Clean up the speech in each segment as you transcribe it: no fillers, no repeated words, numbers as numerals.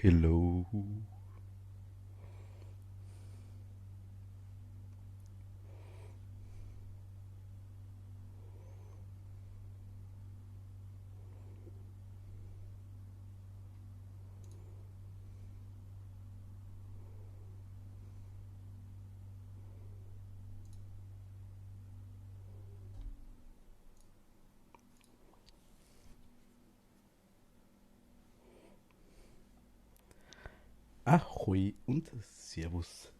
Hello. Ahoi und Servus.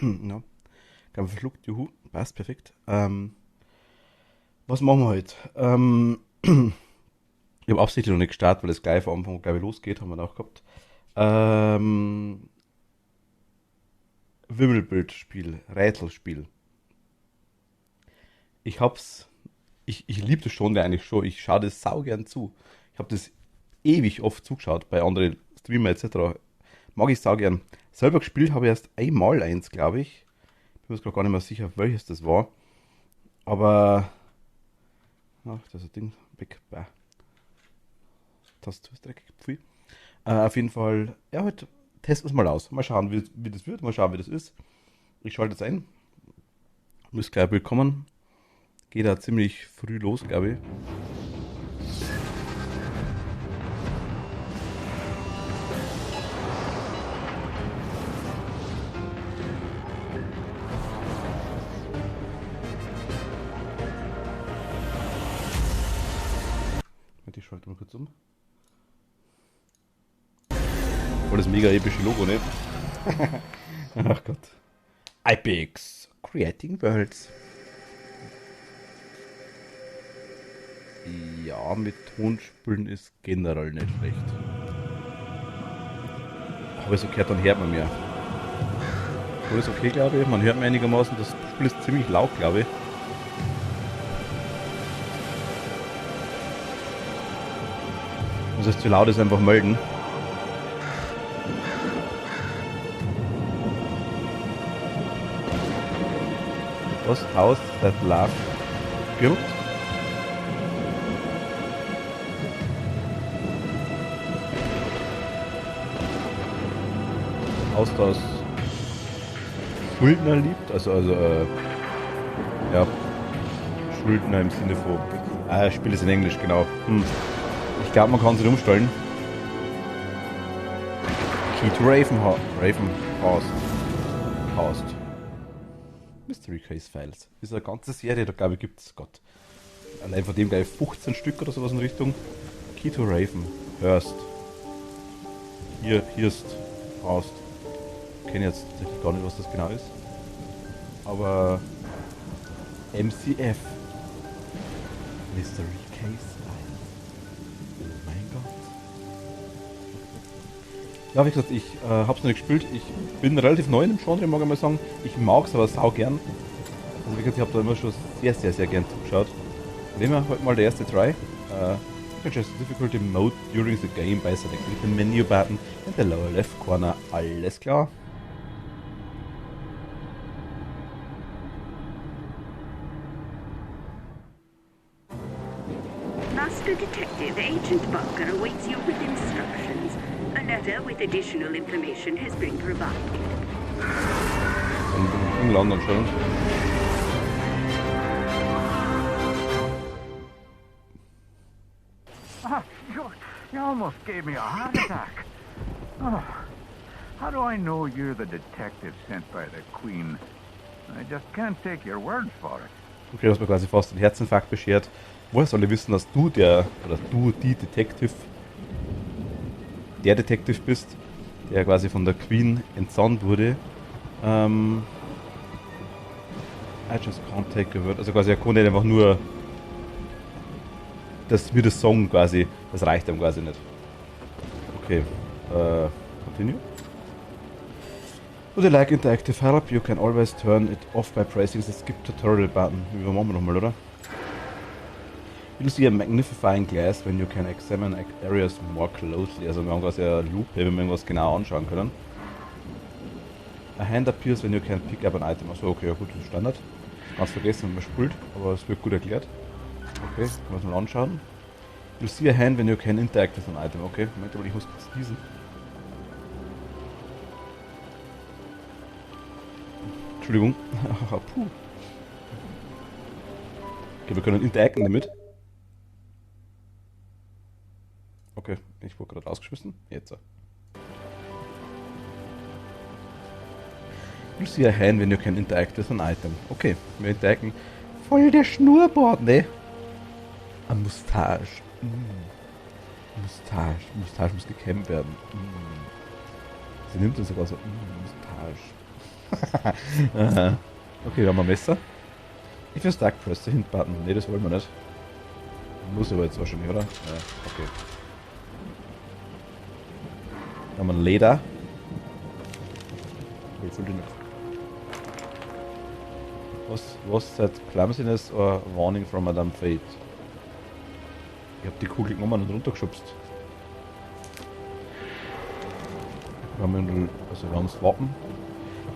Ja, ganz verschluckt, juhu, passt perfekt. Was machen wir heute? Ich habe absichtlich noch nicht gestartet, weil es gleich am Anfang, glaube ich, losgeht, haben wir auch gehabt. Ähm, Wimmelbildspiel, Rätselspiel. Ich hab's, ich liebe das schon eigentlich schon. Ich schaue das sau gern zu. Ich habe das ewig oft zugeschaut bei anderen Streamer etc. Mag ich sau gern. Selber gespielt habe ich erst einmal eins, glaube ich. Bin mir jetzt gerade gar nicht mehr sicher, welches das war. Aber, ach, das ist ein Ding, weg, bah. Tastatur ist dreckig, pfui. Auf jeden Fall, ja, heute testen wir es mal aus. Mal schauen, wie das wird, mal schauen, wie das ist. Ich schalte jetzt ein. Müsste gleich ein Bild kommen. Geht da ziemlich früh los, glaube ich. Ich schalte mal kurz um. Voll das mega epische Logo, ne? Ach Gott. iPix. Creating Worlds. Ja, mit Tonspülen ist generell nicht schlecht. Aber so gehört, dann hört man mehr. Alles okay, glaube ich. Man hört mir einigermaßen. Das Spiel ist ziemlich laut, glaube ich. Das heißt, zu laut ist einfach melden. Was? House that love built? Haus, das Schuldner liebt? Ja, Schuldner im Sinne von. Das Spiel ist in Englisch, genau. Ich glaube, man kann sich umstellen. Key to Ravenhorst. Mystery Case Files. Das ist eine ganze Serie, da glaube ich gibt es Gott. Allein von dem gleich 15 Stück oder sowas in Richtung. Key to Ravenhurst. Hirst. Horst. Ich kenne jetzt tatsächlich gar nicht, was das genau ist. Aber MCF. Mystery Case Files. Oh mein Gott. Ja, wie gesagt, ich hab's noch nicht gespielt. Ich bin relativ neu in dem Genre, mag ich mal sagen. Ich mag's aber sau gern. Also wie gesagt, ich habe da immer schon sehr gern zugeschaut. Nehmen wir heute mal der erste Try. You can adjust the difficulty mode during the game by selecting the menu button in the lower left corner. Alles klar. Master Detective Agent Bunker awaits you with instructions. A letter with additional information has been provided. In London schon. Ah, you almost gave me a heart attack. Oh, how do I know you're the detective sent by the Queen? I just can't take your word for it. Okay, du hast mir quasi fast einen Herzinfarkt beschert. Woher soll ich wissen, dass du die der Detective bist, der quasi von der Queen entsandt wurde? I just can't take a word. Also quasi, er konnte einfach nur das wie das Song quasi, das reicht ihm quasi nicht. Okay, continue. Would you like interactive help? You can always turn it off by pressing the skip tutorial button. Wie machen wir nochmal, oder? You'll see a magnifying glass when you can examine areas more closely. Also wir haben quasi eine Lupe, wenn wir irgendwas genau anschauen können. A hand appears when you can pick up an item. Achso, okay, ja gut, das ist Standard. Ganz vergessen, wenn man spult, aber es wird gut erklärt. Okay, können wir uns mal anschauen. You'll see a hand when you can interact with an item. Okay, Moment, aber ich muss kurz diesen. Entschuldigung. Puh. Okay, wir können interacten damit. Okay, ich wurde gerade rausgeschmissen. Jetzt. You see a hand when you can interact with an item. Okay, wir interacten. Voll der Schnurrbart, ne? Ein Mustache. Mustache. Mustache muss gekämmt werden. Sie nimmt uns sogar so. Mustache. Okay, wir haben ein Messer. If you stack, press the hint button. Ne, das wollen wir nicht. Muss aber jetzt wahrscheinlich, oder? Ja, okay. Dann haben wir Leder. Was that clumsiness or warning from Madame Fate? Ich hab die Kugel genommen und runtergeschubst. Wir haben das Wappen.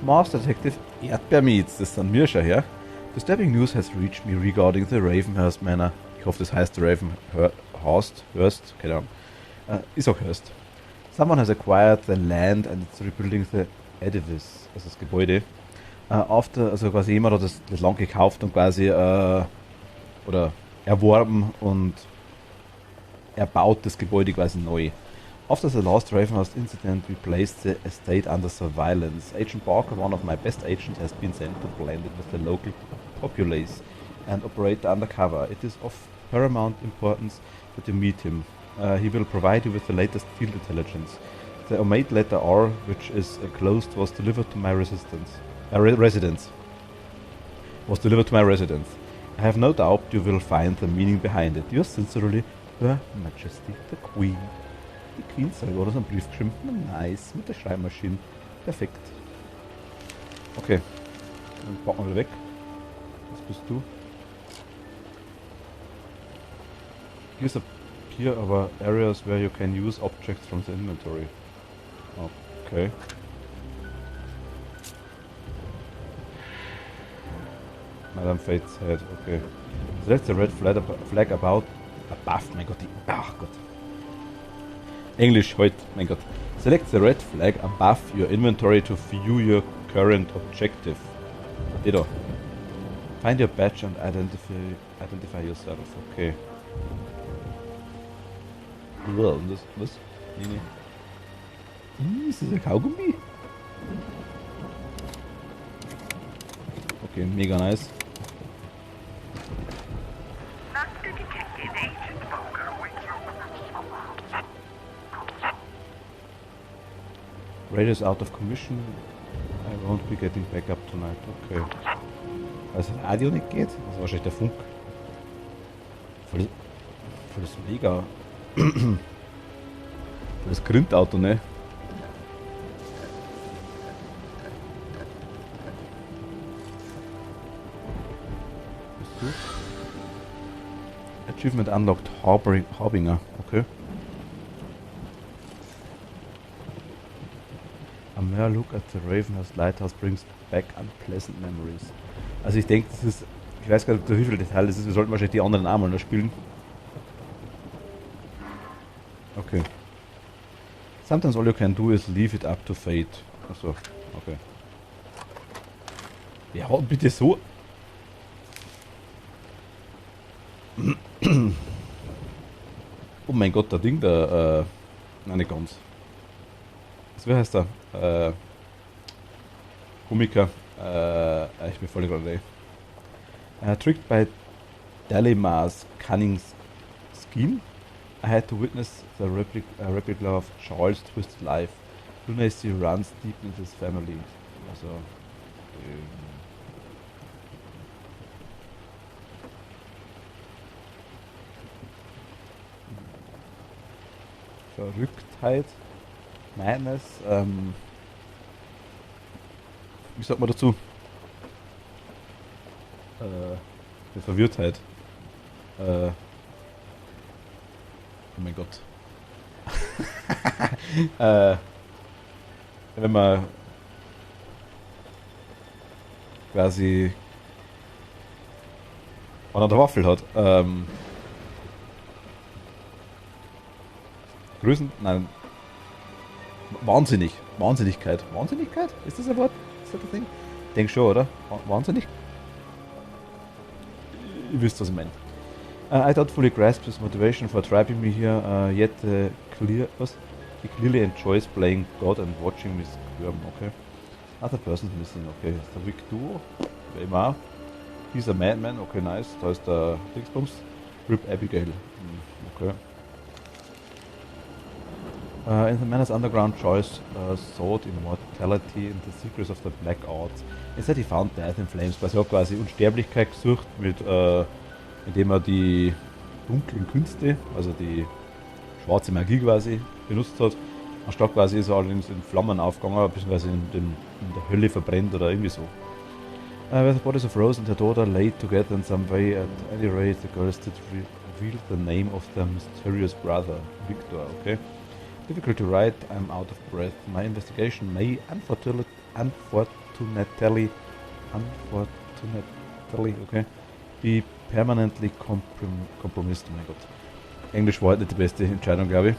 Master Detective Erdbeermeats, das sind wir schon her. Disturbing news has reached me regarding the Ravenhurst Manor. Ich hoffe, das heißt Ravenhurst, keine Ahnung. Ist auch Hurst. Someone has acquired the land and it's rebuilding the edifice, also das Gebäude. Also quasi jemand hat das Land gekauft und quasi oder erworben und er baut das Gebäude quasi neu. After the last Ravenhurst incident, we placed the estate under surveillance. Agent Barker, one of my best agents, has been sent to blend it with the local populace and operate undercover. It is of paramount importance that you meet him. He will provide you with the latest field intelligence. The omate letter R, which is closed, was delivered to my residence. Was delivered to my residence. I have no doubt you will find the meaning behind it. Yours sincerely, Her Majesty the Queen. Die Queen selber oder so einen Brief geschrieben. Nice, mit der Schreibmaschine. Perfekt. Okay. Dann packen wir weg. Was bist du? Here's appear aber areas where you can use objects from the inventory. Okay. Madame Fate's head, okay. Select the red flag above, mein Gott, ach Gott. Englisch heute, mein Gott. Select the red flag above your inventory to view your current objective. Da. Find your badge and identify yourself, okay. Was? Nee. Ist das ein Kaugummi? Okay, mega nice. Master Detective Agent Barker awaits your... Radio's out of commission. I won't be getting back up tonight. Okay. Also Radio nicht geht? Das ist wahrscheinlich der Funk. Voll das mega. Voll das Grindauto, ne? Achievement unlocked, Harbinger, okay. A mere look at the Ravenhurst Lighthouse brings back unpleasant memories. Also ich denke, das ist, ich weiß gar nicht, wie viel Detail das ist, wir sollten wahrscheinlich die anderen auch mal noch spielen. Okay. Sometimes all you can do is leave it up to fate. Achso, okay. Ja, bitte so. Oh mein Gott, der Ding da, nein, nicht ganz. Wie heißt der? Komiker. Ich bin voll gerade. Tricked by Dalimar's cunning scheme, I had to witness the replica of Charles' twisted life. Lunacy runs deep into his family. Also, Verrücktheit. Madness. Wie sagt man dazu? Verwirrtheit. Oh mein Gott. Wenn man quasi an der Waffel hat. Grüßen? Nein. Wahnsinnig. Wahnsinnigkeit. Wahnsinnigkeit? Ist das ein Wort? Ist das ein Ding? Denk schon, oder? Wahnsinnig. Ihr wisst, was ich meine. I don't fully grasp his motivation for driving me here, yet he clearly enjoys playing God and watching me squirm, okay. Other persons missing, okay. Das ist der Vic Duo, wer immer auch. He's a madman, okay, nice. Da ist der Dingsbums. Rip Abigail, okay. In the Menace Underground, Joyce sought immortality and the secrets of the Black Arts. Instead he found death in flames. Er hat quasi Unsterblichkeit gesucht, indem er die dunklen Künste, also die schwarze Magie quasi, benutzt hat. Anstatt quasi ist er allerdings in Flammen aufgegangen, beziehungsweise in der Hölle verbrennt oder irgendwie so. Where the bodies of Rose and her daughter laid together in some way, at any rate the girls did reveal the name of their mysterious brother, Victor, okay? Difficult to write, I'm out of breath. My investigation may unfortunately, okay, be permanently compromised. Oh mein Gott. Englisch war halt nicht die beste Entscheidung, glaube ich.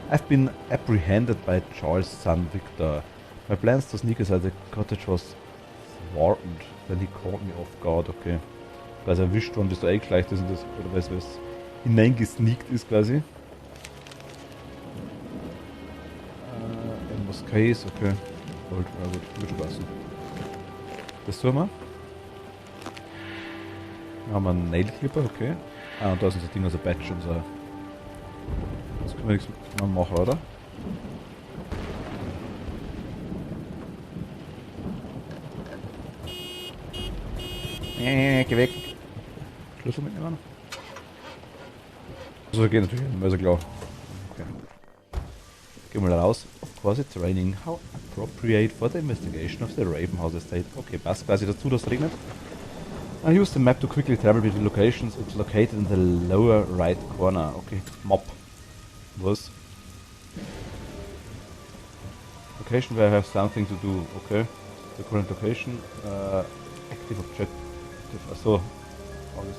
I've been apprehended by Charles' son Victor. My plans to sneak inside the cottage was thwarted when he caught me off guard, okay. Weil er erwischt worden, bis du eingeschleicht ist und das, oder weil es hineingesneakt ist quasi. Was Case, okay. Gut, wird schon passen. Das tun wir. Dann haben wir einen Nail Clipper, okay. Ah, und da sind so Dinge, so Batch und so. Das können wir nichts mehr machen, oder? Geh weg. Schlüssel mitnehmen. So geht natürlich, also klar. Okay. Gehen wir raus. Of course it's raining. How appropriate for the investigation of the Ravenhouse estate. Okay, passt quasi dazu, dass es regnet. I use the map to quickly travel between locations. It's located in the lower right corner. Okay, Map. Was? Location where I have something to do. Okay. The current location. Active objective. Achso. Alles.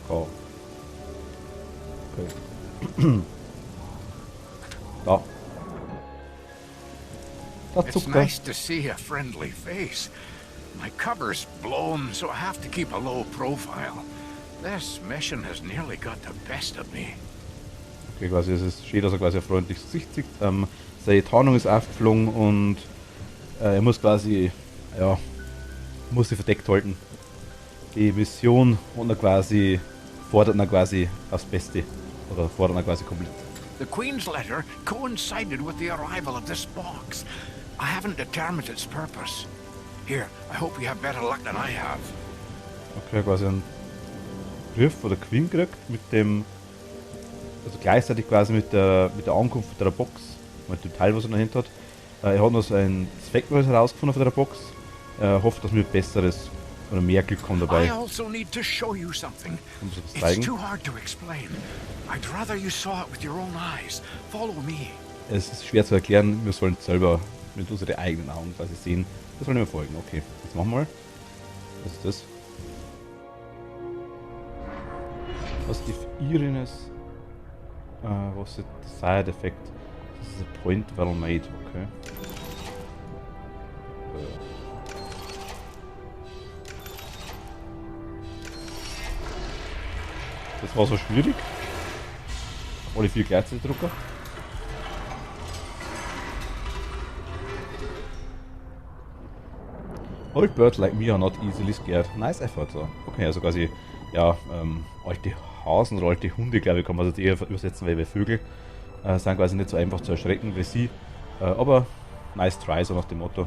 Ja. Oh. Okay. Da. Da It's zuckt er. nice to see a friendly face. My cover's blown, so I have to keep a low profile. This mission has nearly got the best of me. Okay, quasi, es ist schön, dass er quasi ein freundliches Gesicht sieht. Seine Tarnung ist aufgeflogen und er muss quasi, ja, muss sie verdeckt halten. Die Mission und er quasi fordert er quasi aufs Beste. Oder fordert er quasi komplett. The Queen's letter coincided with the arrival of this box. I haven't determined its purpose. Here, I hope you have better luck than I have. Okay, quasi einen Brief von der Queen gekriegt mit dem, also gleichzeitig quasi mit der Ankunft der Box, mit dem Teil, was er dahinter hat. Er hat noch so ein Spectre herausgefunden von der Box. Er hofft, dass mir besseres oder mehr Glück kommt dabei. I also need to show you something. Um so was It's zeigen. too hard to explain. I'd rather you saw it with your own eyes. Follow me. Es ist schwer zu erklären, wir sollen es selber mit unseren eigenen Augen quasi sehen. Das sollen wir folgen. Okay, jetzt machen wir mal. Was ist das? Was if Irines was the desired effect? This is a point well made, okay. Das war so schwierig. Alle 4 gleichzeitig drucken. Old birds like me are not easily scared. Nice effort, so. Okay, also quasi, ja, alte Hasen oder alte Hunde, glaube ich, kann man das eher übersetzen, weil Vögel sind quasi nicht so einfach zu erschrecken wie sie. Aber nice try, so nach dem Motto.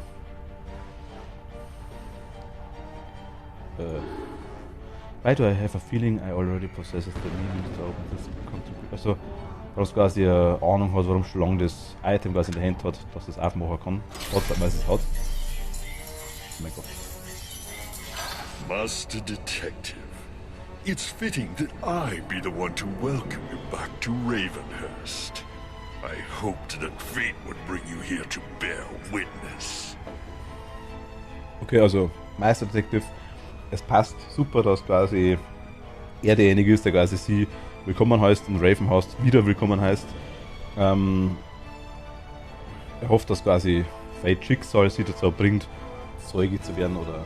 Why do I have a feeling I already possess the meaning to open this contribute? Also, weil es quasi eine Ahnung hat, warum schon lange das Item quasi in der Hand hat, dass das aufmachen kann. Trotzdem, weil es hat. Oh mein Gott. Master Detective, it's fitting that I be the one to welcome you back to Ravenhurst. I hoped that fate would bring you here to bear witness. Okay, also Meister Detective, es passt super, dass quasi er derjenige ist, der quasi sie willkommen heißt und Ravenhurst wieder willkommen heißt. Er hofft, dass quasi Fate Schicksal sie dazu bringt, Zeuge zu werden oder...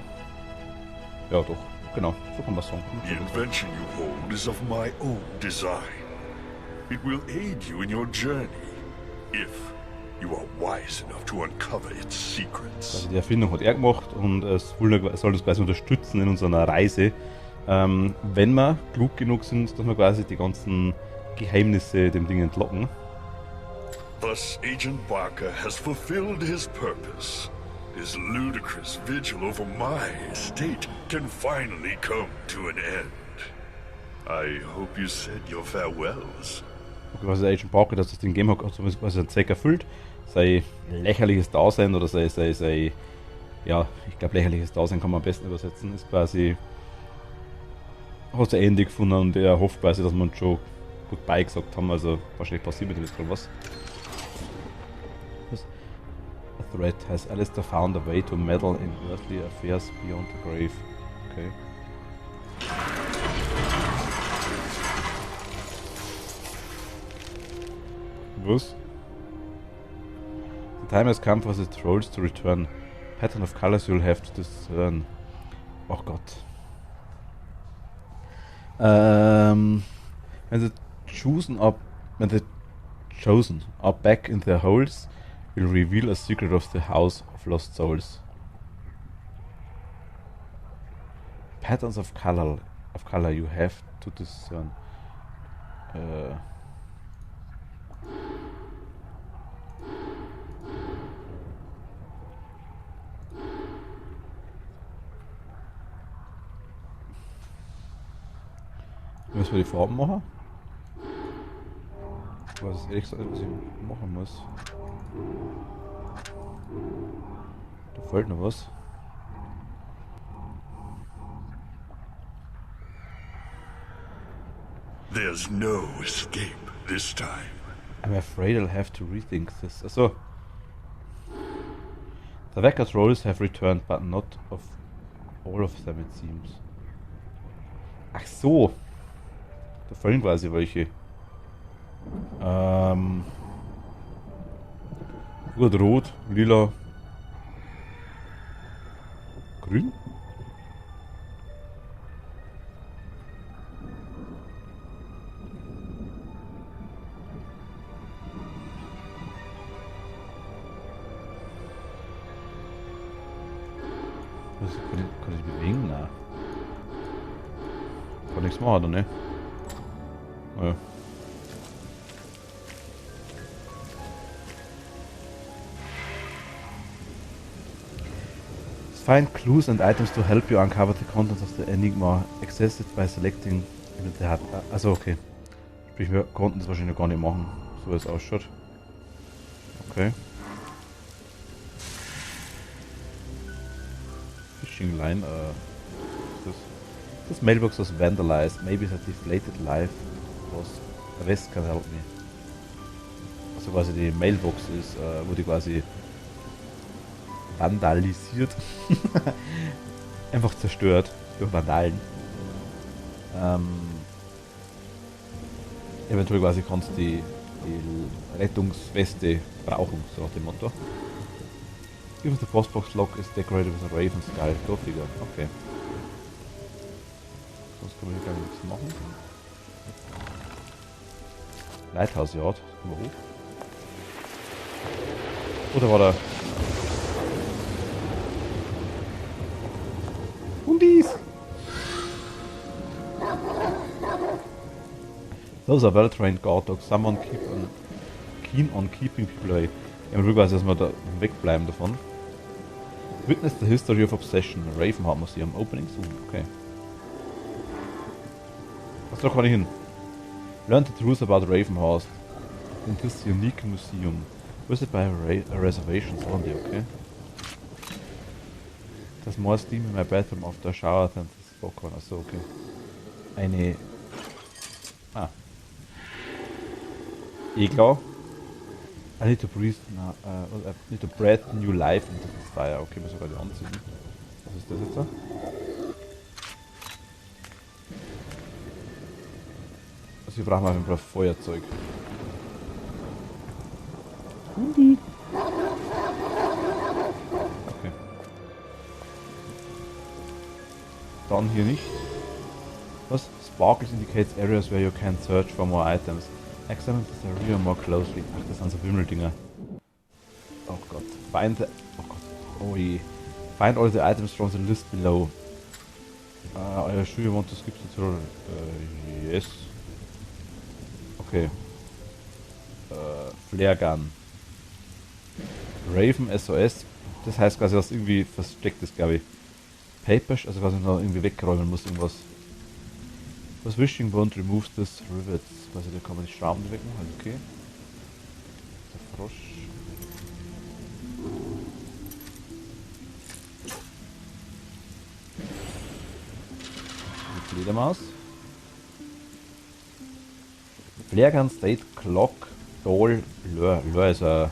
Ja doch, genau, so kann man sagen. The invention you hold is of my own design. It will aid you in your journey, if you are wise enough to uncover its secrets. Also die Erfindung hat er gemacht und es soll uns quasi unterstützen in unserer Reise, wenn wir klug genug sind, dass wir quasi die ganzen Geheimnisse dem Ding entlocken. Thus, Agent Barker has fulfilled his purpose. His ludicrous vigil over my estate can finally come to an end. I hope you said your farewells. Okay, was der Agent Barker, dass das Ding gegeben hat, hat zumindest quasi einen Zweck erfüllt. Sein lächerliches Dasein oder sein ja, ich glaube lächerliches Dasein kann man am besten übersetzen, ist quasi, hat sein Ende gefunden und er hofft quasi, dass wir uns schon goodbye gesagt haben, also wahrscheinlich passiert mit dem jetzt gerade was. A threat. Has Alistair found a way to meddle in earthly affairs beyond the grave? Okay. Was? The time has come for the trolls to return. Pattern of colors you'll have to discern. Oh Gott. When the chosen are back in their holes, will reveal a secret of the House of Lost Souls. Patterns of color you have to discern. Müssen wir die Farben machen? Was ist ehrlich gesagt, was ich machen muss? Da fällt noch was. There's no escape this time. I'm afraid I'll have to rethink this. Achso. The Wecker trolls have returned, but not of all of them it seems. Ach so. Da fehlen quasi welche. Gut, rot, lila, grün. Was, kann ich bewegen? Nein. Kann nichts machen, oder ne? Ja. Find clues and items to help you uncover the contents of the Enigma. Access it by selecting. Also okay. Sprich, wir konnten das wahrscheinlich gar nicht machen, so wie es ausschaut. Okay. Fishing line. This mailbox was vandalized. Maybe the deflated life was. A West can help me. Also quasi die Mailbox ist, wurde quasi vandalisiert. Einfach zerstört durch Vandalen. Eventuell quasi kannst du die Rettungsweste brauchen, so nach dem Motto. Even the postbox lock is decorated with a raven skull. Go figure. Okay. Sonst können wir hier gar nichts machen. Lighthouse Yard. Kommen wir hoch. Oder war da... Hundis! Those are well-trained guard dogs. Someone keen on keeping people away. Ja, man will quasi, dass wir da wegbleiben davon. Witness the history of obsession. Ravenheart Museum. Opening soon. Okay. Was da kann ich hin? Learn the truth about Ravenheart in this unique museum. Visit by a reservations only, okay? There's more steam in my bathroom after a shower than this popcorn. Achso, okay. Eine... Ah. Eglau. I need to breathe... I need to breathe new life into this fire. Okay, muss ich gerade anziehen. Was ist das jetzt da? Also wir brauchen einfach Feuerzeug. dann hier nicht. Was? Sparkles indicates areas where you can search for more items. Examine this area more closely. Ach, das sind so Wimmeldinger. Oh Gott. Find the... Oh Gott. Oh je. Find all the items from the list below. Are you sure you want to skip the tutorial? Yes. Okay. Flare Gun. Raven SOS. Das heißt quasi, dass irgendwie versteckt ist, glaube ich. Papers, also quasi noch irgendwie wegräumen muss, irgendwas. Was Wishing Bond removes this rivets. Quasi da kann man die Schrauben wecken, halt okay. Der Frosch. Die Fledermaus. Flare Gun, State, Clock, Doll, Lure. Lure ist ein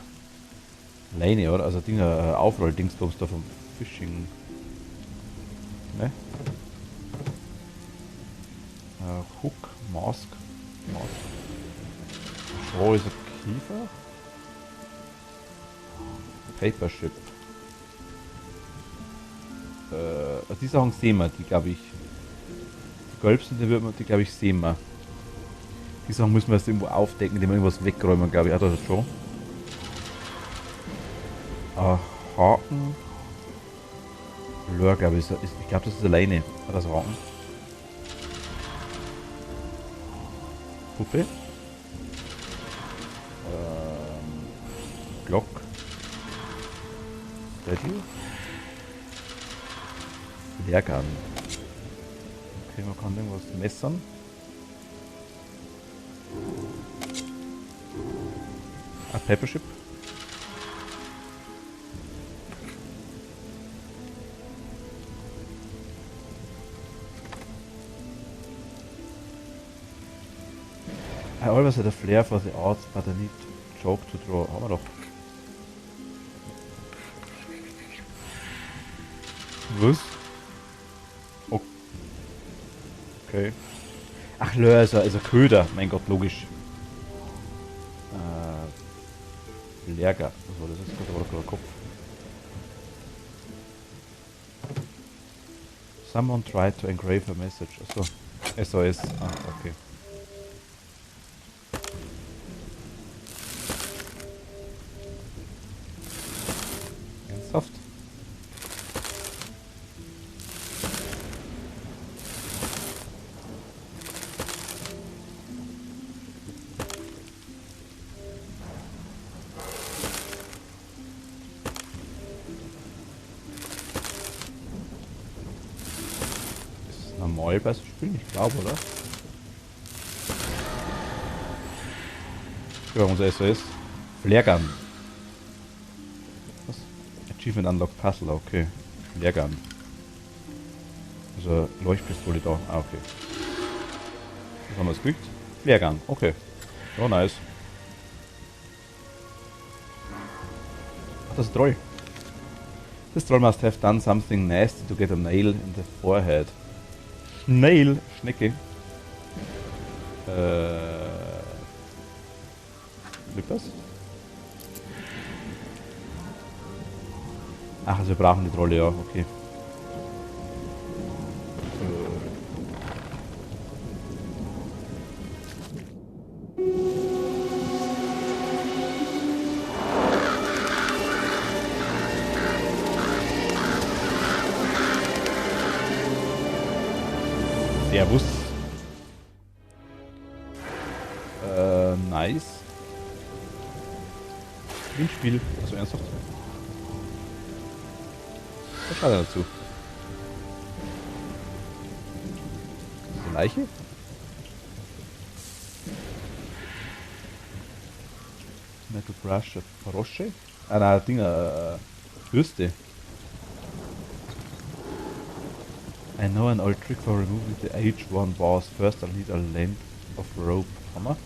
Leine, oder? Also ein Aufroll-Dingsbums da vom Fishing. Ne? Hook, Mask. Shaw ist ein Kiefer. Papership. Die Sachen sehen wir, die glaube ich. Die gelbsten, die glaube ich sehen wir. Die Sachen müssen wir jetzt irgendwo aufdecken, indem wir irgendwas wegräumen, glaube ich. Hat das schon. Haken. Lure, glaube ich. Ich glaube, das ist alleine. Hat das Haken? Puppe. Glock. Steady. Leergang. Okay, man kann irgendwas messern. Ein Papership. I always had a flair for the arts, but I need chalk to draw. Haben wir doch. Was? Okay. Ach, Lure ist ein Köder. Mein Gott, logisch. Leergang. Was war das jetzt gerade? War der Kopf? Someone tried to engrave a message. Achso. SOS. Ah, okay. Ernsthaft? Normal bei so Spielen? Ich glaube, oder? Ja, unser SOS. Flare Gun. Was? Achievement Unlocked Puzzle, okay. Flare Gun. Also Leuchtpistole da. Ah, okay. Was haben wir es gekriegt? Flare Gun, okay. Oh, nice. Ach, das ist ein Troll. This troll must have done something nasty to get a nail in the forehead. Nail, Schnecke. Lukas? Ach, also wir brauchen die Trolle, ja, okay. Servus. Nice. Windspiel. Also ernsthaft. Was schaut er dazu? Eine Leiche? Metal Brush, Brosche? Ah, nein, Dinger, Bürste. I know an old trick for removing the H1 bars. First I'll need a length of rope. Hammer.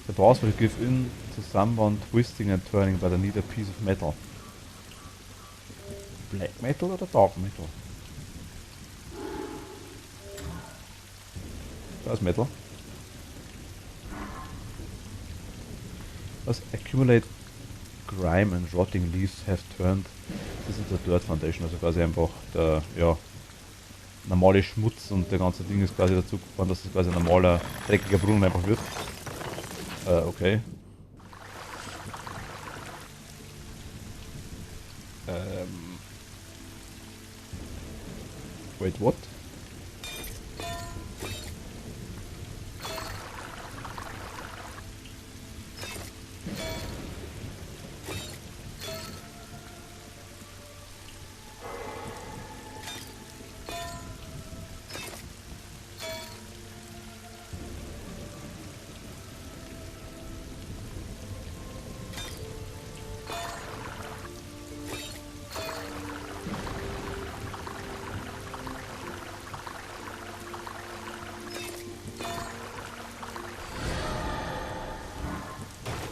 The bars will give in to someone twisting and turning, but I need a piece of metal. Black metal oder dark metal? Da ist Metal. Was accumulate grime and rotting leaves have turned Das ist der Dirt Foundation, also quasi einfach der, ja, normale Schmutz und der ganze Ding ist quasi dazu gefahren, dass es quasi ein normaler, dreckiger Brunnen einfach wird. Okay. Wait, what?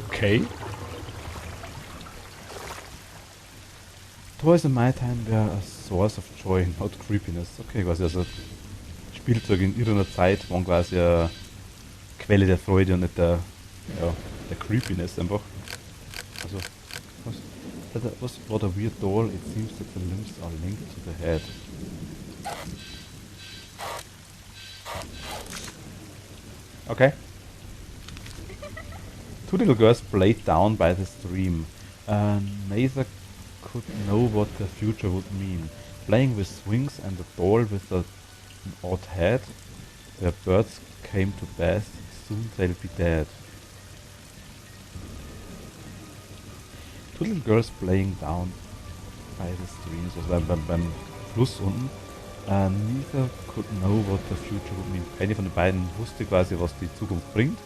Okay. Toys in my time were a source of joy, not creepiness. Okay, quasi also Spielzeug in irrer Zeit waren quasi eine Quelle der Freude und nicht der, ja, der Creepiness einfach. Also, was what a weird doll, it seems that the limbs are linked to the head. Okay. Two little girls played down by the stream. Neither could know what the future would mean. Playing with swings and a doll with an odd head. Where birds came to pass, soon they'll be dead. Two little girls playing down by the streams, also beim Fluss unten. Neither could know what the future would mean. Keine von den beiden wusste quasi, was die Zukunft bringt.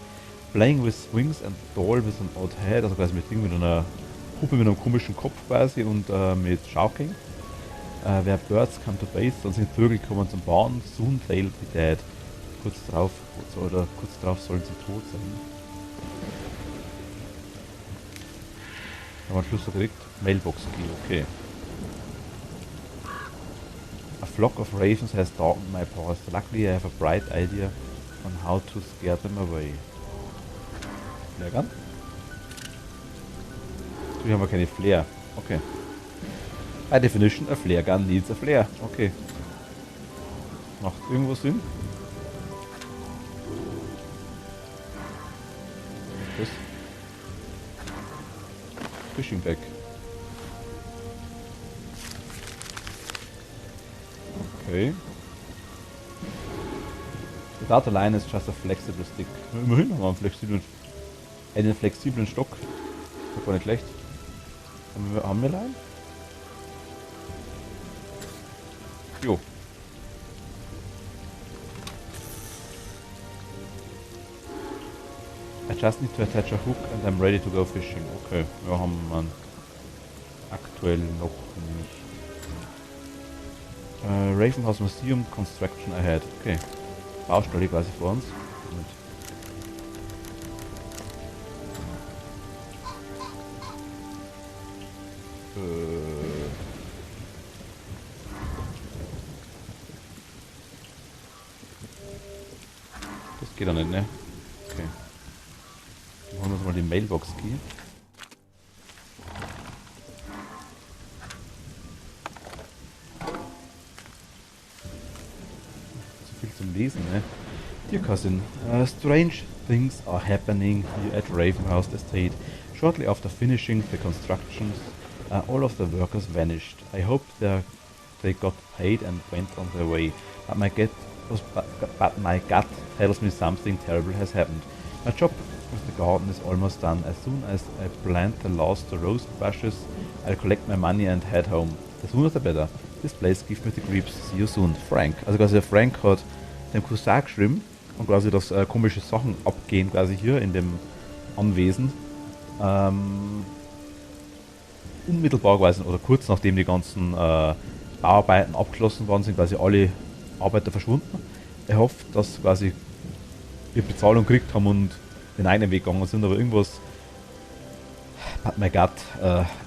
Playing with swings and doll with an odd head, also quasi mit Ding mit einer Puppe mit einem komischen Kopf quasi und mit Shouting. Where birds come to bathe, dann sind Vögel kommen zum Bauen, soon they'll be dead. Kurz drauf sollen sie tot sein. Haben wir einen Schluss gekriegt? Mailbox Key, okay. A flock of ravens has darkened my past. Luckily I have a bright idea on how to scare them away. Flare Gun? Hier haben wir keine Flare. Okay. By definition, a Flare Gun needs a Flare. Okay. Macht irgendwo Sinn? Was ist das? Fishing Bag. Okay. Without a line is just a flexible stick. Immerhin haben wir einen flexiblen Stock. Das ist gar nicht schlecht. Haben wir Line? Jo. I just need to attach a hook and I'm ready to go fishing. Okay, wir haben man aktuell noch nicht. Ravenhouse Museum Construction ahead. Okay. Baustelle quasi vor uns. Gut. Das geht doch nicht, ne? Okay. Dann holen wir uns mal die Mailbox Key. Zum Lesen, ne? Dear cousin, strange things are happening here at Ravenhouse Estate. Shortly after finishing the constructions, all of the workers vanished. I hope they got paid and went on their way, but my gut tells me something terrible has happened. My job with the garden is almost done. As soon as I plant the last rose bushes, I'll collect my money and head home. The sooner the better. This place gives me the creeps. See you soon. Frank. Also quasi der Frank hat dem Cousin geschrieben und quasi, dass komische Sachen abgehen quasi hier in dem Anwesen. Unmittelbar quasi, oder kurz nachdem die ganzen Bauarbeiten abgeschlossen worden sind, quasi alle Arbeiter verschwunden. Er hofft, dass quasi ihre Bezahlung gekriegt haben und den eigenen Weg gegangen sind, aber irgendwas hat mein Gott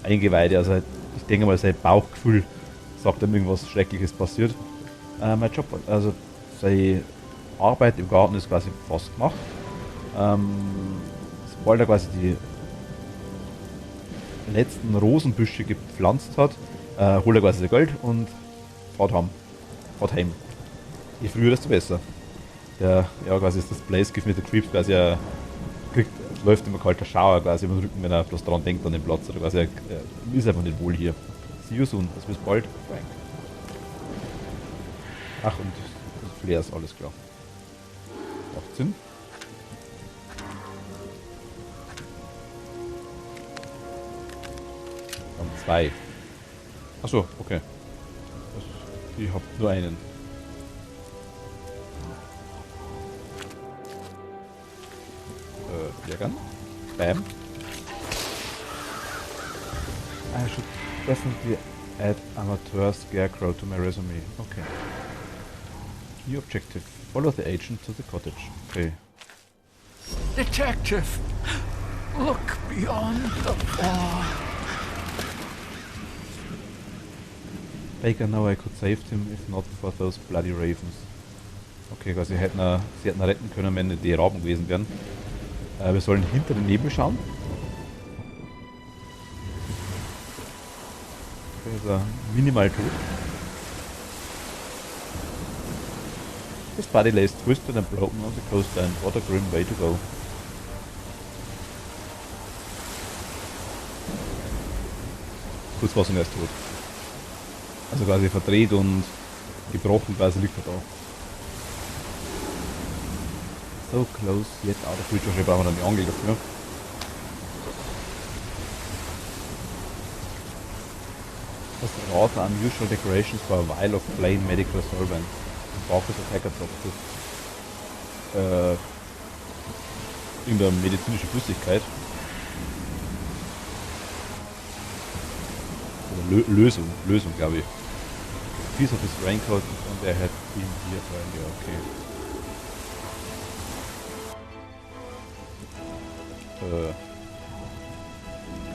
Eingeweide, also ich denke mal sein Bauchgefühl sagt ihm irgendwas Schreckliches passiert. Mein Job, also seine Arbeit im Garten ist quasi fast gemacht. Sobald er quasi die letzten Rosenbüsche gepflanzt hat, holt er quasi das Geld und fährt heim. Je früher, desto besser. Der, ja, quasi ist das Place Give Me the Creeps, quasi läuft immer kalter Schauer quasi über den Rücken, wenn er bloß daran denkt an den Platz. Oder quasi, er ist einfach nicht wohl hier. See you soon, also bis bald, Frank. Ach, und das Flair ist alles klar. 18. Dann 2. Achso, okay. Ich hab nur einen. Gun. Bam. I should definitely add Amateur Scarecrow to my resume. Okay. New objective. Follow the agent to the cottage. Okay. Detective! Look beyond the wall. Baker, now I could save him if not for those bloody ravens. Okay, quasi sie hätten ihn retten können, wenn die Raben gewesen wären. Wir sollen hinter den Nebel schauen. Okay, ist er minimal tot. His body lays twisted and broken on the coastline. What a grim way to go. Kurzfassung, er ist tot. Also quasi verdreht und gebrochen, quasi liegt er da. So close, yet out of reach. Wahrscheinlich brauchen wir dann die Angel dafür. Das rather unusual decorations for a vial of plain medical solvent. Focus attacker Tropfen. Irgendeine medizinische Flüssigkeit. Oder Lösung, glaube ich. Piece of his raincoat and there had been here earlier, okay.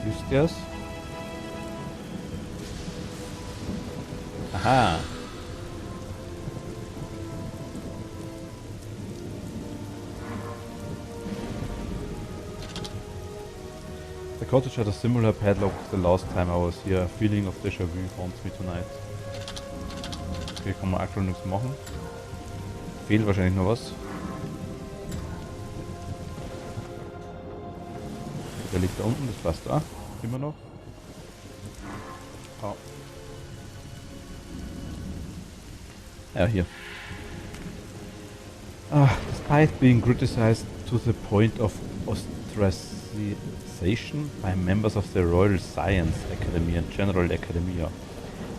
Christias. Aha. The cottage had a similar padlock the last time I was here. A feeling of déjà vu haunts me tonight. Okay, kann man aktuell nichts machen. Fehlt wahrscheinlich noch was. Der liegt da unten, das passt da. Immer noch. Oh. Ja, hier. Despite being criticized to the point of ostracization by members of the Royal Science Academy and General Academia,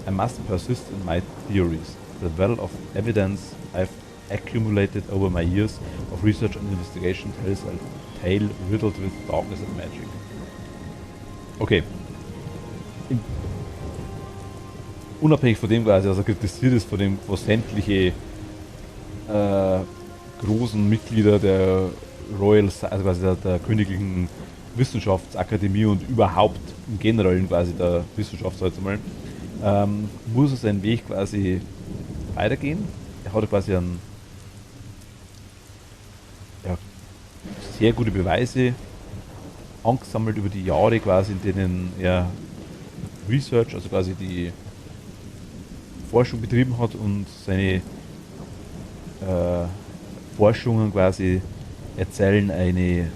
I must persist in my theories. The well of evidence I've accumulated over my years of research and investigation tells a tale riddled with darkness and magic. Okay. Unabhängig von dem quasi, also kritisiert ist von dem, was sämtliche großen Mitglieder der Royal, also quasi der Königlichen Wissenschaftsakademie und überhaupt im Generellen quasi der Wissenschaft, sag ich mal, muss er seinen Weg quasi weitergehen. Er hat quasi sehr gute Beweise angesammelt über die Jahre quasi, in denen er Research, also quasi die Forschung betrieben hat und seine Forschungen quasi erzählen eine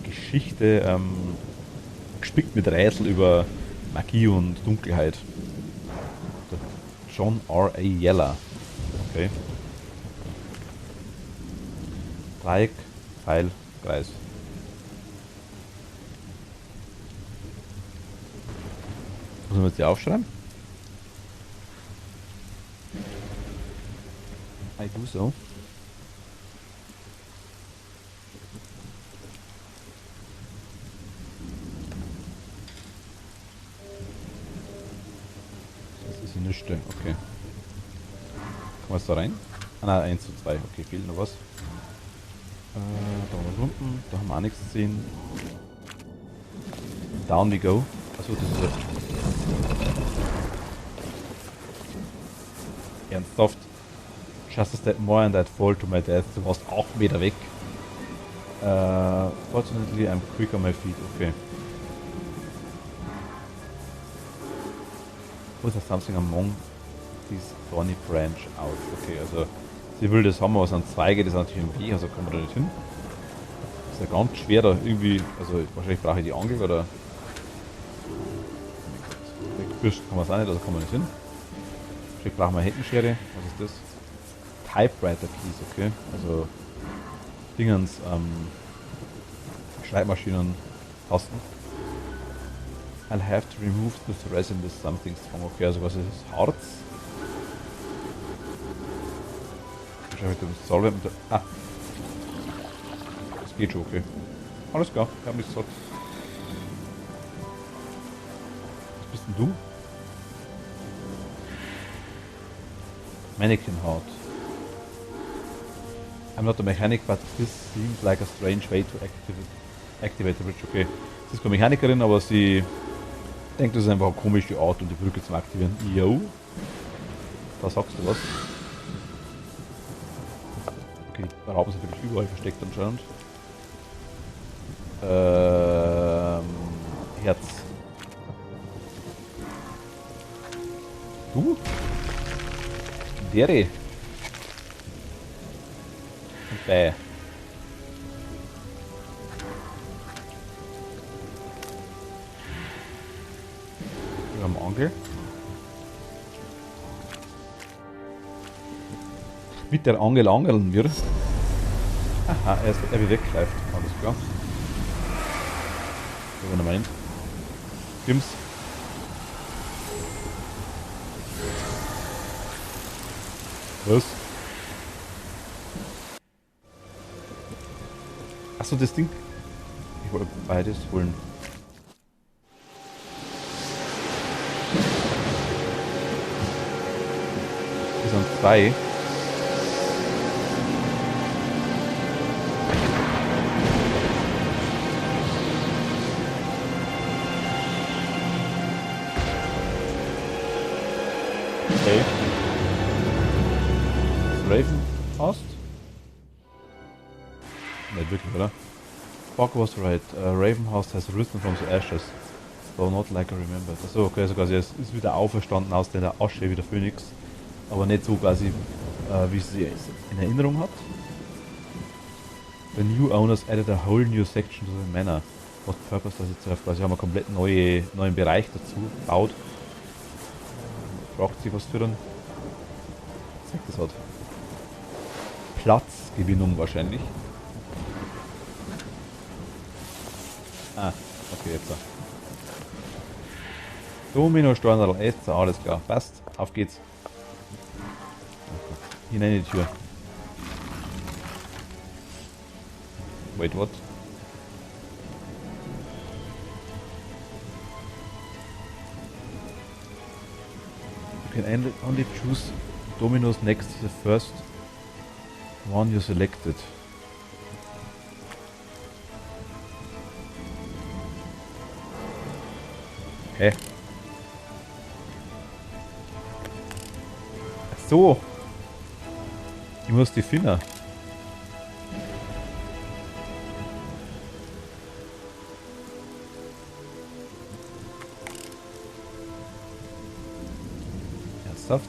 Geschichte gespickt mit Rätsel über Magie und Dunkelheit. Der John R.A. Yeller. Okay. Dreieck, Pfeil, Kreis. Müssen wir jetzt hier aufschreiben? I do so. Das ist eine Nichte, okay. Kann man es da rein? Ah nein, 1 zu 2, okay, fehlt noch was. Da haben wir unten, da haben wir auch nichts gesehen. Down we go. Achso, das ist das. Ernsthaft? Just a step more and I'd fall to my death. Du warst 8 Meter weg. Fortunately I'm quick on my feet, okay. Was ist something among these thorny branch out? Okay, also sie will das haben, aber es sind Zweige, das ist natürlich im Weg, also kommen wir da nicht hin. Das ist ja ganz schwer da irgendwie, also wahrscheinlich brauche ich die Angel oder wegbürsten kann man es auch nicht, also kann man nicht hin. Wahrscheinlich brauchen wir eine Heckenschere, was ist das? Typewriter Keys, okay, also Dingens, Schreibmaschinen, Tasten. I'll have to remove the resin with something strong. Okay, also was ist das? Harz? Wahrscheinlich mit dem Solvent. Ah! Das geht schon, okay. Alles klar, ich hab nichts gesagt. Was bist denn du? Mannequin Heart. I'm not a mechanic, but this seems like a strange way to activate the bridge. Okay, sie ist keine Mechanikerin, aber sie denkt, das ist einfach eine komische Art, um die Brücke zu aktivieren. Yo. Da sagst du was. Okay, die Raupen sind wirklich überall versteckt anscheinend. Herz. Du? Dere. Und Bäh. Wir haben Angel. Mit der Angel angeln wir. Aha, er wird weggreift. Alles klar. Wenn er meint. Stimmt's? Was? Achso, das Ding. Ich wollte beides holen. Das sind zwei. Okay. Raven hast? Nicht wirklich, oder? Buck was right. Ravenhouse has risen from the ashes. Though not like I remembered. Achso, okay, also quasi es ist wieder auferstanden aus der Asche wie der Phönix. Aber nicht so quasi, wie sie es in Erinnerung hat. The new owners added a whole new section to the manor. What purpose does it serve? Quasi haben wir komplett neuen Bereich dazu gebaut. Braucht sie was für einen? Zeigt das hat. Platzgewinnung wahrscheinlich. Ah, okay, jetzt. Domino, Steuernadel, jetzt, alles klar, passt. Auf geht's. Hinein in die Tür. Wait, what? You can only choose dominoes next to the first one you selected. Hä? Ach so. Ich muss die Finger. Ernsthaft?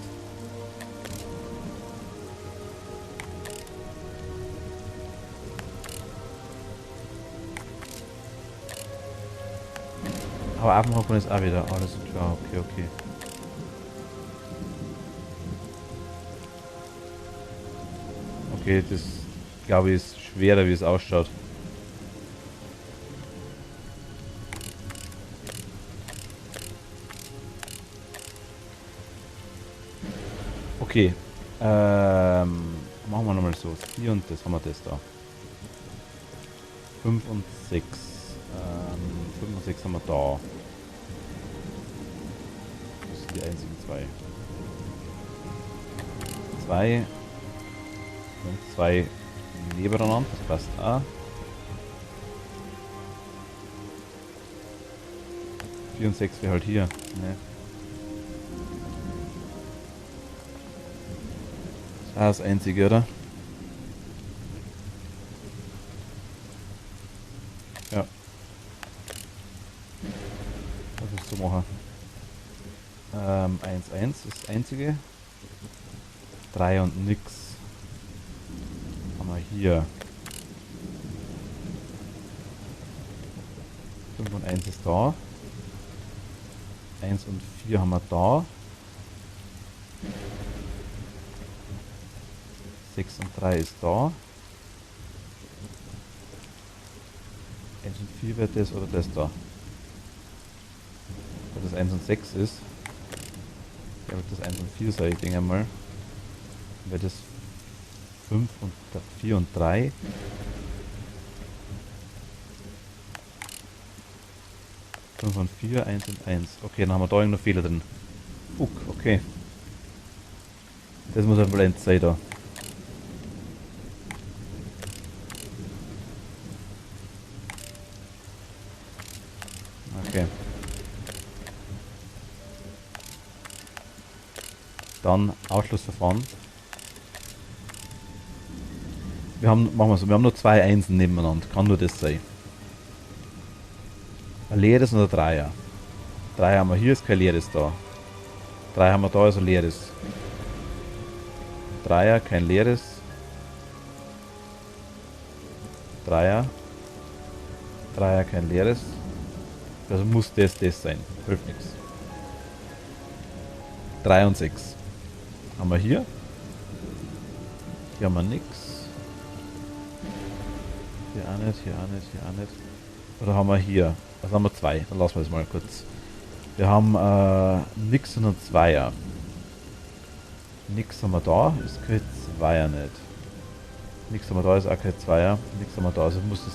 Aber abmachen ist auch wieder alles klar. Okay, okay. Okay, das glaube ich ist schwerer, wie es ausschaut. Okay, machen wir nochmal so. 4 und das haben wir das da. 5 und 6. 5 und 6 haben wir da. Das sind die einzigen zwei. 2 und 2 nebeneinander, das passt auch. 4 und 6 wäre halt hier. Ne. Das einzige, oder? Ja. Das ist so machen. 1, 1 ist das einzige. 3 und nix. Haben wir hier. 5 und 1 ist da. 1 und 4 haben wir da. 6 und 3 ist da. 1 und 4 wird das oder das da. Weil das 1 und 6 ist. Ja, wird das 1 und 4 sein, ich denke mal. Wird das 5 und 4 und 3. Fünf und 4, 1 und 1. Okay, dann haben wir da irgendeinen Fehler drin. Fuck, okay. Das muss ein Blend sein da. Okay. Dann Ausschlussverfahren. Machen wir so, wir haben nur 2 Einsen nebeneinander. Kann nur das sein. Ein leeres und ein Dreier. 3 haben wir hier, ist kein leeres da. 3 haben wir da, ist ein leeres. Dreier, kein leeres. Dreier. Dreier, kein leeres. Also muss das sein. Hilft nichts. 3 und 6. Haben wir hier. Hier haben wir nichts. Hier auch nicht, hier auch nicht, hier auch nicht. Oder haben wir hier? Was haben wir 2? Dann lassen wir es mal kurz. Wir haben nix und ein Zweier. Nix haben wir da, ist kein Zweier nicht. Nix haben wir da, ist auch kein Zweier. Nix haben wir da, also muss es.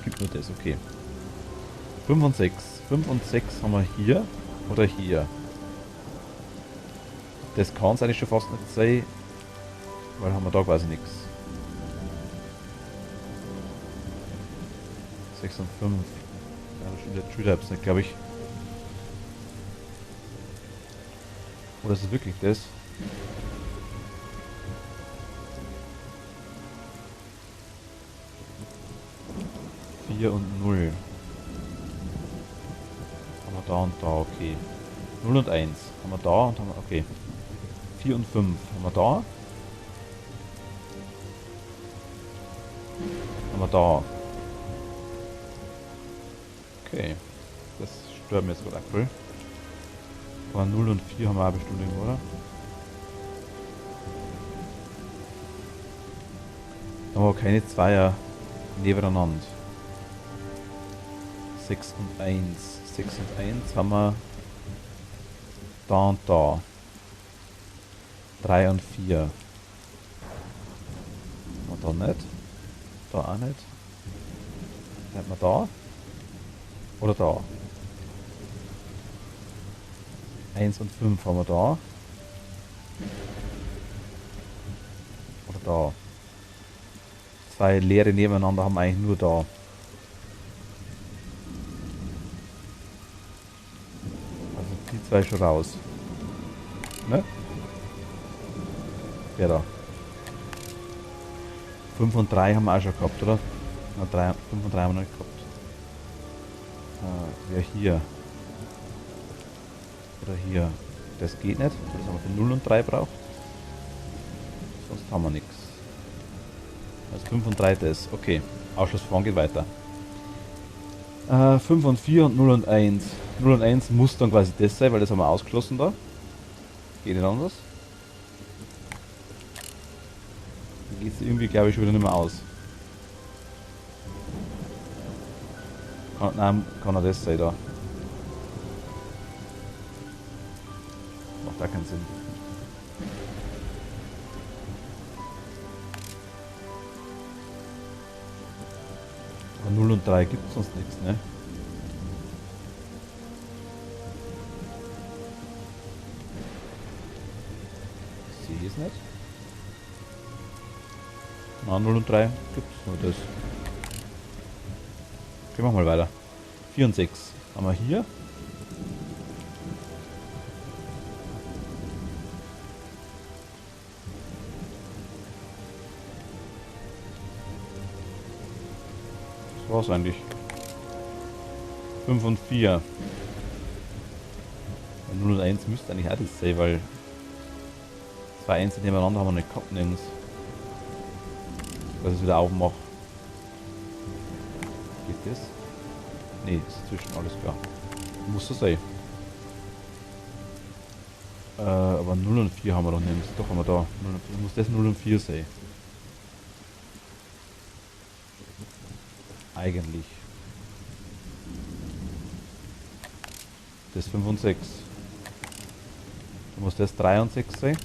Gibt nur das, okay. 5 und 6. 5 und 6 haben wir hier oder hier. Das kann es eigentlich schon fast nicht sein, weil haben wir da quasi nichts. 6 und 5. Ja, schon wieder nicht, glaube ich. Oder ist es wirklich das? Vier und 0. Haben wir da und da, okay. 0 und 1 haben wir da und haben wir, okay. 4 und 5 haben wir da. Haben wir da. Okay. Das stört mir jetzt gerade aktuell. Aber 0 und 4 haben wir auch bestimmt irgendwo, oder? Da haben wir keine Zweier nebeneinander. 6 und 1. 6 und 1 haben wir da und da. 3 und 4. Haben wir da nicht. Da auch nicht. Hätten wir da. Oder da. 1 und 5 haben wir da. Oder da. 2 leere nebeneinander haben wir eigentlich nur da. Also die 2 schon raus. Ne? Der da. 5 und 3 haben wir auch schon gehabt, oder? Na, 5 und 3 haben wir noch nicht gehabt. Wer hier. Oder hier. Das geht nicht. Das haben wir für 0 und 3 braucht. Sonst haben wir nichts. Also 5 und 3 das. Okay. Ausschlussverfahren geht weiter. 5 und 4 und 0 und 1. 0 und 1 muss dann quasi das sein, weil das haben wir ausgeschlossen da. Geht nicht anders. Dann geht es irgendwie, glaube ich, schon wieder nicht mehr aus. Nein, kann er das sein da. Macht da keinen Sinn. Aber 0 und 3 gibt es sonst nichts, ne? Ich sehe es nicht. Na, 0 und 3 gibt es nur das. Okay, machen wir mal weiter. 4 und 6 haben wir hier. Das war's eigentlich. 5 und 4. 0 und 1 müsste eigentlich auch das sein, weil 2 Einsen nebeneinander haben wir nicht gehabt nirgends. Dass ich es wieder aufmache. Geht das? Ne, ist zwischen, alles klar. Muss so sein. Aber 0 und 4 haben wir doch nirgends. Doch haben wir da. 0 und 4. Muss das 0 und 4 sein. Eigentlich. Das 5 und 6. Dann muss das 3 und 6 sein.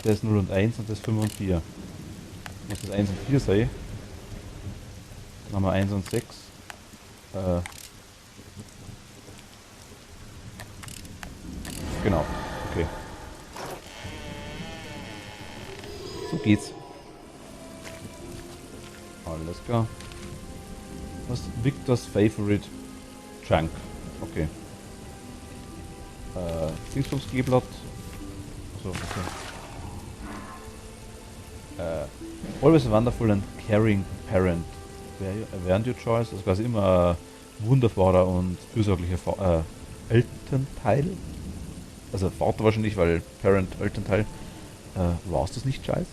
Das 0 und 1 und das 5 und 4. Muss das 1 und 4 sein. Dann haben wir 1 und 6. Genau. Okay. So geht's. Alles klar. Was? Victor's Favorite Chunk. Okay. Dingsbums G-Blatt. So, okay. Always a wonderful and caring parent. Während your choice. Also quasi immer ein wunderbarer und fürsorglicher Elternteil. Also Vater wahrscheinlich, weil Parent, Elternteil. War es das nicht, Scheiß?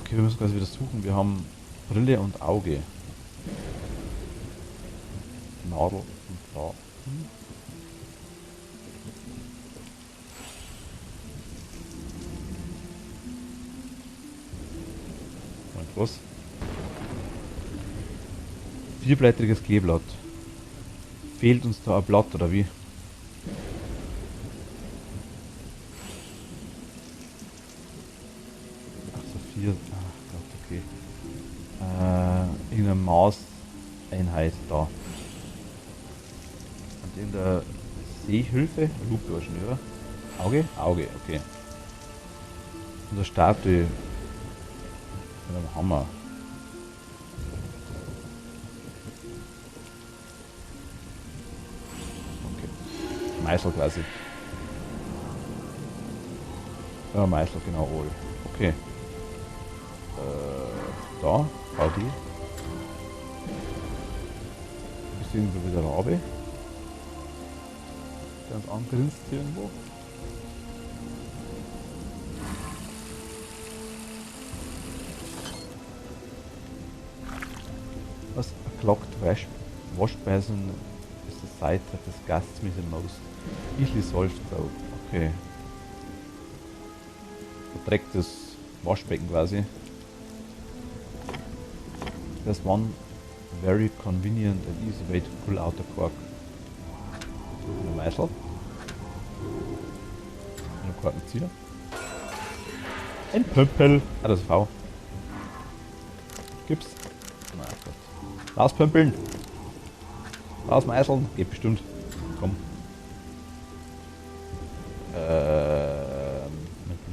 Okay, wir müssen quasi wieder suchen. Wir haben Brille und Auge. Nadel und da. Und was? Vierblättriges Kleeblatt. Fehlt uns da ein Blatt oder wie? Ach so, 4. Ach Gott, okay. Irgendeine Maßeinheit da. Und in der Sehhilfe, Lupe wahrscheinlich, oder? Auge? Auge, okay. Und der Statue mit einem Hammer. Okay. Meißel quasi. Ja, Meißel, genau, wohl. Okay. Da, VD. Ist irgendwo wieder Rabe. Der uns angrinst hier irgendwo. Was? A clogged wash basin is the site that disgusts me the most. Easily solved though. Okay. Verdrecktes Waschbecken quasi. There's one very convenient and easy way to pull out the cork. Eine Meißel. Ein Korkenzieher. Ein Pömpel. Ah, das ist V. Gibt's? Na Gott. Rauspömpeln. Rausmeißeln. Geht bestimmt. Komm.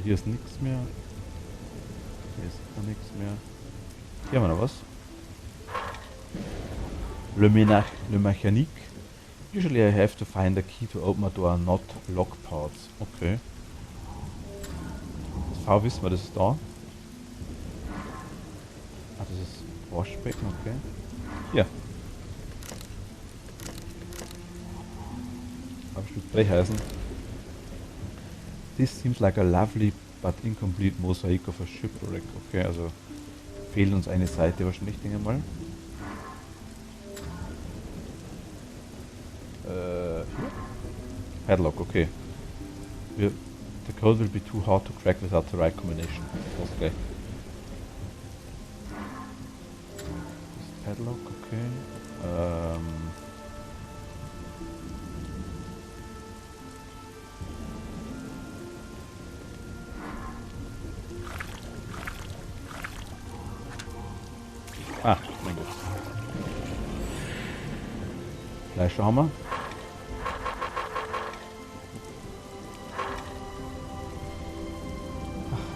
Hier ist nichts mehr. Hier ist gar nichts mehr. Hier haben wir noch was. Le Mécanique. Usually I have to find a key to open a door, not lock parts. Okay. Das V wissen wir, das ist da. Ah, das ist Waschbecken, okay. Hier. Ein Stück Brecheisen. This seems like a lovely but incomplete mosaic of a shipwreck. Okay, also fehlt uns eine Seite wahrscheinlich, denke ich mal. Padlock, okay. The code will be too hard to crack without the right combination. Okay. Padlock, okay. Ah, mein Gott. Fleischhammer.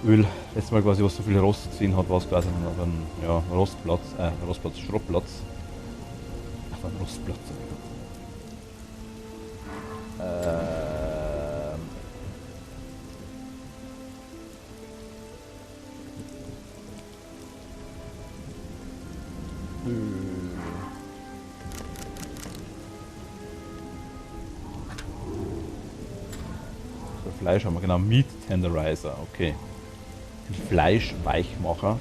Öl. Letztes Mal quasi, was so viel Rost gesehen hat, war es quasi ein ja, Rostplatz, Schrottplatz. Ach, ein Rostplatz. Für Fleisch haben wir genau Meat Tenderizer, okay. Den Fleischweichmacher.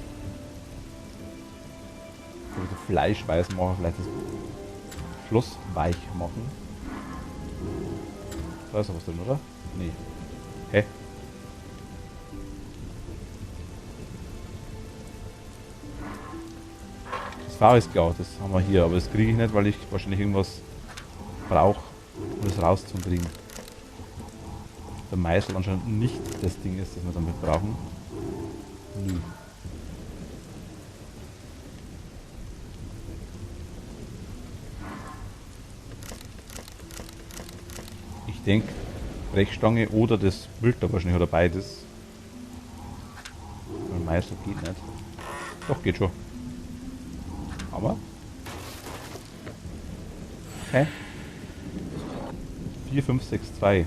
Also Fleischweichmacher, vielleicht das Schloss weich machen. Da ist noch was drin, oder? Nee. Hä? Das Fahrradsklau, das haben wir hier, aber das kriege ich nicht, weil ich wahrscheinlich irgendwas brauche, um das rauszukriegen. Der Meißel anscheinend nicht das Ding ist, das wir damit brauchen. Nö. Ich denke, Brechstange oder das Bild da wahrscheinlich oder beides. Weil Meißel geht nicht. Doch, geht schon. Aber. Hä? 4, 5, 6, 2.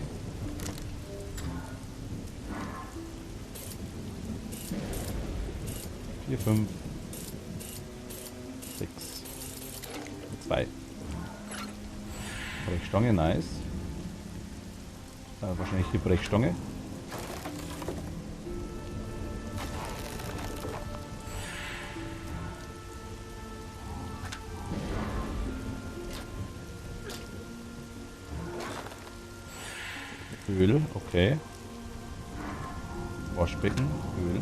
Vier, 5, 6, 2. Brechstange, nice. Wahrscheinlich die Brechstange. Öl, okay. Waschbecken, Öl.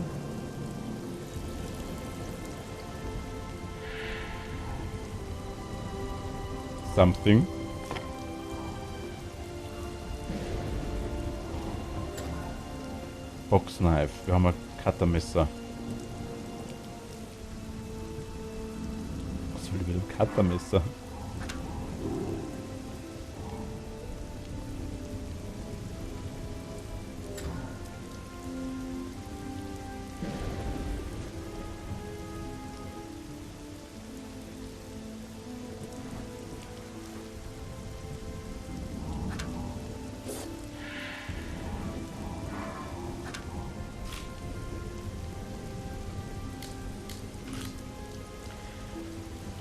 Something. Boxknife. Wir haben ein Cuttermesser. Was will ich mit dem Cuttermesser?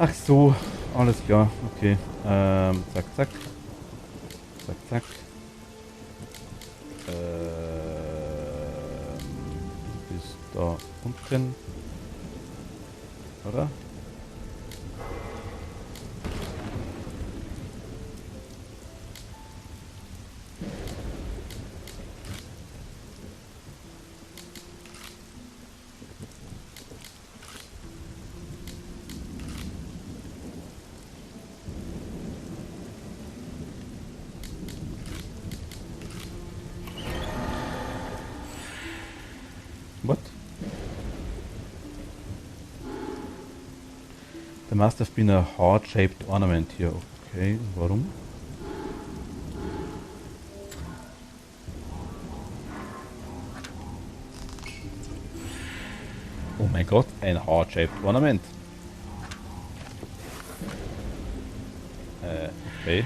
Ach so, alles klar, okay. Zack, zack. Zack, zack. Bis da unten. Oder? What? There must have been a heart-shaped ornament here. Okay, warum? Oh mein Gott, ein heart-shaped ornament. Okay.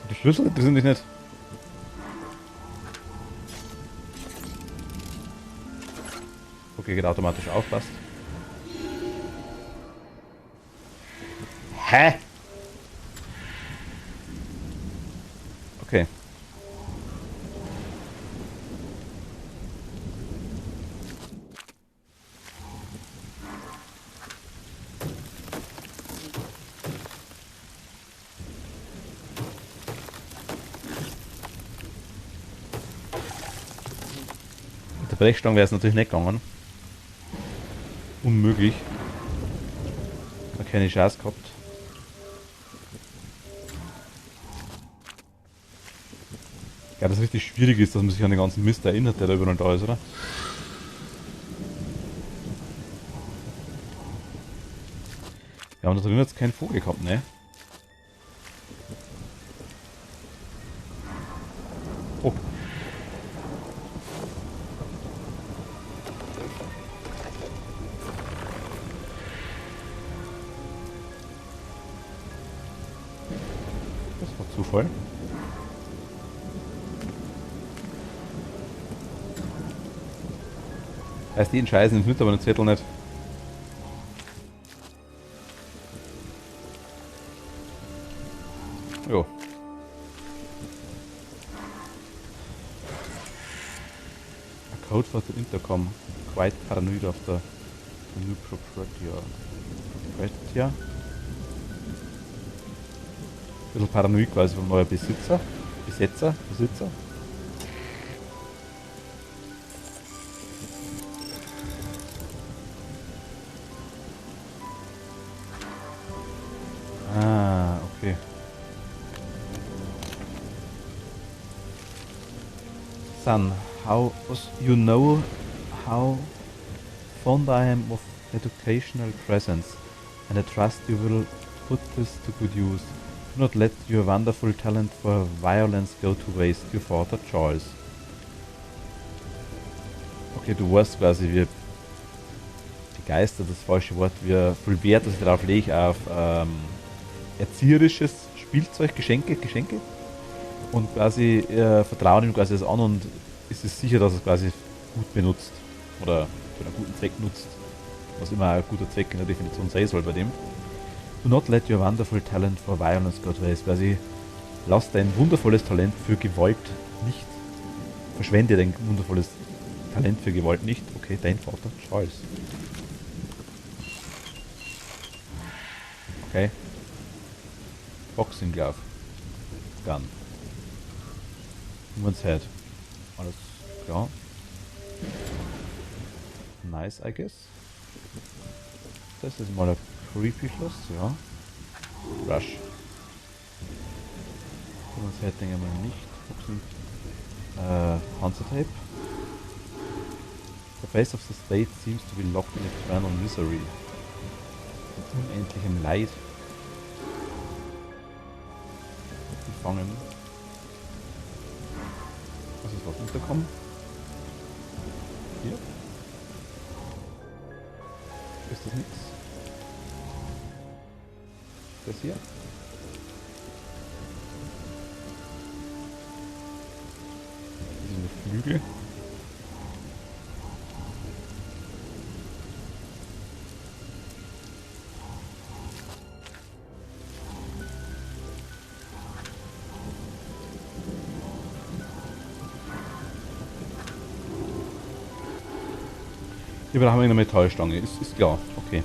Die Schlüssel interessieren dich nicht. Okay, geht automatisch auf, passt. Hä? Okay. Mit der Brechstange wäre es natürlich nicht gegangen. Unmöglich. Keine Chance gehabt. Ja, das richtig schwierig ist, dass man sich an den ganzen Mist erinnert, der da überall da ist, oder? Wir haben da drin jetzt keinen Vogel gehabt, ne? Oh. Das war Zufall. Heißt, die entscheiden mit, aber den Zettel nicht. Jo. Code for the intercom. Quite paranoid of the new proprietor. Bisschen paranoid quasi vom neuen Besitzer. Ah, okay. Son, how you know how fond I am of educational presence, and I trust you will put this to good use. Do not let your wonderful talent for violence go to waste, your father Charles. Okay, du weißt quasi, wie begeistert, das falsche Wort, wie viel Wert dass ich darauf lege, auf erzieherisches Spielzeug, Geschenke. Und quasi vertrauen ihm quasi das an und ist es sicher, dass es quasi gut benutzt. Oder für einen guten Zweck nutzt. Was immer ein guter Zweck in der Definition sein soll bei dem. Do not let your wonderful talent for violence go to waste. Quasi, lass dein wundervolles Talent für Gewalt nicht. Verschwende dein wundervolles Talent für Gewalt nicht. Okay, dein Vater Charles. Okay. Boxing Glove. Gun. Woman's Head. Alles klar. Nice, I guess. Das ist mal ein creepy Schloss, ja. Rush. Woman's Head denke ich mal nicht. Boxing. Panzertape. The face of the state seems to be locked in eternal misery. Mit unendlichem Leid. Gefangen. Was ist was unterkommen? Hier? Ist das nichts? Das hier? Das sind Flügel. Hier haben wir eine Metallstange, ist klar, okay.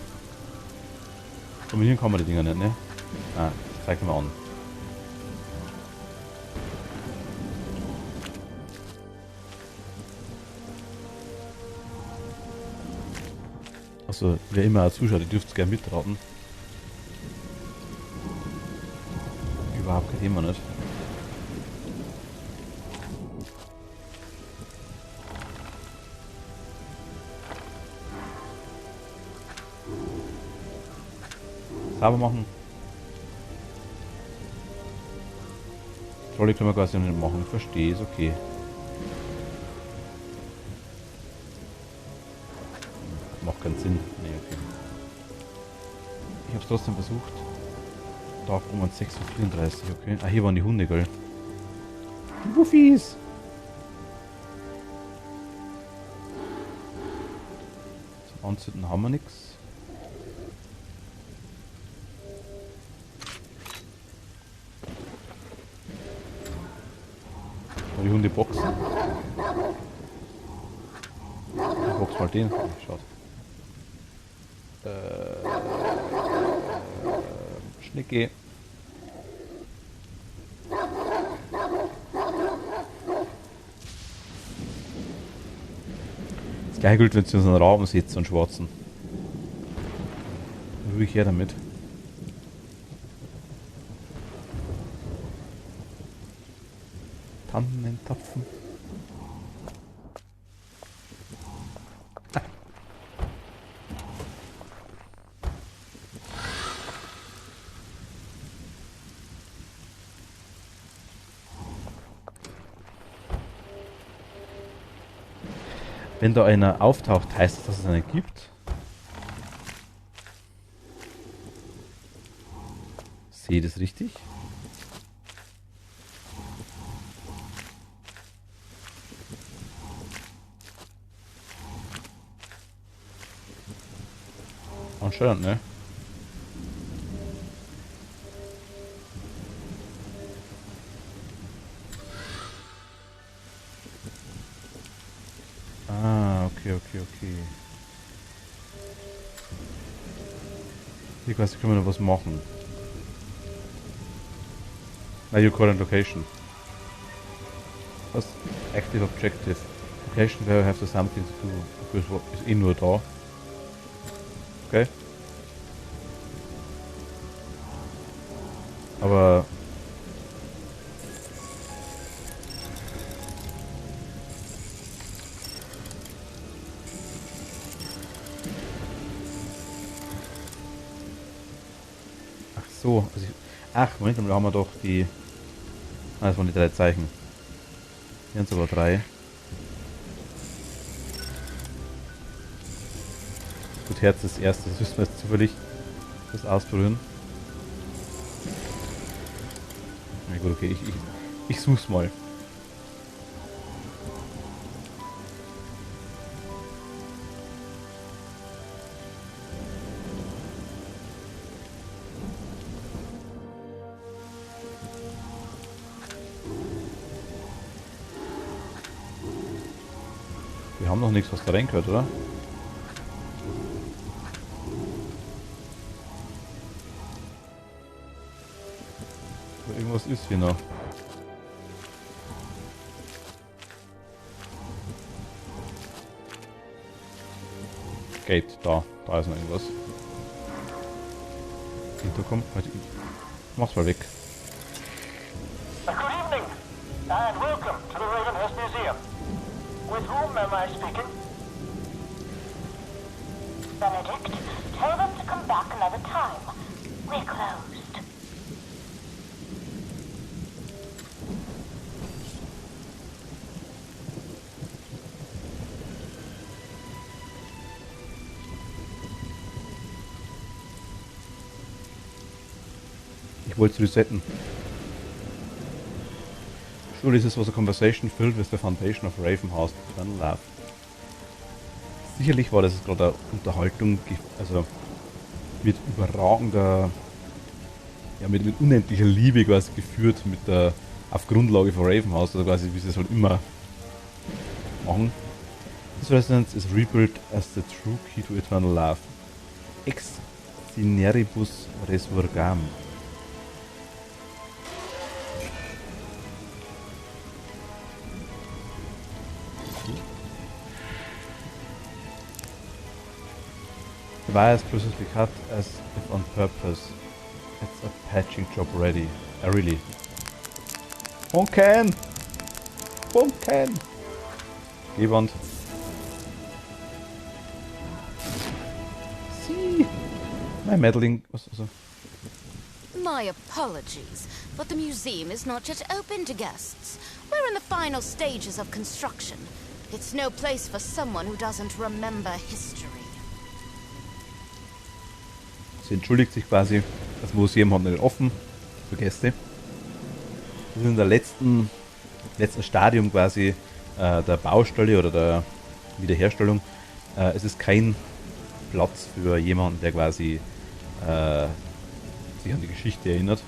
Kombinieren kann man die Dinger nicht, ne? Ah, das zeigt mal an. Also, wer immer zuschaut, ihr dürft es gerne mitraten. Überhaupt kein Thema nicht. Sauber machen. Trolley können wir quasi nicht machen, ich verstehe, ist okay. Macht keinen Sinn. Nee, okay. Ich hab's trotzdem versucht. Tag um 6:34 Uhr, okay. Ah, hier waren die Hunde, gell? Die Wuffis! Zum Anzünden haben wir nichts. Die Hunde boxen. Ich box mal den. Schaut. Schnicki. Das gleiche gilt, wenn sie uns einen Raum sitzen und schwarzen. Ruhig her damit. Tannentapfen. Wenn da einer auftaucht, heißt das, dass es einen gibt. Sehe ich das richtig? Anscheinend, ne? okay. Hier quasi können wir noch was machen. Na, your current location. Was? Active objective. Location where you have to something to do. Because what ist eh nur da. Okay. Aber... Ach so, also ach, Moment, dann haben wir doch die... Ah, das waren die 3 Zeichen. Hier sind es aber 3. Gut, Herz ist das erste, das müssen wir jetzt zufällig das ausprobieren. Na gut, okay, ich such's mal. Wir haben noch nichts, was da reingehört, oder? Aber irgendwas ist hier noch. Gate, da ist noch irgendwas. Hinterkommen, halt, mach's mal weg. Good evening, and welcome to the Ravenhurst Museum. With whom am I speaking? Benedict, tell them to come back another time. We're closed. Ich wollte es resetten. Surely this was a conversation filled with the foundation of Ravenhurst Eternal Love. Sicherlich war das gerade eine Unterhaltung, also mit überragender, ja mit unendlicher Liebe quasi geführt, auf Grundlage von Ravenhurst, also quasi wie sie es halt immer machen. This resonance is rebuilt as the true key to eternal love. Ex cineribus resurgam. The wire is previously cut as if on purpose. It's a patching job ready. Really. Funken! Funken! Gehwand. See! My meddling. Also. My apologies, but the museum is not yet open to guests. We're in the final stages of construction. It's no place for someone who doesn't remember history. Sie entschuldigt sich quasi, das Museum hat nicht offen für Gäste. Wir sind in der letzten Stadium quasi der Baustelle oder der Wiederherstellung. Es ist kein Platz für jemanden, der quasi sich an die Geschichte erinnert.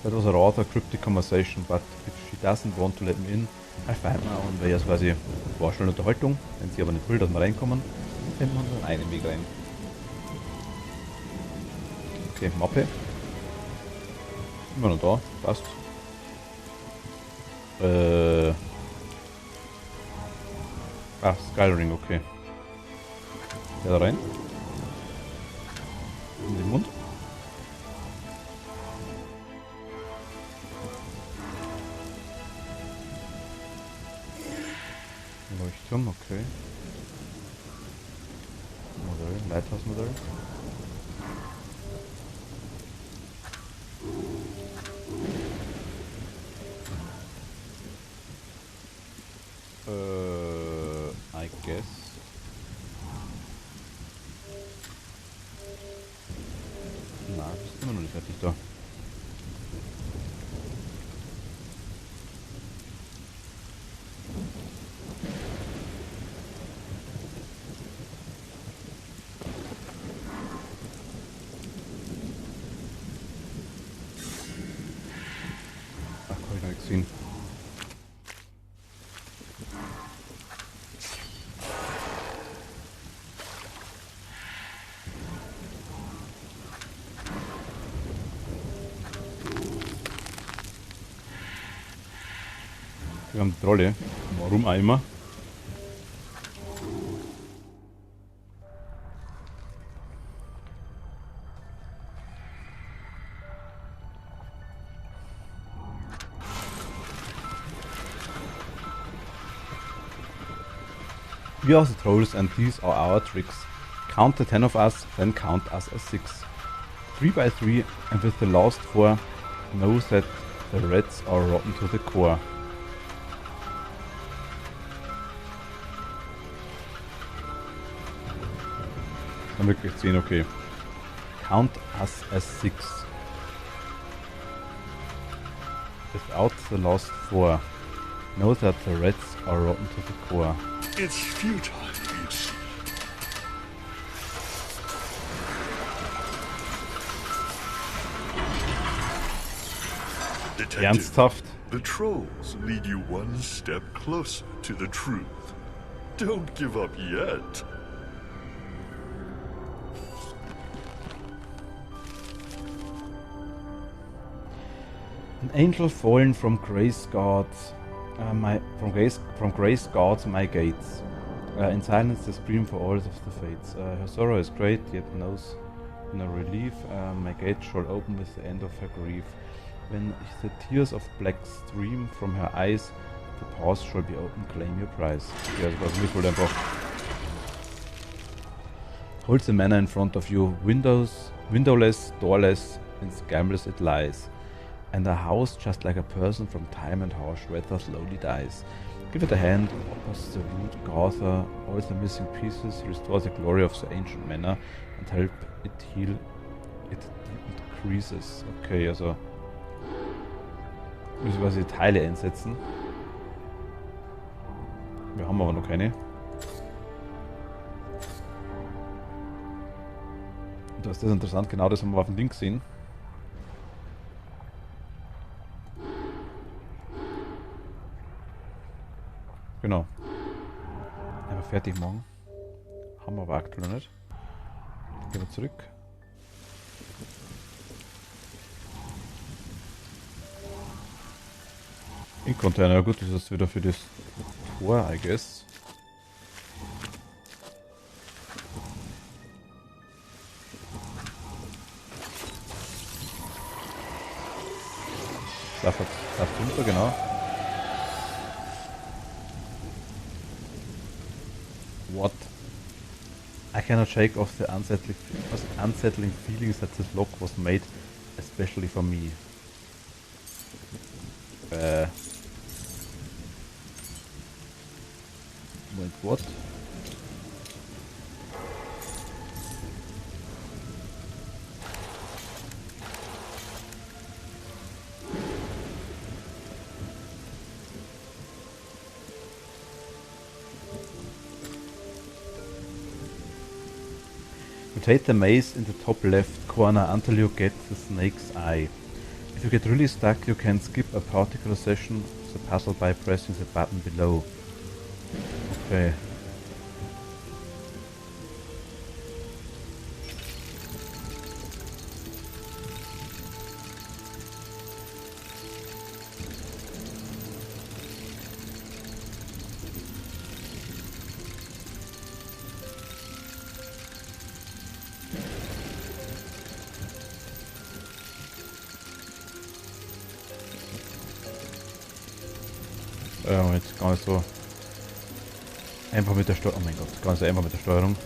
That was a rather cryptic conversation, but if she doesn't want to let me in, I find my own way. Also quasi war schon eine Unterhaltung, wenn sie aber nicht will, dass wir reinkommen, finden wir unseren einen Weg rein. Okay, Mappe. Immer noch da, passt. Skyring, okay. Ja, da rein. In den Mund. Leuchtturm, okay. Modell, Lighthouse-Modell. I guess. Na, bist immer noch nicht fertig da. Ach, hab ich noch nicht gesehen. Wir haben die Trolle. Warum auch immer. We are the trolls and these are our tricks. Count the 10 of us, then count us as 6. 3 by 3 and with the last 4, know that the rats are rotten to the core. Dann wirklich 10, okay. Count us as 6. Without the last 4, know that the rats are rotten to the core. It's futile, you see. Detective, Ernsthaft? the trolls lead you one step closer to the truth. Don't give up yet. An angel fallen from grace guards, from grace guards my gates. In silence they scream for all of the fates. Her sorrow is great, yet knows no relief. My gate shall open with the end of her grief. When the tears of black stream from her eyes, the path shall be open, claim your prize. Ja, das war wohl einfach. Hold the manor in front of you, windowless, doorless, in scambless it lies. And a house just like a person from time and harsh weather slowly dies. Give it a hand, opposite the root, gather all the missing pieces, restore the glory of the ancient manor and help it heal it creases. Okay, also müssen wir die Teile einsetzen. Wir haben aber noch keine. Und das ist interessant, genau das haben wir auf dem Link gesehen. Genau. Einmal fertig machen. Haben wir aber aktuell noch nicht. Gehen wir zurück. In Container, gut, das ist wieder für das Tor, I guess. Darf runter, genau. What? I cannot shake off the unsettling feelings that this lock was made especially for me. Wait, what? Rotate the maze in the top left corner until you get the snake's eye. If you get really stuck, you can skip a particular session of the puzzle by pressing the button below. Okay. Jetzt gar nicht so einfach mit der Steuerung. Oh mein Gott, gar nicht so einfach mit der Steuerung.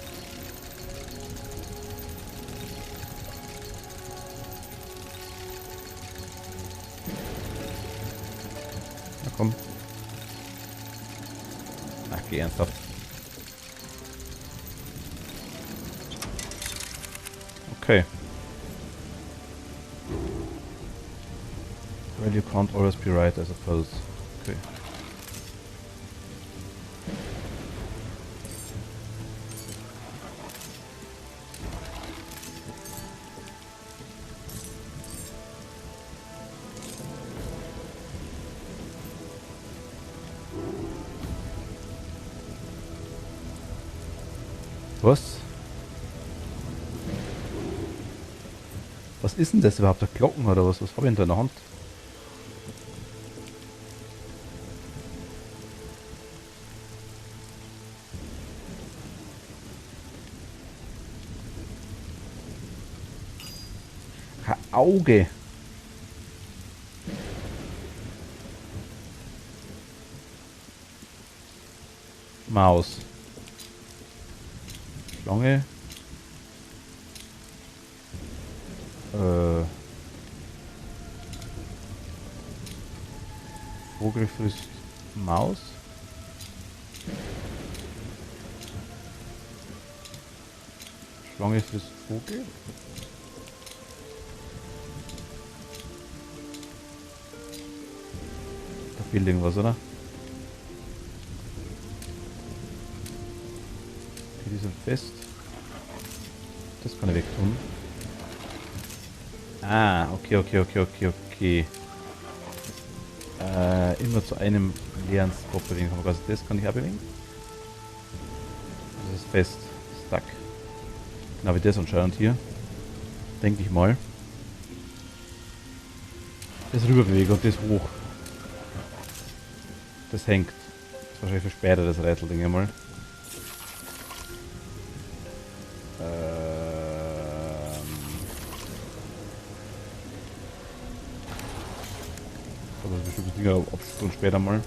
Na komm. Ach, geh ernsthaft. Okay. Well, you can't always be right, I suppose. Okay. Was? Was ist denn das überhaupt? Der Glocken oder was? Was habe ich denn da in der Hand? Auge. Maus. Schlange. Vogel frisst Maus. Schlange frisst Vogel. Da fehlt irgendwas, oder? Okay, die sind fest. Das kann ich wegtun. Ah, okay. Immer zu einem leeren Spot bewegen. Also das kann ich auch bewegen. Das ist fest. Stuck. Genau wie das anscheinend hier. Denke ich mal. Das rüber bewegen und das hoch. Das hängt. Das ist wahrscheinlich für später das Rätsel, denke ich mal. Aber das bestimmt Dinger abstunden später mal.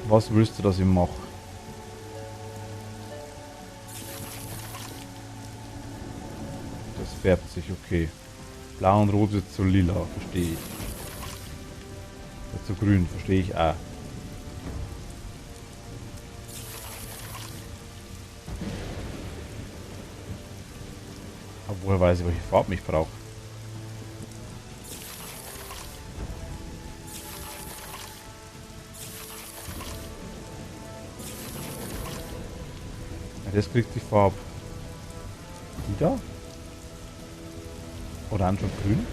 Was willst du, dass ich mache? Das färbt sich, okay. Blau und Rot wird zu lila, verstehe ich. Wird zu grün, verstehe ich auch. Aber woher weiß ich, welche Farbe ich brauche? Ja, das kriegt die Farbe. Die da? Orange und grün?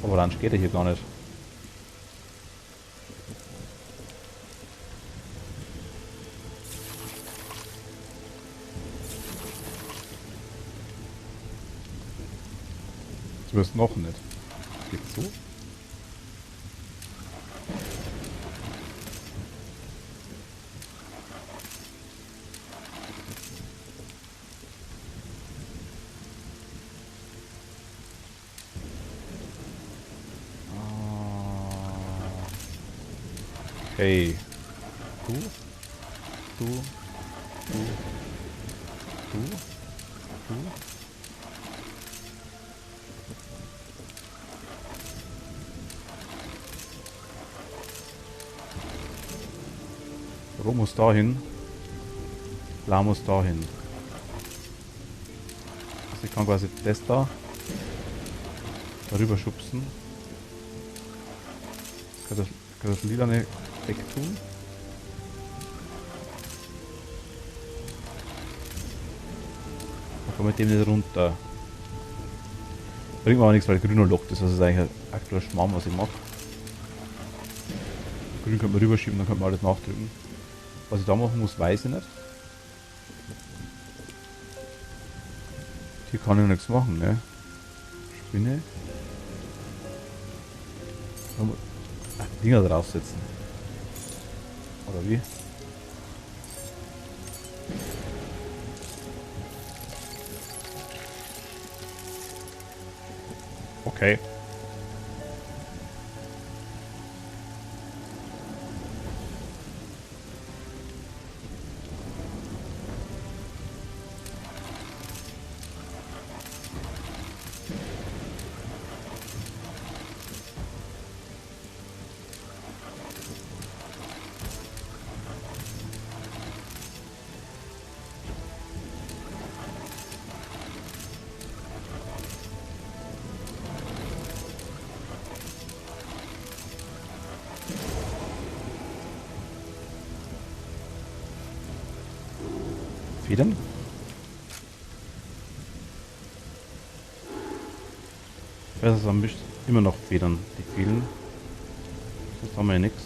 Aber Orange geht ja hier gar nicht. Zumindest noch nicht. Geht's so? Okay. Du. Rot muss dahin. Blau muss dahin. Also ich kann quasi das da darüber schubsen. Kann das Lila nicht wegtun. Da kommt mit dem nicht runter. Bringt mir aber nichts, weil grün noch lockt ist. Das ist eigentlich ein aktueller Schmarrn, was ich mache. Grün könnte man rüberschieben, dann könnte man alles nachdrücken. Was ich da machen muss, weiß ich nicht. Hier kann ich nichts machen, ne? Spinne. Dinger draufsetzen. Oder wie? Okay. Federn? Ich weiß, es haben immer noch Federn, die fehlen. Sonst haben wir ja nichts.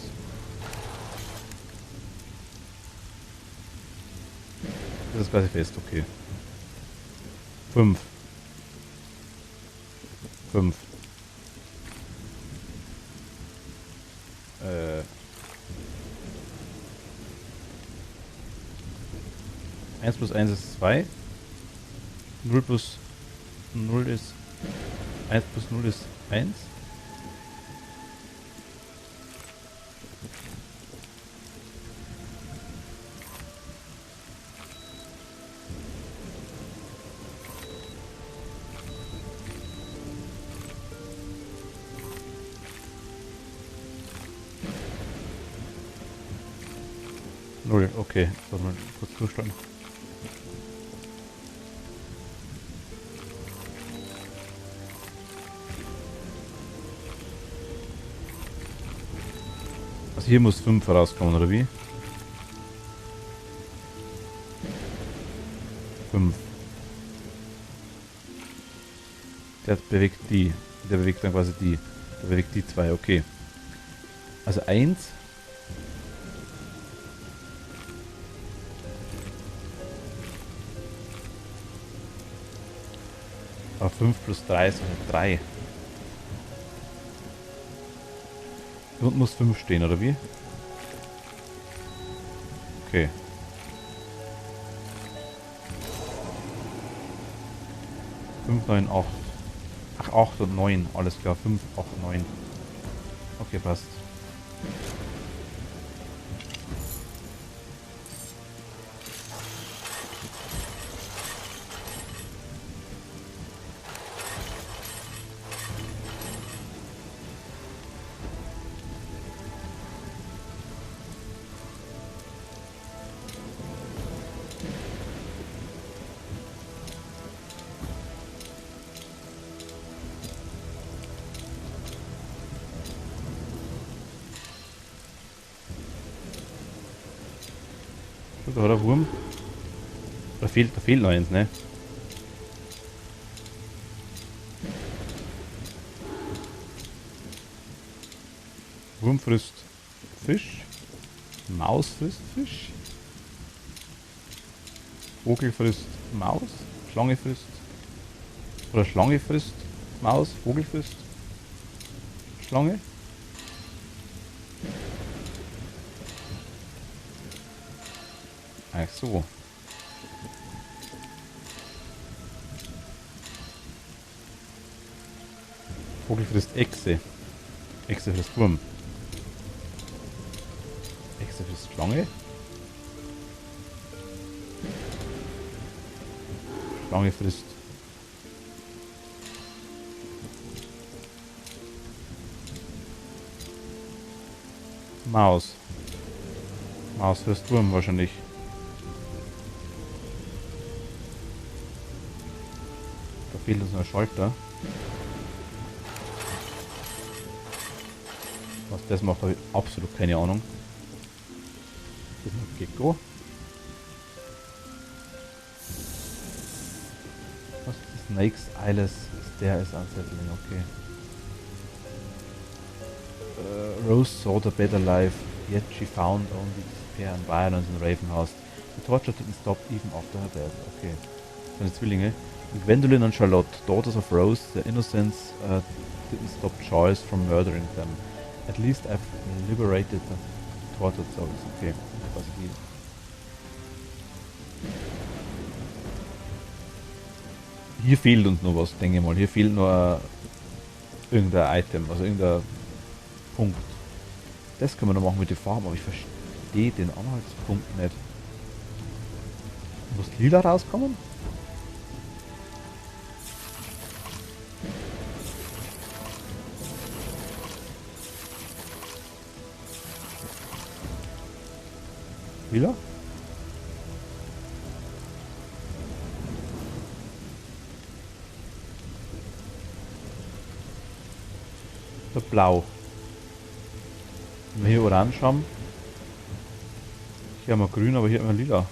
Das ist quasi fest, okay. 5. 5. 1 plus 1 ist 2. 0 plus 0 ist 1 plus 0 ist 1. Null, okay. Warte mal, kurz durchschlagen. Also hier muss 5 rauskommen, oder wie? 5. Der bewegt die. Der bewegt dann quasi die. Der bewegt die 2, okay. Also 1. Aber 5 plus 3 ist 3. Hier unten muss 5 stehen, oder wie? Okay. Fünf, 9, 8. Ach, 8 und 9. Alles klar. 5, 8, 9. Okay, passt. Da hat er Wurm. Da fehlt noch eins, ne? Wurm frisst Fisch. Maus frisst Fisch. Vogel frisst Maus. Schlange frisst. Oder Schlange frisst Maus. Vogel frisst Schlange. Ach so. Vogel frisst Echse. Echse frisst Wurm. Echse frisst Schlange. Schlange frisst Maus. Maus frisst Wurm wahrscheinlich. Da fehlt uns noch ein Schalter. Was das macht, habe ich absolut keine Ahnung. Das ist ein Gecko. Was ist das? Snake's Eyeless ist der ist Unsettling, okay. Rose saw the better life, yet she found only despair and violence in Ravenhouse. The torture didn't stop even after her death. Okay. Seine Zwillinge. Gwendolyn and Charlotte, daughters of Rose, their innocence didn't stop Charles from murdering them. At least I've liberated the tortured souls. Okay. Quasi die. Hier fehlt uns noch was, denke ich mal. Hier fehlt noch irgendein Item, also irgendein Punkt. Das können wir noch machen mit den Farben, aber ich verstehe den Anhaltspunkt nicht. Muss lila rauskommen? Lila? Oder blau? Wenn wir hier orange haben. Hier haben wir grün, aber hier haben wir lila.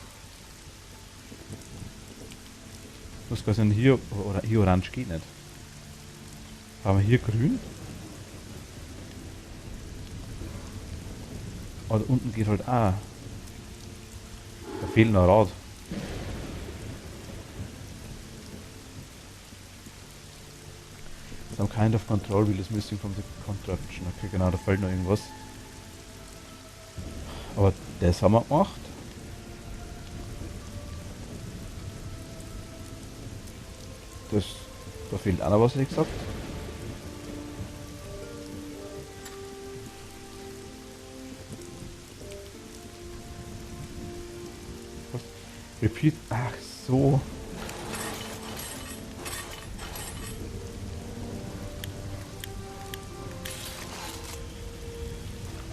Was kann sein hier, oder hier orange geht nicht. Haben wir hier grün? Oder unten geht halt auch. Da fehlt noch ein Rad. Some kind of control wheel is missing from the contraption. Okay, genau, da fehlt noch irgendwas. Aber das haben wir gemacht. Da fehlt auch noch was, ehrlich gesagt. Was? Repeat. Ach so.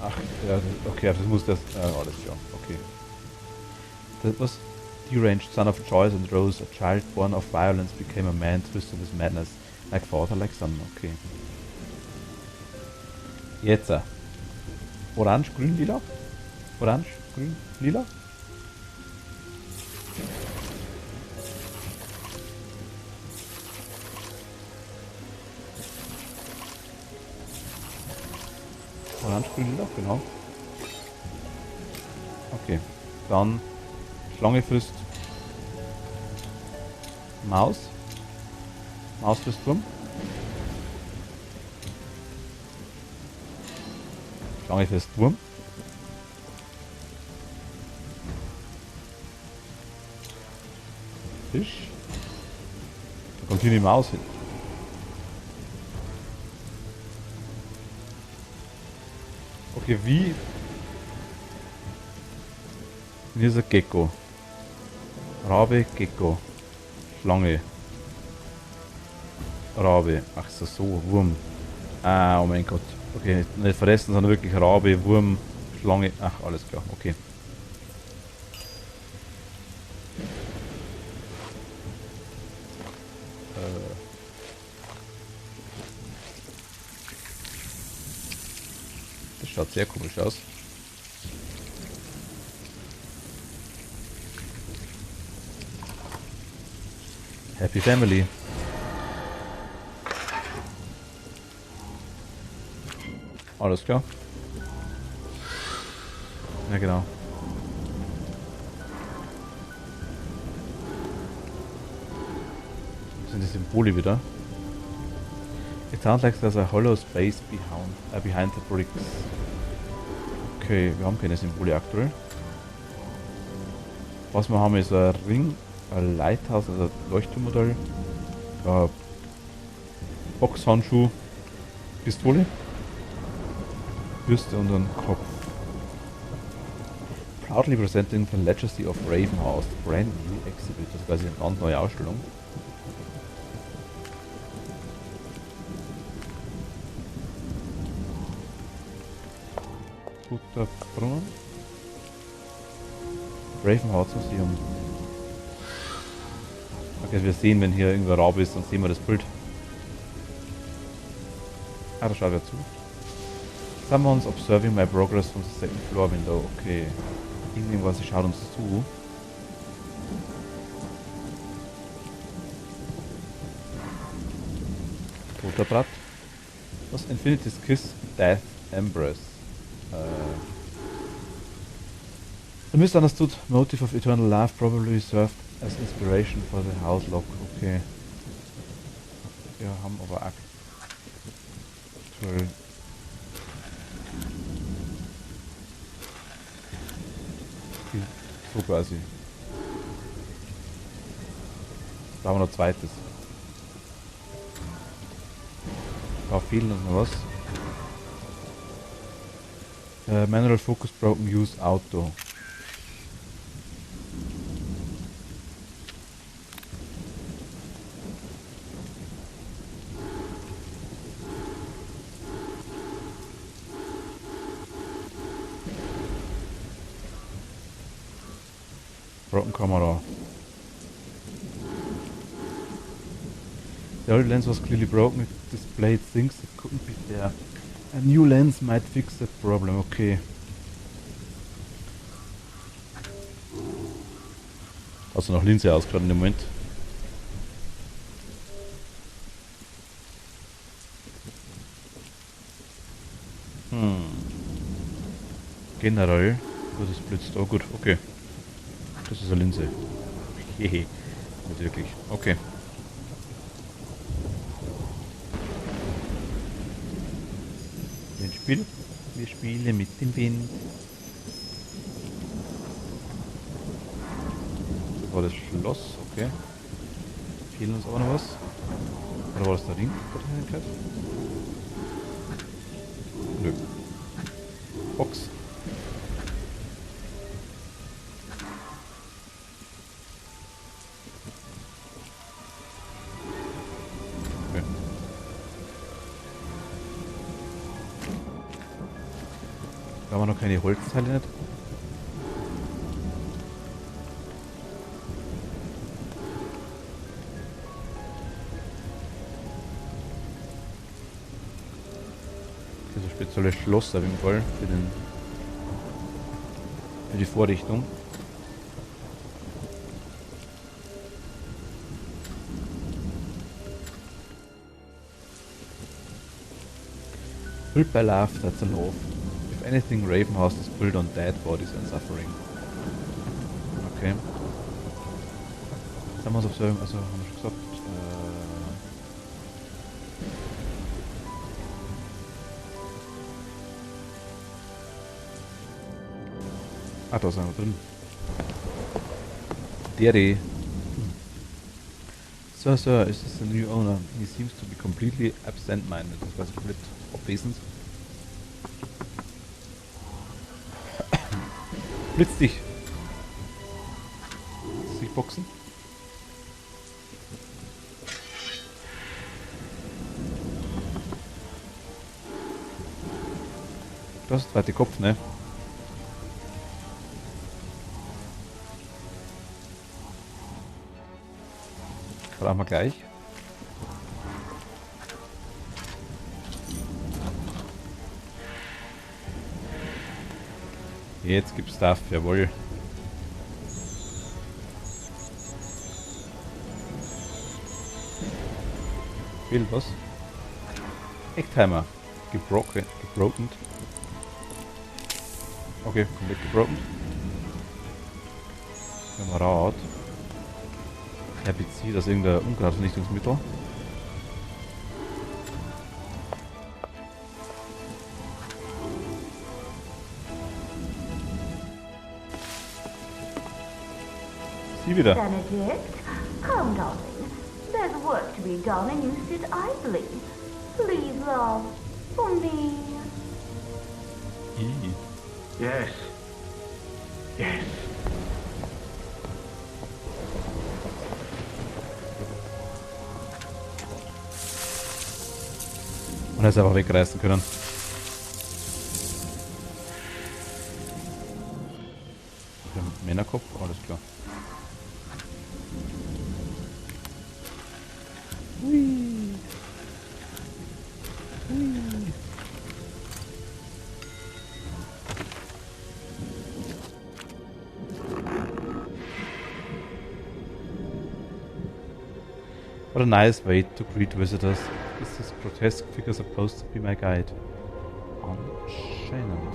Ach, ja, okay, das muss das. Alles klar, okay. Das was? Deranged son of Joyce and Rose, a child born of violence, became a man twisted with madness, like father, like son. Okay. Jetzt. Orange, grün, lila? Orange, grün, lila? Orange, grün, lila, genau. Okay. Dann Schlange frisst Maus. Maus frisst Wurm. Schlange frisst Wurm. Fisch. Da kommt hier die Maus hin. Okay, wie? Hier ist ein Gecko. Rabe, Gecko. Schlange. Rabe. Ach so, Wurm. Ah, oh mein Gott. Okay, nicht vergessen, sondern wirklich Rabe, Wurm, Schlange. Ach, alles klar, okay. Das schaut sehr komisch aus. Happy Family. Alles klar. Ja, genau. Das sind die Symbole wieder. It sounds like there's a hollow space behind the bricks. Okay, wir haben keine Symbole aktuell. Was wir haben ist ein Ring, ein Lighthouse, also ein Leuchtturmmodell, Boxhandschuh, Pistole, Bürste und ein Kopf. Proudly presenting the Legacy of Ravenhouse, brand new exhibit, das ist quasi eine ganz neue Ausstellung. Guter Brunnen. Ravenhouse Museum. Okay, wir sehen, wenn hier irgendwer Rabe ist, dann sehen wir das Bild. Ah, da schaut wer zu. Someone's observing my progress from the second floor window. Okay. Irgendwas, sie schaut uns zu. Toter Blatt. Was? Infinity's Kiss, Death, Embrace. The misunderstood motive of eternal love probably served as inspiration for the house lock. Okay. Wir haben aber aktuell so quasi. Da haben wir noch zweites. Da fehlen uns noch was. Manual Focus Broken Use Auto. Broken Camera. The old lens was clearly broken. It displayed things that couldn't be there. A new lens might fix that problem. Okay. Hast du noch Linse ausgeschaut in dem Moment? Generell. Oh, das blitzt. Oh gut, okay. Das ist eine Linse. Hehe. Nicht wirklich. Okay. Spiel. Wir spielen mit dem Wind. Das war das Schloss, okay. fehlen uns aber noch was. Oder war das der Ring? Nö. Box. Okay. Da haben wir noch keine Holzteile nicht. Das ist ein spezielles Schloss auf jeden Fall für die Vorrichtung. Killed by love, that's a love. If anything, Ravenhouse is built on dead bodies and suffering. Okay. Jetzt haben wir es observing, also haben wir schon gesagt. Ah, da sind wir drin. Derry. Sir, is this the new owner? He seems to be completely absent-minded. Das war komplett abwesend. Blitz dich! Willst du dich boxen? Das ist der zweite Kopf, ne? Brauchen wir gleich. Jetzt gibt's Stuff, jawohl. Fehlt was? Ecktimer. Gebroken. Okay, komplett gebroken. Kamerad. Herbizid, das ist irgendein Unkrautvernichtungsmittel. Sie wieder. Benedict, come, darling. There's work to be done and you sit idly. Please, love, for me. Yes. Yes. Und er ist einfach wegreißen können. Männerkopf, alles klar. Hui. Hui. What a nice way to greet visitors. Is this grotesque figure supposed to be my guide? Anscheinend.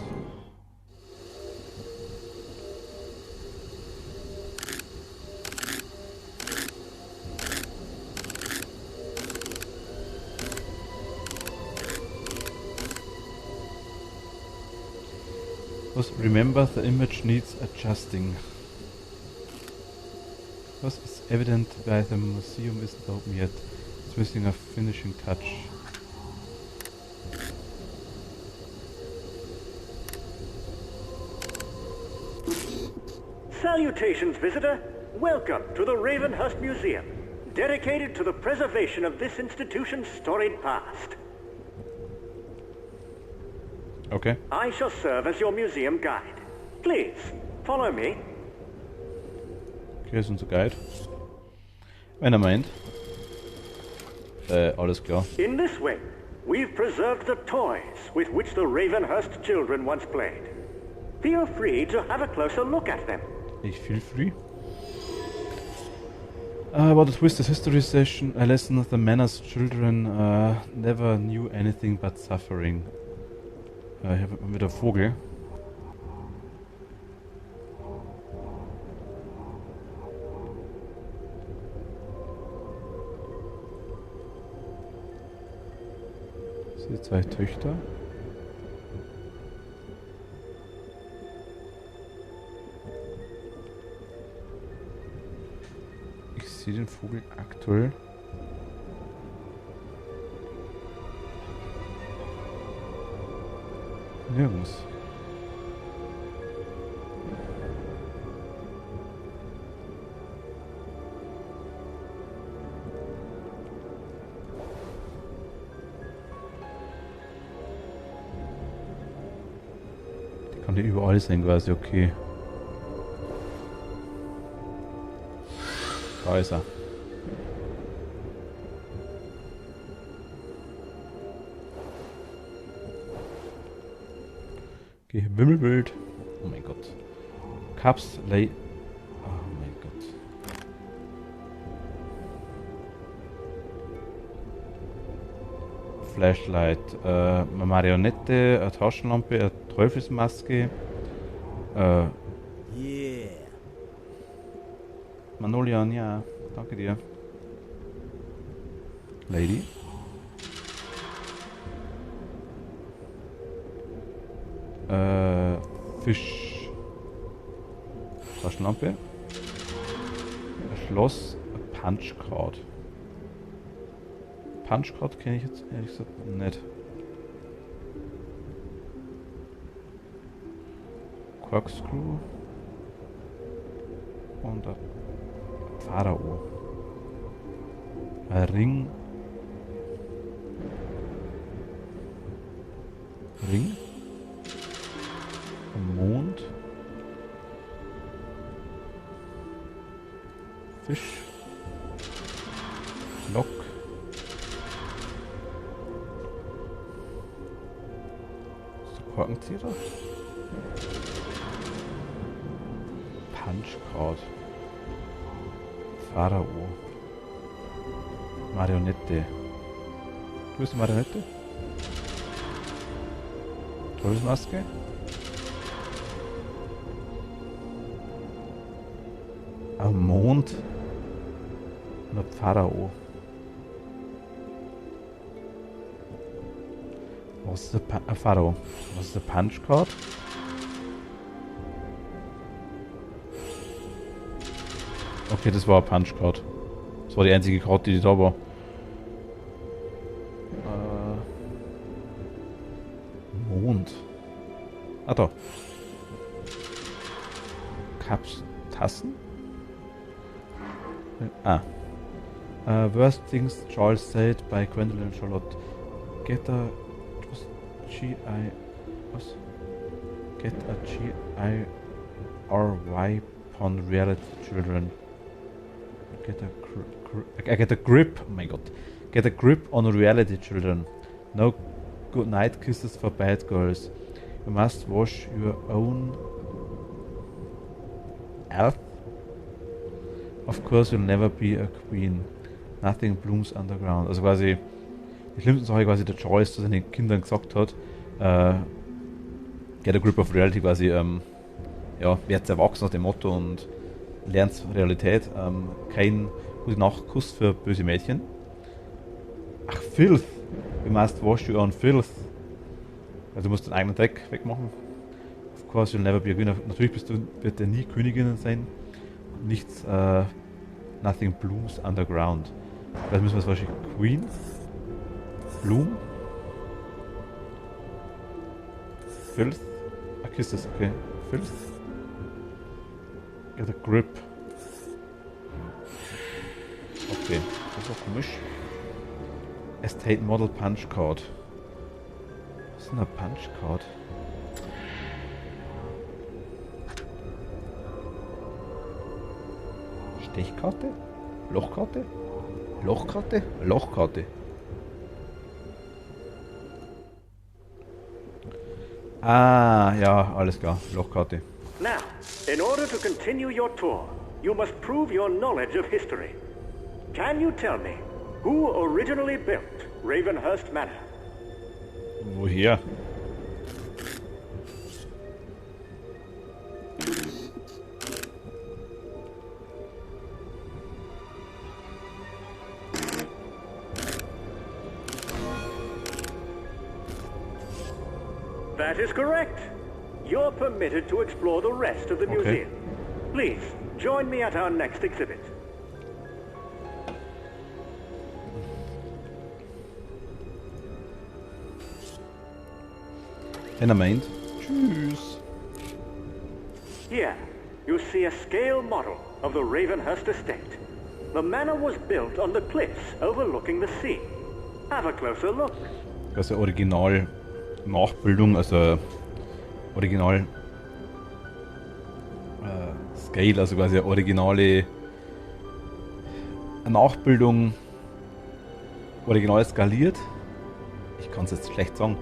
Remember, the image needs adjusting. Because it's evident why the museum isn't open yet. It's missing a finishing touch. Salutations, visitor. Welcome to the Ravenhurst Museum, dedicated to the preservation of this institution's storied past. Okay. I shall serve as your museum guide. Please, follow me. Okay, ist unser Guide. Wenn er meint. Alles klar. In this wing, we've preserved the toys with which the Ravenhurst children once played. Feel free to have a closer look at them. Ich feel free. About a twisted history session, a lesson of the manners children never knew anything but suffering. Hier haben wir wieder Vogel. Das sind die zwei Töchter. Ich sehe den Vogel aktuell. Nirgends. Die kann ja überall sein quasi, okay. Da ist er. Okay, Wimmelbild. Oh mein Gott. Cups, Lay. Oh mein Gott. Flashlight. Eine Marionette, eine Taschenlampe, eine Teufelsmaske. Yeah. Manolian, ja. Danke dir. Lady. Fisch. Taschenlampe. Ein Schloss. Ein Punchcard. Punchcard kenne ich jetzt ehrlich gesagt nicht. Corkscrew. Und ein Pharao. Ein Ring. Ring. Ein Mond. Fisch. Lock. So Korkenzieher. Punchcard. Pharao. Marionette. Du bist die Marionette? Teufelsmaske. Ein Mond. Und ein Pharao. Was ist der Pharao? Was ist der Punchcard? Okay, das war ein Punchcard. Das war die einzige Karte, die da war. Mond. Ah, da. Cups, Tassen? Ah. Worst things Charles said by Gwendolyn Charlotte. Get a GI. Was? Get a GIRY upon reality children. Get a grip. Oh my god. Get a grip on reality children. No good night kisses for bad girls. You must wash your own earth. Of course you'll never be a queen. Nothing blooms underground. Also quasi die schlimmste Sache quasi der Choice zu seinen Kindern gesagt hat. Get a grip of reality quasi, ja, werdet erwachsen nach dem Motto und lernt Realität. Kein gute Nachtkuss für böse Mädchen. Ach, Filth. You must wash your own filth. Also du musst deinen eigenen Dreck wegmachen. Of course you'll never be a queen. Natürlich wird er nie Königin sein. Nichts, nothing blooms underground. Also müssen wir es wahrscheinlich Queen. Bloom. Filth. Ach, ist das okay. Filth. Get a grip. Okay, das war komisch. Estate Model Punch Card. Was ist denn eine Punch Card? Stechkarte? Lochkarte? Lochkarte? Lochkarte. Ah, ja, alles klar. Lochkarte. Now, in order to continue your tour, you must prove your knowledge of history. Can you tell me who originally built Ravenhurst Manor? Woher? That is correct. You're permitted to explore the rest of the museum. Please, join me at our next exhibit. Tenement. Tschüss. Here, you see a scale model of the Ravenhurst estate. The manor was built on the cliffs overlooking the sea. Have a closer look. Das ist ja Original Nachbildung, also Original Scale, also quasi eine originale Nachbildung, original skaliert. Ich kann es jetzt schlecht sagen.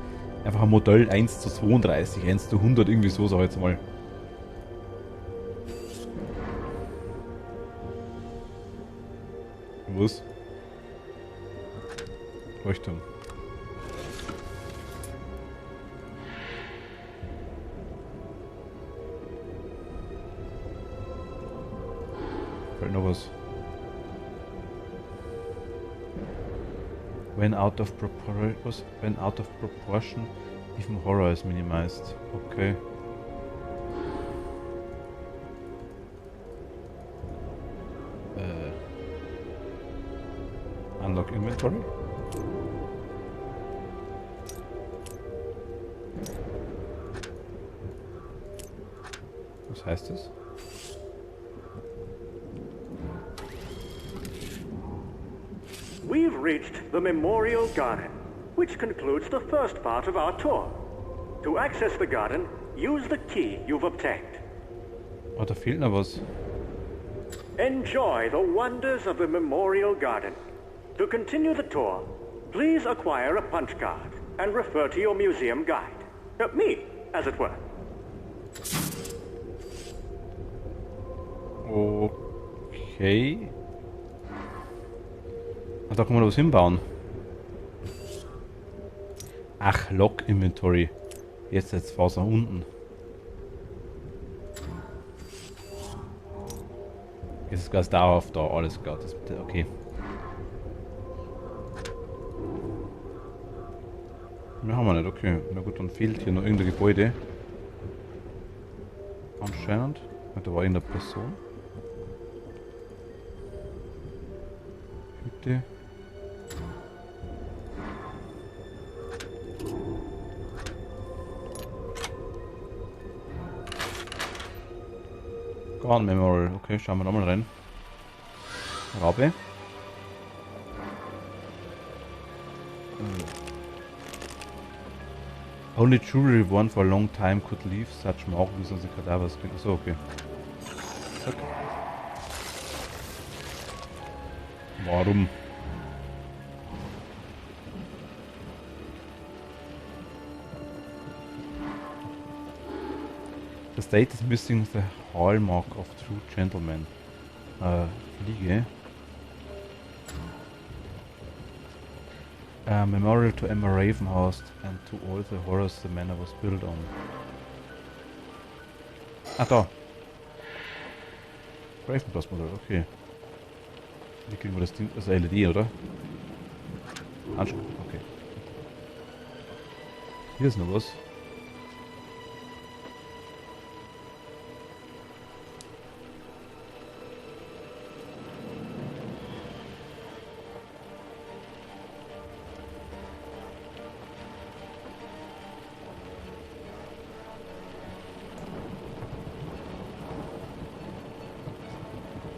Einfach ein Modell 1:32, 1:100, irgendwie so, sag ich jetzt mal. Was? Leuchtturm. Fällt noch was. When out of proportion, even horror is minimized. Okay. Unlock inventory. Was heißt das? We've reached the Memorial Garden, which concludes the first part of our tour. To access the garden, use the key you've obtained. Oh, da fehlt noch was. Enjoy the wonders of the Memorial Garden. To continue the tour, please acquire a punch card and refer to your museum guide. Me, as it were. Okay. Ah, da kann man was hinbauen. Ach, Lock Inventory. Jetzt war es nach unten. Jetzt ist Gas dauerhaft da, alles klar. Das, okay. Mehr haben wir nicht, okay. Na gut, dann fehlt hier noch irgendein Gebäude. Anscheinend. Da war irgendeine Person. Bitte. Garden Memorial. Okay, schauen wir da mal rein. Rabe. Only jewelry worn for a long time could leave such markings on the cadaver skin. Achso, okay. Zack. Warum? The state is missing the hallmark of true gentlemen. Fliege. Memorial to Emma Ravenhurst and to all the horrors the manor was built on. Ah, da. Ravenhurst Modell, okay. Wie kriegen wir das Ding? Das ist LED, oder? Handschuh, okay. Hier ist noch was.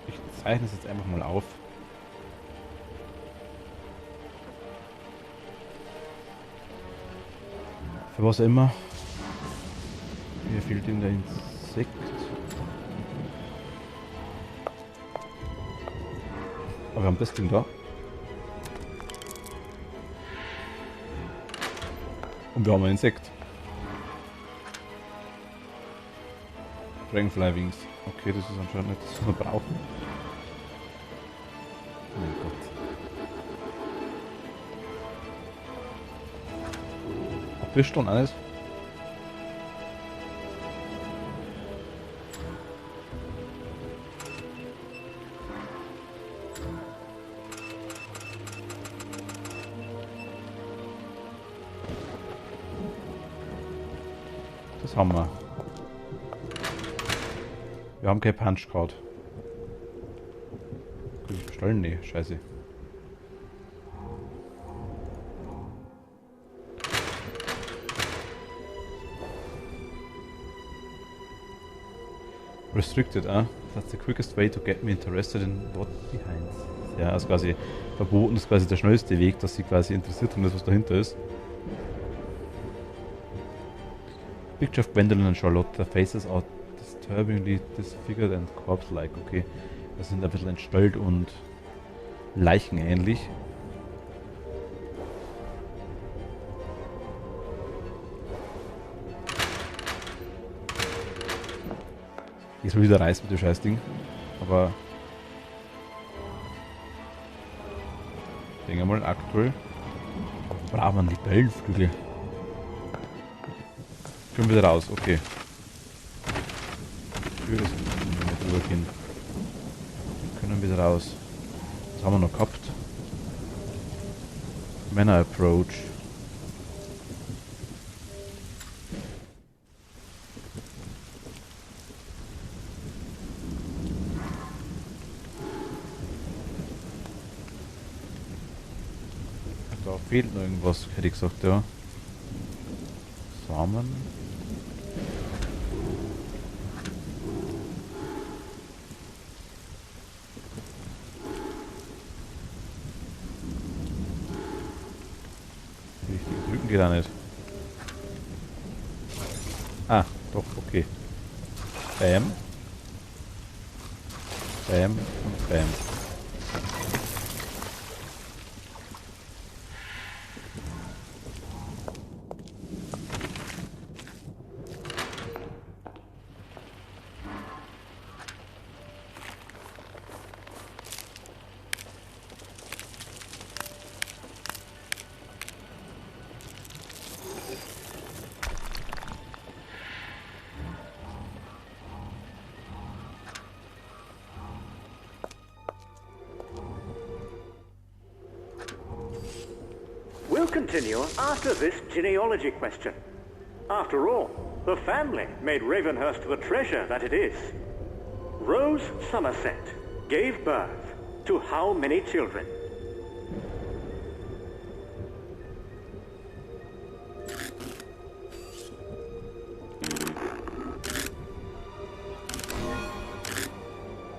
Ich zeichne es jetzt einfach mal auf. Für was immer. Hier fehlt ihm der Insekt. Aber wir haben das Ding da. Und wir haben ein Insekt. Dragonfly Wings. Okay, das ist anscheinend nicht das, was wir brauchen. Mein Gott. Bist du und alles? Das haben wir. Wir haben kein Punchcard. Kann ich bestellen? Nee, scheiße. Restricted, that's the quickest way to get me interested in what behind. Ja, also quasi verboten ist quasi der schnellste Weg, dass sie quasi interessiert und das, was dahinter ist. Picture of Gwendolyn and Charlotte. Their faces are disturbingly disfigured and corpse-like. Okay, das sind ein bisschen entstellt und leichenähnlich. Ich soll wieder reißen mit dem Scheißding. Aber ich denke mal aktuell braucht man Libellenflügel. Schon wieder raus, okay. Für das nicht drüber gehen. Können wieder raus. Was haben wir noch gehabt? Manor Approach. Da fehlt noch irgendwas, hätte ich gesagt, ja. Samen. Richtig drücken geht auch nicht. Ah, doch, okay. Bam. Bam und Bam. We'll continue after this genealogy question. After all, the family made Ravenhurst the treasure that it is. Rose Somerset gave birth to how many children?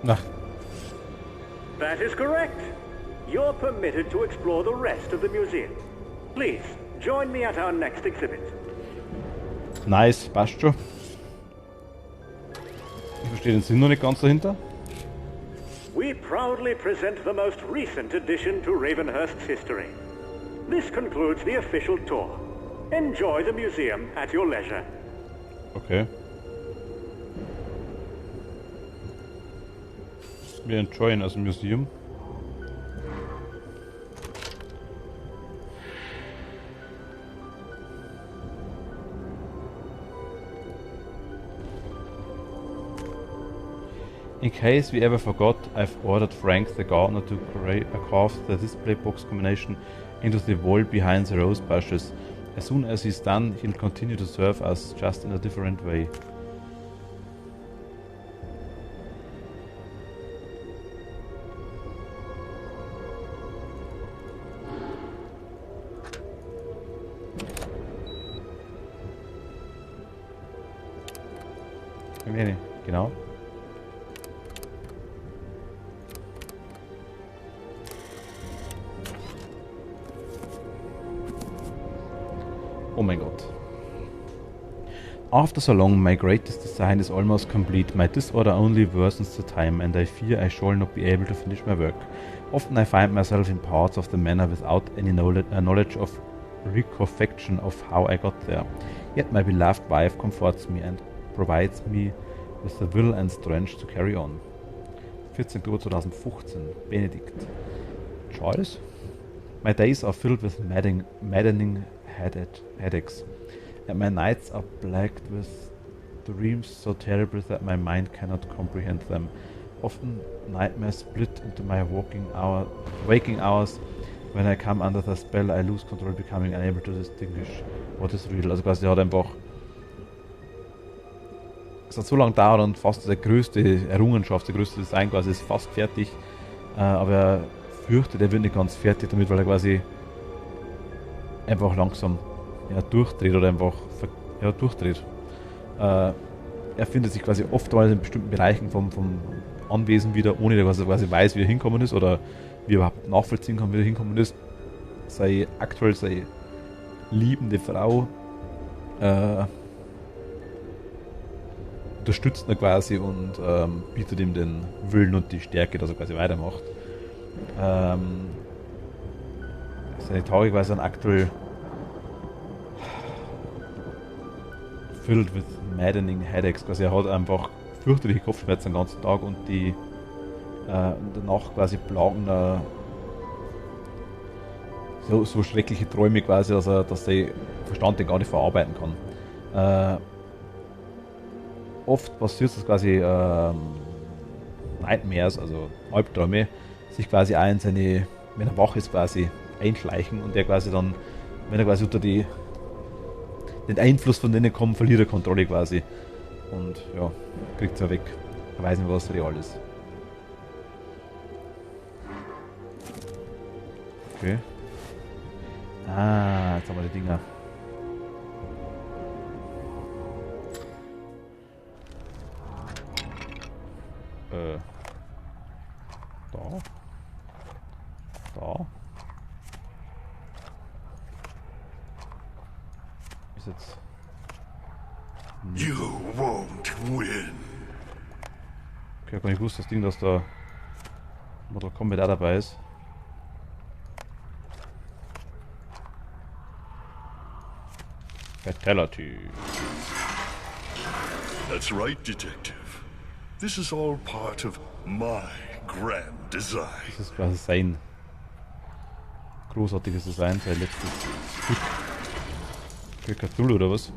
Na, That is correct. You're permitted to explore the rest of the museum. Please, join me at our next exhibit. nice, passt schon. Ich verstehe den Sinn noch nicht ganz dahinter. We proudly present the most recent addition to Ravenhurst's history. This concludes the official tour. Enjoy the museum at your leisure. Okay. Wir enjoyen as a museum. In case we ever forgot, I've ordered Frank the gardener to carve the display box combination into the wall behind the rose bushes. As soon as he's done, he'll continue to serve us, just in a different way. Genau. Oh mein Gott. After so long, my greatest design is almost complete. My disorder only worsens the time, and I fear I shall not be able to finish my work. Often I find myself in parts of the manor without any knowledge of recollection of how I got there. Yet my beloved wife comforts me and provides me with the will and strength to carry on. 14. Oktober 2015. Benedict. Charles? My days are filled with maddening headaches, and my nights are plagued with dreams so terrible that my mind cannot comprehend them. Often nightmares split into my waking hours. When I come under the spell, I lose control, becoming unable to distinguish what is real. Also quasi, er hat einfach... Es hat so lange gedauert und fast die größte Errungenschaft, der größte Design quasi ist fast fertig. Aber er fürchtet, er wird nicht ganz fertig damit, weil er quasi einfach langsam durchdreht oder einfach durchdreht. er findet sich quasi oftmals in bestimmten Bereichen vom Anwesen wieder, ohne dass er quasi weiß, wie er hinkommen ist oder wie er überhaupt nachvollziehen kann, wie er hinkommen ist. Seine liebende Frau unterstützt ihn quasi und bietet ihm den Willen und die Stärke, dass er quasi weitermacht. Seine Tage quasi sind aktuell filled with maddening headaches. Quasi er hat einfach fürchterliche Kopfschmerzen den ganzen Tag und die danach quasi plagen so schreckliche Träume quasi, dass der Verstand den gar nicht verarbeiten kann. Oft passiert es quasi Nightmares, also Albträume, sich quasi auch in seine, wenn er wach ist, quasi einschleichen und der quasi dann, wenn er quasi unter den Einfluss von denen kommt, verliert er Kontrolle quasi und ja, kriegt es ja weg. Er weiß nicht, was real ist. Okay. Ah, jetzt haben wir die Dinger. Da. Ist jetzt... You won't win. Okay, ich hab gar nicht gewusst, das Ding, dass da Mortal Kombat auch dabei ist. Fatality. That's right, Detective. This is all part of my grand design. Das ist quasi sein großartiges Design, sein letztes Stück. Okay, Cthulhu oder was?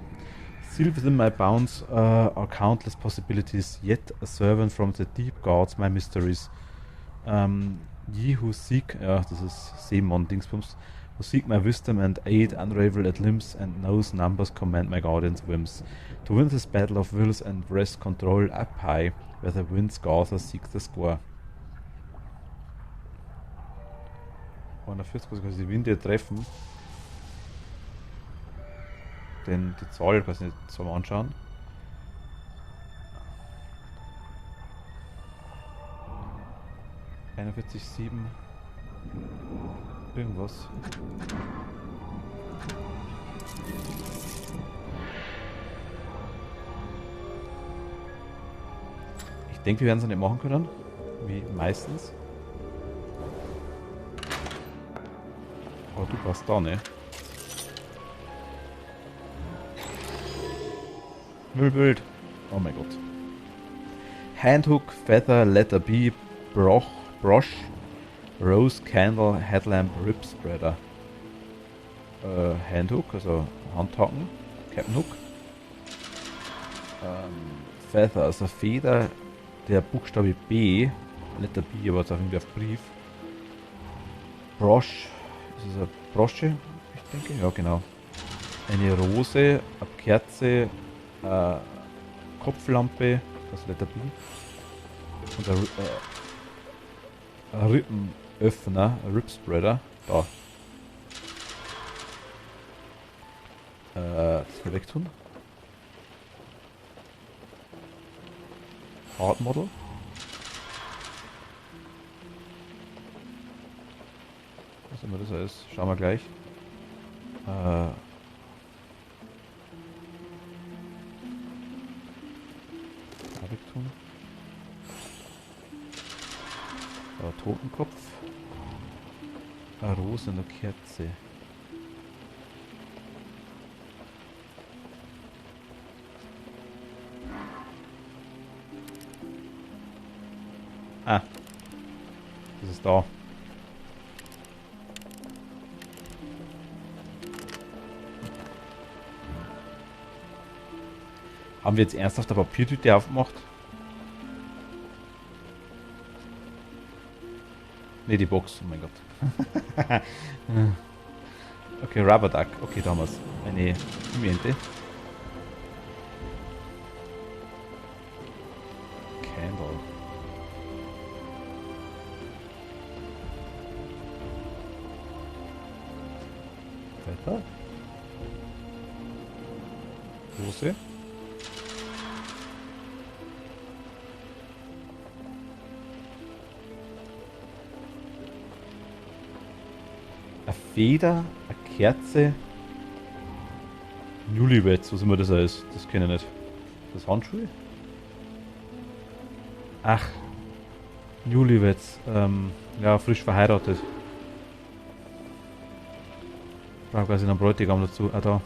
Still within my bounds are countless possibilities, yet a servant from the deep guards my mysteries. Ye who seek, ja, das ist Seemon Dingsbums, who seek my wisdom and aid unravel at limbs and knows numbers command my guardian's whims. To win this battle of wills and wrest control up high, where the winds gather seek the score. 140 quasi die Winde treffen. Denn die Zahl, kann ich nicht so mal anschauen. ...41,7... irgendwas. Ich denke, wir werden es nicht machen können. Wie meistens. Aber du passt da, ne? Müllbild. Oh mein Gott. Handhook, Feather, Letter B, Brosh, Rose, Candle, Headlamp, Rib Spreader. Handhook, also Handhaken. Captain Hook. Feather, also Feder, der Buchstabe B. Letter B, aber jetzt auch irgendwie auf Brief. Brosh, ist es eine Brosche? Ich denke, ja genau. Eine Rose, eine Kerze, Kopflampe, das Letter B. Und ein Rippenöffner, ein Ripspreader. Da. Das kann ich wegtun. Hard Model. Was immer das ist, schauen wir gleich. Tun. Totenkopf. Eine Rose und eine Kerze. Ah. Das ist da. Haben wir jetzt ernsthaft eine Papiertüte aufgemacht? Ne, die Box, oh mein Gott. Okay, Rubber Duck. Okay, da haben wir es. Eine Pimiente. Candle. Weiter. Rose. Eine Feder, eine Kerze. Newlyweds, was immer das heißt. Das kenne ich nicht. Das Handschuhe? Ach. Newlyweds. Ja, frisch verheiratet. Ich brauche quasi einen Bräutigam dazu. Ah, da.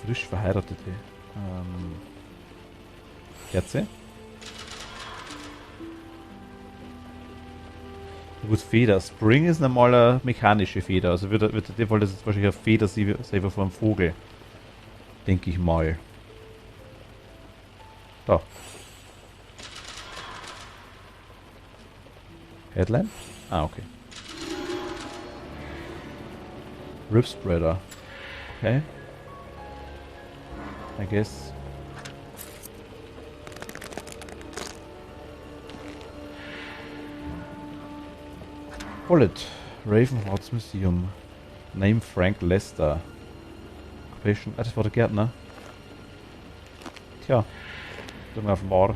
Frisch verheiratete. Kerze. Gut, Feder. Spring ist eine normale mechanische Feder. Also wird in dem Fall das jetzt wahrscheinlich eine Feder selber von einem Vogel. Denke ich mal. Da. Headline? Ah, okay. Rib Spreader. Okay. I guess. Wallet. Ravenhearts Museum. Name Frank Lester. Occupation. Ah, das war der Gärtner. Tja. Tun wir auf War.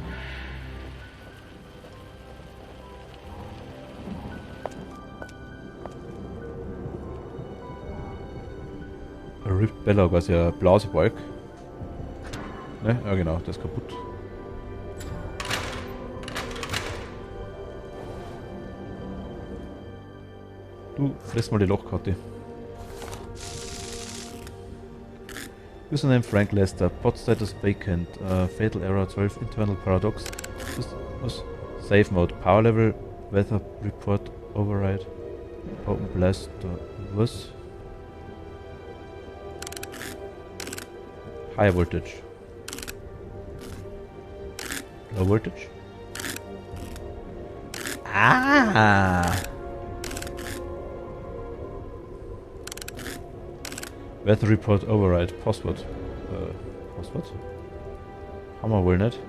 Rift Bella, quasi ein Blasebalg. Ne? Ja genau, der ist kaputt. Du, friss mal die Lochkarte. Username Frank Lester. Pod status vacant. Fatal error 12. Internal paradox. Was? Save mode. Power level. Weather report. Override. Open blast. Was? High voltage. Low voltage. Ah! Weather report override. Passwort. Passwort? Haben wir wohl nicht.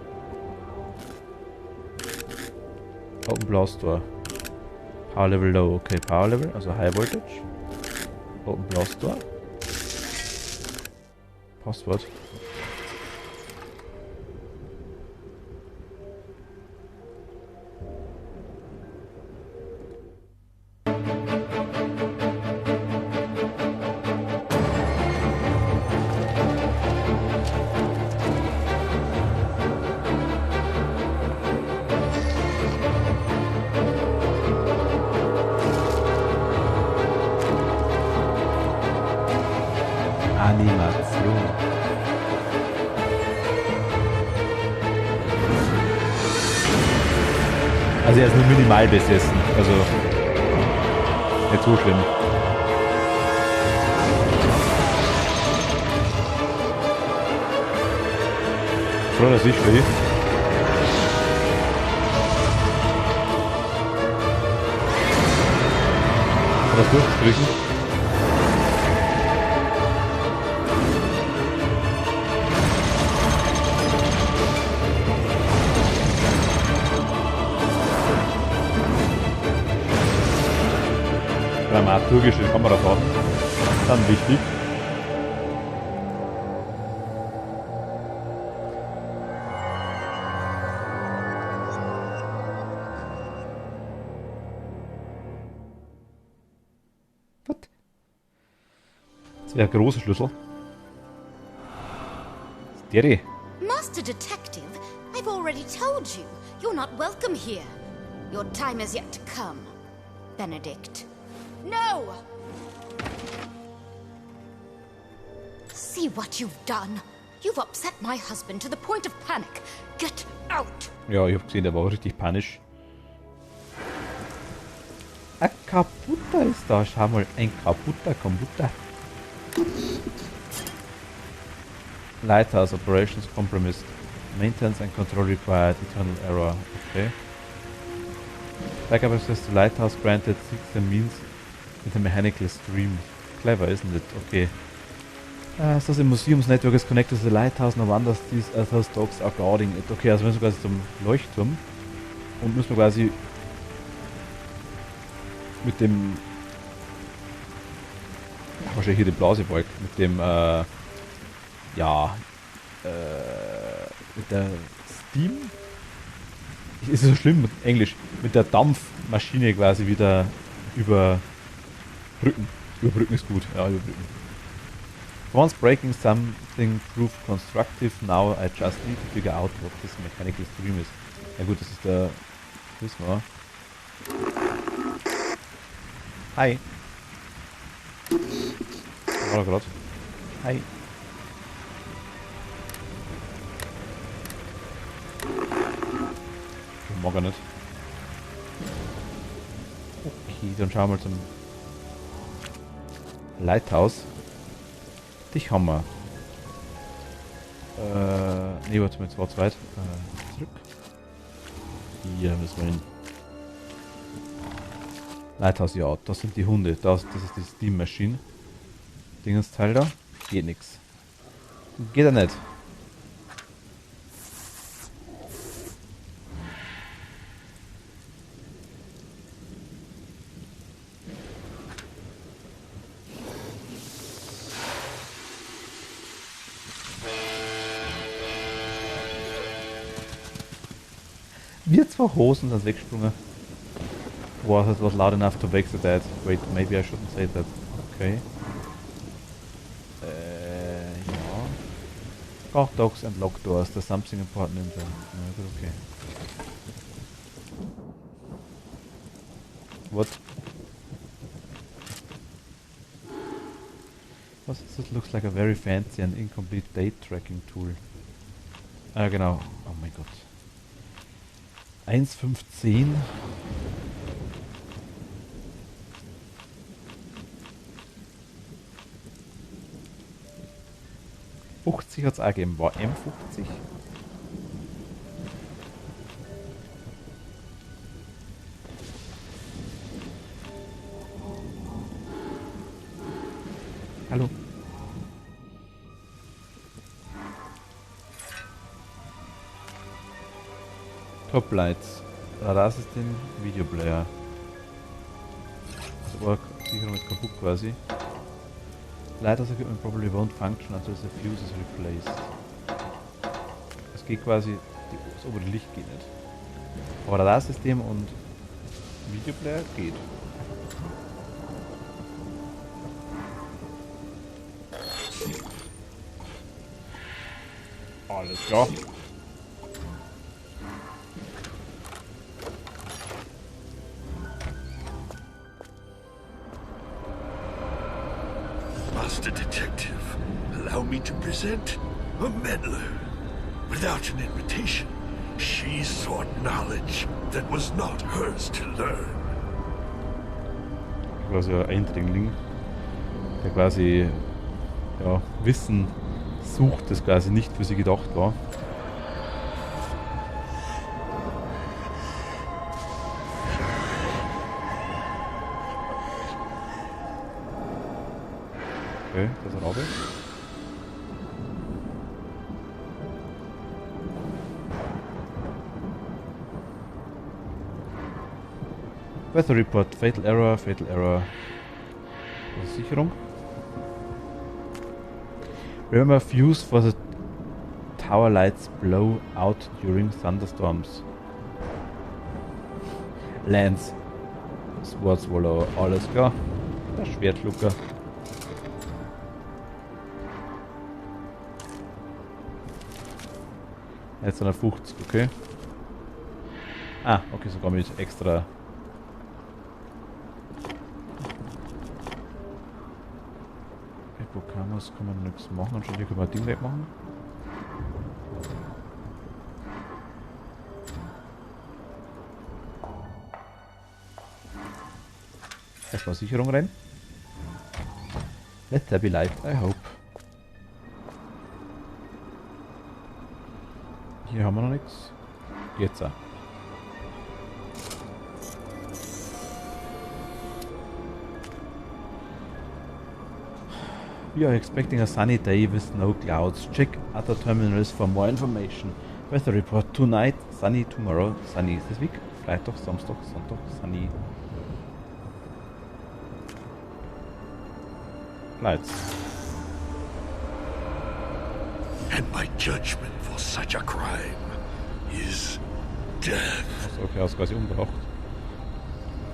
Open blast door. Power level low. Okay, power level, also high voltage. Open blast door. Passwort. Animation. Also er ist nur minimal besessen, also nicht so schlimm. So, das ist schön. Hat das durchgestrichen? Dramaturgische Kamerafahrten. Dann wichtig. Was? Das wäre ein großer Schlüssel. Steady. Master Detective, I've already told you, you're not welcome here. Your time is yet to come, Benedict. No! See what you've done. You've upset my husband to the point of panic. Get out! Ja, ich hab gesehen, der war richtig panisch. Ein kaputter ist da. Schau mal, ein kaputter Computer. Lighthouse Operations Compromised. Maintenance and control required. Eternal error. Okay. Backup access to Lighthouse granted. System means with a mechanical stream. Clever, isn't it? Okay. So the museum's network is connected to the lighthouse. No wonder these Earthhouse dogs are guarding it. Okay, also müssen wir quasi zum Leuchtturm. Und müssen wir quasi mit dem... wahrscheinlich hier den Blasebalg. Mit dem, ja... mit der Steam... ist so schlimm mit Englisch, mit der Dampfmaschine quasi wieder überbrücken. Überbrücken ist gut, ja, überbrücken. Once breaking something proved constructive, now I just need to figure out what this mechanical stream is. Ja gut, das ist der... Wissen wir. Hi. War er gerade? Hi. Mag er nicht. Okay, dann schauen wir mal zum Lighthouse. Dich haben wir. Ne, warte mal, jetzt war zweit. Zurück. Hier müssen wir hin. Lighthouse, ja, das sind die Hunde. Das ist die Steam Machine. Dingensteil da. Geht nix. Geht er nicht. Wir zwei Hosen sind weggesprungen. Wow, that was loud enough to wake the dead. Wait, maybe I shouldn't say that. Okay. Ja. Guard dogs and locked doors. There's something important in them. Ja, gut, okay. What? Was ist das? Looks like a very fancy and incomplete date tracking tool. Ah, genau. Oh mein Gott. 1,15. Hat es auch gegeben. War M50? Hallo. Top Lights. Radarsystem, Videoplayer. Das war sicher mit kaputt quasi. Lighthouse equipment probably won't function until the fuse is replaced. Es geht quasi, das obere Licht geht nicht. Aber Radarsystem und Videoplayer geht. Alles klar. Master Detective, allow me to present a meddler. Without an invitation, she sought knowledge that was not hers to learn. Quasi ein Eindringling, der quasi ja, Wissen sucht, das quasi nicht für sie gedacht war. Okay, das ist ein Rabe. Weather Report, Fatal Error. Sicherung. Remember, fuse for the tower lights blow out during thunderstorms. Lance. Sword Swallow, alles klar. Der Schwertschlucker. Jetzt 150, okay. Ah, okay, sogar mit extra. Hippocampus kann man nichts machen, und schon hier können wir Ding wegmachen. Erstmal Sicherung rein. Let there be light, I hope. Hier haben wir noch nichts. Jetzt auch. We are expecting a sunny day with no clouds. Check other terminals for more information. Weather report tonight, sunny tomorrow, sunny this week. Freitag, Samstag, Sonntag, sunny. Lights. And my judgment for such a crime is death. Also, okay, er ist quasi umgebracht.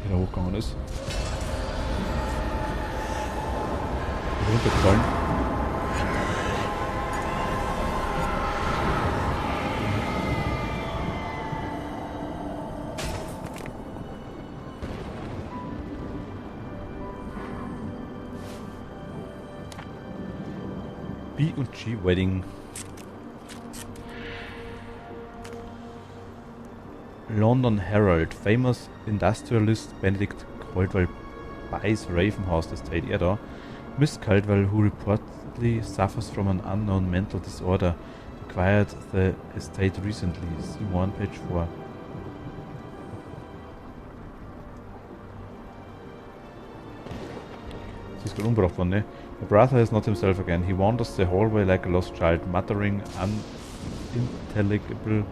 Wie er hochgegangen ist. Runtergefallen. B&G Wedding. London Herald. Famous industrialist Benedict Caldwell buys Ravenhurst estate. Er da. Miss Caldwell, who reportedly suffers from an unknown mental disorder, acquired the estate recently. See more on page 4. Sie ist gerade umgebracht worden, ne? The brother is not himself again. He wanders the hallway like a lost child, muttering unintelligible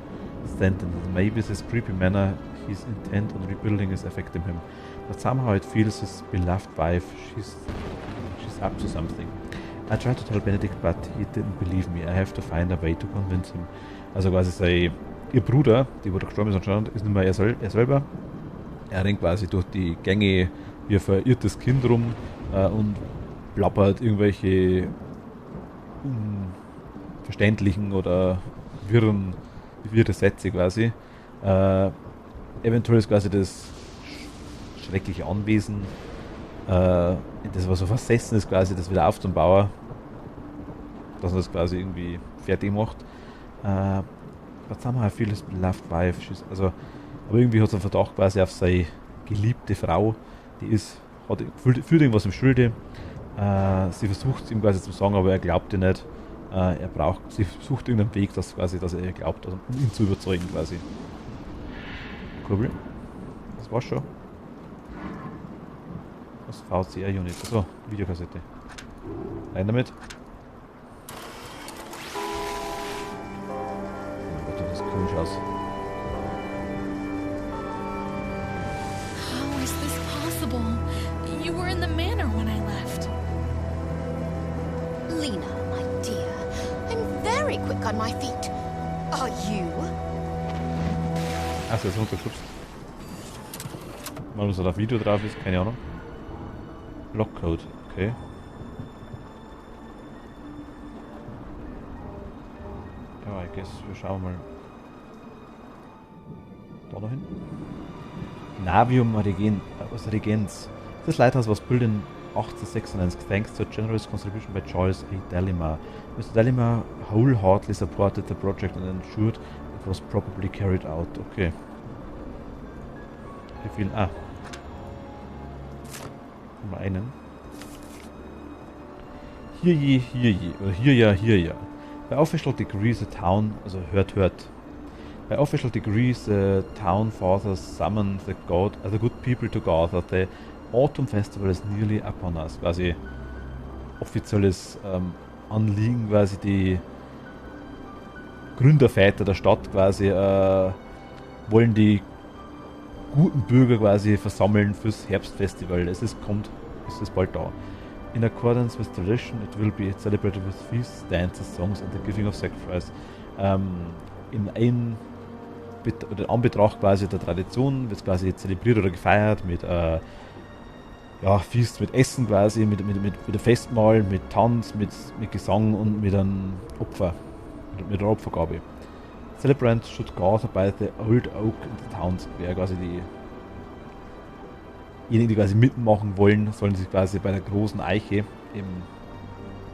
sentences. Maybe this creepy manner his intent on rebuilding is affecting him. But somehow it feels his beloved wife. She's up to something. I tried to tell Benedict, but he didn't believe me. I have to find a way to convince him. Also quasi ihr Bruder, die wo da gestorben ist anscheinend, ist nicht mehr er selber. Er rennt quasi durch die Gänge wie ein verirrtes Kind rum und plappert irgendwelche unverständlichen oder wirre Sätze quasi. Eventuell ist quasi das schreckliche Anwesen, das was so versessen ist, quasi das wieder aufzubauen, dass er das quasi irgendwie fertig macht. But somehow I feel his beloved wife. Aber irgendwie hat er einen Verdacht quasi auf seine geliebte Frau, die fühlt irgendwas im Schulde. Sie versucht es ihm quasi zu sagen, aber er glaubt ihr nicht. Sie sucht irgendeinen Weg, dass er ihr glaubt, also, um ihn zu überzeugen quasi. Cool. Das war's schon. Das VCR-Unit. Achso, Videokassette. Rein damit. Oh Gott, das sieht komisch aus. How is this possible? You were in the manor when I left. Lena, my dear, I'm very quick on my feet. Are you? Achso, jetzt runtergeschubst. Mal, was da auf Video drauf ist, keine Ahnung. Lockcode, okay. Ja, ich guess, wir schauen mal. Da noch hin. Navium Regens. This lighthouse was built in 1896 thanks to a generous contribution by Charles A. Delimar. Mr. Delimar wholeheartedly supported the project and ensured it was properly carried out. Okay. Wie viel? Mal einen. Hier je. Oder hier ja. By official decrees the town, also hört. By official decrees the town fathers summoned the good people to gather. The Autumn Festival is nearly upon us. Quasi offizielles Anliegen, quasi die Gründerväter der Stadt quasi wollen die guten Bürger quasi versammeln fürs Herbstfestival. Es ist bald da. In accordance with tradition, it will be celebrated with feasts, dances, songs and the giving of sacrifice. In Anbetracht quasi der Tradition wird quasi zelebriert oder gefeiert mit Feast, mit Essen quasi, mit einem Festmahl, mit Tanz, mit Gesang und mit einem Opfer, mit einer Opfergabe. Celebrants should gather by the old oak in the town square. Quasi diejenigen, die quasi mitmachen wollen, sollen sich quasi bei der großen Eiche in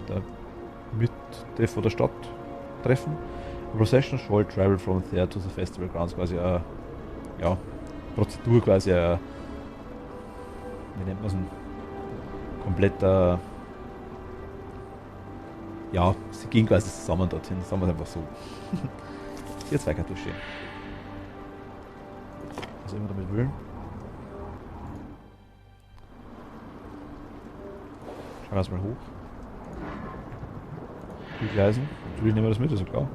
der Mitte von der Stadt treffen. A procession shall travel from there to the festival grounds. Quasi eine Prozedur, quasi wie nennt man es, ein kompletter, sie gehen quasi zusammen dorthin, sagen wir es einfach so. Hier zwei Kartusche. Was immer damit will. Schauen wir erstmal hoch. Die Gleisen. Natürlich nehmen wir das mit, ist ja klar.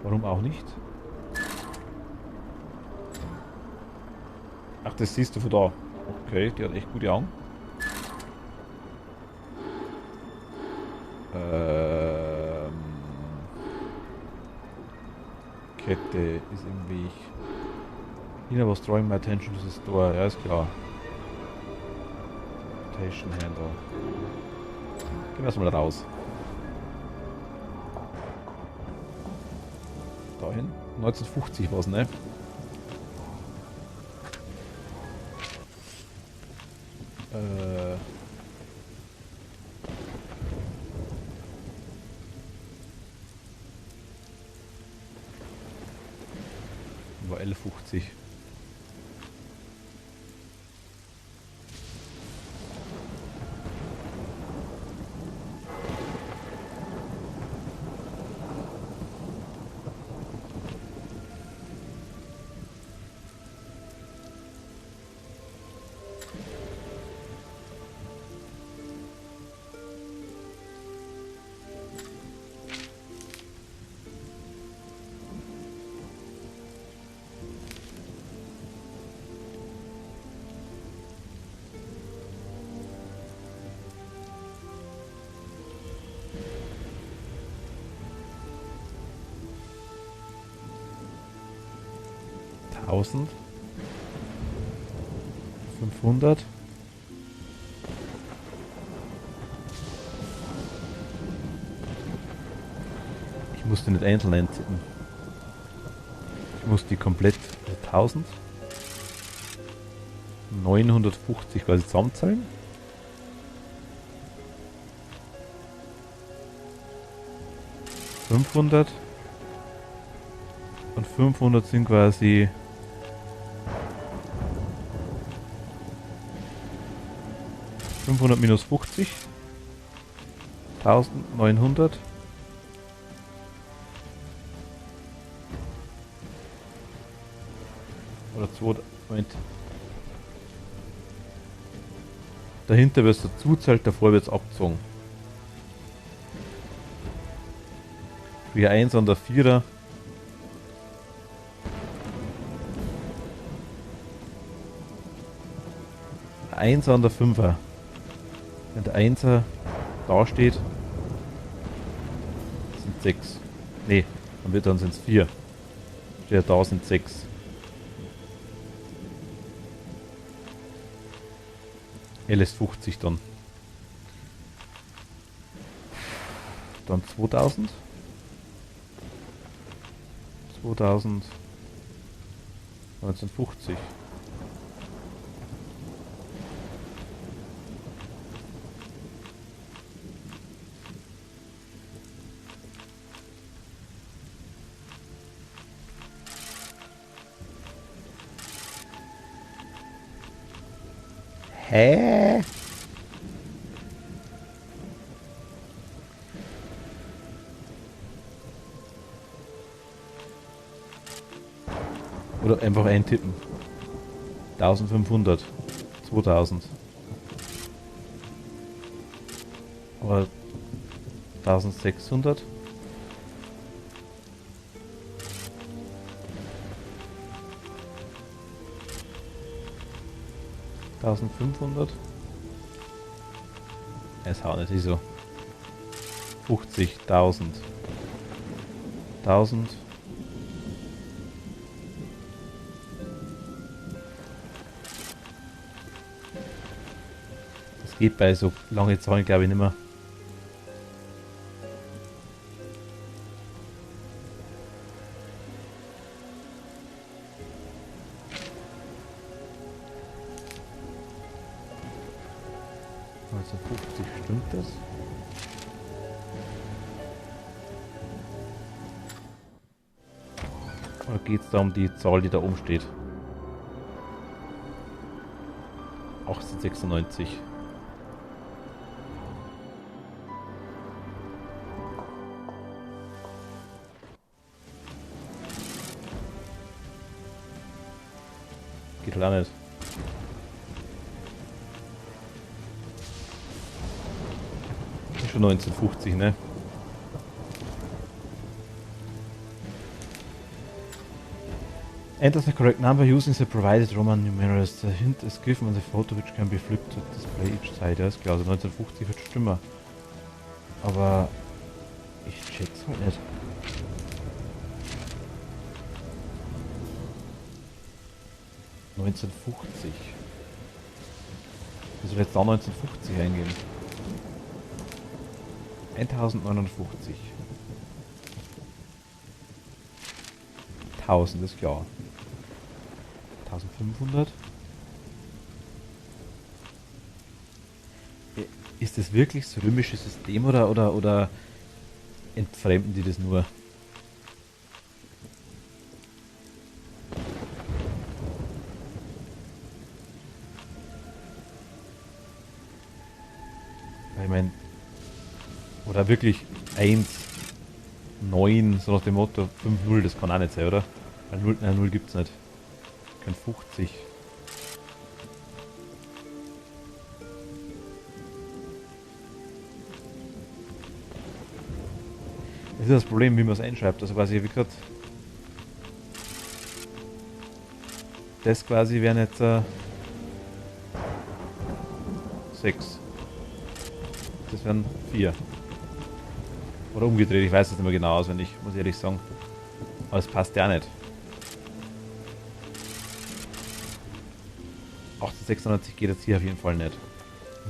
Warum auch nicht? Ach, das siehst du von da. Okay, die hat echt gute Augen. Kette ist im Weg. Here was drawing my attention to the store. Ja, ist klar. Rotation Handle. Gehen wir erstmal raus. Dahin. 1950 war's, ne? War 11,50. Tausend. 500. Ich muss die nicht einzeln eintippen. Ich muss die komplett 1000. 950 quasi zusammenzahlen. $500. Und 500 sind quasi minus 50. 1900. Oder 2. Moment. Dahinter wird es dazu zahlt, davor wird es abgezogen. Für 1 an der 4er. Eins an der 5er. Wenn der 1er da steht, sind 6. Ne, dann sind es 4. Steht da, sind 6. LS 50 dann. Dann 2000. 2000. 1950. Hä? Oder einfach eintippen. 1500. 2000. Oder 1600. $1500. Es haut nicht so. 50.000. 1000. Das geht bei so lange Zahlen glaube ich nicht mehr. Also 50, stimmt das? Oder geht es da um die Zahl, die da oben steht? 1896. Geht halt auch nicht. Schon 1950, ne? Enter the correct number using the provided Roman numerals. The hint is given on the photo which can be flipped to display each side. Ja, ist klar, also 1950 wird stimmen. Aber ich check's halt nicht. 1950. Was soll jetzt da 1950 eingeben? 1059. 1000 ist klar. 1500. Ist das wirklich das römische System oder entfremden die das nur? Weil ich meine, oder wirklich 1, 9, so nach dem Motto 5-0, das kann auch nicht sein, oder? Weil 0 gibt's nicht. Kein 50. Das ist das Problem, wie man es einschreibt. Also quasi, wie gesagt, das quasi wären jetzt 6. Das wären 4. Oder umgedreht, ich weiß es nicht mehr genau auswendig, muss ich ehrlich sagen. Aber es passt ja nicht. 1896 geht jetzt hier auf jeden Fall nicht.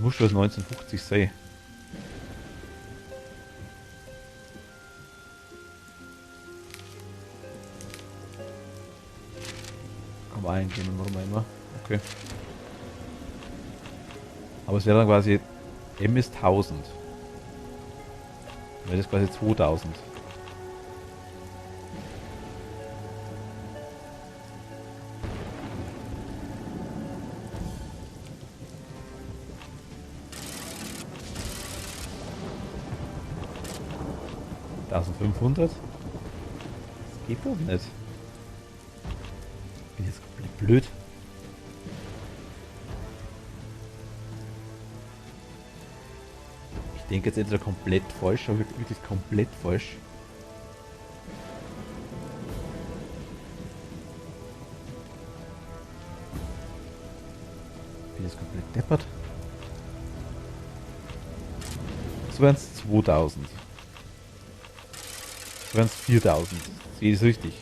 Muss schon das 1950 sein. Kann man eingeben, warum auch immer. Okay. Aber es wäre dann quasi M ist 1000. Wäre das quasi 2000. $1500? Das geht doch nicht. Ich bin jetzt komplett blöd. Ich denke jetzt entweder komplett falsch, aber wirklich komplett falsch. Ich bin jetzt komplett deppert. So wären es 2000. So wären es 4000. Sehe ich es richtig?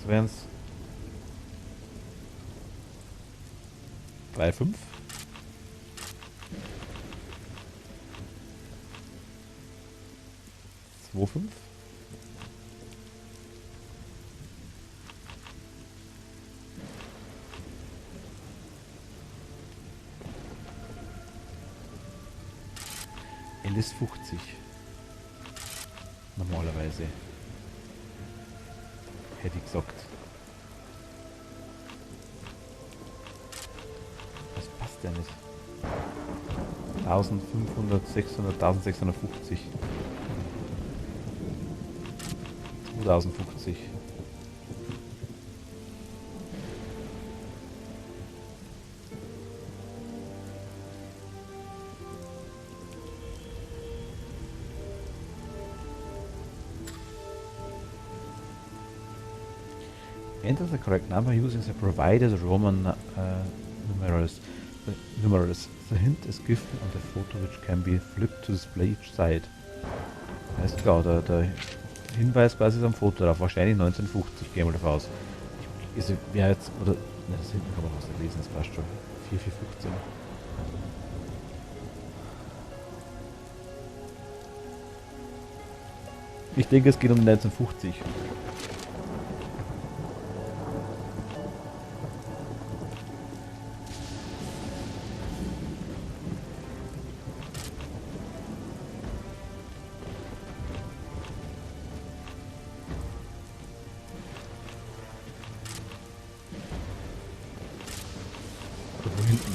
So wären es 3,5. $2,5. L ist 50. Normalerweise. Hätte ich gesagt. Das passt ja nicht. 1500, 600, 1650. 2050. Enter the correct number using the provided Roman numerals. The hint is given on the photo, which can be flipped to display each side. Heißt klar, der Hinweis quasi ist am Foto drauf. Wahrscheinlich 1950, gehen wir davon aus. Also, wer jetzt, oder, ne, das hinten kann man was nicht lesen, das passt schon. 4415. Ich denke, es geht um 1950. Oder wo hinten?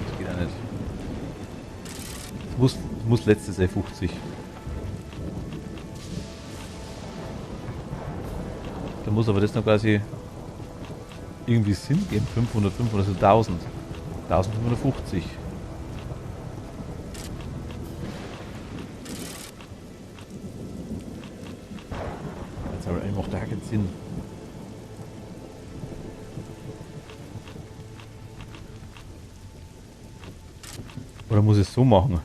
Das geht ja nicht. Es muss letztes sein, 50. Da muss aber das noch quasi irgendwie Sinn geben. 500, 500, also 1000. 1550. Jetzt aber eigentlich macht da keinen Sinn. Oder muss ich es so machen?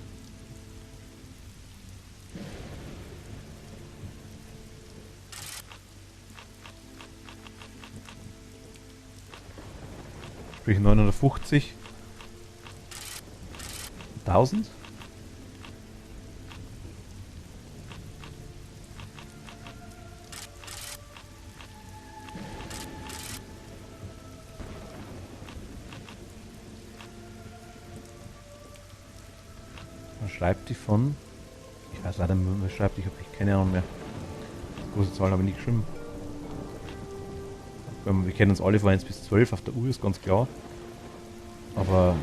Sprich 950. 1000? Man schreibt die von... Ich weiß leider nicht, wer schreibt, ich habe keine Ahnung mehr. Große Zahlen habe ich nicht geschrieben. Wir kennen uns alle von 1 bis 12, auf der Uhr ist ganz klar. Aber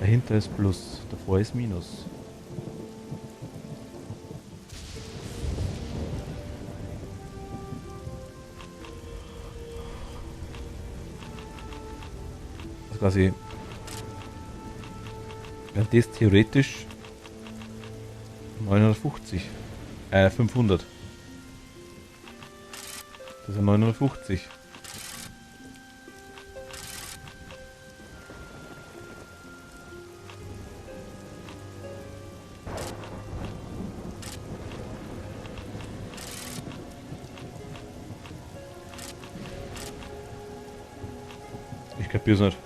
dahinter ist Plus, davor ist Minus. Also quasi, wenn das theoretisch 950, 500. Das ist 950. Ich kapier's nicht.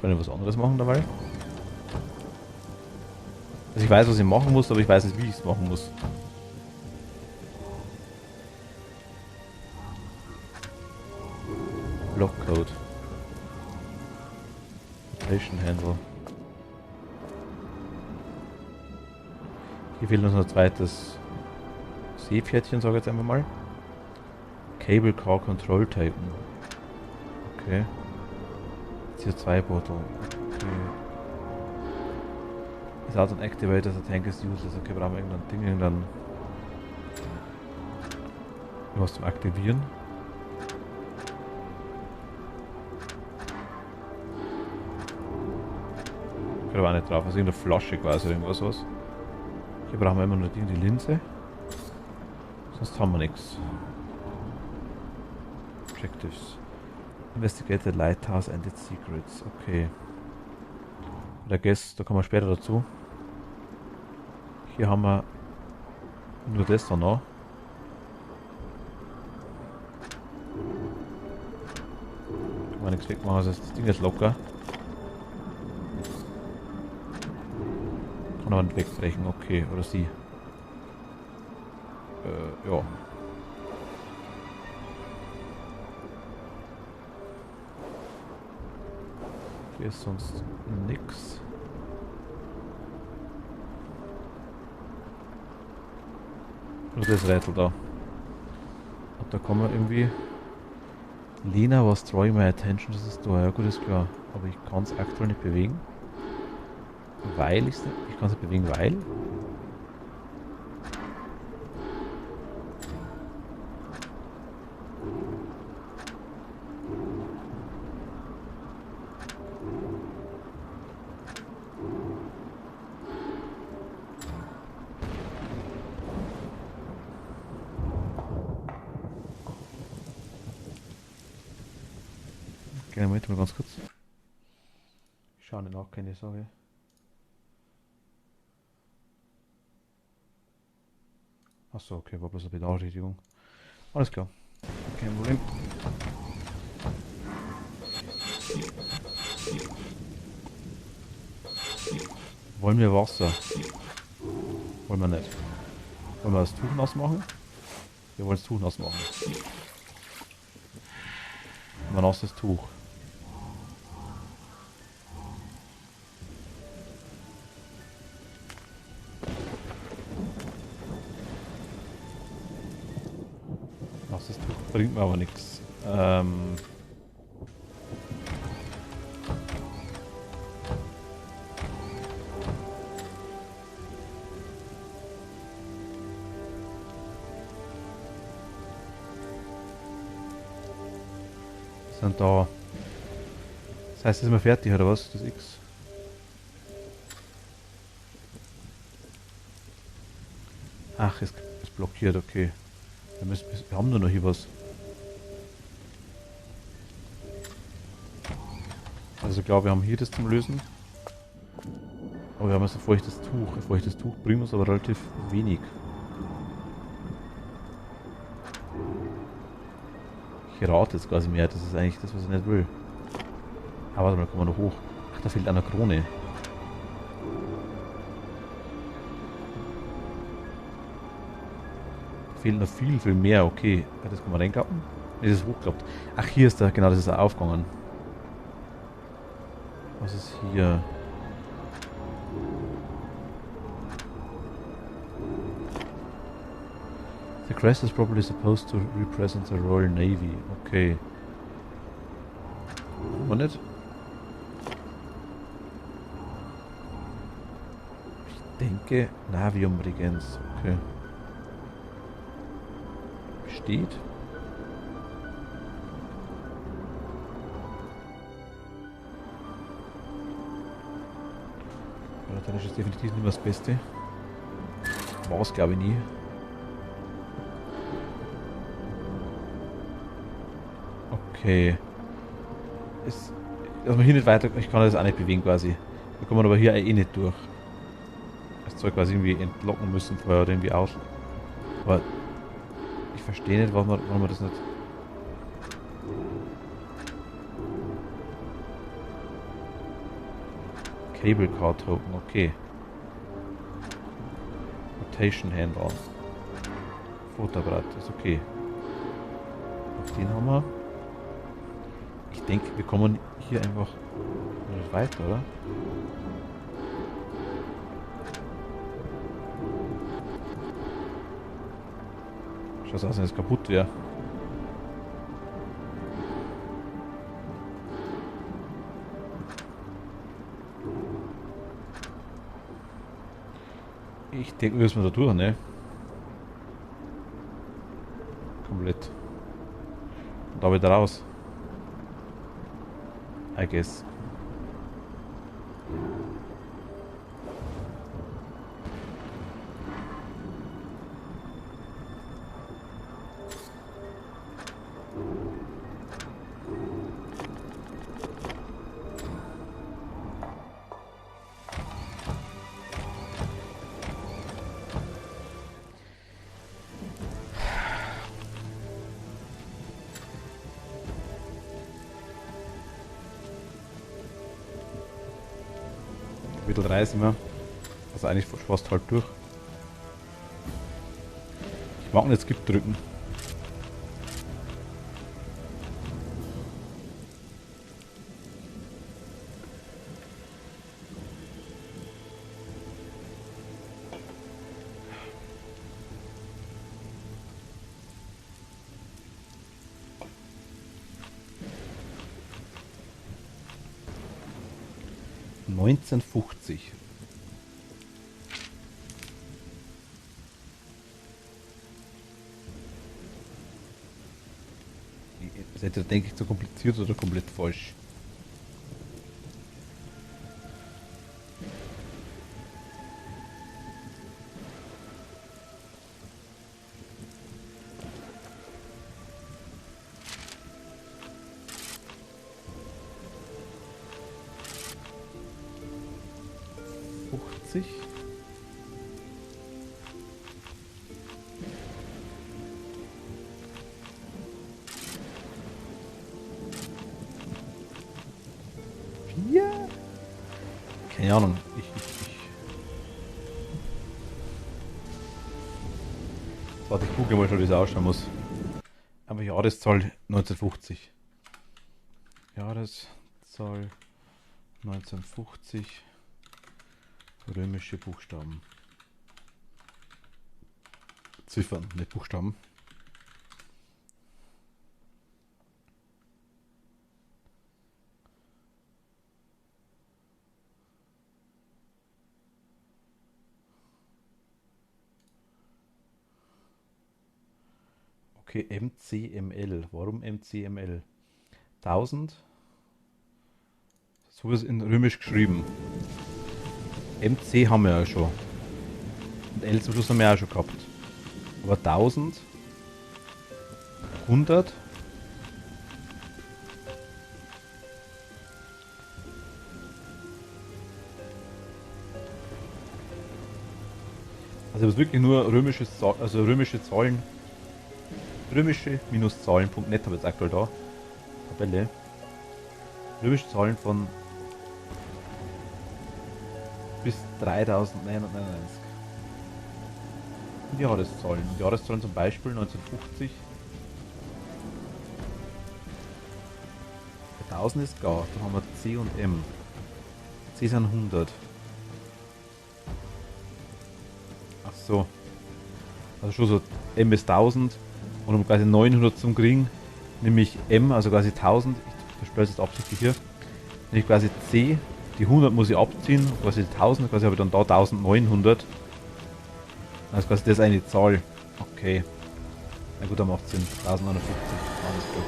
Kann ich was anderes machen dabei? Also ich weiß, was ich machen muss, aber ich weiß nicht, wie ich es machen muss. Blockcode. Rotation Handle. Hier fehlt uns noch ein zweites Seepferdchen, sage ich jetzt einfach mal. Cable Car Control Typen. Okay. CO2-Bottle. Okay. Is out and activated, the tank is useless. Okay, brauchen wir irgendein Ding, irgendein... was zum Aktivieren. Ich aber auch nicht drauf, also irgendeine Flasche quasi oder irgendwas was. Hier brauchen wir immer nur die Linse. Sonst haben wir nichts. Objectives. Investigate the lighthouse and its secrets. Okay. Der Guess, da kommen wir später dazu. Hier haben wir nur das da noch. Kann man nichts wegmachen, also das Ding ist locker. Kann aber nicht wegbrechen, okay, oder sie. Ja. Hier ist sonst nix. Nur das Rätsel da. Und da kommen wir irgendwie... Lena was drawing my attention, das ist da. Ja gut, ist klar. Aber ich kann es aktuell nicht bewegen. Weil ich kann es nicht bewegen, weil... Gehen wir mit, mal ganz kurz. Ich schaue nicht nach, keine Sorge. Achso, okay, war bloß eine Benachrichtigung. Alles klar. Kein Problem. Wollen wir Wasser? Wollen wir nicht. Wollen wir das Tuch nass machen? Wir wollen das Tuch nass machen. Ein nasses Tuch. Nasses Tuch bringt mir aber nichts. Sind da. Das heißt, jetzt sind wir fertig, oder was? Das X. Ach, es ist blockiert, okay. Wir haben nur noch hier was. Also Also klar, wir haben hier das zum Lösen. Aber wir haben jetzt ein feuchtes Tuch. Ein feuchtes Tuch bringt uns aber relativ wenig. Ich rate jetzt quasi mehr. Das ist eigentlich das, was ich nicht will. Aber warte mal, kommen wir noch hoch. Ach, da fehlt eine Krone. Da fehlt noch viel, viel mehr. Okay, das kann man reinklappen. Ne, das ist hochgeklappt. Ach, hier ist der, genau, das ist er aufgegangen. Was ist hier? The crest is probably supposed to represent the Royal Navy. Okay. War nicht? Ich denke Navium Regens. Okay. Steht. Dann ist es definitiv nicht mehr das Beste. War es glaube ich nie. Okay. Dass man hier nicht weiter... Ich kann das auch nicht bewegen quasi. Da kommt man aber hier eh nicht durch. Das Zeug quasi irgendwie entlocken müssen vorher oder irgendwie aus. Aber ich verstehe nicht, warum man das nicht... Cable Car Token, okay. Rotation Hand on. Fotoapparat, ist okay. Den haben wir. Ich denke, wir kommen hier einfach nicht weiter, oder? Schaut aus, als wenn es kaputt wäre. Ich denke, wir müssen da durch, ne? Komplett. Und da wieder raus. I guess. Kapitel 3 sind wir. Also eigentlich fast halb durch. Ich mag nicht Skip drücken. ...1950. Seid ihr, denke ich, zu kompliziert oder komplett falsch? Ja. Keine Ahnung. Warte, ich gucke mal schon, wie das ausschauen muss. Aber Jahreszahl 1950. Jahreszahl 1950. Römische Buchstaben. Ziffern, nicht Buchstaben. Okay, MCML. Warum MCML? 1000. So ist es in Römisch geschrieben. MC haben wir ja schon. Und L zum Schluss haben wir auch schon gehabt. Aber 1000, 100, Also es ist wirklich nur römische Zahlen. Römische-Zahlen.net habe ich jetzt aktuell da. Tabelle. Römische Zahlen von bis 3999. Und Jahreszahlen. Jahreszahlen zum Beispiel 1950. 1000 ist gar. Dann haben wir C und M. C sind 100. Ach so. Also schon so M ist 1000. Und um quasi 900 zum kriegen, nämlich M, also quasi 1000. Ich verspüre es jetzt absichtlich hier. Nämlich quasi C. Die 100 muss ich abziehen. Quasi die 1000. Quasi habe ich dann da 1900. Also quasi das ist eine Zahl. Okay. Na gut, dann macht es Sinn. 1059. Alles klar.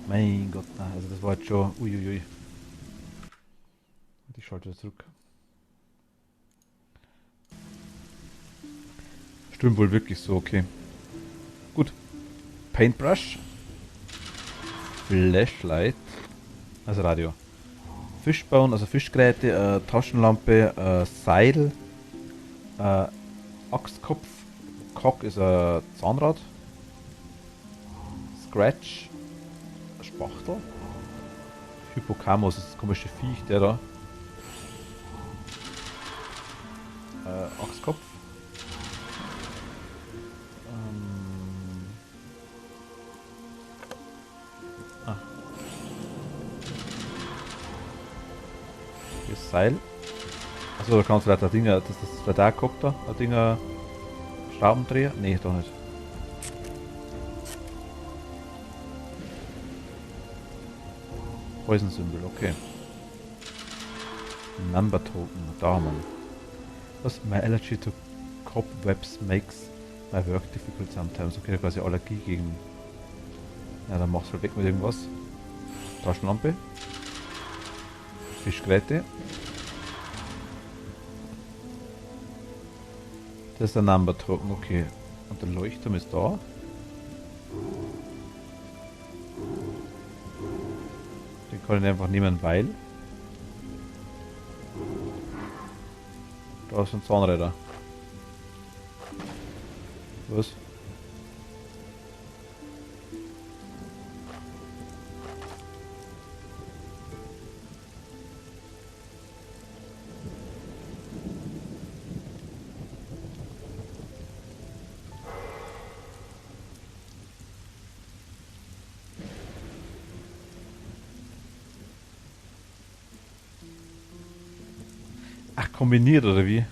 Mein Gott, nein. Also das war jetzt schon... Uiuiui. Und ich schalte wieder zurück. Stimmt wohl wirklich so, okay. Gut. Paintbrush. Flashlight. Also Radio. Fischbauen, also Fischgräte, Taschenlampe, Seil. Axtkopf. Cock ist ein Zahnrad. Scratch. Spachtel. Hippocamus ist das komische Viech, der da. Axtkopf. Hier ist Seil. Achso, da kannst du vielleicht ein Ding, das ist vielleicht auch geguckt da, ein Ding, Schraubendreher? Nee, doch nicht. Poison-Symbol, okay. Number Token, da haben wir ihn. Was? My allergy to cobwebs makes my work difficult sometimes. Okay, da quasi Allergie gegen... Ja, dann mach's halt weg mit irgendwas. Taschenlampe. Fischgräte. Das ist der Number Token, okay. Und der Leuchtturm ist da. Den kann ich einfach nehmen, weil... Da ist ein Zahnräder. Was? Ach, kombiniert oder wie?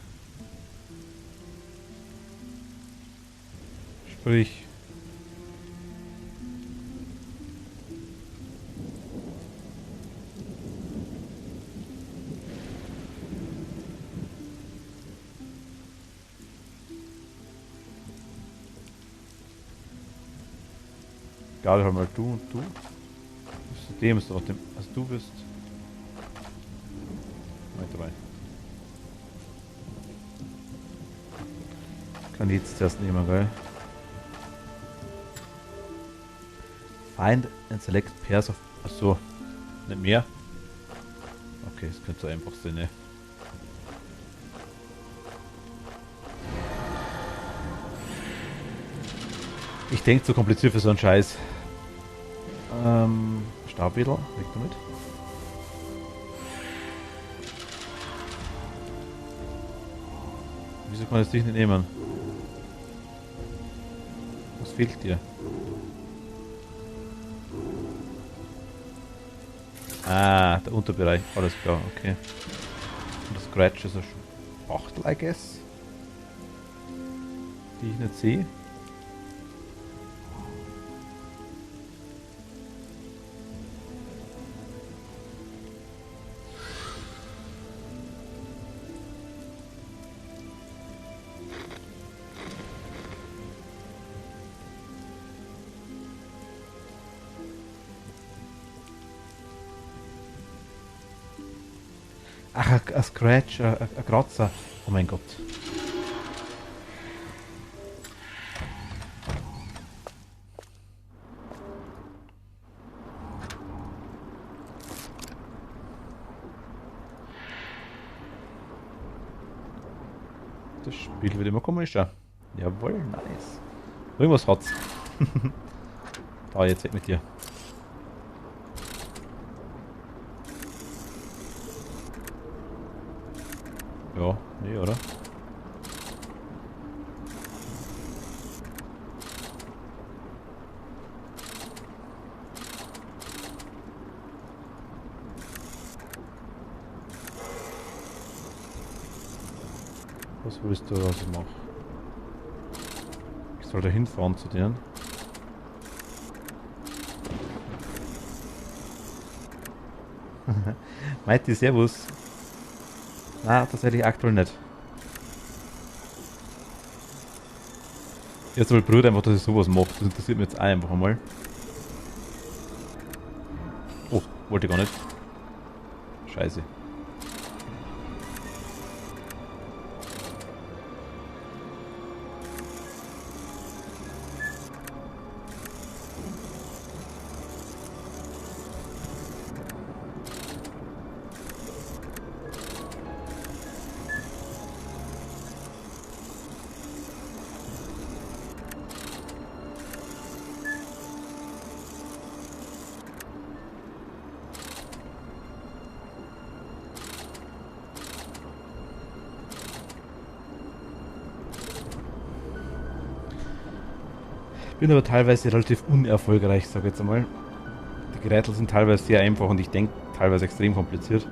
Sprich. Egal, hör mal, du und du. Dem ist doch dem. Also du bist. Mit dabei. Kann die jetzt zuerst nehmen, gell? Find and select pairs of... Achso, nicht mehr? Okay, das könnte so einfach sein, ne? Ich denke zu kompliziert für so einen Scheiß. Staubwedel, weg damit. Wieso kann ich das Ding nicht nehmen? Was fehlt dir? Ah, der Unterbereich. Alles klar, okay. Und das Scratch ist ein Spachtel, I guess. Die ich nicht sehe. Ach, ein Scratch, ein Kratzer. Oh mein Gott. Das Spiel wird immer komischer. Jawohl, nice. Irgendwas hat's. Da, jetzt weg mit dir. Ja, nee, oder? Was willst du, was ich mache? Ich soll da hinfahren zu denen. Mighty, servus. Na, tatsächlich aktuell nicht. Jetzt mal Bruder einfach, dass ich sowas mache. Das interessiert mich jetzt auch einfach einmal. Oh, wollte ich gar nicht. Scheiße. Bin aber teilweise relativ unerfolgreich, sag ich jetzt einmal. Die Geräte sind teilweise sehr einfach und ich denke teilweise extrem kompliziert.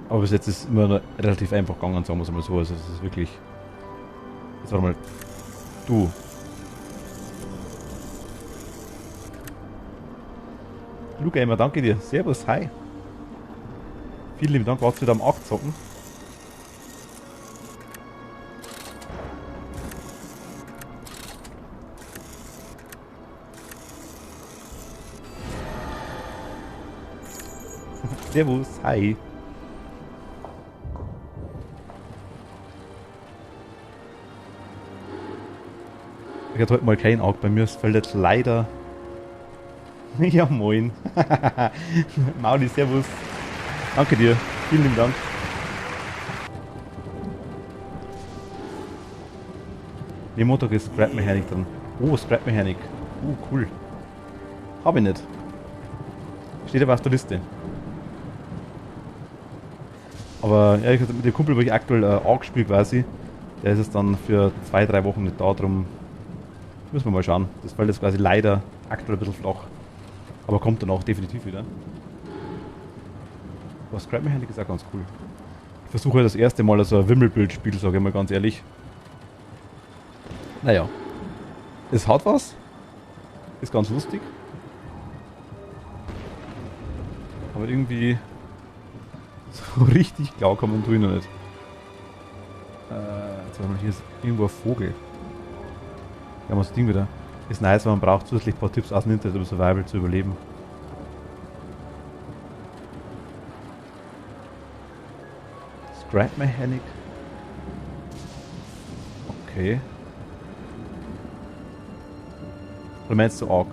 Aber bis jetzt ist es immer noch relativ einfach gegangen, sagen wir es mal so. Also es ist wirklich... Jetzt warte mal. Du. Lugamer, danke dir. Servus, hi. Vielen lieben Dank, warst du wieder am 8 zocken. Servus, hi. Ich hatte heute mal kein Auge bei mir, es fällt jetzt leider. Ja, moin. Mauli, servus. Danke dir, vielen lieben Dank. Wie Montag ist Scrap Mechanic drin. Oh, Scrap Mechanic. Cool. Hab ich nicht. Steht aber auf der Liste. Aber ja, mit dem Kumpel, wo ich aktuell Arc spiele quasi, der ist jetzt dann für 2-3 Wochen nicht da, drum müssen wir mal schauen. Das fällt jetzt quasi leider aktuell ein bisschen flach. Aber kommt dann auch definitiv wieder. Aber Scrap Mechanic ist auch ganz cool. Ich versuche halt das erste Mal so ein Wimmelbild-Spiel, sage ich mal ganz ehrlich. Naja. Es hat was. Ist ganz lustig. Aber irgendwie... So richtig klar kann man tun noch nicht. Jetzt haben wir hier ist irgendwo ein Vogel. Ja, das Ding wieder. Ist nice, weil man braucht zusätzlich ein paar Tipps aus dem Internet, um Survival zu überleben. Scrap Mechanic. Okay. Oder meinst du Arc?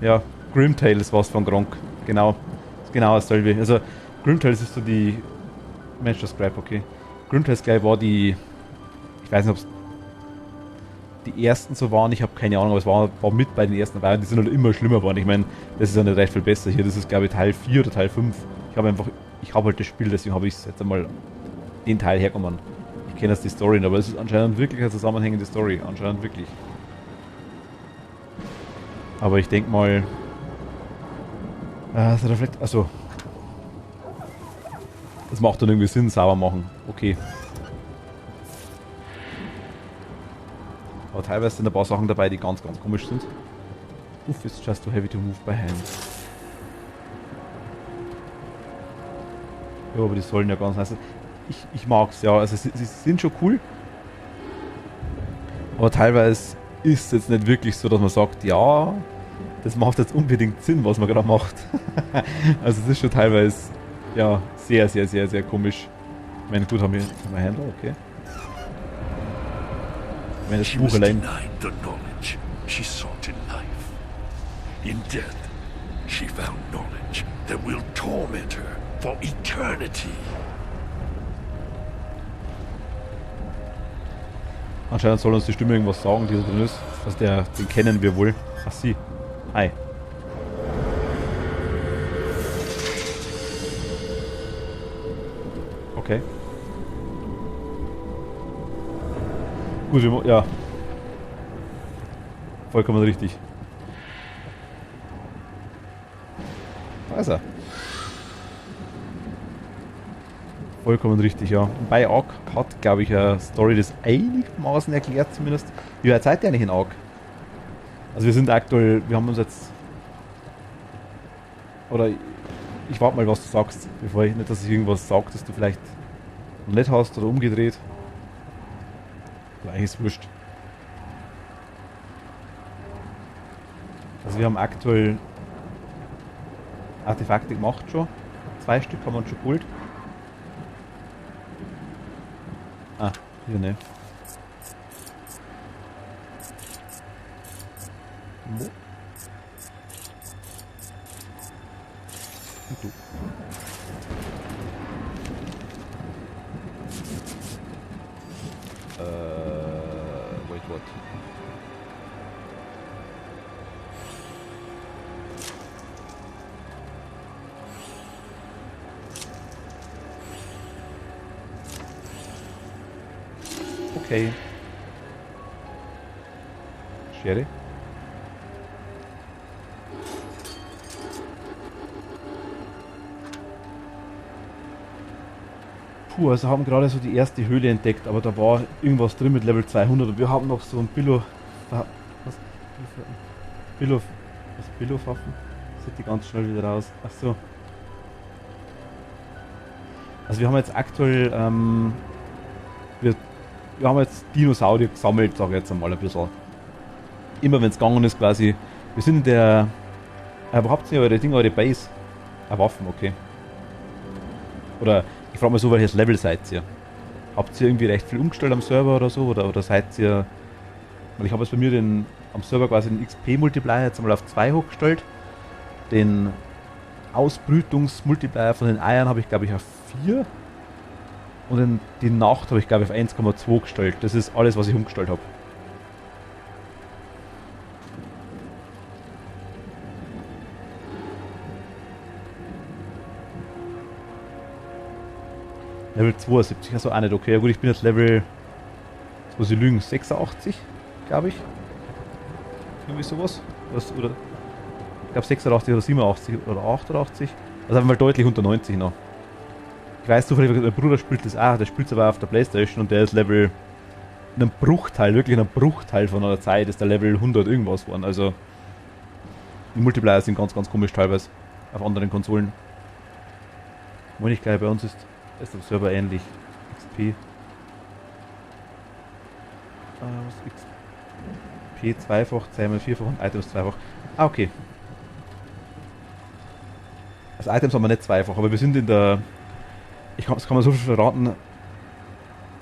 Ja. Grimtail ist was von Gronk. Genau. Ist genau dasselbe. Also, Grimtail ist so die... Mensch, das Scrap, okay. Grimtail gleich war die... Ich weiß nicht, ob es die ersten so waren, ich habe keine Ahnung, aber es war mit bei den ersten dabei und die sind halt immer schlimmer geworden. Ich meine, das ist ja nicht recht viel besser hier. Das ist, glaube ich, Teil 4 oder Teil 5. Ich habe halt das Spiel, deswegen habe ich jetzt einmal den Teil hergenommen. Ich kenne jetzt die Story, aber es ist anscheinend wirklich eine zusammenhängende Story. Anscheinend wirklich. Aber ich denke mal... das reflekt... Achso. Das macht dann irgendwie Sinn, sauber machen. Okay. Aber teilweise sind ein paar Sachen dabei, die ganz, ganz komisch sind. Uff, it's just too heavy to move by hand. Ja, aber die sollen ja ganz nice sein. Ich mag's, ja. Also sie sind schon cool. Aber teilweise ist es jetzt nicht wirklich so, dass man sagt, ja, das macht jetzt unbedingt Sinn, was man gerade macht. Also es ist schon teilweise, ja, sehr, sehr, sehr, sehr komisch. Ich meine, gut, haben wir Händler, okay. Wenn das She Buch was allein. denied the knowledge she sought in life. In death, she found knowledge that will torment her for eternity. Anscheinend soll uns die Stimme irgendwas sagen, die da drin ist. Also den kennen wir wohl. Ach, sie. Hi. Okay. Gut, ja. Vollkommen richtig. Da ist er. Vollkommen richtig, ja. Bei Ark hat, glaube ich, eine Story das einigermaßen erklärt zumindest. Wie weit seid ihr eigentlich in Ark? Also wir sind aktuell, wir haben uns jetzt... Oder ich warte mal, was du sagst, bevor ich nicht, dass ich irgendwas sage, das du vielleicht noch nicht hast oder umgedreht. Eigentlich ist wurscht. Also wir haben aktuell Artefakte gemacht schon. 2 Stück haben wir uns schon geholt. Ah, hier ne. Wo? Und du. Wait, what? Okay. Schere. Puh, also haben gerade so die erste Höhle entdeckt, aber da war irgendwas drin mit Level 200 und wir haben noch so ein Billo-Waffen? Sieht die ganz schnell wieder raus. Ach so. Also wir haben jetzt aktuell, wir haben jetzt Dinosaurier gesammelt, sage ich jetzt einmal ein bisschen. Immer wenn es gegangen ist quasi. Wir sind in der... wo habt ihr eure Dinger, eure Base? Waffen, okay. Oder ich frage mal so, welches Level seid ihr? Habt ihr irgendwie recht viel umgestellt am Server oder so? Oder seid ihr... Weil ich habe jetzt bei mir am Server quasi den XP-Multiplier jetzt einmal auf 2 hochgestellt. Den Ausbrütungs-Multiplier von den Eiern habe ich glaube ich auf 4. Und die Nacht habe ich glaube ich auf 1,2 gestellt. Das ist alles, was ich umgestellt habe. Level 72, also auch nicht okay. Ja gut, ich bin jetzt Level, jetzt muss ich lügen, 86, glaube ich. Irgendwie sowas. Oder, ich glaube 86 oder 87 oder 88. Also einfach mal deutlich unter 90 noch. Ich weiß zufällig, mein Bruder spielt das auch, der spielt es aber auf der Playstation und der ist Level, in einem Bruchteil, wirklich in einem Bruchteil von einer Zeit ist der Level 100 irgendwas geworden. Also die Multiplier sind ganz, ganz komisch teilweise auf anderen Konsolen. Wenn ich gleich bei uns ist am Server ähnlich. XP. Was XP zweifach, 2x4-fach und Items zweifach. Ah, okay. Also Items haben wir nicht zweifach, aber wir sind in der... Das kann man so viel verraten.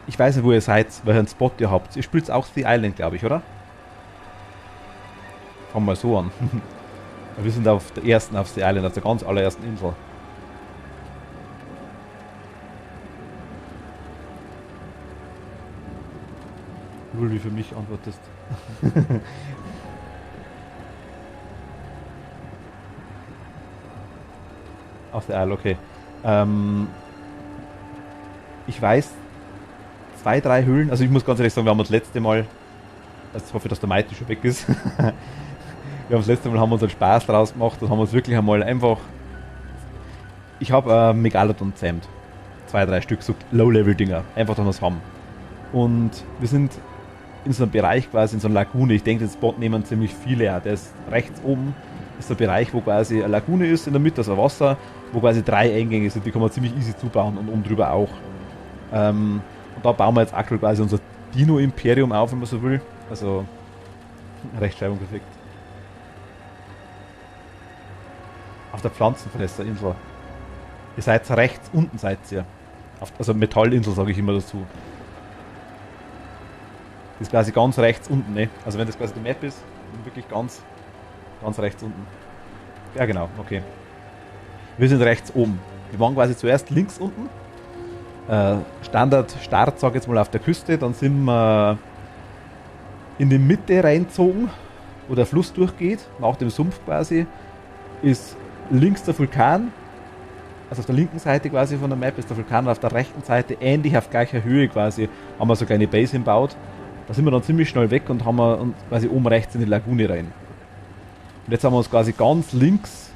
Ich weiß nicht, wo ihr seid, welchen Spot ihr habt. Ihr spielt auch The Island, glaube ich, oder? Fangen wir so an. Wir sind auf der ersten, auf The Island, auf der ganz allerersten Insel. Null, wie für mich antwortest. Auf der Isle, okay. Ich weiß 2, 3 Höhlen, also ich muss ganz ehrlich sagen, wir haben uns das letzte Mal, also ich hoffe, dass der Mighty schon weg ist, wir haben das letzte Mal haben wir uns einen Spaß draus gemacht und haben uns wirklich einmal einfach, ich habe Megalodon gezähmt, 2, 3 Stück, so Low-Level-Dinger, einfach, dass wir es haben. Und wir sind in so einem Bereich quasi, in so einer Lagune, ich denke, den Spot nehmen ziemlich viele, ja. Der ist rechts oben, ist der Bereich, wo quasi eine Lagune ist, in der Mitte, also Wasser, wo quasi 3 Eingänge sind, die kann man ziemlich easy zubauen und oben drüber auch. Und da bauen wir jetzt aktuell quasi unser Dino-Imperium auf, wenn man so will. Also, Rechtschreibung perfekt. Auf der Pflanzenfresserinsel. Ihr seid rechts unten, seid ihr. Also Metallinsel, sage ich immer dazu. Das ist quasi ganz rechts unten, ne? Also wenn das quasi die Map ist, wirklich ganz rechts unten. Ja genau, okay. Wir sind rechts oben. Wir waren quasi zuerst links unten. Standard-Start, sag ich jetzt mal, auf der Küste. Dann sind wir in die Mitte reingezogen, wo der Fluss durchgeht, nach dem Sumpf quasi. Ist links der Vulkan. Also auf der linken Seite quasi von der Map ist der Vulkan und auf der rechten Seite, ähnlich auf gleicher Höhe quasi, haben wir so eine kleine Base hinbaut. Da sind wir dann ziemlich schnell weg und haben wir uns quasi oben rechts in die Lagune rein. Und jetzt haben wir uns quasi ganz links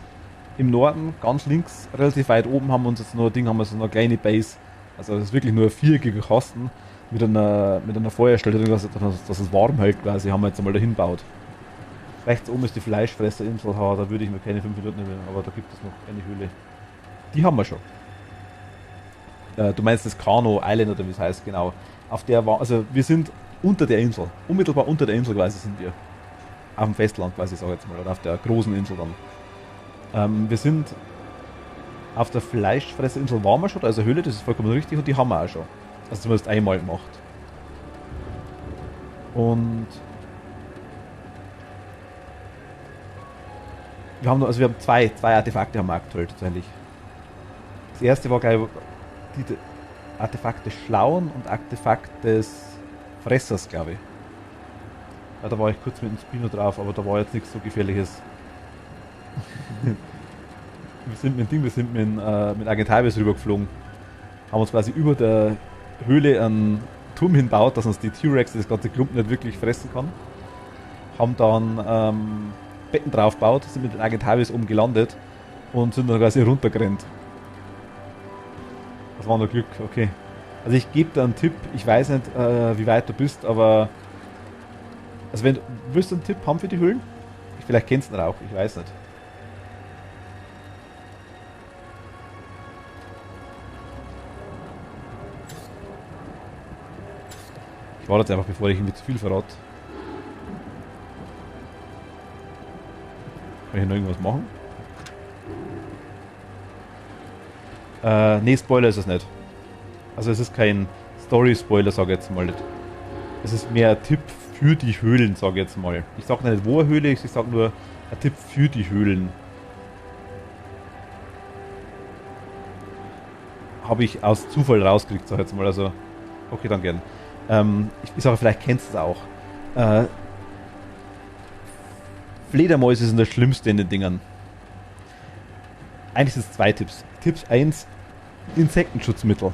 im Norden, ganz links, relativ weit oben, haben wir uns jetzt noch so eine kleine Base. Also das ist wirklich nur ein viereckiger Kasten mit einer Feuerstelle, dass es warm hält quasi, haben wir jetzt einmal da hingebaut. Rechts oben ist die Fleischfresserinsel, da würde ich mir keine 5 Minuten nehmen, aber da gibt es noch eine Höhle. Die haben wir schon. Du meinst das Kano Island oder wie es heißt, genau. Auf der war, also wir sind unter der Insel, unmittelbar unter der Insel quasi sind wir. Auf dem Festland quasi, sag ich jetzt mal, oder auf der großen Insel dann. Wir sind auf der Fleischfresserinsel waren wir schon, also Höhle, das ist vollkommen richtig und die haben wir auch schon. Also zumindest einmal gemacht. Und wir haben zwei Artefakte haben wir aktuell tatsächlich. Das erste war gleich die Artefakt des Schlauen und Artefakt des Fressers, glaube ich. Ja, da war ich kurz mit dem Spino drauf, aber da war jetzt nichts so Gefährliches. Wir sind mit Agentavis rübergeflogen. Haben uns quasi über der Höhle einen Turm hinbaut, dass uns die T-Rex das ganze Klumpen nicht wirklich fressen kann. Haben dann Betten draufgebaut, sind mit den Agentavis oben gelandet und sind dann quasi runtergerannt. Das war noch Glück, okay. Also ich gebe dir einen Tipp, ich weiß nicht, wie weit du bist, aber also willst du einen Tipp haben für die Höhlen? Vielleicht kennst du ihn auch, ich weiß nicht. Ich warte jetzt einfach, bevor ich irgendwie zu viel verrate. Kann ich noch irgendwas machen? Nee, Spoiler ist es nicht. Also es ist kein Story-Spoiler, sage ich jetzt mal. Es ist mehr ein Tipp für die Höhlen, sage ich jetzt mal. Ich sage nicht, wo eine Höhle ist, ich sage nur ein Tipp für die Höhlen. Habe ich aus Zufall rausgekriegt, sage ich jetzt mal. Also, okay, dann gern. Ich sage, vielleicht kennst du es auch. Fledermäuse sind das Schlimmste in den Dingern. Eigentlich sind es 2 Tipps. Tipp 1, Insektenschutzmittel.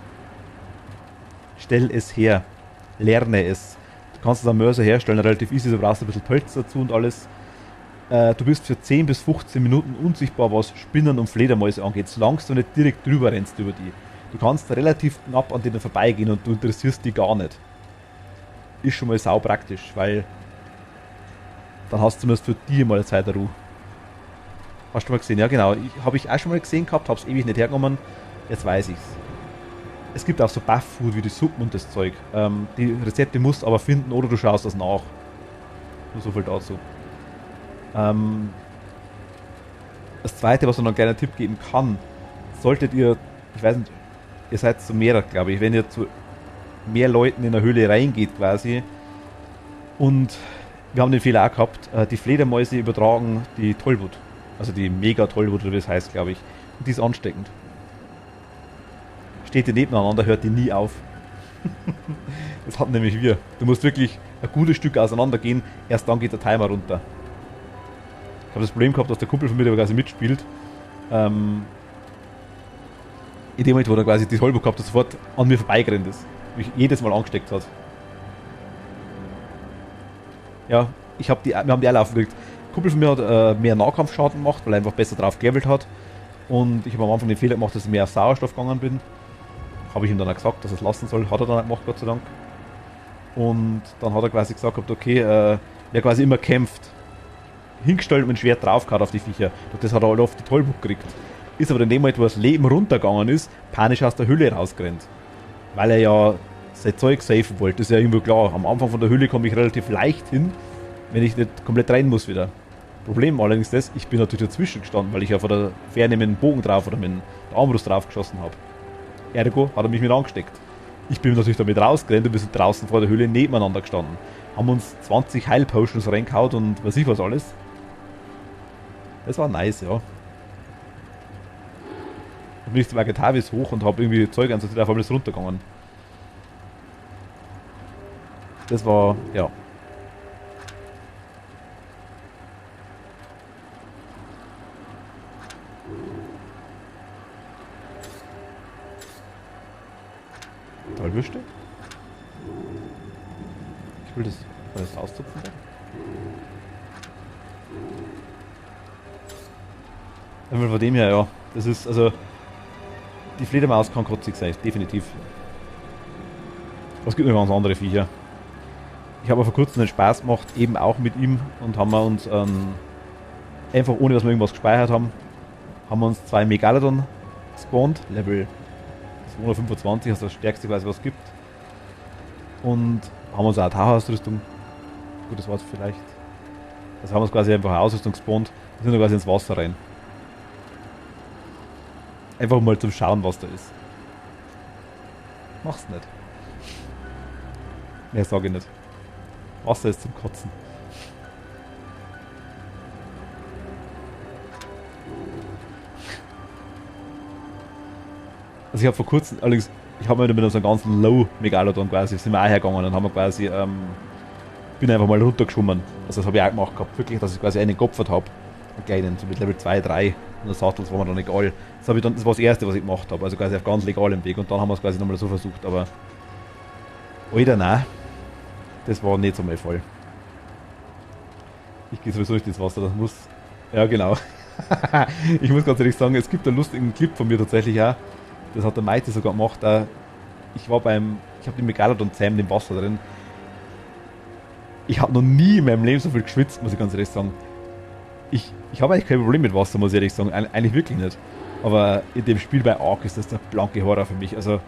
Stell es her. Lerne es. Du kannst es am Mörser herstellen, relativ easy, du brauchst ein bisschen Holz dazu und alles. Du bist für 10 bis 15 Minuten unsichtbar, was Spinnen und Fledermäuse angeht, solange du nicht direkt drüber rennst über die. Du kannst relativ knapp an denen vorbeigehen und du interessierst die gar nicht. Ist schon mal sau praktisch, weil dann hast du zumindest für die mal Zeit der Ruhe. Hast du mal gesehen? Ja genau, habe ich auch schon mal gesehen gehabt, habe es ewig nicht hergenommen, jetzt weiß ich's. Es gibt auch so Buff-Food wie die Suppen und das Zeug. Die Rezepte musst du aber finden oder du schaust das nach. Nur so viel dazu. Das zweite, was ich noch einen kleinen Tipp geben kann, solltet ihr, ich weiß nicht, ihr seid zu mehr, glaube ich, wenn ihr zu mehr Leuten in der Höhle reingeht quasi und wir haben den Fehler auch gehabt, die Fledermäuse übertragen die Tollwut, also die Mega-Tollwut oder wie es heißt, glaube ich, und die ist ansteckend. Steht die nebeneinander, hört die nie auf. Das hatten nämlich wir. Du musst wirklich ein gutes Stück auseinander gehen, erst dann geht der Timer runter. Ich habe das Problem gehabt, dass der Kumpel von mir, der quasi mitspielt, in dem Moment, wo er quasi die Tollwut gehabt hat, sofort an mir vorbeigerannt ist. Mich jedes Mal angesteckt hat. Ja, wir haben die alle aufgeregt. Der Kumpel von mir hat mehr Nahkampfschaden gemacht, weil er einfach besser drauf gelevelt hat. Und ich habe am Anfang den Fehler gemacht, dass ich mehr auf Sauerstoff gegangen bin. Habe ich ihm dann auch gesagt, dass er es lassen soll. Hat er dann auch gemacht, Gott sei Dank. Und dann hat er quasi gesagt, okay, wer quasi immer kämpft, hingestellt und mit dem Schwert draufgehauen auf die Viecher. Das hat er alle oft die Tollwut gekriegt. Ist aber in dem Moment, wo das Leben runtergegangen ist, panisch aus der Höhle rausgerannt. Weil er ja sein Zeug safen wollte. Das ist ja irgendwo klar. Am Anfang von der Höhle komme ich relativ leicht hin, wenn ich nicht komplett rein muss wieder. Problem allerdings ist, ich bin natürlich dazwischen gestanden, weil ich ja von der Ferne mit dem Bogen drauf oder mit der Armbrust drauf geschossen habe. Ergo hat er mich mit angesteckt. Ich bin natürlich damit rausgerannt und wir sind draußen vor der Höhle nebeneinander gestanden. Haben uns 20 Heilpotions reingehauen und was ich was alles. Das war nice, ja. Dann bin ich zum Agatavis hoch und habe irgendwie Zeug ansortiert, auf einmal ist runtergegangen. Das war, ja. Tollwürste? Ich will das alles rauszupfen. Einmal von dem her, ja. Das ist, also. Die Fledermaus kann kotzig sein, definitiv. Es gibt noch ganz andere Viecher. Ich habe vor kurzem einen Spaß gemacht, eben auch mit ihm, und haben wir uns einfach ohne dass wir irgendwas gespeichert haben, haben wir uns 2 Megalodon gespawnt, Level 225, also das stärkste quasi was es gibt. Und haben uns auch eine Tauchausrüstung, gutes Wort vielleicht. Also haben wir uns quasi einfach eine Ausrüstung gespawnt und sind dann quasi ins Wasser rein. Einfach mal zum Schauen, was da ist. Mach's nicht. Mehr sage ich nicht. Wasser ist zum Kotzen. Also ich habe vor kurzem, allerdings, ich habe mir mit unserem ganzen Low-Megalodon quasi, sind wir auch hergegangen und haben wir quasi, bin einfach mal runtergeschwommen. Also das habe ich auch gemacht gehabt, wirklich, dass ich quasi einen geopfert habe. Einen kleinen, so mit Level 2, 3. Und der Sattel, das war mir dann egal. Das war das erste, was ich gemacht habe, also quasi auf ganz legalem Weg. Und dann haben wir es quasi nochmal so versucht, aber Alter, nein, das war nicht so mein Fall. Ich gehe sowieso nicht ins Wasser, das muss, ja genau. Ich muss ganz ehrlich sagen, es gibt einen lustigen Clip von mir tatsächlich auch, das hat der Maite sogar gemacht, ich habe den Megalodon zähmen im Wasser drin. Ich habe noch nie in meinem Leben so viel geschwitzt, muss ich ganz ehrlich sagen. Ich habe eigentlich kein Problem mit Wasser, muss ich ehrlich sagen. Eigentlich wirklich nicht. Aber in dem Spiel bei Ark ist das der blanke Horror für mich. Also,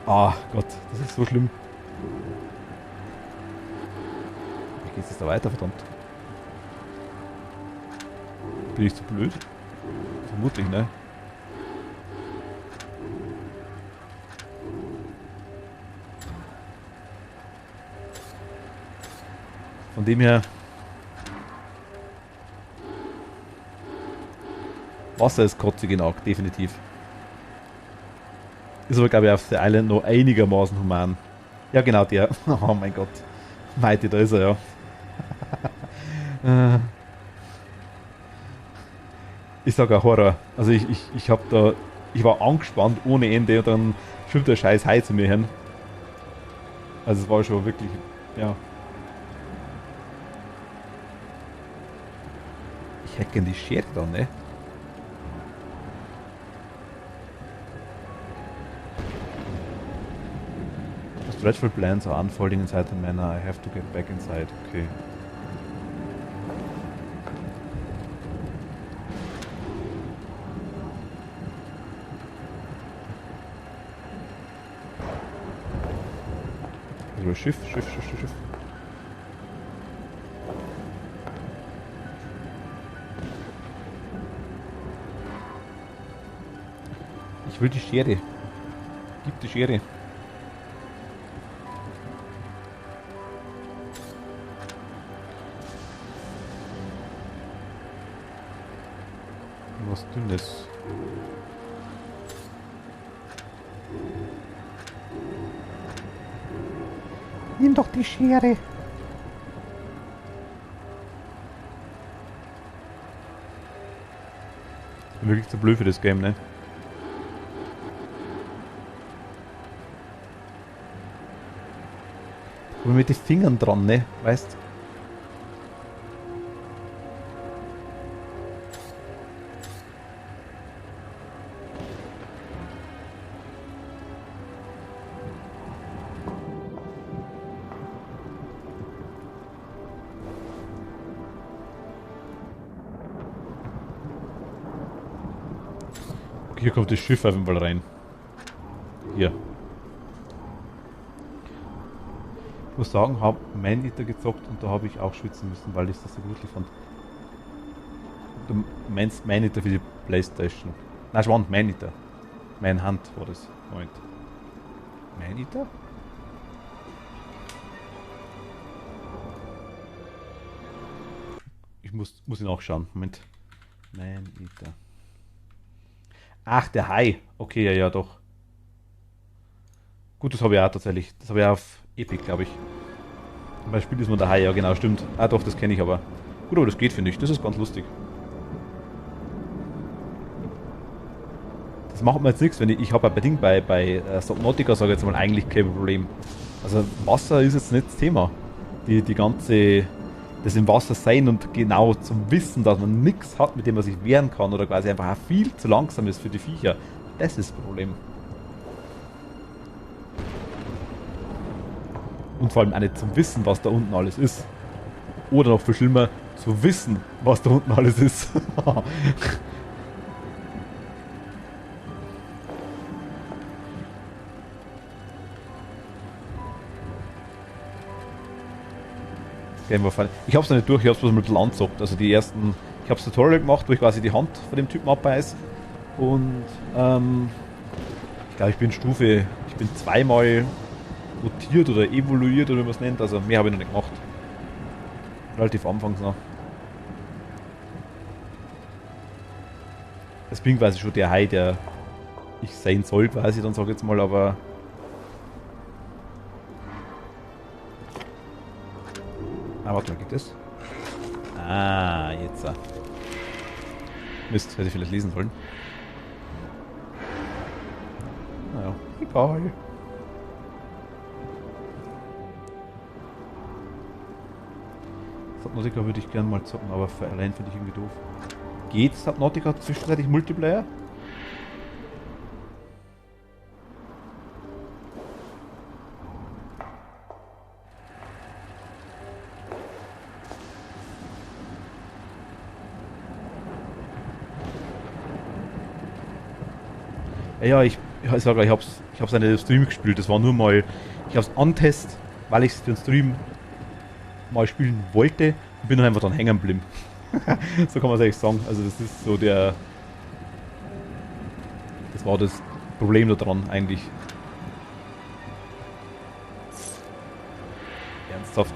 Gott, das ist so schlimm. Wie geht es da weiter, verdammt? Bin ich zu blöd? Vermutlich, ne? Von dem her... Wasser ist kotzig in Ark, definitiv. Ist aber, glaube ich, auf der Island noch einigermaßen human. Ja, genau der. Oh mein Gott. Mighty, da ist er, ja. Ich sage auch Horror. Also ich war angespannt ohne Ende und dann schwimmt der scheiß Hai zu mir hin. Also es war schon wirklich, ja. Ich hätte gerne die Schere dann, ne? Dreadful plans are unfolding inside the manor. I have to get back inside. Okay. Also Schiff. Ich will die Schere. Gib die Schere. Was Dünnes. Nimm doch die Schere. Ich bin wirklich zu blöd für das Game, ne? Aber mit den Fingern dran, ne? Weißt du? Hier kommt das Schiff auf jeden Fall rein. Hier. Ich muss sagen, habe Man-Eater gezockt und da habe ich auch schwitzen müssen, weil ich das so gruselig fand. Du meinst Man-Eater für die Playstation. Nein, Schwand, Man-Eater. Manhunt war das. Moment. Man-Eater? Ich muss ihn nachschauen. Moment. Man-Eater. Ach, der Hai. Okay, ja, ja, doch. Gut, das habe ich auch tatsächlich. Das habe ich auch auf Epic, glaube ich. Beim Spiel ist man der Hai, ja genau, stimmt. Ah doch, das kenne ich aber. Gut, aber das geht, finde ich. Das ist ganz lustig. Das macht mir jetzt nichts, wenn ich habe ja bei Ding bei Subnautica, sage ich jetzt mal, eigentlich kein Problem. Also Wasser ist jetzt nicht das Thema. Die ganze, das im Wasser sein und genau zum Wissen, dass man nichts hat, mit dem man sich wehren kann oder quasi einfach auch viel zu langsam ist für die Viecher, das ist das Problem. Und vor allem auch nicht zum Wissen, was da unten alles ist. Oder noch viel schlimmer, zu wissen, was da unten alles ist. Ich hab's noch nicht durch, ich hab's bloß mit Land gezockt. Also die ersten, ich hab's Tutorial gemacht, wo ich quasi die Hand von dem Typen abbeiß. Und ich glaube, ich bin zweimal mutiert oder evoluiert oder wie man es nennt. Also mehr habe ich noch nicht gemacht. Relativ anfangs noch. Das bin quasi schon der Hai, der ich sein soll, quasi, dann sag ich jetzt mal, aber. Ah, warte mal, geht das? Ah, jetzt. Mist, hätte ich vielleicht lesen sollen. Naja, egal. Subnautica würde ich gerne mal zocken, aber für allein finde ich irgendwie doof. Geht Subnautica zwischenzeitlich Multiplayer? Ja, ich sage, ich hab's an der Stream gespielt. Das war nur mal, ich hab's antest, weil ich es für den Stream mal spielen wollte und bin dann einfach dann hängen geblieben. So kann man es eigentlich sagen. Also das ist so das war das Problem daran eigentlich. Ernsthaft.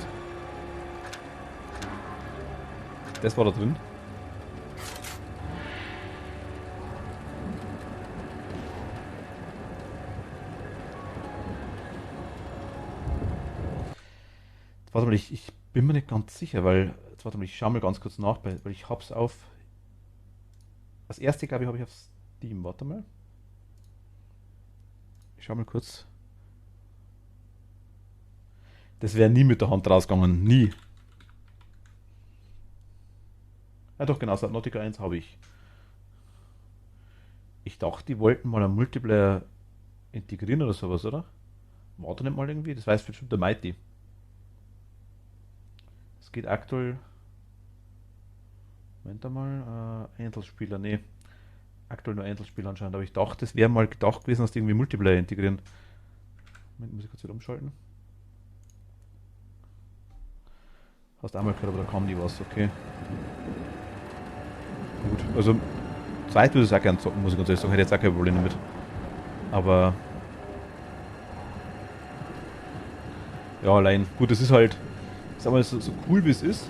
Das war da drin. Warte mal, ich bin mir nicht ganz sicher, weil, jetzt warte mal, ich schaue mal ganz kurz nach, weil ich hab's auf, das erste, glaube ich, habe ich auf Steam, warte mal. Ich schau mal kurz. Das wäre nie mit der Hand rausgegangen, nie. Ja doch, genau, Subnautica 1 habe ich. Ich dachte, die wollten mal einen Multiplayer integrieren oder sowas, oder? War da nicht mal irgendwie? Das weiß bestimmt der Mighty. Geht aktuell. Moment einmal. Einzelspieler, nee. Aktuell nur Einzelspieler anscheinend, aber ich dachte, es wäre mal gedacht gewesen, dass die irgendwie Multiplayer integrieren. Moment, muss ich kurz wieder umschalten. Hast einmal gehört, aber da kam nie was, okay. Gut, also zweit würde ich es auch gerne zocken, muss ich ganz ehrlich sagen, hätte jetzt auch kein Problem damit. Aber ja, allein, gut, es ist halt. Sag mal, so cool wie es ist,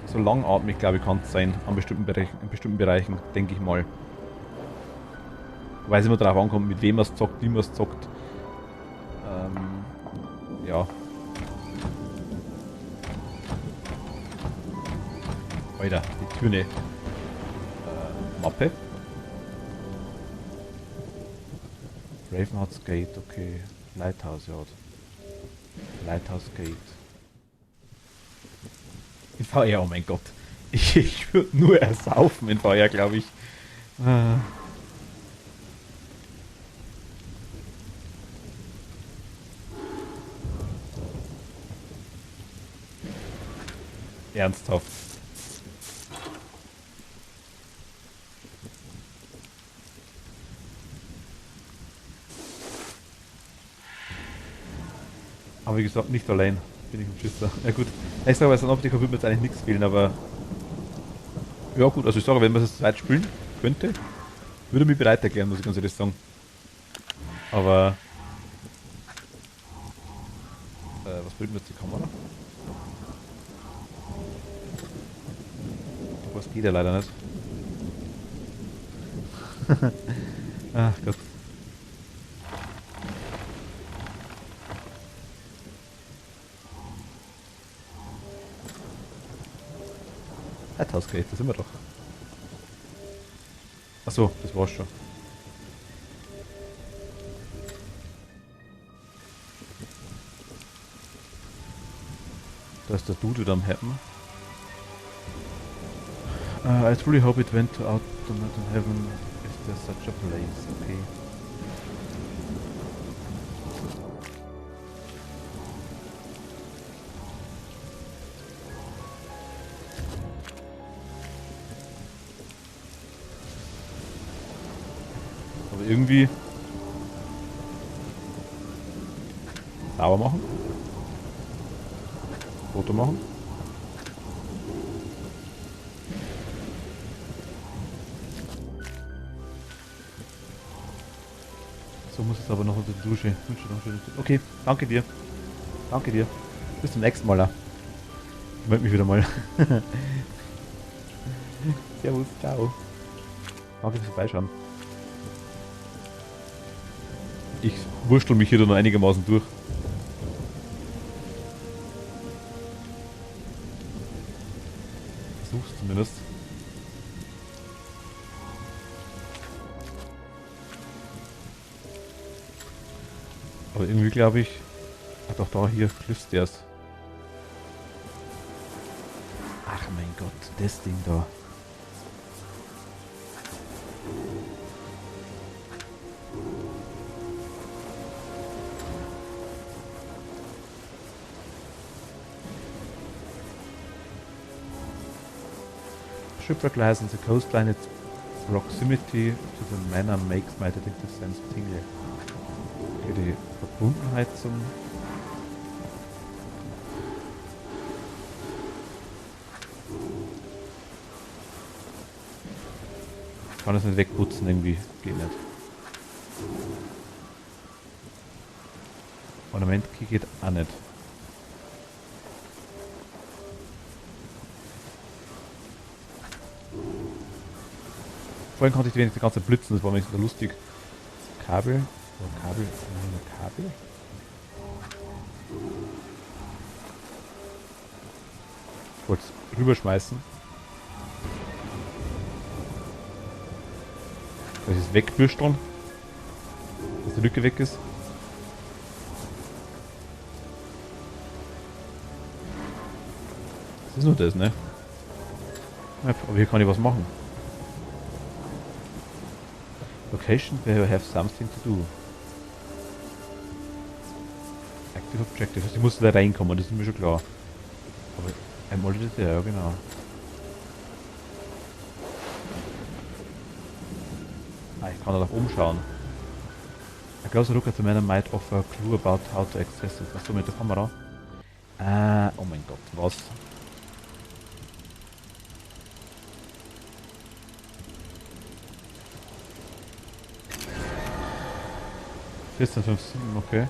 so langatmig, glaube ich, kann es sein in bestimmten Bereichen, denke ich mal. Weil es immer darauf ankommt, mit wem man es zockt, wie man es zockt. Ja. Alter, die Türne. Mappe. Ravenheart's Gate, okay. Lighthouse Yard. Lighthouse Gate. In VR, oh mein Gott. Ich würde nur ersaufen in VR, glaube ich. Ernsthaft. Aber wie gesagt, nicht allein. Bin ich ein Schisser. Ja gut. Ich sage, bei Subnautica würde mir jetzt eigentlich nichts fehlen, aber ja gut, also ich sage, wenn man es zweit spielen könnte, würde mich bereit erklären, muss ich ganz ehrlich sagen. Aber Was bringt mir jetzt die Kamera? Was geht ja leider nicht. Ach Gott. Lighthouse Gate, da sind wir doch. Achso, das war's schon. Da ist der Dude wieder am Happen. I truly hope it went out to not in heaven if there's such a place, okay. Aber irgendwie sauber machen. Foto machen. So muss es aber noch unter die Dusche. Okay, danke dir. Danke dir. Bis zum nächsten Mal. Ich melde mich wieder mal. Servus, ciao. Danke fürs Vorbeischauen. Ich wurschtel mich hier noch einigermaßen durch. Versuch's zumindest. Aber irgendwie glaube ich... Ach doch, da hier, Cliffstairs. Ach mein Gott, das Ding da. Shipwreck lies on the coastline. Its proximity to the manor makes my detective sense tingle. Okay, die Verbundenheit zum... Ich kann das nicht wegputzen irgendwie. Geht nicht. Ornament geht auch nicht. Vorhin konnte ich die wenigstens die ganze Zeit blitzen, das war mir so lustig. Kabel. Oh, Kabel. Kabel? Ich wollte es rüberschmeißen. Soll ich es wegbürsteln? Dass die Lücke weg ist? Das ist nur das, ne? Aber hier kann ich was machen. Location where you have something to do. Active Objective. Also ich muss da reinkommen, das ist mir schon klar. Aber einmal das ja, genau. Ah, ich kann da nach oben schauen. A closer look at the manor might offer a clue about how to access it. Achso, mit der Kamera. Oh mein Gott, was? Okay.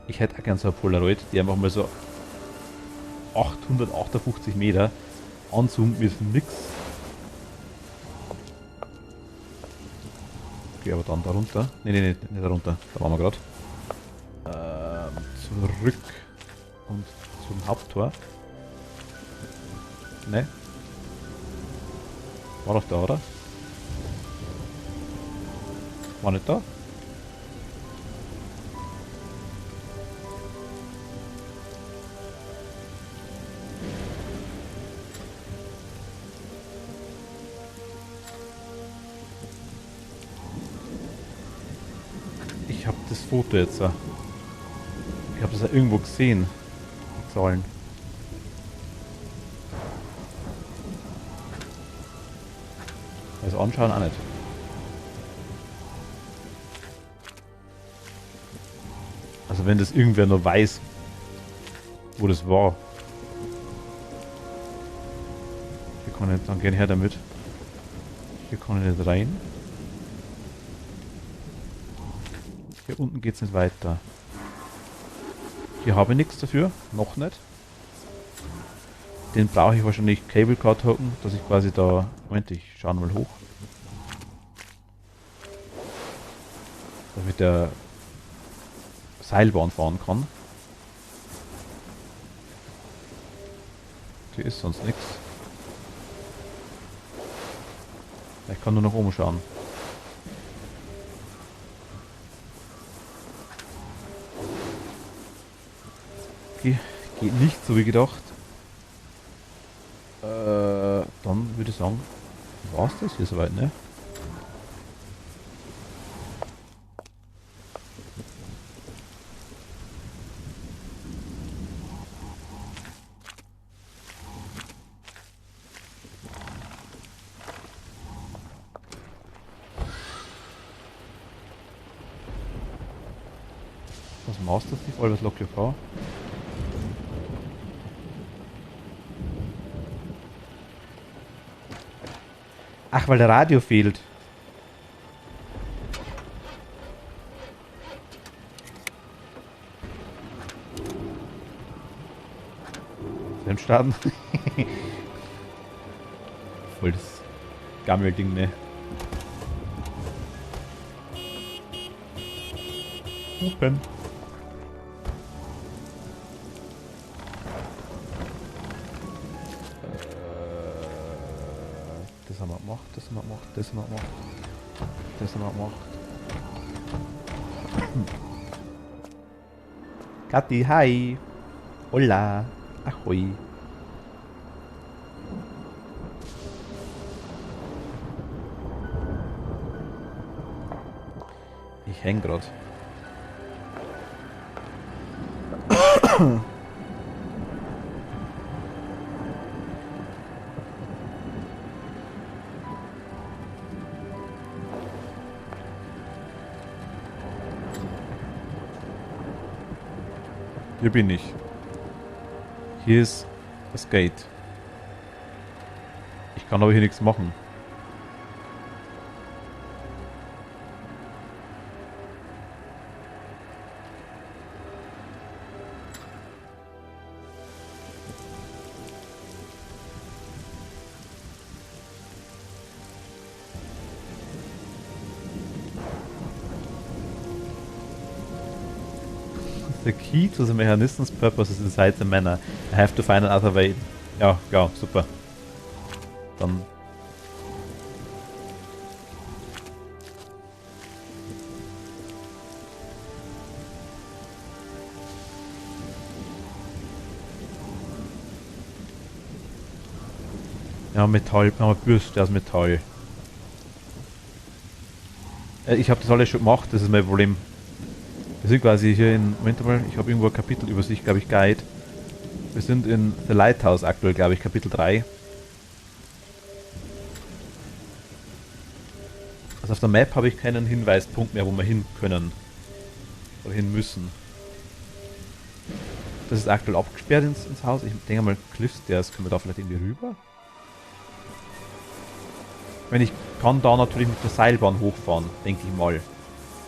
Ich hätte auch gern so ein Polaroid, die einfach mal so 858 Meter anzoomt mit nix. Okay, aber dann da runter. Ne, nicht da runter. Da waren wir gerade. Zurück und zum Haupttor. Ne? War doch da, oder? War nicht da? Ich habe das Foto jetzt. Ich habe das ja irgendwo gesehen. Die Zahlen. Also anschauen auch nicht. Also wenn das irgendwer nur weiß, wo das war. Hier kann ich dann gerne her damit. Hier kann ich nicht rein. Hier unten geht's nicht weiter. Hier habe ich nichts dafür. Noch nicht. Den brauche ich wahrscheinlich Cable Car Token, dass ich quasi da... Moment, ich schaue mal hoch. Damit der Seilbahn fahren kann. Hier ist sonst nichts. Ich kann nur nach oben schauen. Okay, geht nicht so wie gedacht. Dann würde ich sagen, war's das hier soweit, ne? Was Master Thief, Always Lock Your Car. Ach, weil der Radio fehlt. Film starten. Voll das Gammelding, ne? Open. Das haben wir gemacht, das haben wir gemacht, das haben wir gemacht. Das haben wir gemacht. Kathi, hi. Hola. Ahoi. Ich häng grad. Hier bin ich. Hier ist das Gate. Ich kann aber hier nichts machen. The key to the mechanism's purpose is inside the manor. I have to find another way. Ja, ja, super. Dann... Ja, Metall, wir haben eine Bürste aus Metall. Ich habe das alles schon gemacht, das ist mein Problem. Wir sind quasi hier in... Moment mal, ich habe irgendwo eine Kapitelübersicht, glaube ich, Guide. Wir sind in The Lighthouse aktuell, glaube ich, Kapitel 3. Also auf der Map habe ich keinen Hinweispunkt mehr, wo wir hin können. Oder hin müssen. Das ist aktuell abgesperrt ins Haus. Ich denke mal, Cliffstairs, können wir da vielleicht irgendwie rüber? Ich meine, ich kann da natürlich mit der Seilbahn hochfahren, denke ich mal.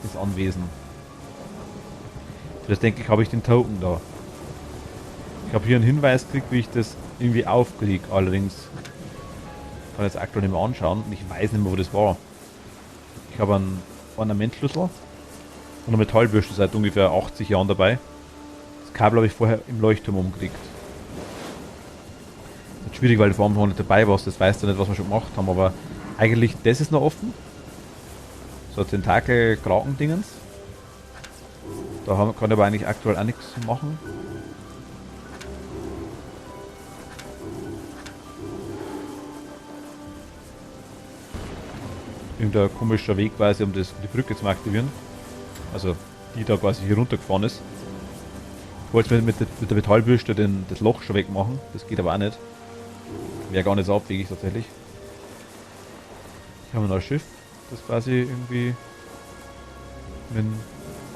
Das Anwesen. Das denke ich, habe ich den Token da. Ich habe hier einen Hinweis gekriegt, wie ich das irgendwie aufkriege. Allerdings kann ich jetzt aktuell nicht mehr anschauen und ich weiß nicht mehr, wo das war. Ich habe einen Ornamentschlüssel und eine Metallbürste seit ungefähr 80 Jahren dabei. Das Kabel habe ich vorher im Leuchtturm umgekriegt. Das ist schwierig, weil du vor allem noch nicht dabei warst. Das weißt du nicht, was wir schon gemacht haben, aber eigentlich das ist noch offen. So Tentakel-Kraken-Dingens. Da kann ich aber eigentlich aktuell auch nichts machen. Irgendein komischer Weg quasi, um die Brücke zu aktivieren. Also die da quasi hier runtergefahren ist. Ich wollte mit der Metallbürste das Loch schon wegmachen. Das geht aber auch nicht. Wäre gar nicht so abwegig tatsächlich. Hier haben wir noch ein Schiff, das quasi irgendwie mit dem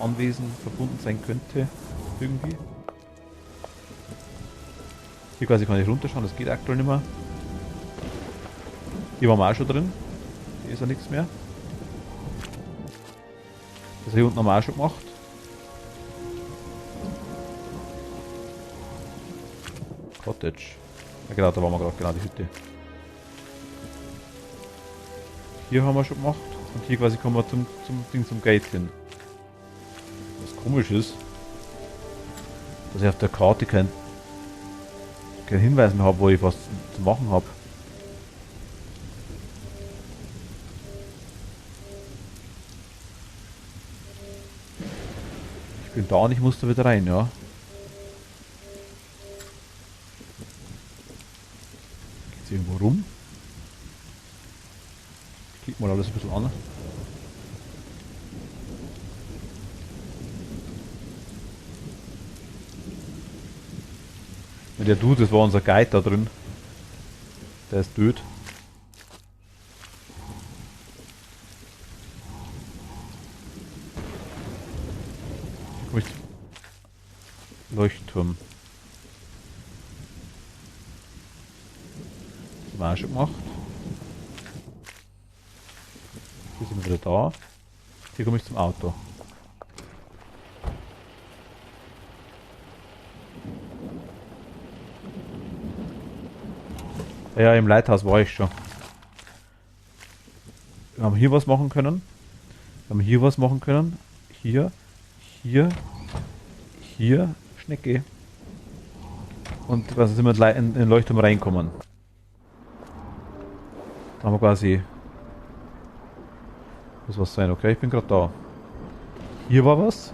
Anwesen verbunden sein könnte. Irgendwie. Hier quasi kann ich runterschauen, das geht aktuell nicht mehr. Hier waren wir auch schon drin. Hier ist ja nichts mehr. Das Also hier unten haben wir auch schon gemacht. Cottage. Ja genau, da waren wir gerade, genau die Hütte. Hier haben wir schon gemacht. Und hier quasi kommen wir zum Gate hin. Was komisch ist, dass ich auf der Karte keinen Hinweis mehr habe, wo ich was zu machen habe. Ich bin da und ich muss da wieder rein, ja. Geht's irgendwo rum? Ich klick mal alles ein bisschen an. Und der Dude, das war unser Guide da drin. Der ist tot. Hier komme ich zum Leuchtturm. Das haben wir auch schon gemacht. Hier sind wir wieder da. Hier komme ich zum Auto. Ja, im Lighthouse war ich schon. Wir haben hier was machen können. Wir haben hier was machen können. Hier, hier, hier, Schnecke. Und quasi sind wir in den Leuchtturm reinkommen. Da haben wir quasi... Muss was sein, okay? Ich bin gerade da. Hier war was.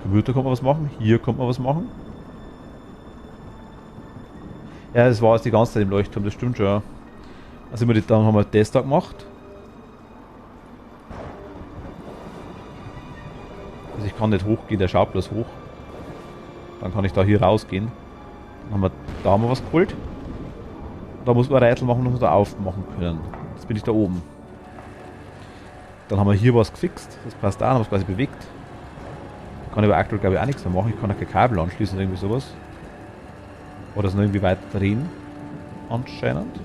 Computer kann man was machen. Hier kann man was machen. Ja, das war jetzt die ganze Zeit im Leuchtturm, das stimmt schon, ja. Also dann haben wir das da gemacht. Also ich kann nicht hochgehen, der schaut bloß hoch. Dann kann ich da hier rausgehen. Dann haben wir da mal was geholt. Da muss man Rätsel machen, dass wir da aufmachen können. Jetzt bin ich da oben. Dann haben wir hier was gefixt, das passt auch, haben wir es quasi bewegt. Da kann ich aber aktuell glaube ich auch nichts mehr machen, ich kann auch kein Kabel anschließen oder irgendwie sowas. Oder es noch irgendwie weiter drehen. Anscheinend.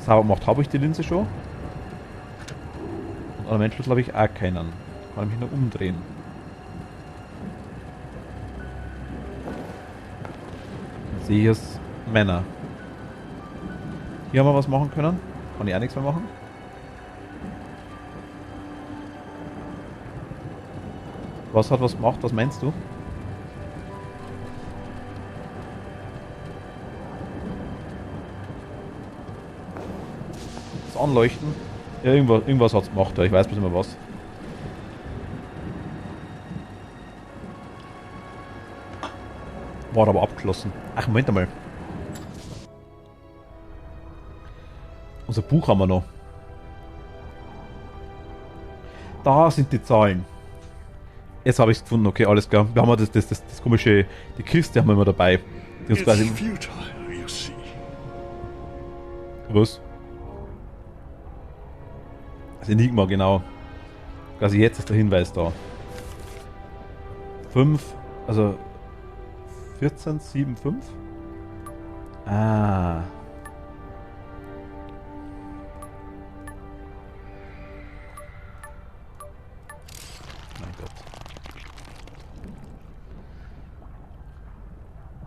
Sauber gemacht habe ich die Linse schon. Und Elementschlüssel habe ich auch keinen. Da kann ich mich noch umdrehen. Dann sehe ich jetzt Männer. Hier haben wir was machen können. Kann ich auch nichts mehr machen. Was hat was gemacht? Was meinst du? Das Anleuchten? Ja, irgendwas hat es gemacht, ja. Ich weiß bloß immer was. War aber abgeschlossen. Ach, Moment einmal. Unser Buch haben wir noch. Da sind die Zahlen. Jetzt habe ich es gefunden, okay, alles klar. Wir haben das komische, die Kiste haben wir immer dabei. Die uns quasi... Was? Das Enigma, genau. Quasi jetzt ist der Hinweis da. 5, also 14, 7, 5. Ah. Mein Gott.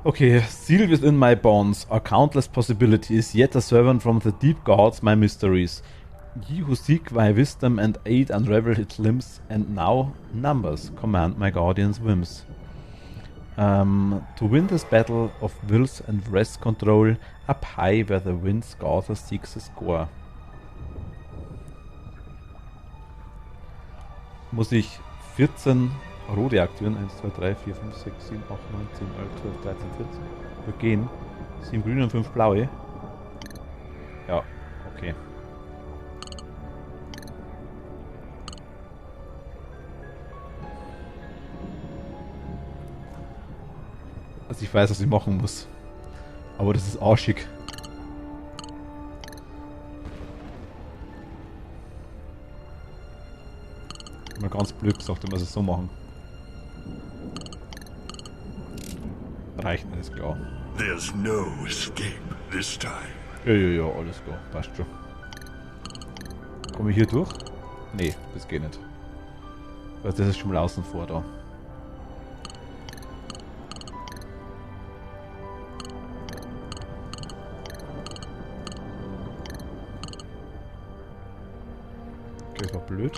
Okay, sealed within my bonds are countless possibilities, yet a servant from the deep guards my mysteries. Ye who seek my wisdom and aid unravel its limbs, and now numbers command my guardian's whims. To win this battle of wills and wrest control, up high where the wind scatter seeks a score. Muss ich 14 rote aktivieren? 1, 2, 3, 4, 5, 6, 7, 8, 9, 10, 11, 12, 13, 14. Wir gehen. 7 grüne und 5 blaue. Ja, okay. Also ich weiß, was ich machen muss. Aber das ist arschig. Mal ganz blöd gesagt, wenn wir es so machen. Reicht nicht, ist klar. There's no escape this time. Ja, alles klar. Passt schon. Komme ich hier durch? Nee, das geht nicht. Also das ist schon mal außen vor da. Okay, das war blöd.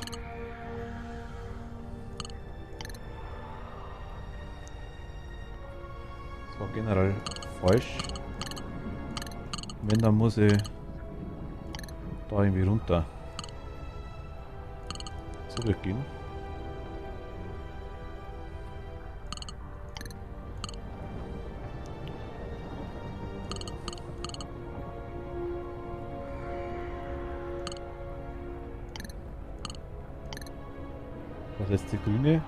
Das war generell falsch. Wenn, dann muss ich da irgendwie runter zurückgehen. Was ist die grüne?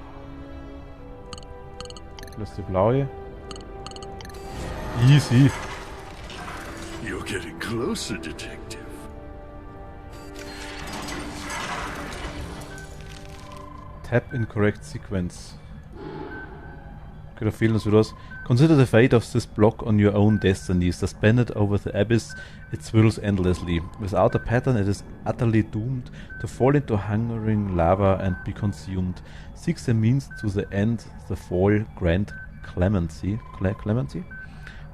Das ist die blaue. Easy. You're getting closer, Detective. Tap in correct sequence. Okay, da fehlen uns wieder was. Consider the fate of this block on your own destiny. Suspended over the abyss, it swirls endlessly. Without a pattern, it is utterly doomed to fall into hungering lava and be consumed. Seek the means to the end, the fall, grant clemency. Clemency?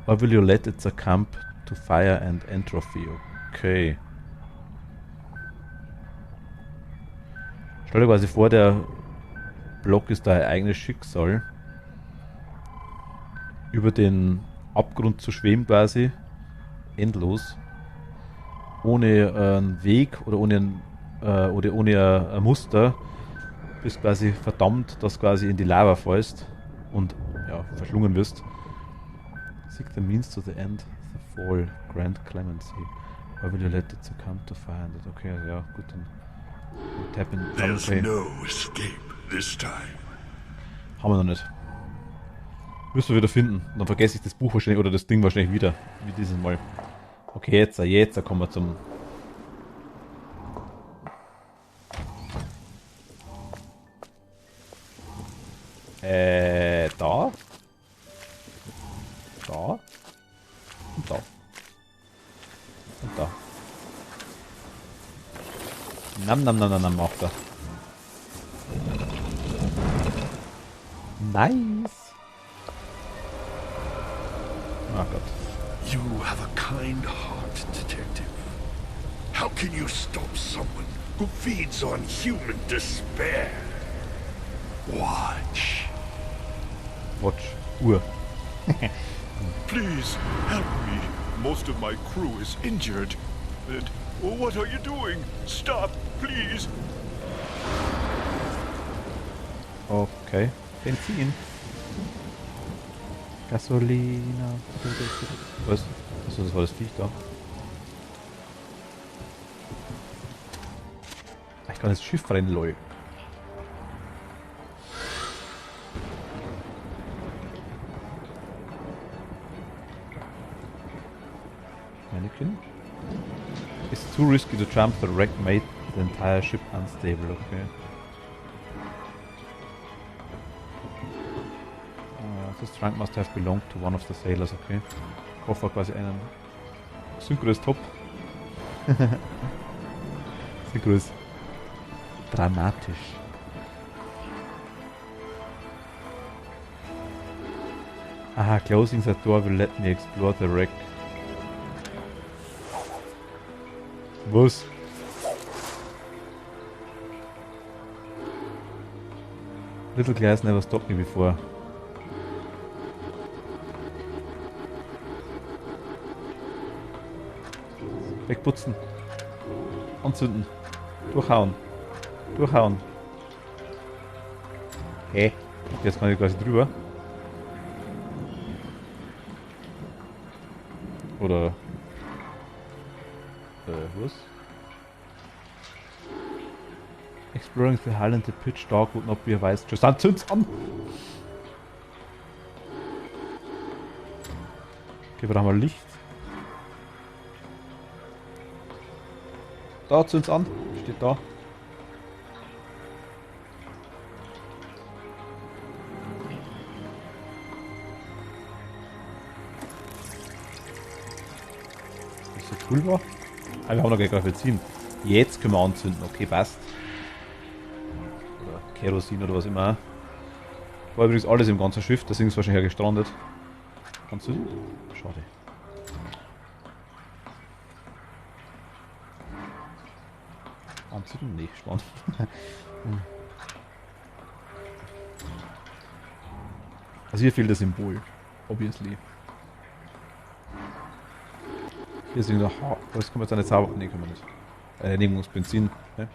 Or will you let it succumb to fire and entropy? Okay. Stell dir quasi vor, der Block ist dein eigenes Schicksal. Über den Abgrund zu schweben quasi. Endlos. Ohne einen Weg oder ohne ein Muster. Bist quasi verdammt, dass quasi in die Lava fällst. Und ja, verschlungen wirst. Seek the means to the end, the fall, grant clemency. Or will you let it succumb to fire? Okay, also ja, gut, dann tap in. There's Okay. no escape this time. Haben wir noch nicht. Müssen wir wieder finden. Und dann vergesse ich das Buch wahrscheinlich oder das Ding wahrscheinlich wieder. Wie dieses Mal. Okay, jetzt kommen wir zum. Da. Da. Und da. Und da. Nam, macht er. Nice. Oh Gott. You have a kind heart, Detective. How can you stop someone who feeds on human despair? Watch. Watch. Uhr. Please, help me. Most of my crew is injured. And what are you doing? Stop, please. Okay. Benzin. Gasolina. Was? Achso, das war das Viech da. Ich kann das Schiff rein, lol. Mannequin. It's too risky to jump. The wreck made the entire ship unstable. Okay. This trunk must have belonged to one of the sailors. Okay. Koffer quasi einen. Synchro ist top. Synchro ist dramatisch. Aha, closing the door will let me explore the wreck. Was? Little glass never stopped me before. Wegputzen. Anzünden. Durchhauen. Durchhauen. Hä? Jetzt kann ich quasi drüber. Oder... was? Exploring the hull and the pitch dark would not be a wise choice. Dann zünd's an! Okay, wir haben mal Licht. Da, zünd's an. Steht da. Das ist so cool war. Ah, wir haben noch gar kein Benzin. Jetzt können wir anzünden. Okay, passt. Kerosin oder was immer. War übrigens alles im ganzen Schiff, deswegen ist es wahrscheinlich auch gestrandet. Kannst du? Schade. Anzünden? Nee, spannend. Also hier fehlt das Symbol. Obviously. Hier sind noch... Das kann man jetzt eine Zauber... Ne, kann man nicht. Nehmen wir uns Benzin. Ne?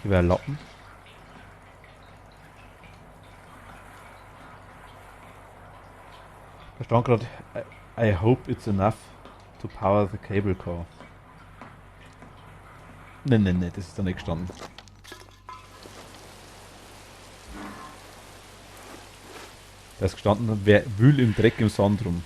Hier wäre ein Lappen. Da stand gerade, I hope it's enough to power the cable car. Ne, das ist da nicht gestanden. Da ist gestanden, wer wühlt im Dreck im Sand rum.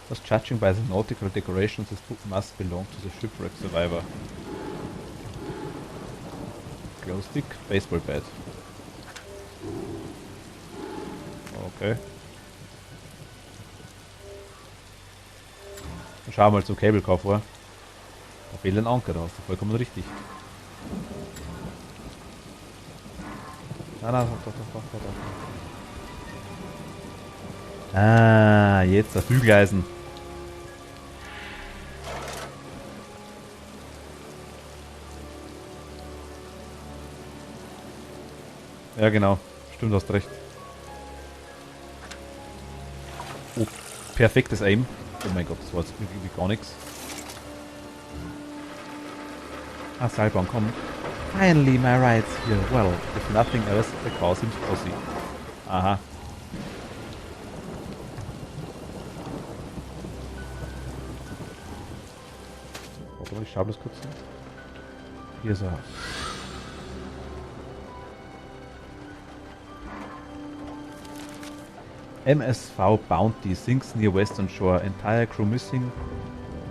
Thus, judging by the nautical decorations, this book must belong to the shipwreck survivor. Glow stick, baseball bat. Okay. Dann schauen wir mal zum Cable Car vor. Da fehlt ein Anker, da hast du vollkommen richtig. Nein, doch. Ah, jetzt das Bügeleisen. Ja, genau. Stimmt, hast recht. Oh, perfektes Aim. Oh mein Gott, das war jetzt irgendwie gar nichts. Ah, Seilbahn, komm. Finally, my ride's here. Well, if nothing else, the car seems cozy. Aha. Warte mal, ich schaue das kurz. Hier ist er. MSV Bounty sinks near Western Shore. Entire crew missing.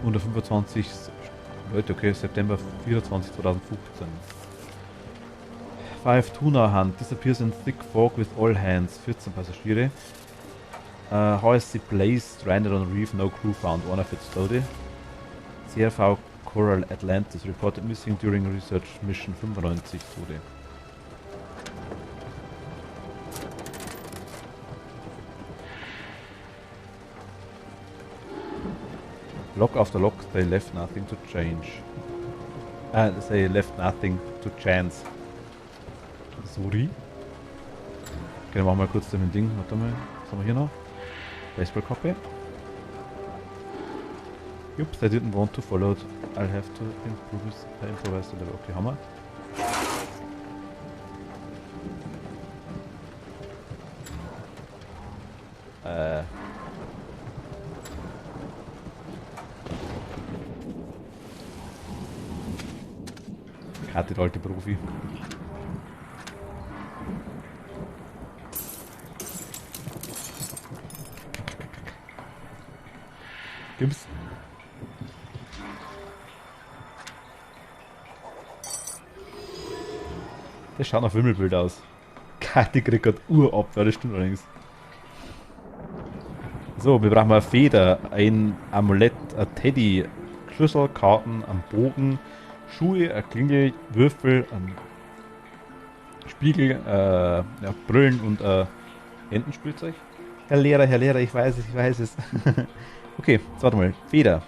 125 Leute, okay, September 24, 2015. 5 Tuna Hunt disappears in thick fog with all hands. 14 Passagiere. HSC Blaze stranded on reef, no crew found. One of its loaded. CRV Coral Atlantis reported missing during research mission. 95 Tote. Log after log, they left nothing to change. They left nothing to chance. Sorry. Okay, dann machen wir kurz den Ding. Warte mal. Was haben wir hier noch? Baseball-Kappe. Yup, they didn't want to follow it. I'll have to improvise the level. Okay, haben wir. Kati, der alte Profi. Gibt's? Das schaut nach Wimmelbild aus. Kati kriegt gerade Urabwehr, das stimmt allerdings. So, wir brauchen mal eine Feder, ein Amulett, ein Teddy, Schlüssel, Karten, einen Bogen, Schuhe, ein Klingel, Würfel, ein Spiegel, ja, Brillen und Entenspielzeug. Herr Lehrer, ich weiß es. Okay, jetzt warte mal. Feder.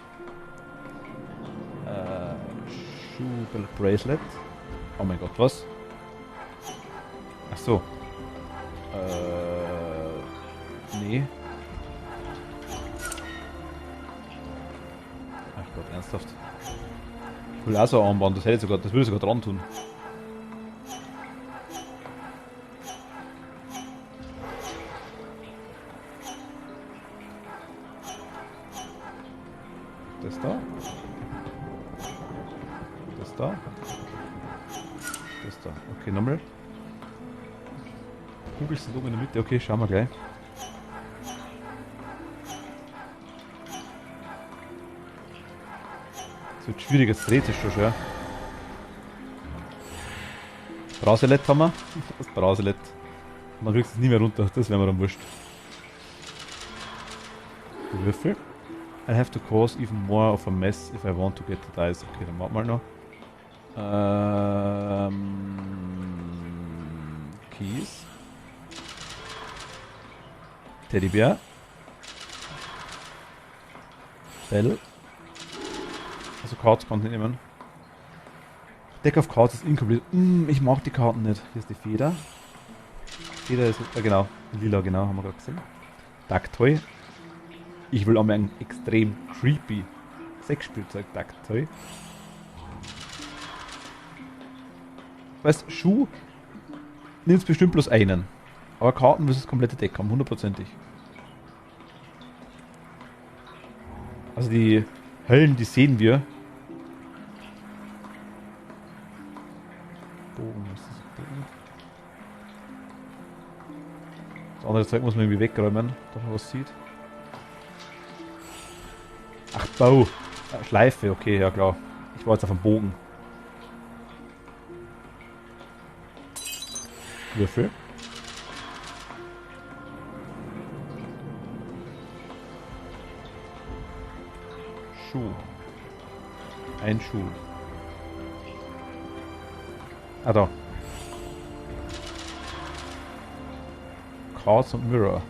Schuh, Bracelet. Oh mein Gott, was? Ach so. Nee. Ach Gott, ernsthaft. Ich will auch so ein Armband, das würde ich sogar dran tun. Das da. Das da. Das da. Okay, nochmal. Kugel sind oben in der Mitte. Okay, schauen wir gleich. Das wird schwierig, jetzt dreht sich schon schwer. Braselett haben wir. Das Braselett. Man kriegt es nie mehr runter, das wäre mir dann wurscht. Würfel. I have to cause even more of a mess if I want to get the dice. Okay, dann machen wir noch. Keys. Teddybär. Bell. Also Cards konnte ich nehmen. Deck of Cards ist incomplete. Ich mag die Karten nicht. Hier ist die Feder. Feder ist... genau. Lila, genau, haben wir gerade gesehen. Ducktoy. Ich will auch mal ein extrem creepy Sexspielzeug Ducktoy. Weißt, Schuh nimmst bestimmt bloß einen. Aber Karten müssen das komplette Deck haben, hundertprozentig. Also die Höllen, die sehen wir. Bogen, was ist das? Bogen? Das andere Zeug muss man irgendwie wegräumen, dass man was sieht. Ach, Bau. Schleife, okay, ja klar. Ich war jetzt auf dem Bogen. Würfel. Schuh. Ein Schuh. Ah, da. Cards und Mirror.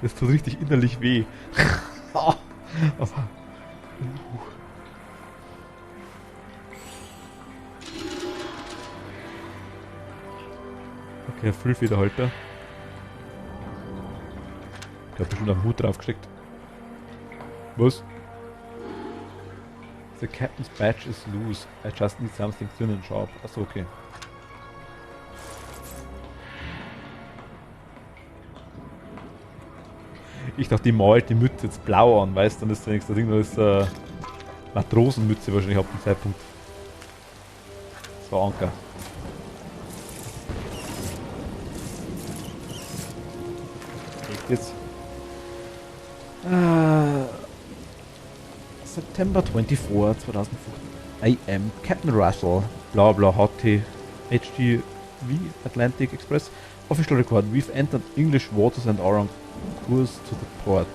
Das tut richtig innerlich weh. Okay, Füllfederhalter. Ich hab bestimmt einen Hut draufgesteckt. Was? The captain's badge is loose. I just need something thin and sharp. Achso, okay. Ich dachte, die malt die Mütze jetzt blau an, weißt du, dann ist der nächste Ding, das ist Matrosenmütze wahrscheinlich ab dem Zeitpunkt. Das war Anker. Echt jetzt? September 24, 2015. I am Captain Russell, bla bla HGV Atlantic Express. Official record, we've entered English waters and are on course to the port.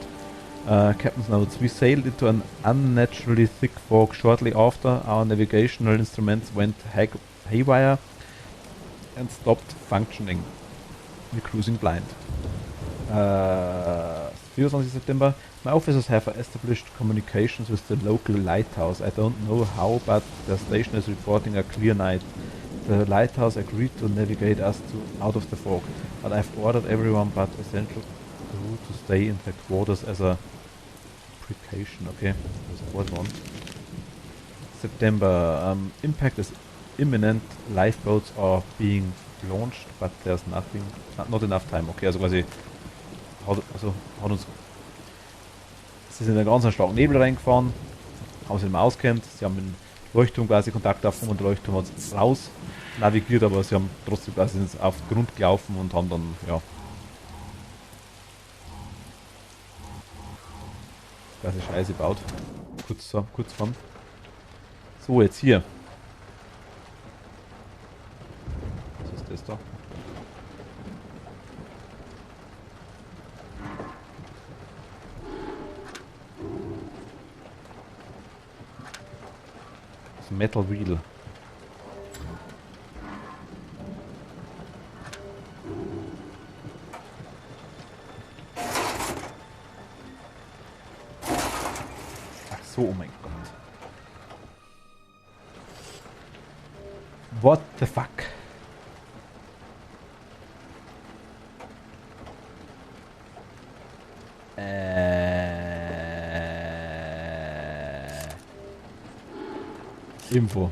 Captain's notes, we sailed into an unnaturally thick fog shortly after our navigational instruments went haywire and stopped functioning. We're cruising blind. 24 September, my officers have established communications with the local lighthouse. I don't know how, but the station is reporting a clear night. The lighthouse agreed to navigate us out of the fog, but I've ordered everyone but essential crew to stay in their quarters as a precaution. Okay, that's what one. September, impact is imminent. Lifeboats are being launched, but there's not enough time. Okay, also quasi hat uns. Sie sind in einen ganz starken Nebel reingefahren, haben sich nicht mehr auskennt. Sie haben mit dem Leuchtturm quasi Kontakt aufgenommen und der Leuchtturm hat raus navigiert, aber sie haben trotzdem quasi auf den Grund gelaufen und haben dann, ja, quasi Scheiße gebaut. Kurz vorm. So, jetzt hier. Was ist das da? Das Metal Wheel. So, oh mein Gott. What the fuck? Info.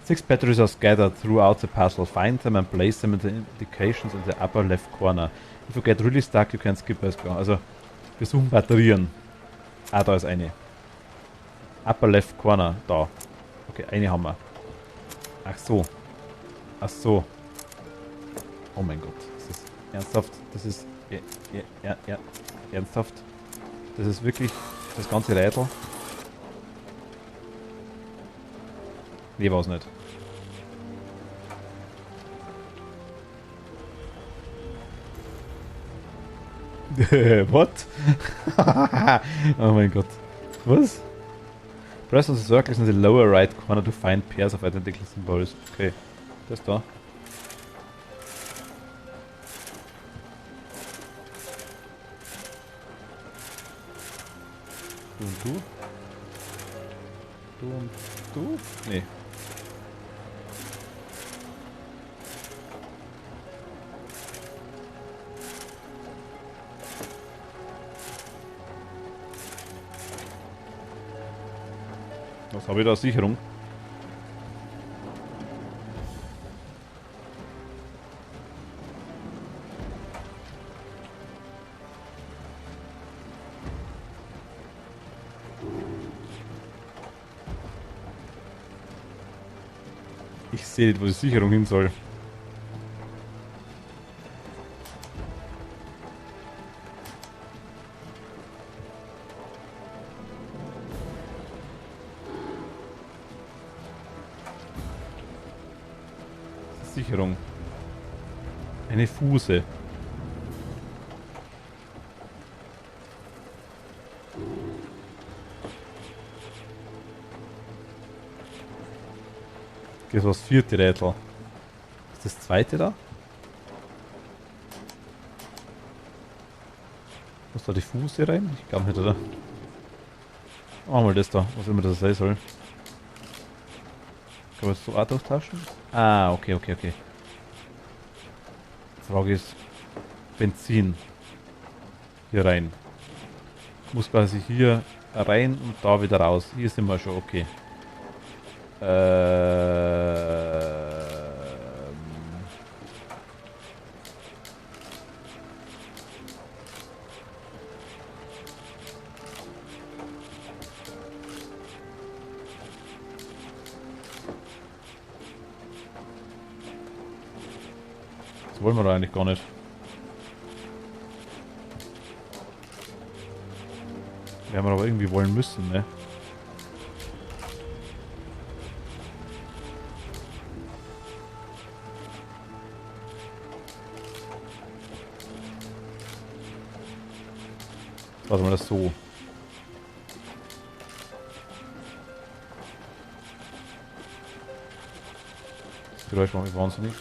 6 batteries are scattered throughout the puzzle. Find them and place them in the indications in the upper left corner. If you get really stuck, you can skip as well. Also, wir suchen Batterien. Ah, da ist eine. Upper left corner, da. Okay, eine haben wir. Ach so. Ach so. Oh mein Gott. Das ist ernsthaft. Das ist... Ja, ernsthaft. Das ist wirklich das ganze Rädel. Nee, war's nicht. What? Oh mein Gott. Was? Press on the circles in the lower right corner to find pairs of identical symbols. Okay. Das da. Du und du? Du und du? Nee. Was habe ich da? Sicherung? Ich sehe nicht, wo die Sicherung hin soll. Sicherung. Eine Fuße. Das war das vierte Rätsel. Ist das zweite da? Muss da die Fuße rein? Ich glaube nicht, oder? Oh, mal das da. Was immer das sein soll. Kann man das so auch durchtauschen? Ah, okay. Die Frage ist, Benzin. Hier rein. Muss quasi hier rein und da wieder raus. Hier sind wir schon, okay. Das wollen wir doch eigentlich gar nicht. Werden wir aber irgendwie wollen müssen, ne? Warte mal, das so. Das Geräusch macht mich wahnsinnig.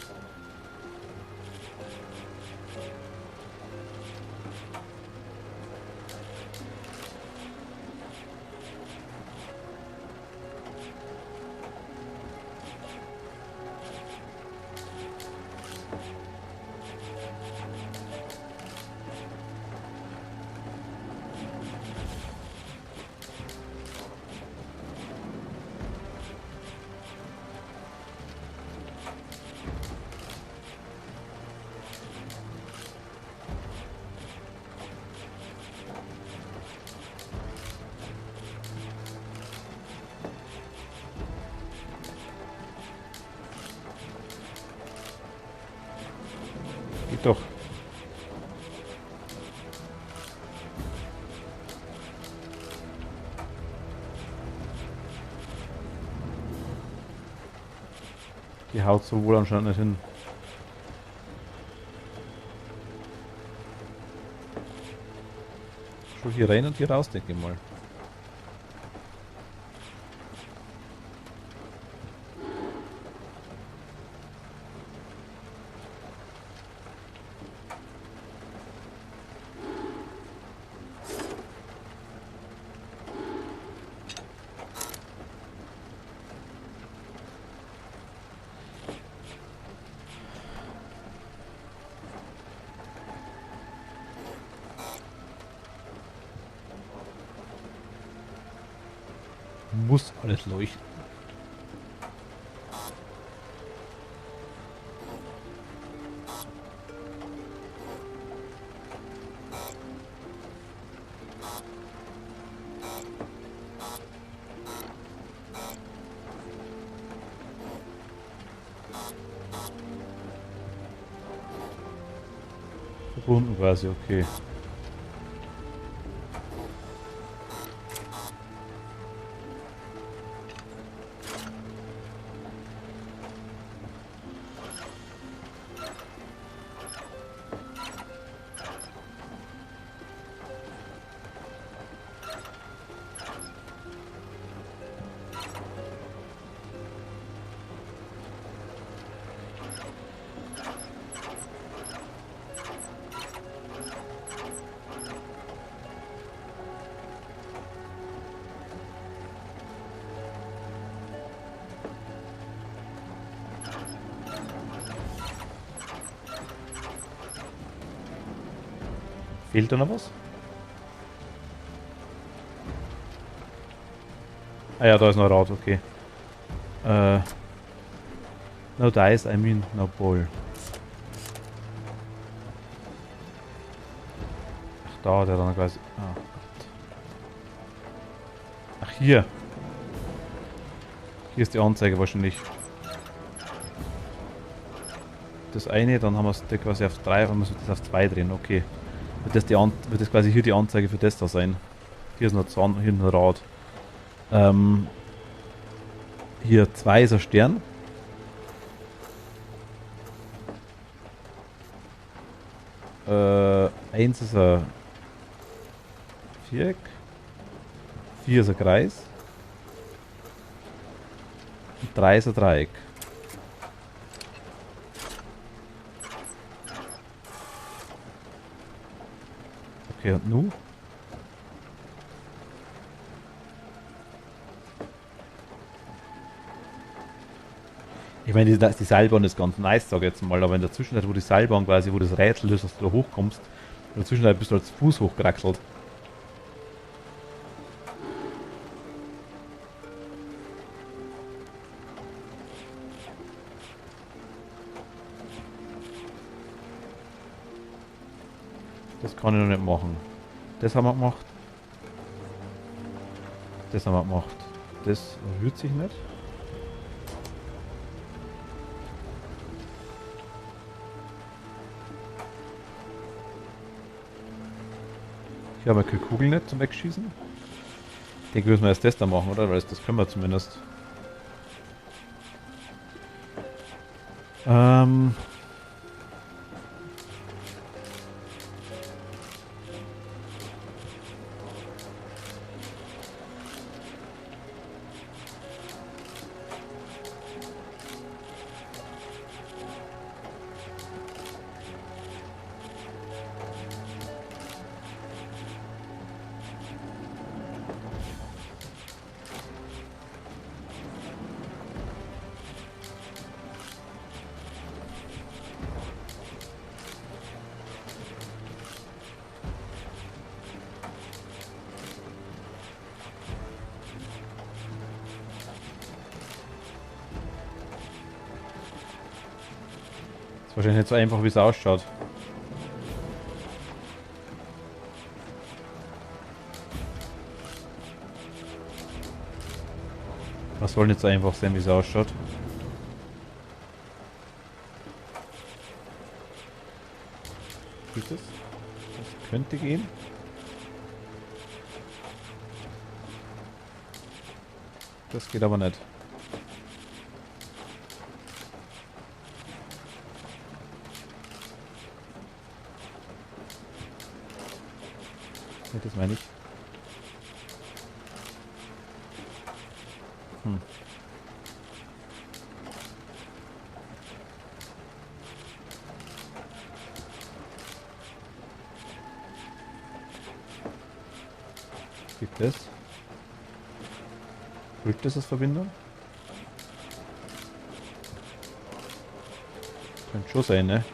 Geht doch. Die haut so wohl anscheinend nicht hin. Schon hier rein und hier raus, denke ich mal. Muss alles leuchten. Verbunden quasi, okay. Fehlt da noch was? Ah ja, da ist noch Rad, okay. No dice, I mean no ball. Ach, da hat er dann quasi... Ah, Gott. Ach, hier. Hier ist die Anzeige wahrscheinlich. Das eine, dann haben wir es quasi auf 3, dann müssen wir das auf 2 drehen, okay. Wird das quasi hier die Anzeige für das da sein? Hier ist noch Zahn, hier ein Rad. Hier 2 ist ein Stern. Eins ist ein Viereck. 4 ist ein Kreis. Und 3 ist ein Dreieck. Okay, und nun? Ich meine, die Seilbahn ist ganz nice, sag ich jetzt mal, aber in der Zwischenzeit, wo die Seilbahn quasi, wo das Rätsel ist, dass du da hochkommst, in der Zwischenzeit bist du als Fuß hochgeraxelt. Das kann ich noch nicht machen. Das haben wir gemacht. Das haben wir gemacht. Das rührt sich nicht. Ich habe keine Kugel nicht zum Wegschießen. Ich denke, müssen wir erst das da machen, oder? Weil das können wir zumindest. Wahrscheinlich nicht so einfach, wie es ausschaut. Was soll nicht so einfach sein, wie es ausschaut? Geht das? Das könnte gehen. Das geht aber nicht. Das meine ich. Gibt es? Gibt es als Verbindung? Könnte schon sein, ne?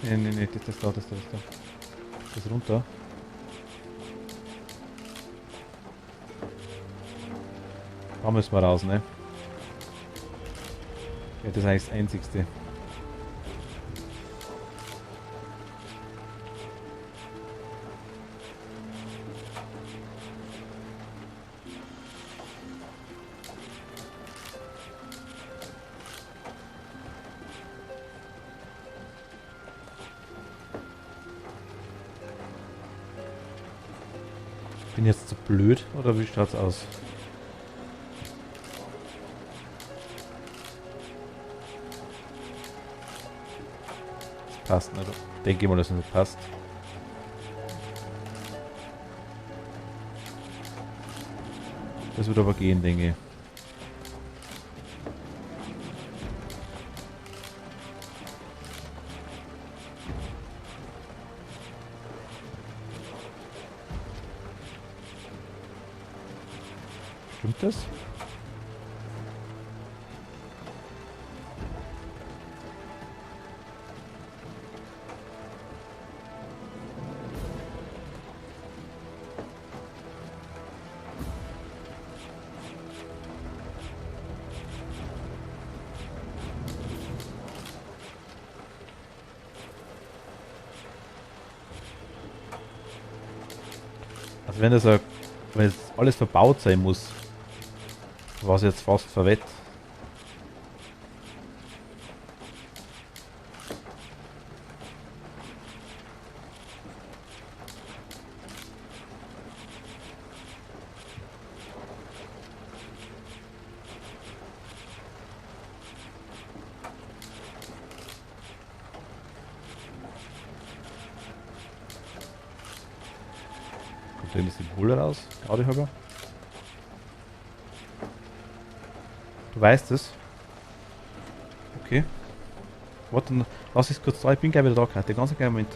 Nee, das da. Das runter. Da müssen wir raus, ne? Ja, das ist eigentlich das Einzigste. Bin ich jetzt zu blöd oder wie schaut's aus? Passt nicht. Denke ich mal, dass es nicht passt. Das wird aber gehen, denke ich. Stimmt das? Also wenn das wenn jetzt alles verbaut sein muss, was jetzt fast verwett. Kommt denn das Symbol raus? Gerade halber. Du weißt es. Okay. Warte, lass es kurz da. Ich bin gleich wieder da, Katja. Ganz kleinen Moment.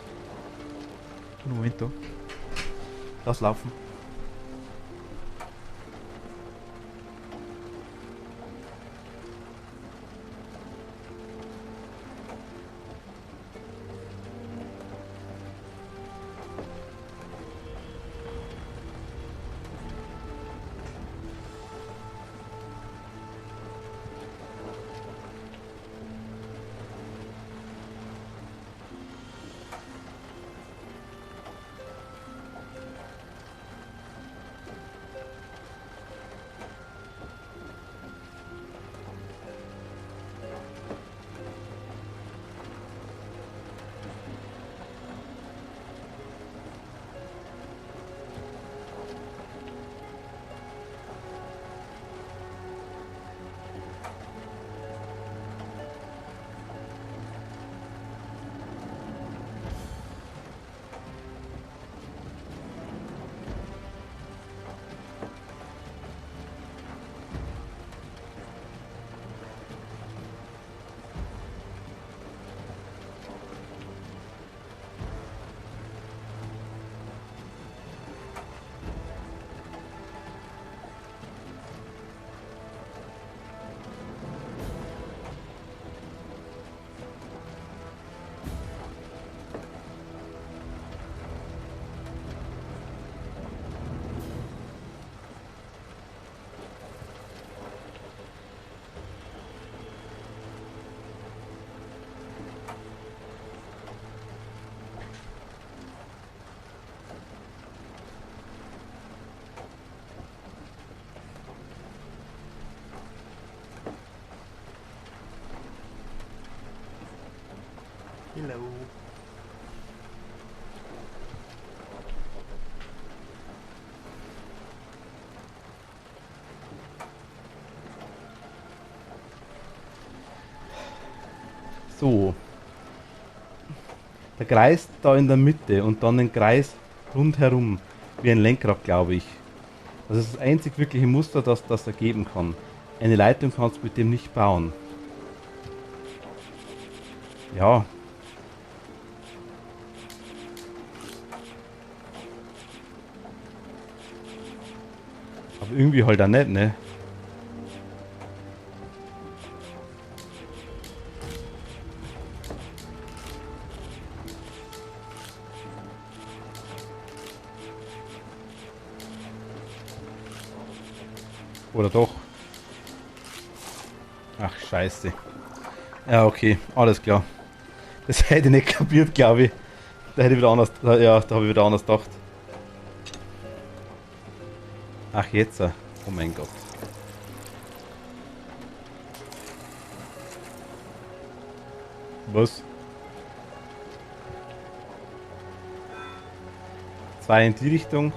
Einen Moment da. Lass laufen. Hello. So. Der Kreis da in der Mitte und dann den Kreis rundherum, wie ein Lenkrad, glaube ich. Das ist das einzig wirkliche Muster, das das ergeben kann. Eine Leitung kannst du mit dem nicht bauen. Ja. Aber irgendwie halt auch nicht, ne? Oder doch? Ach, scheiße. Ja, okay, alles klar. Das hätte ich nicht kapiert, glaube ich. Da hätte ich wieder anders, ja, da habe ich wieder anders gedacht. Ach, jetzt. Oh mein Gott. Was? 2 in die Richtung.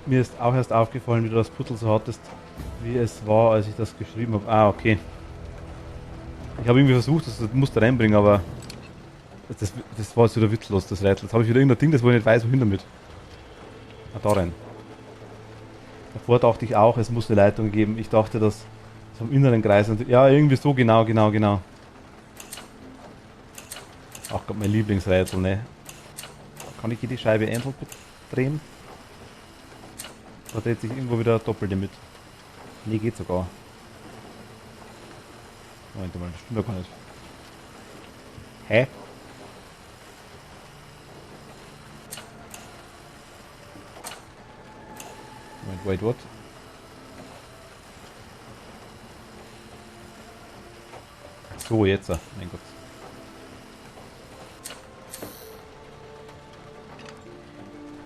Mir ist auch erst aufgefallen, wie du das Puttel so hattest, wie es war, als ich das geschrieben habe. Ah, okay. Ich habe irgendwie versucht, das Muster reinbringen, aber das war jetzt wieder witzlos, das Rätsel. Jetzt habe ich wieder irgendein Ding, das wo ich nicht weiß, wohin damit. Ah, da rein. Davor dachte ich auch, es muss eine Leitung geben. Ich dachte, dass vom inneren Kreis. Ja, irgendwie so, genau. Ach Gott, mein Lieblingsrätsel, ne? Kann ich hier die Scheibe einzeln drehen? Da dreht sich irgendwo wieder doppelt mit. Ne, geht sogar. Moment mal, das stimmt doch gar nicht. Hä? Moment, wait, what? So, jetzt. Mein Gott.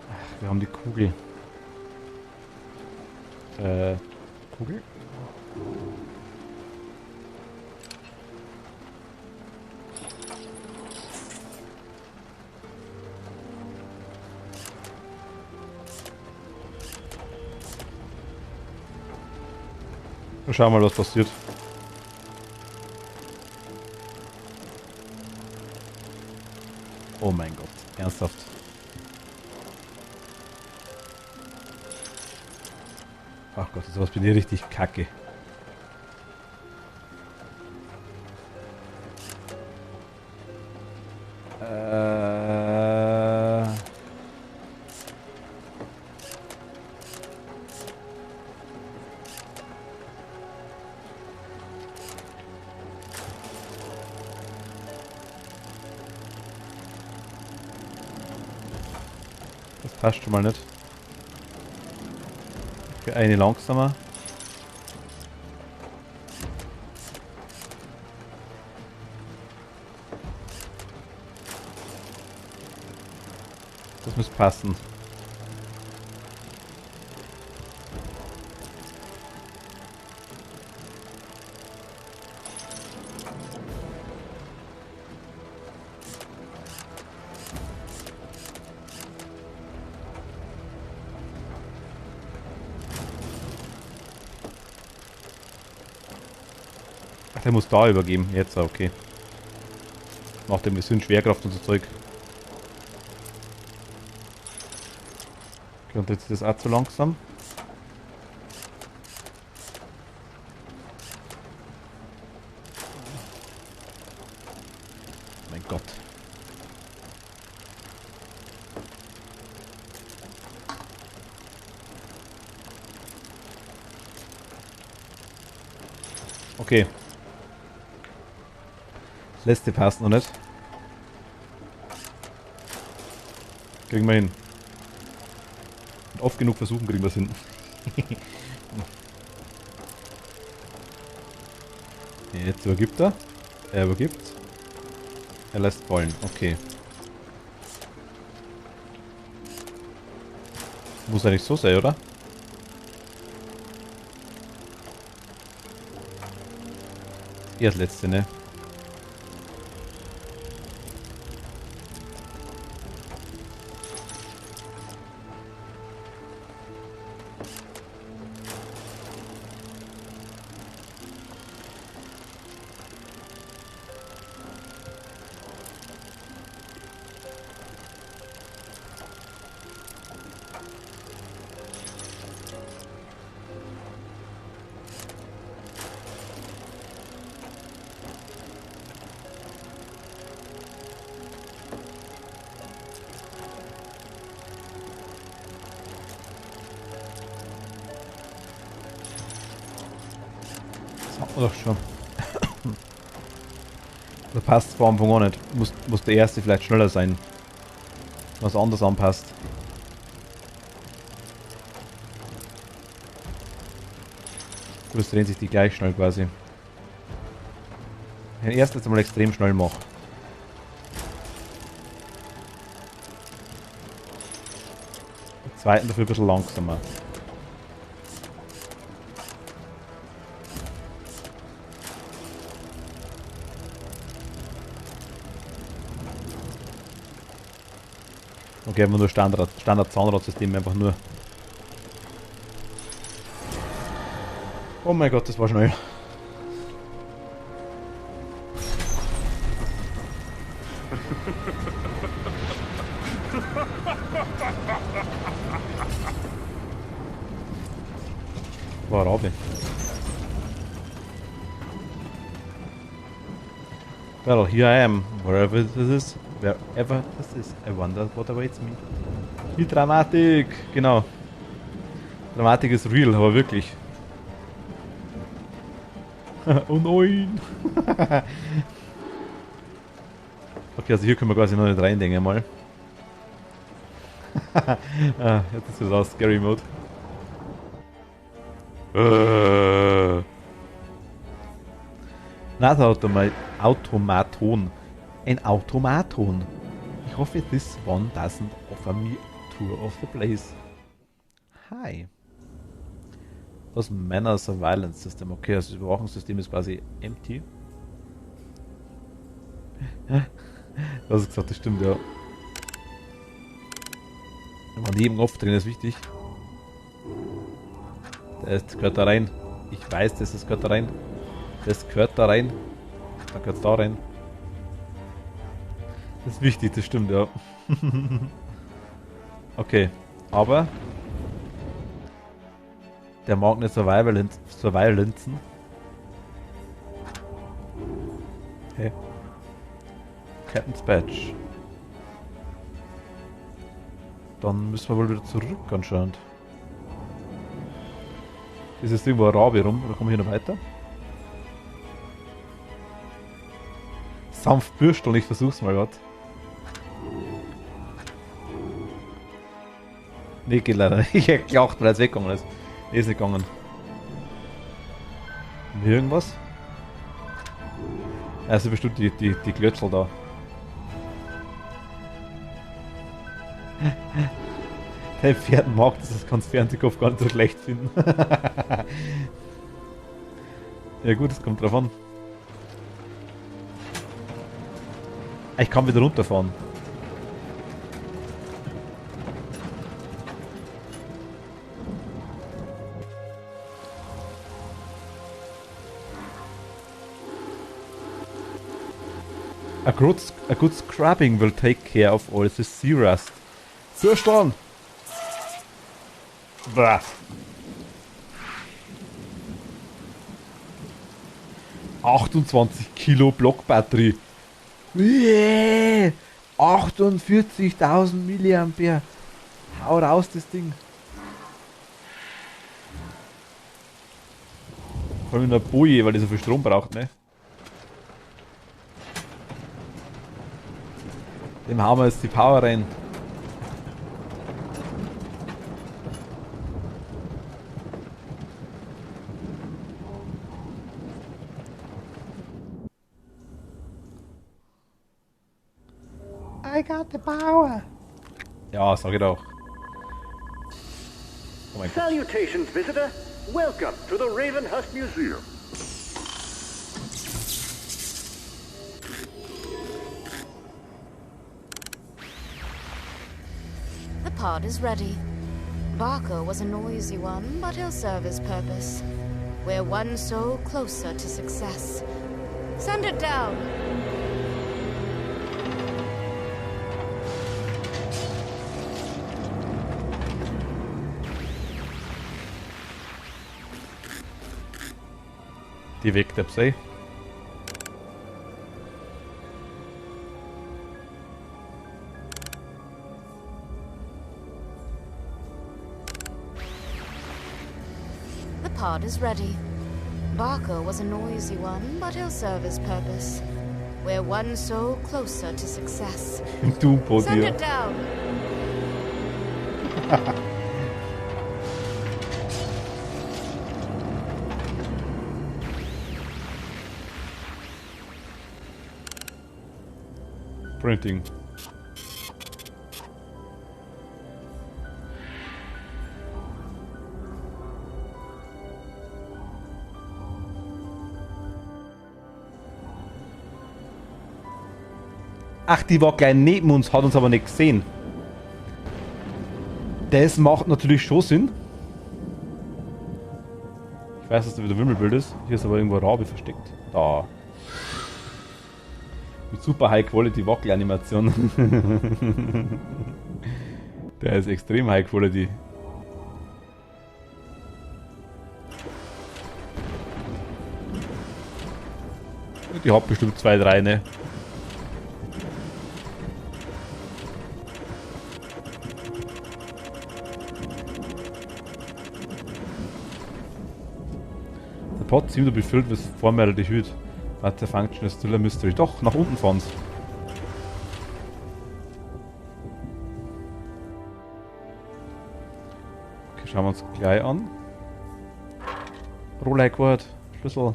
Ach, wir haben die Kugel. Kugel? Wir schauen mal, was passiert. Oh mein Gott, ernsthaft. Ach Gott, sowas bin ich richtig kacke. Das passt schon mal nicht. Für eine langsamer. Das muss passen. Ach, der muss da übergeben. Jetzt, okay. Macht ein bisschen Schwerkraft und so Zeug. Okay, und jetzt ist das auch zu langsam. Mein Gott. Okay. Das letzte passt noch nicht. Kriegen wir hin. Und oft genug versuchen, kriegen wir es hin. Jetzt übergibt er. Er übergibt. Er lässt fallen. Okay. Muss ja nicht so sein, oder? Das letzte, ne? Doch schon. Da passt vor Anfang an nicht. Muss der erste vielleicht schneller sein. Was anders anpasst. Gut, es drehen sich die gleich schnell quasi. Den ersten jetzt mal extrem schnell mache. Den zweiten dafür ein bisschen langsamer. Okay, einfach nur Standard Zahnradsystem, einfach nur. Oh mein Gott, das war schnell. War Rabe. Well, here I am, wherever this is. Wherever this is. I wonder what awaits me. Die Dramatik! Genau. Dramatik ist real, aber wirklich. Oh nein! Okay, also hier können wir quasi noch nicht rein, denke ich mal. Jetzt ist es aus Scary Mode. Automaton. Ein Automaton. Ich hoffe, this one doesn't offer me a tour of the place. Hi. Das Manner Surveillance System. Okay, das Überwachungssystem ist quasi empty. Du hast gesagt, das stimmt, ja. Wenn man neben Kopf drin ist, wichtig. Das gehört da rein. Ich weiß, das gehört da rein. Das gehört da rein. Dann gehört es da rein. Das ist wichtig, das stimmt, ja. Okay, aber der mag nicht Surveillancen. Hey. Captain's Badge. Dann müssen wir wohl wieder zurück anscheinend. Ist jetzt irgendwo ein Rabe rum, oder kommen wir hier noch weiter? Sanft bürsteln, ich versuch's mal grad. Nee, geht leider nicht. Ich hätte gelacht, weil er jetzt weggegangen ist. Nee, ist nicht gegangen. Hier irgendwas? Also bestimmt die Glötschel da. Der Pferd mag das, kannst Fernsehkopf gar nicht so schlecht finden. Ja gut, es kommt drauf an. Ich kann wieder runterfahren. A good scrubbing will take care of all the sea rust. Fürstan! Bah. 28 Kilo Blockbatterie. 48.000 Milliampere. Hau raus das Ding. Vor allem in der Boje, weil die so viel Strom braucht, ne? Dem hauen wir jetzt die Power rein. I got the power. Ja, sag ich doch. Oh mein Gott. Salutations, visitor. Welcome to the Ravenhurst Museum. The pod is ready. Barker was a noisy one, but he'll serve his purpose. We're one soul closer to success. Send it down. Die weckt der Psei. The pod is ready. Barker was a noisy one, but he'll serve his purpose. We're one soul closer to success. Send it down. Printing. Ach, die war gleich neben uns, hat uns aber nicht gesehen. Das macht natürlich schon Sinn. Ich weiß, dass da wieder Wimmelbild ist. Hier ist aber irgendwo ein Rabe versteckt. Da. Mit super High Quality Wackelanimation. Der ist extrem High Quality. Die hat bestimmt 2, 3, ne? Der Pot seemed to be filled with formaldehyde. But the function is still a mystery. Doch, nach unten fahren's. Okay, schauen wir uns gleich an. Rollei-Quad, Schlüssel.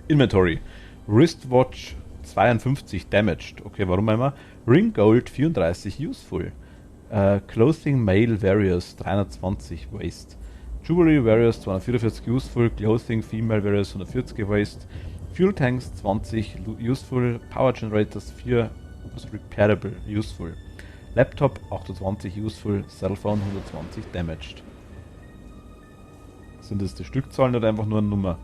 Inventory. Wristwatch 52 damaged. Okay, warum einmal? Ring Gold 34 useful. Clothing Male Various 320 waste. Jewelry Various 244 useful. Clothing Female Various 140 waste. Fuel Tanks 20 useful. Power Generators 4 repairable useful. Laptop 28 useful. Cellphone 120 damaged. Sind das die Stückzahlen oder einfach nur eine Nummer?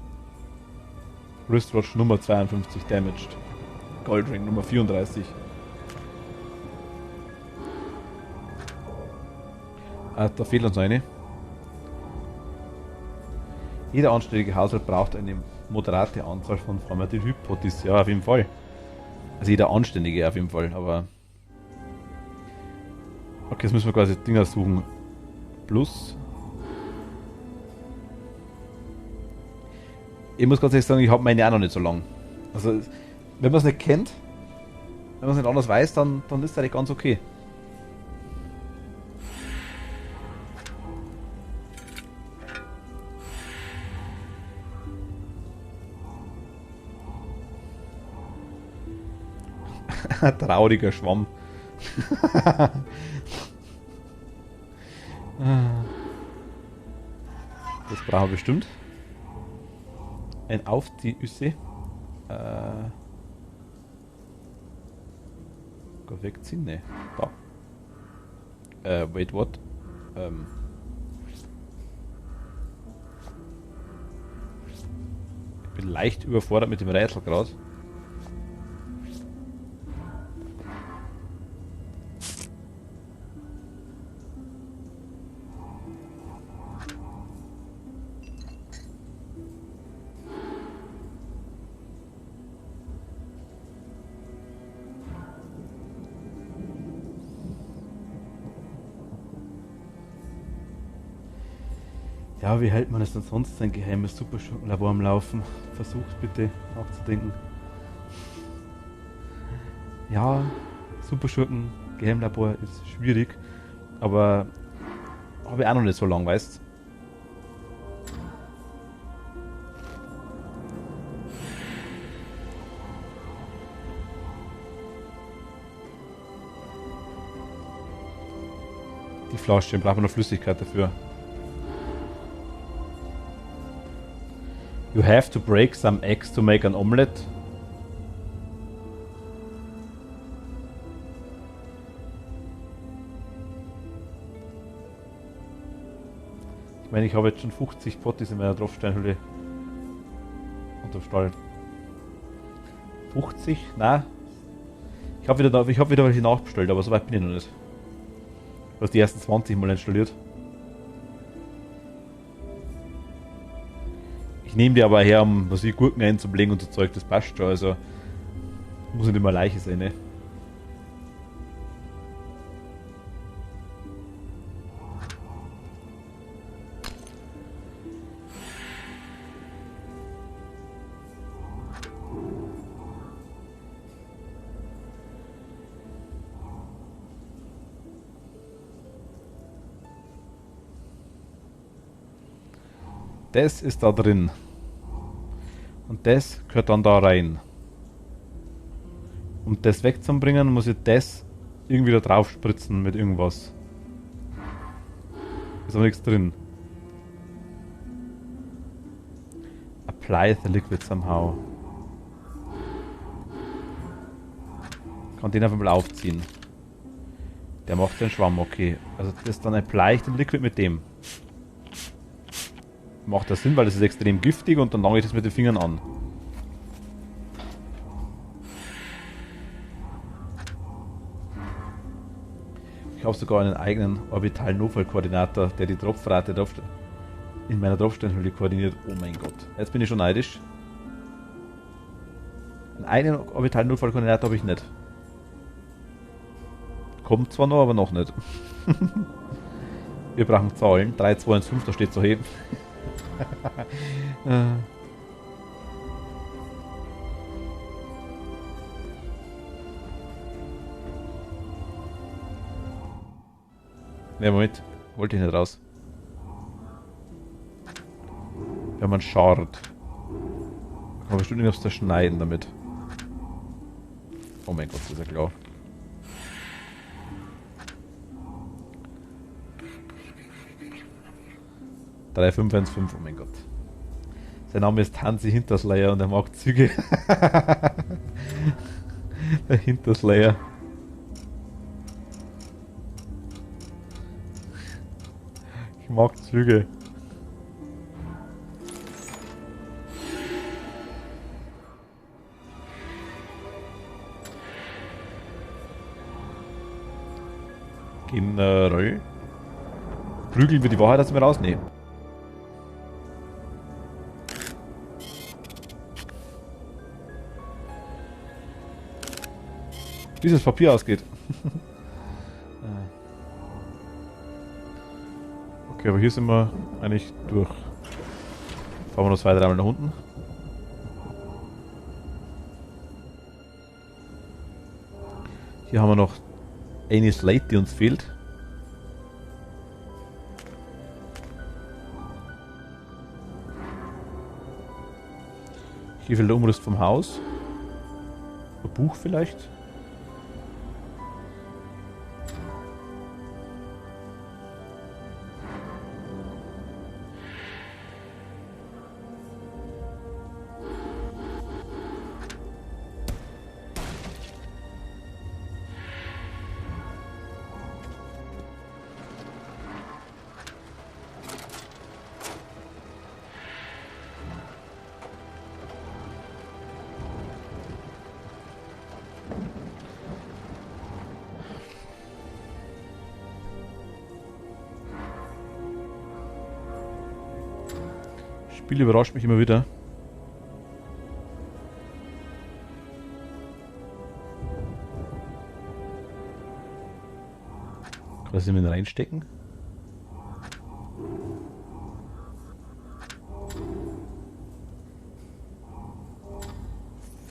Wristwatch Nummer 52 damaged. Goldring Nummer 34. Da fehlt uns eine. Jeder anständige Haushalt braucht eine moderate Anzahl von Formaldehyd-Potties. Ja, auf jeden Fall. Also jeder anständige auf jeden Fall, aber... Okay, jetzt müssen wir quasi Dinger suchen. Plus... Ich muss ganz ehrlich sagen, ich habe meine auch noch nicht so lang. Also, wenn man es nicht kennt, wenn man es nicht anders weiß, dann ist das eigentlich ganz okay. Trauriger Schwamm. Das brauchen wir bestimmt. Ein Aufziehüsse. Wegziehen? Ne. Da. Wait, what? Ich bin leicht überfordert mit dem Rätsel gerade. Ja, wie hält man es denn sonst, sein geheimes Superschurkenlabor am Laufen? Versucht bitte nachzudenken. Ja, Superschurken, Geheimlabor ist schwierig, aber habe ich auch noch nicht so lang, weißt. Die Flasche, brauchen wir noch Flüssigkeit dafür. You have to break some eggs to make an omelette. Ich meine, ich habe jetzt schon 50 Potties in meiner Tropfsteinhülle unterm Stall. 50? Nein. Ich habe wieder welche nachbestellt, aber so weit bin ich noch nicht. Du hast die ersten 20 mal installiert. Ich nehme die aber her, um was ich Gurken einzulegen und so Zeug, das passt schon, also muss nicht immer Leiche sein, ne? Das ist da drin. Und das gehört dann da rein. Um das wegzubringen, muss ich das irgendwie da drauf spritzen mit irgendwas. Ist aber nichts drin. Apply the liquid somehow. Kann den einfach mal aufziehen. Der macht den Schwamm, okay. Also das dann apply ich den Liquid mit dem. Macht das Sinn, weil das ist extrem giftig und dann lange ich das mit den Fingern an. Ich habe sogar einen eigenen orbitalen Notfallkoordinator, der die Tropfrate in meiner Tropfsteinhöhle koordiniert. Oh mein Gott. Jetzt bin ich schon neidisch. Einen eigenen orbitalen Notfallkoordinator habe ich nicht. Kommt zwar noch, aber noch nicht. Wir brauchen Zahlen. 3, 2, 1, 5, da steht so heben. Ne, Moment. Wollte ich nicht raus. Wir haben einen Shard. Kann man bestimmt irgendwas zerschneiden damit. Oh mein Gott, das ist ja klar. Drei, 5, 1, 5, oh mein Gott. Sein Name ist Hansi Hinterslayer und er mag Züge. Der Hinterslayer. Ich mag Züge. Generell. Prügeln wir die Wahrheit aus mir raus? Nee. Wie das Papier ausgeht. Okay, aber hier sind wir eigentlich durch. Fahren wir noch 2, 3 Mal nach unten. Hier haben wir noch eine Slate, die uns fehlt. Hier fehlt der Umriss vom Haus. Ein Buch vielleicht. Das Spiel überrascht mich immer wieder. Kann das jemand reinstecken?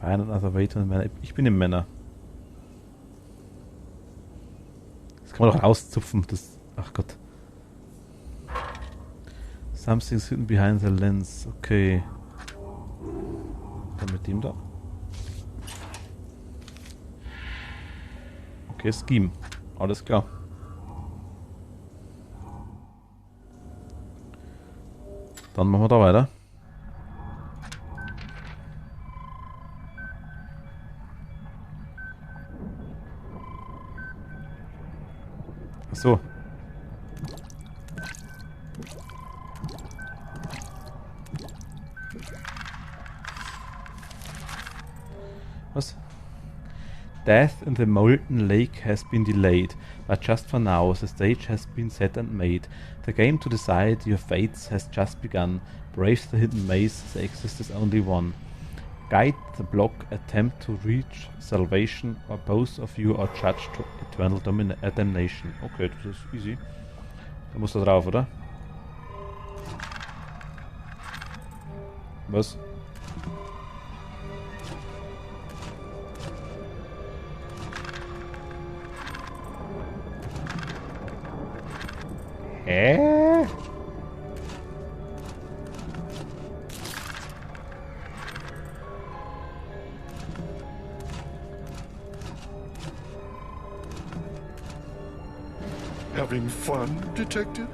Find another way to the Männer. Ich bin im Männer. Das kann man doch rauszupfen. Das. Ach Gott. Something's hidden behind the lens. Okay. Dann mit dem da. Okay, Scheme. Alles klar. Dann machen wir da weiter. Ach so. Was? Death in the molten lake has been delayed, but just for now the stage has been set and made. The game to decide your fates has just begun. Brave the hidden maze, there exists only one. Guide the block, attempt to reach salvation, or both of you are judged to eternal damnation. Okay, das ist easy. Da muss da drauf, oder? Was? Hä? Having fun, Detective?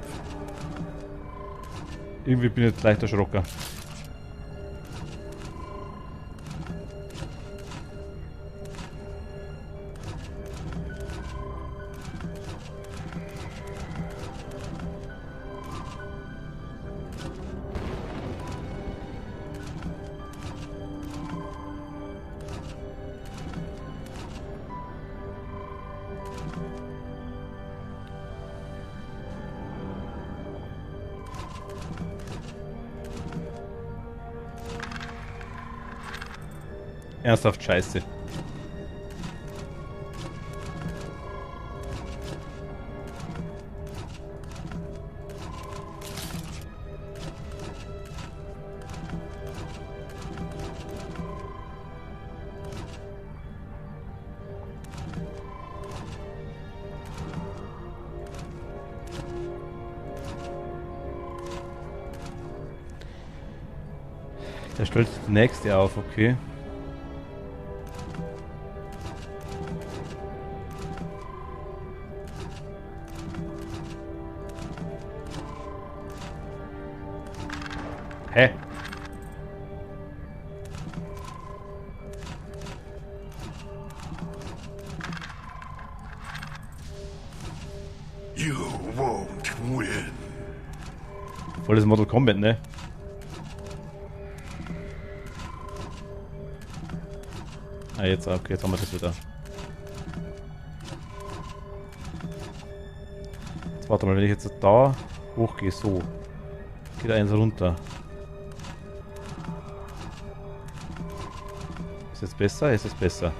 Irgendwie bin ich jetzt leicht erschrocken. Ernsthaft scheiße. Der stellt die nächste auf, okay. Hä? You won't win. Volles Mortal Kombat, ne? Ah, jetzt, okay, jetzt haben wir das wieder. Jetzt warte mal, wenn ich jetzt da hochgehe, so. Geht eins runter. Ist es besser? Ist es besser?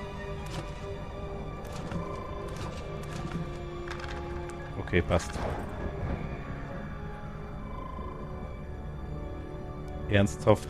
Okay, passt. Ernsthaft.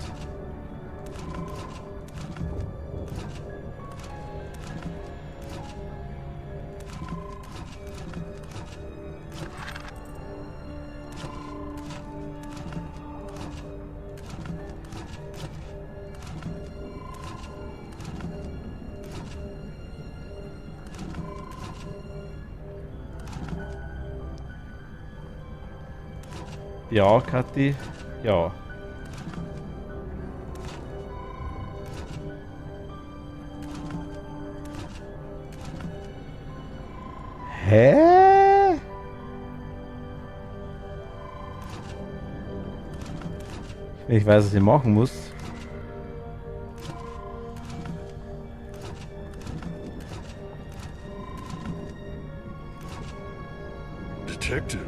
Ja, Kathi. Ja. Hä? Ich weiß, was ich machen muss. Detective,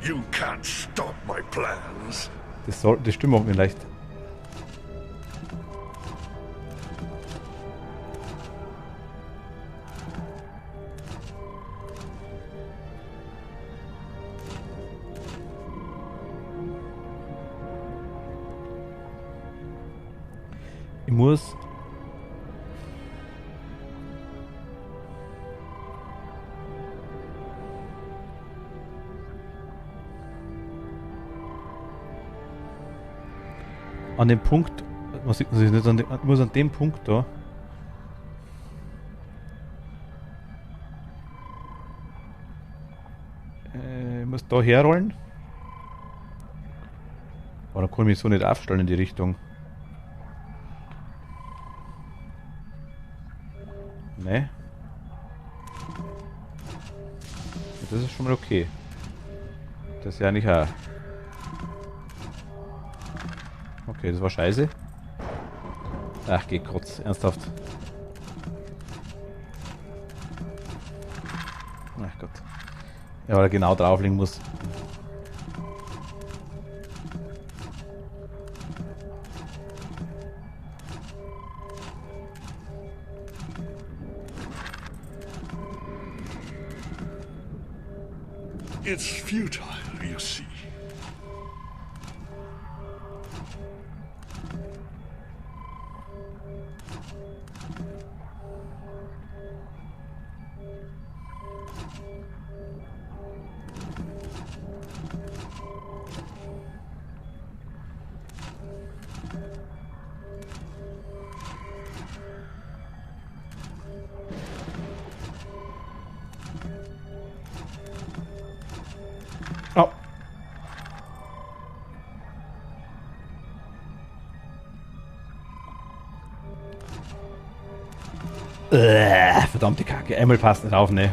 you can't stop my plans. Die Stimme macht mir leicht. Ich muss an dem Punkt, man sieht sich nicht, muss an dem Punkt da. Ich muss da herrollen. Aber dann kann ich mich so nicht aufstellen in die Richtung. Ne? Das ist schon mal okay. Das ist ja nicht auch. Okay, das war scheiße. Ach, geh kurz, ernsthaft. Ach Gott. Ja, weil er genau drauflegen muss. It's futile, you see. Oh. Verdammte Kacke. Einmal passt nicht auf, ne?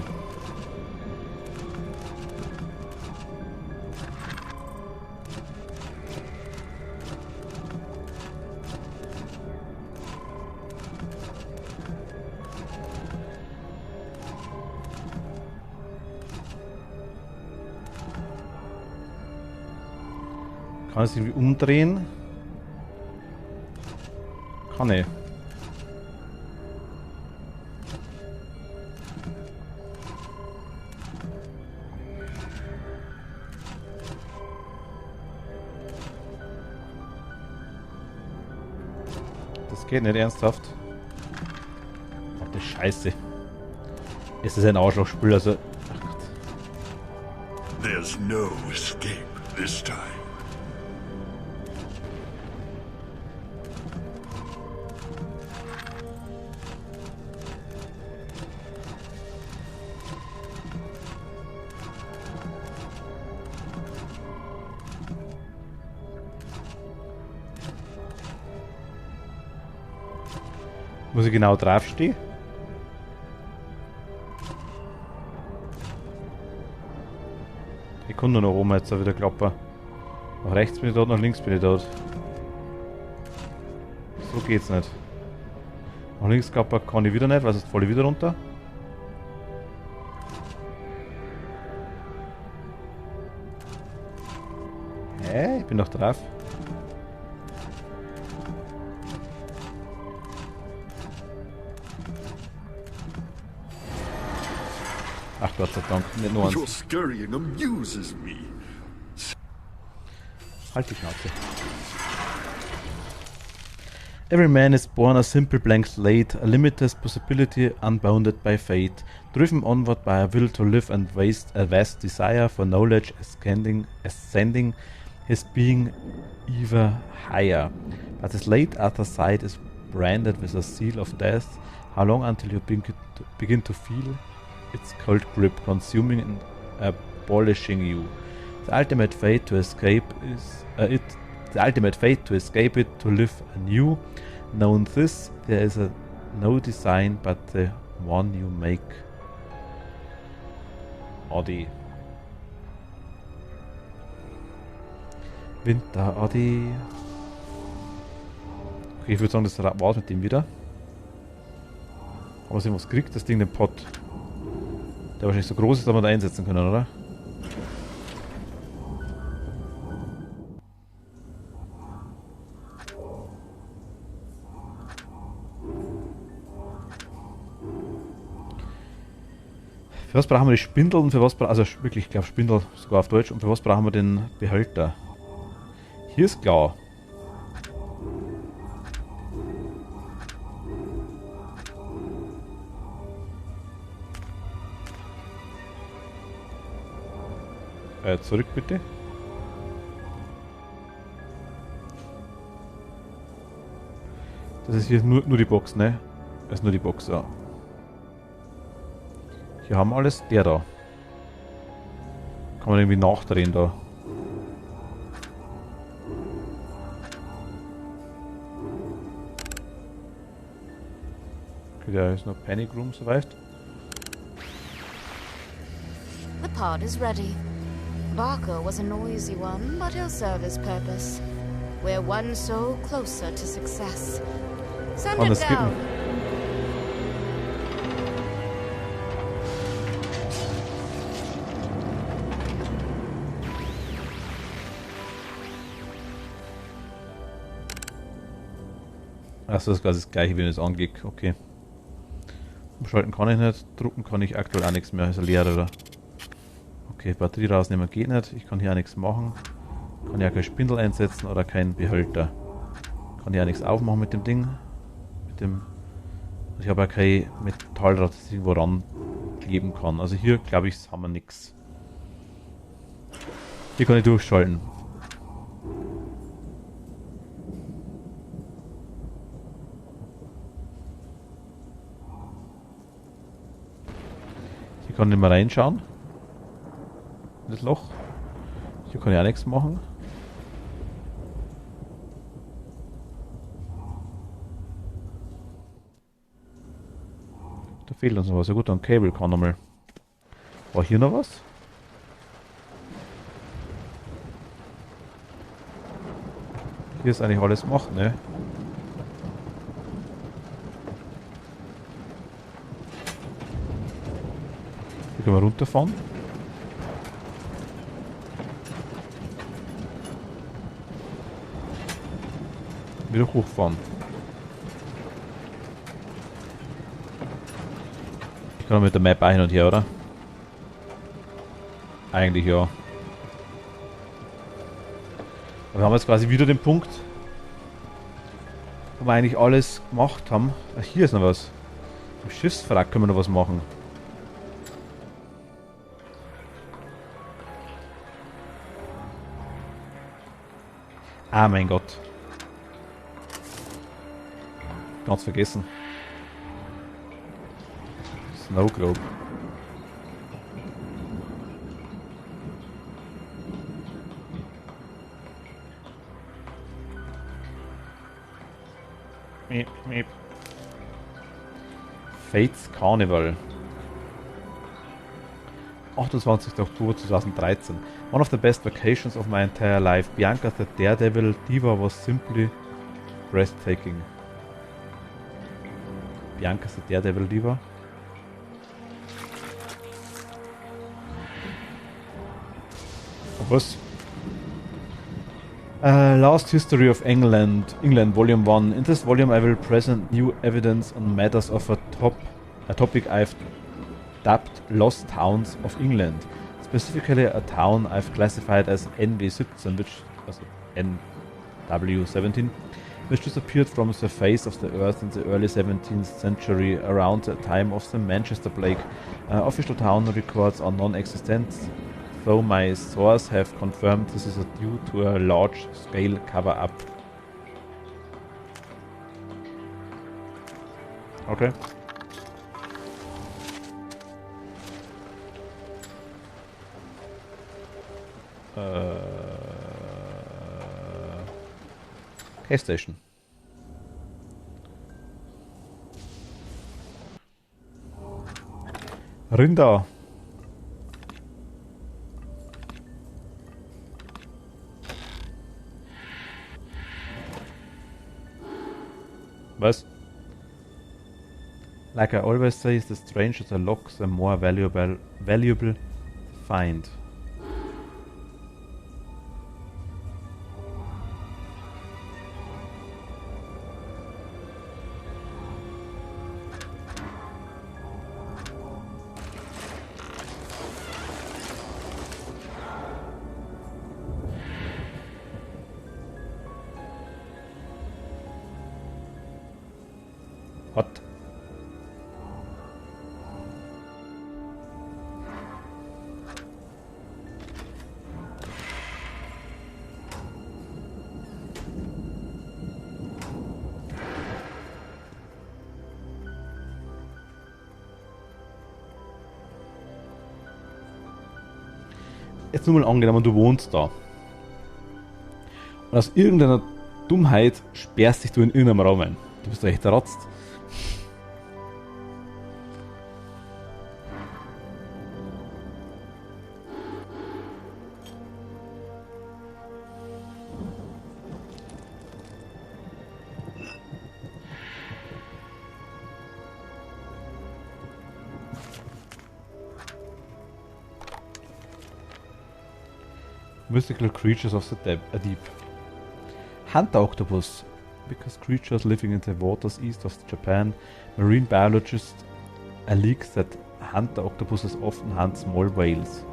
Kann ich es irgendwie umdrehen? Kann ich. Das geht nicht ernsthaft. Ach, das Scheiße. Es ist ein Arschlochspiel, also... Ach Gott. There's no escape this time. Muss ich genau draufstehen? Ich kann nur nach oben jetzt wieder klappen. Nach rechts bin ich dort, nach links bin ich dort. So geht's nicht. Nach links klappen kann ich wieder nicht, weil sonst falle ich wieder runter. Hä? Ich bin noch drauf. Ach Gott sei Dank, nicht nur Your eins. scurrying amuses me. Halt die Schnauze. Every man is born a simple blank slate, a limitless possibility unbounded by fate, driven onward by a will to live and waste a vast desire for knowledge ascending his being ever higher. But the slate other side is branded with a seal of death. How long until you begin to feel its cold grip consuming and abolishing you? The ultimate fate to escape is the ultimate fate to escape it, to live anew. Knowing this, there is no design but the one you make. Adi. Winter Adi. Okay, ich würde sagen, das war's mit dem wieder. Aber sehen, was kriegt das Ding, den Pot. Der wahrscheinlich so groß ist, dass wir da einsetzen können, oder? Für was brauchen wir die Spindel und für was brauchen wir, also wirklich, ich glaube Spindel sogar auf Deutsch, und für was brauchen wir den Behälter? Hier ist klar. Zurück bitte. Das ist hier nur die Box, ne? Das ist nur die Box, ja. Hier haben wir alles. Der da. Kann man irgendwie nachdrehen da. Okay, da ist noch Panic Room survived. The pod is ready. Barker was a noisy one, but he'll serve his purpose. We're one soul closer to success. Send Kann it das down. skippen? Achso, das ist quasi das gleiche, wie das angeht. Okay. Umschalten kann ich nicht, drucken kann ich aktuell auch nichts mehr, ist leer, oder? Okay, Batterie rausnehmen geht nicht, ich kann hier auch nichts machen. Kann ja kein Spindel einsetzen oder keinen Behälter. Kann ja nichts aufmachen mit dem Ding. Ich habe ja kein Metallrad, das ich irgendwo rankleben kann. Also hier, glaube ich, haben wir nichts. Hier kann ich durchschalten. Hier kann ich mal reinschauen. In das Loch. Hier kann ich auch nichts machen. Da fehlt uns noch was. Ja gut, dann Cable kann nochmal. War hier noch was? Hier ist eigentlich alles gemacht, ne? Hier können wir runterfahren. Wieder hochfahren. Ich kann mit der Map ein und her, oder? Eigentlich ja. Aber wir haben jetzt quasi wieder den Punkt, Wo wir eigentlich alles gemacht haben. Ach, hier ist noch was. Im Schiffswrack können wir noch was machen. Ah, mein Gott. Ganz vergessen. Snow Globe. Miep, miep. Fates Carnival. 28. Oktober 2013. One of the best vacations of my entire life. Bianca the Daredevil Diva was simply breathtaking. Bianca the Daredevil Diva. Was? Last History of England, Volume 1. In this volume I will present new evidence on matters of a topic I've dubbed Lost Towns of England. Specifically a town I've classified as NW17, NW17, which disappeared from the face of the earth in the early 17th century around the time of the Manchester Plague. Official town records are non-existent, though my sources have confirmed this is due to a large-scale cover-up. Okay. K-Station. Rinder. Was? Like I always say, the stranger the lock, the more valuable the find. Hot. Jetzt nur mal angenommen, du wohnst da. Und aus irgendeiner Dummheit sperrst dich du in irgendeinem Raum ein. Du bist doch echt erratzt. Mystical creatures of the deep. Hunter octopus. Because creatures living in the waters east of Japan, marine biologists allege that hunter octopuses often hunt small whales.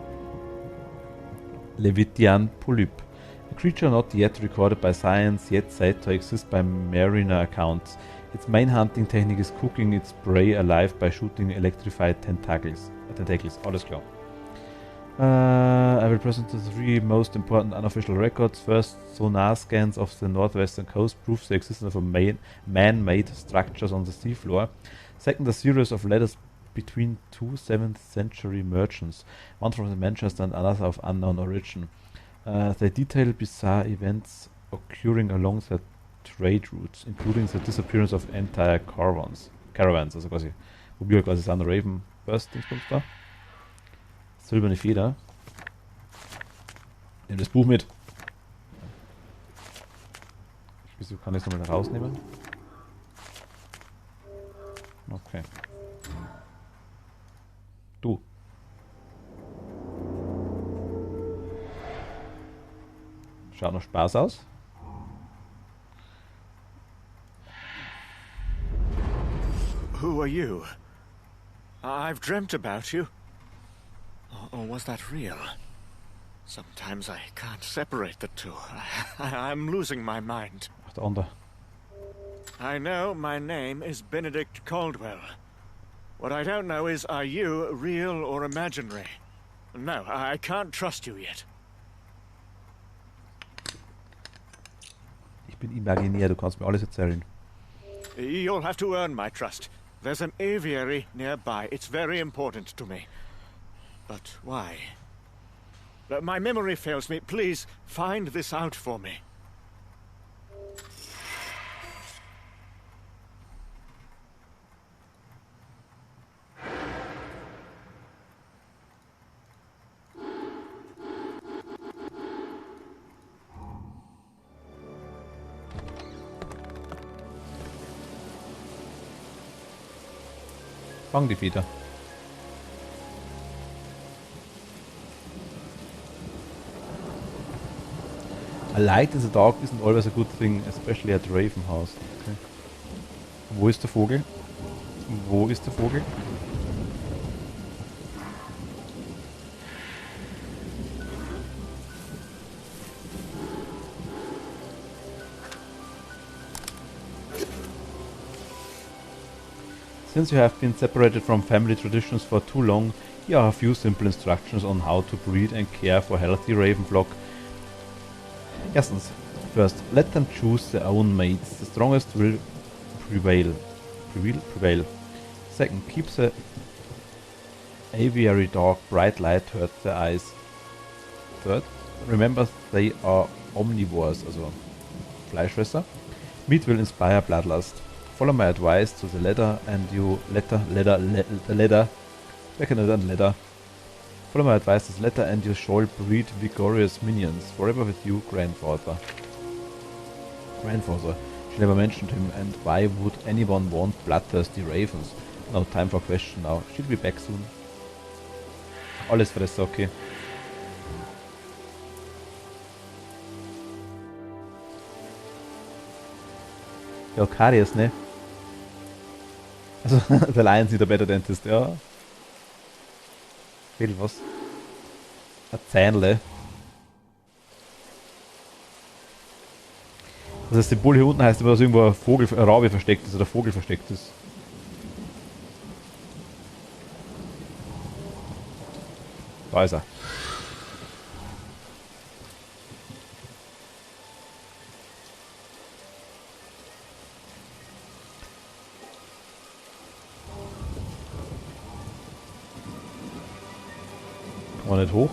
Leviathan polyp. A creature not yet recorded by science, yet said to exist by mariner accounts. Its main hunting technique is cooking its prey alive by shooting electrified tentacles. Alles klar. I will present the three most important unofficial records. First, sonar scans of the northwestern coast prove the existence of a man-made structures on the seafloor. Second, a series of letters between two 7th century merchants, one from Manchester and another of unknown origin. They detail bizarre events occurring along the trade routes, including the disappearance of entire caravans, also quasi, wo wir quasi sind, Raven Burst, Dingsbums da. Silberne Feder. Nimm das Buch mit. Wieso kann ich es nochmal rausnehmen? Okay. Du. Schaut noch Spaß aus. Who are you? I've dreamt about you. Or was that real? Sometimes I can't separate the two. I'm losing my mind. Ach, der andere. I know my name is Benedict Caldwell. What I don't know is, are you real or imaginary? No, I can't trust you yet. Ich bin imaginär, du kannst mir alles erzählen. You'll have to earn my trust. There's an aviary nearby. It's very important to me. But why? My memory fails me. Please, find this out for me. Fang die wieder. A light in the dark isn't always a good thing, especially at Raven House. Okay. Wo ist der Vogel? Wo ist der Vogel? Since you have been separated from family traditions for too long, here are a few simple instructions on how to breed and care for healthy raven flock. Erstens, first, let them choose their own mates. The strongest will prevail. Prevail. Second, keep the aviary dark. Bright light hurts their eyes. Third, remember they are omnivores, also Fleischfresser. Meat will inspire bloodlust. Follow my advice to the letter and you Follow my advice to the letter and you shall breed vigorous minions. Forever with you, grandfather. She never mentioned him, and why would anyone want bloodthirsty ravens? No time for question now. She'll be back soon. Alles Fresser, okay. Ja, Karies, ne? Also, der Lion sieht a better dentist, ja. Fehlt was. Ein Zähnle. Das heißt, Symbol hier unten heißt immer, dass irgendwo ein Rabe versteckt ist oder Vogel versteckt ist. Da ist er. Kann man nicht hoch?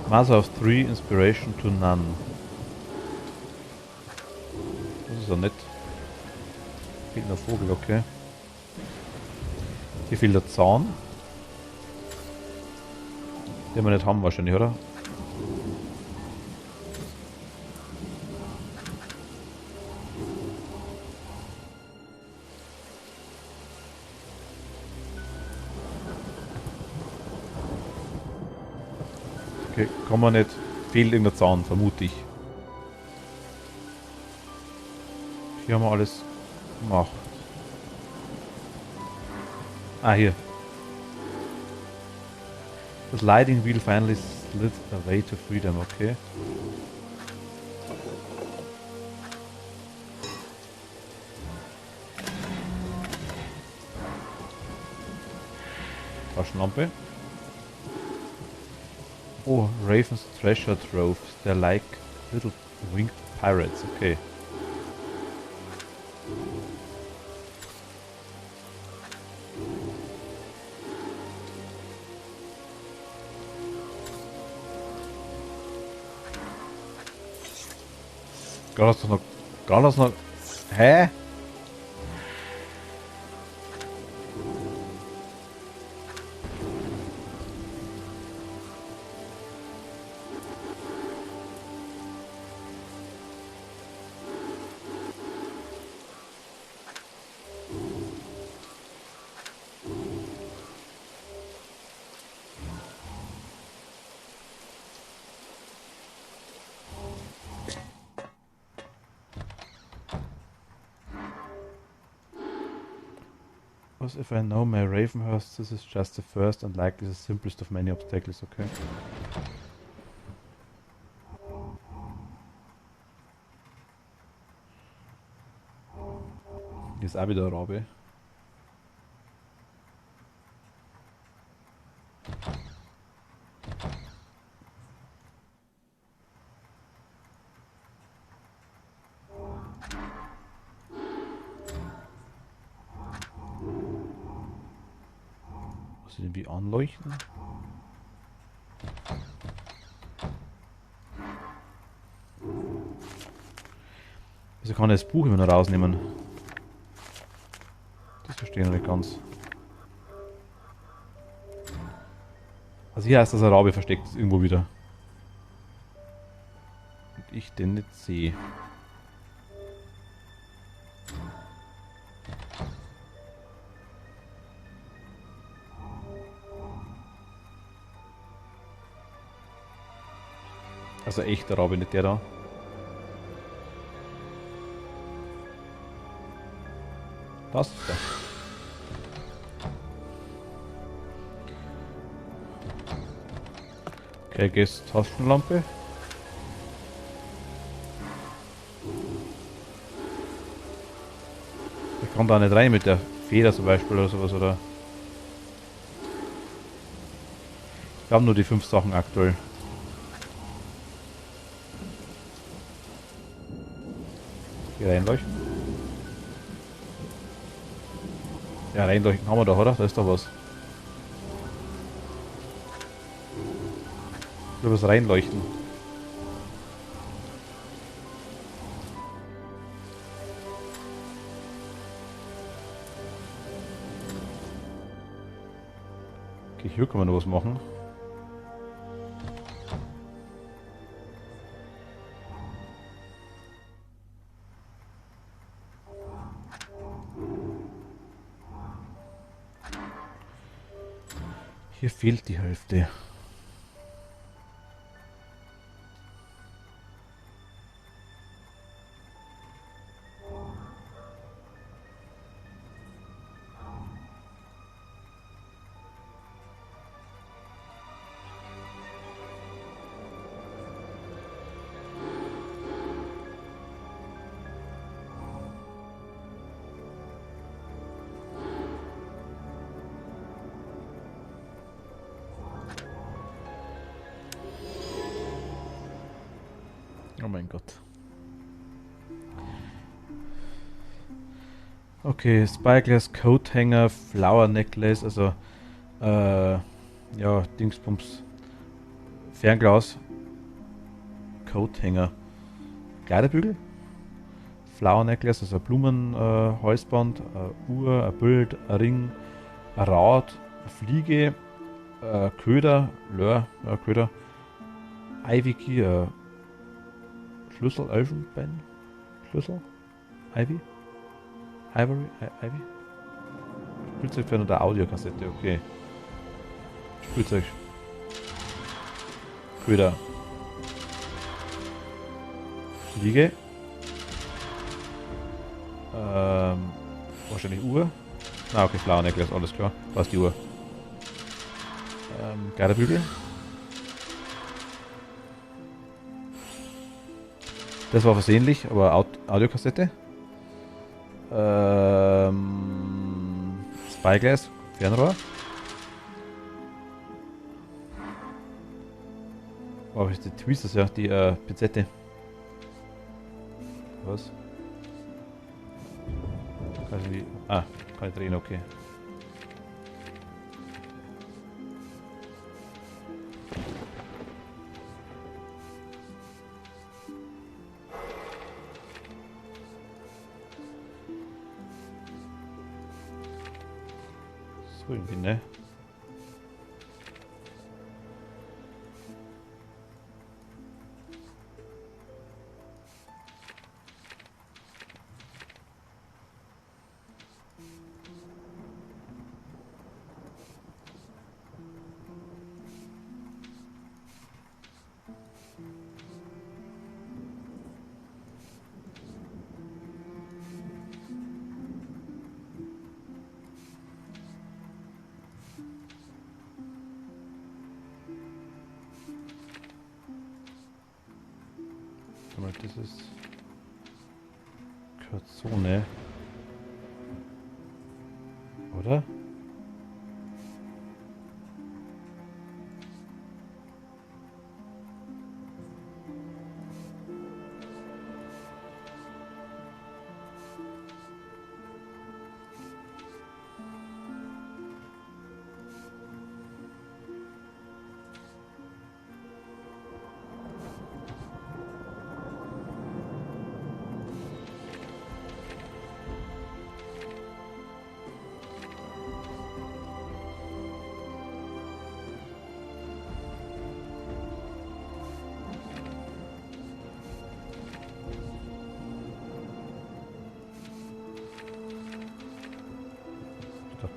Mother of 3, Inspiration to none. Das ist doch nett. Fehlt noch Vogel, okay. Hier fehlt der Zaun. Den wir nicht haben wahrscheinlich, oder? Okay, kann man nicht. Fehlt irgendein Zaun, vermute ich. Hier haben wir alles gemacht. Ah, hier. The sliding wheel finally slid away to freedom, okay. Taschenlampe. Oh, Raven's treasure troves. They're like little winged pirates, okay. Gar das noch. Hä? If I know my Ravenhurst, this is just the first and likely the simplest of many obstacles, okay? Hier ist auch wieder eine Rabe. Muss ich den wie anleuchten? Wieso kann ich das Buch immer noch rausnehmen? Das verstehe ich noch nicht ganz. Also hier heißt, dass ein Rabe versteckt ist irgendwo wieder. Und ich den nicht sehe. Also echter Rabe, nicht der da. Das ist der. Okay, gehst Taschenlampe. Ich kann da nicht rein mit der Feder zum Beispiel oder sowas, oder? Ich habe nur die 5 Sachen aktuell. Hier reinleuchten. Ja, reinleuchten haben wir doch, oder? Da ist doch was. Ich will was reinleuchten. Okay, hier kann man noch was machen. Hier fehlt die Hälfte. Oh mein Gott. Okay, Spyglass, Coat Hanger, Flower Necklace, also ja, Dingsbums. Fernglas. Coat Hanger. Kleiderbügel. Flower Necklace, also Blumen, Halsband, Uhr, ein Bild, ein Ring, ein Rad, eine Fliege, Köder, Lör, Köder, Ivy Key, Schlüssel, Elfenbein, Schlüssel, Ivy, Ivory, Ivy, Spielzeug für eine Audiokassette, okay. Spielzeug, Köder, Fliege, wahrscheinlich Uhr, okay, Flower Necklace, alles klar, da ist die Uhr. Kleiderbügel. Das war versehentlich, aber Audiokassette. Spyglass, Fernrohr. Oh, die Tweezers, ja, die Pinzette. Was? Kann ich die... Ah, kann ich drehen, okay. So irgendwie, ne? Das ist... gehört so, ne? oder?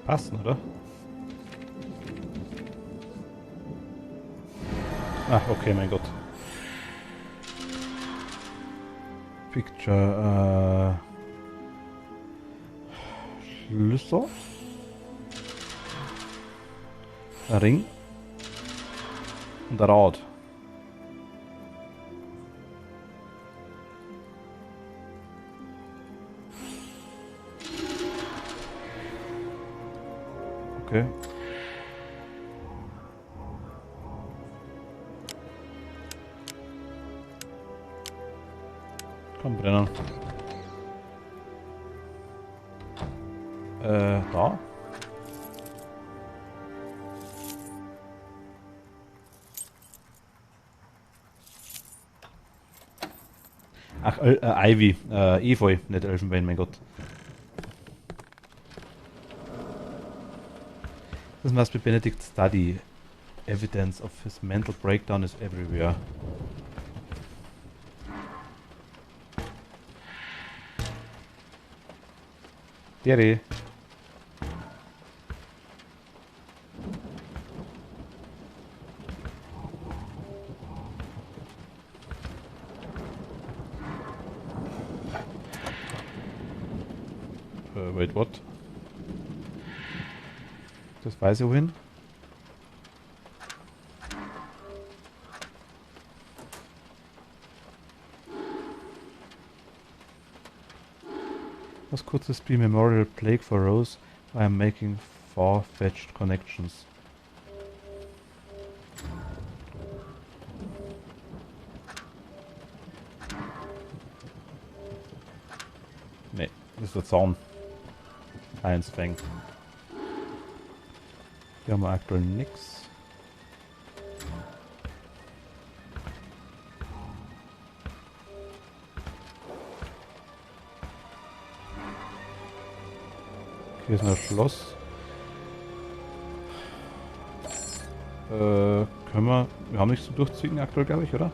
Passen, oder? Ach, okay, mein Gott. Picture, Schlüssel. Ein Ring. Und ein Rad. Okay. Komm, Brenner. Da. Ach, Ivy. Efeu, nicht Elfenbein, mein Gott. This must be Benedict's study. Evidence of his mental breakdown is everywhere. Dere. Wait, what? Das weiß ich wohin. Was could this be? Memorial plague for Rose? I am making far-fetched connections. Nee, das ist der Zaun. Eins fängt. Hier haben wir aktuell nix. Hier ist ein Schloss. Können wir haben nichts zum Durchzwicken aktuell, glaube ich, oder?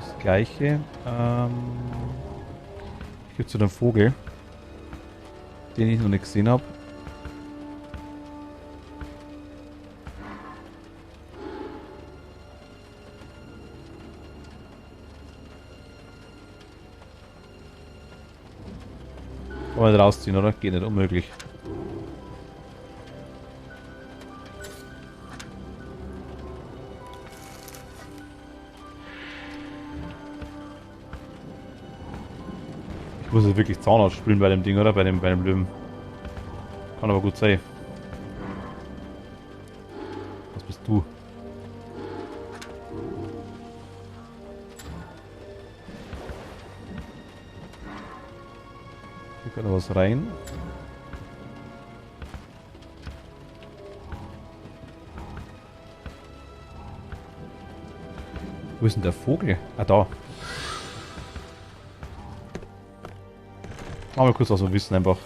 Das gleiche. Ich gehe zu dem Vogel, den ich noch nicht gesehen habe. Kann man nicht rausziehen, oder? Geht nicht, unmöglich. Ich muss jetzt wirklich Zahnarzt spielen bei dem Ding, oder? Bei dem Löwen. Kann aber gut sein. Was bist du? Hier kann da was rein. Wo ist denn der Vogel? Ah, da. Machen wir kurz aus dem Wissen einfach.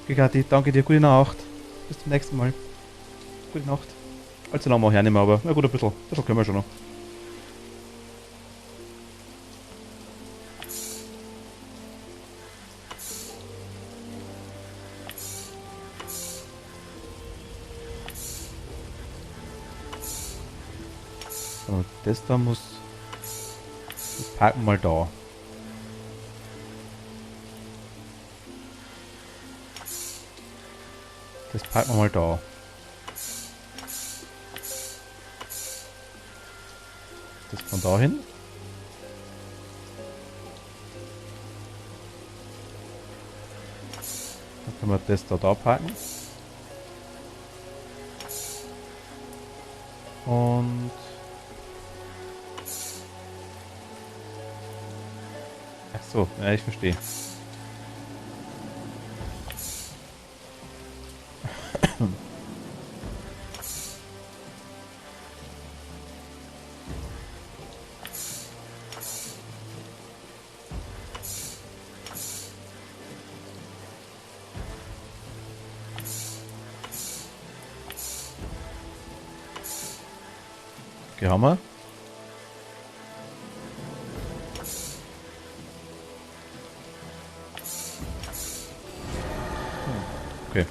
Okay, Kathi, danke dir. Gute Nacht. Bis zum nächsten Mal. Gute Nacht. Allzu lange mache ich auch nicht mehr, aber na gut, ein bisschen können wir schon noch. So, das da muss... Das parken wir mal da. Das packen wir mal da. Das von da hin. Dann können wir das da packen. Und... Ach so, ja, ich verstehe. Okay, haben wir. Okay.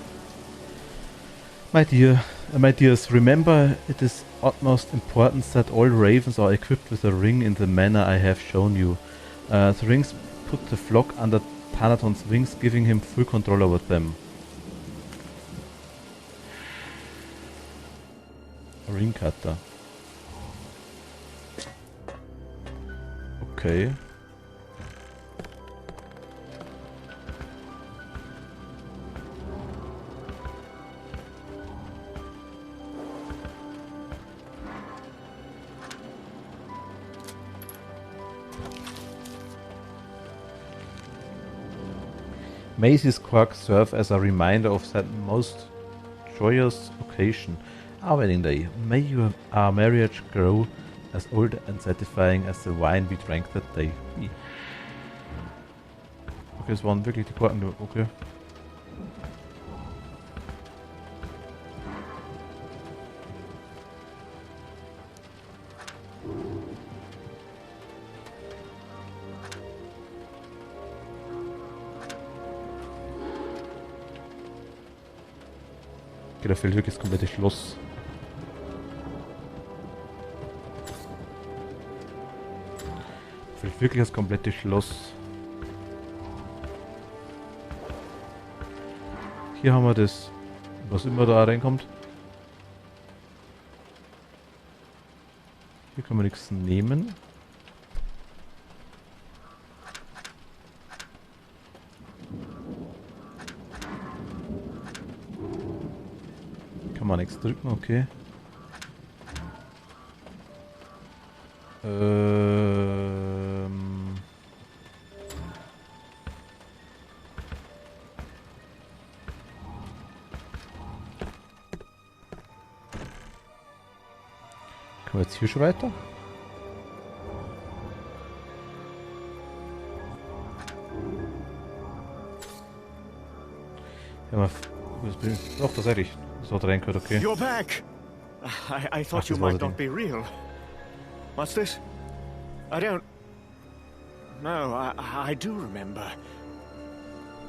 My dears, remember it is utmost importance that all ravens are equipped with a ring in the manner I have shown you. The rings put the flock under Thanaton's wings, giving him full control over them. Ring cutter. Okay. May this quirk serve as a reminder of that most joyous occasion, our wedding day. May our marriage grow as old and satisfying as the wine we drank that day. Okay, es waren wirklich die Korken, okay. Okay, da fehlt wirklich das komplette Schloss. Da fehlt wirklich das komplette Schloss. Hier haben wir das, was immer da reinkommt. Hier können wir nichts nehmen. Kann man nichts drücken, okay. Können wir jetzt hier schon weiter? Ja, mal. Doch, tatsächlich. Das hat reingehört, okay. You're back! I thought you might not be real. What's this? I don't... No, I do remember.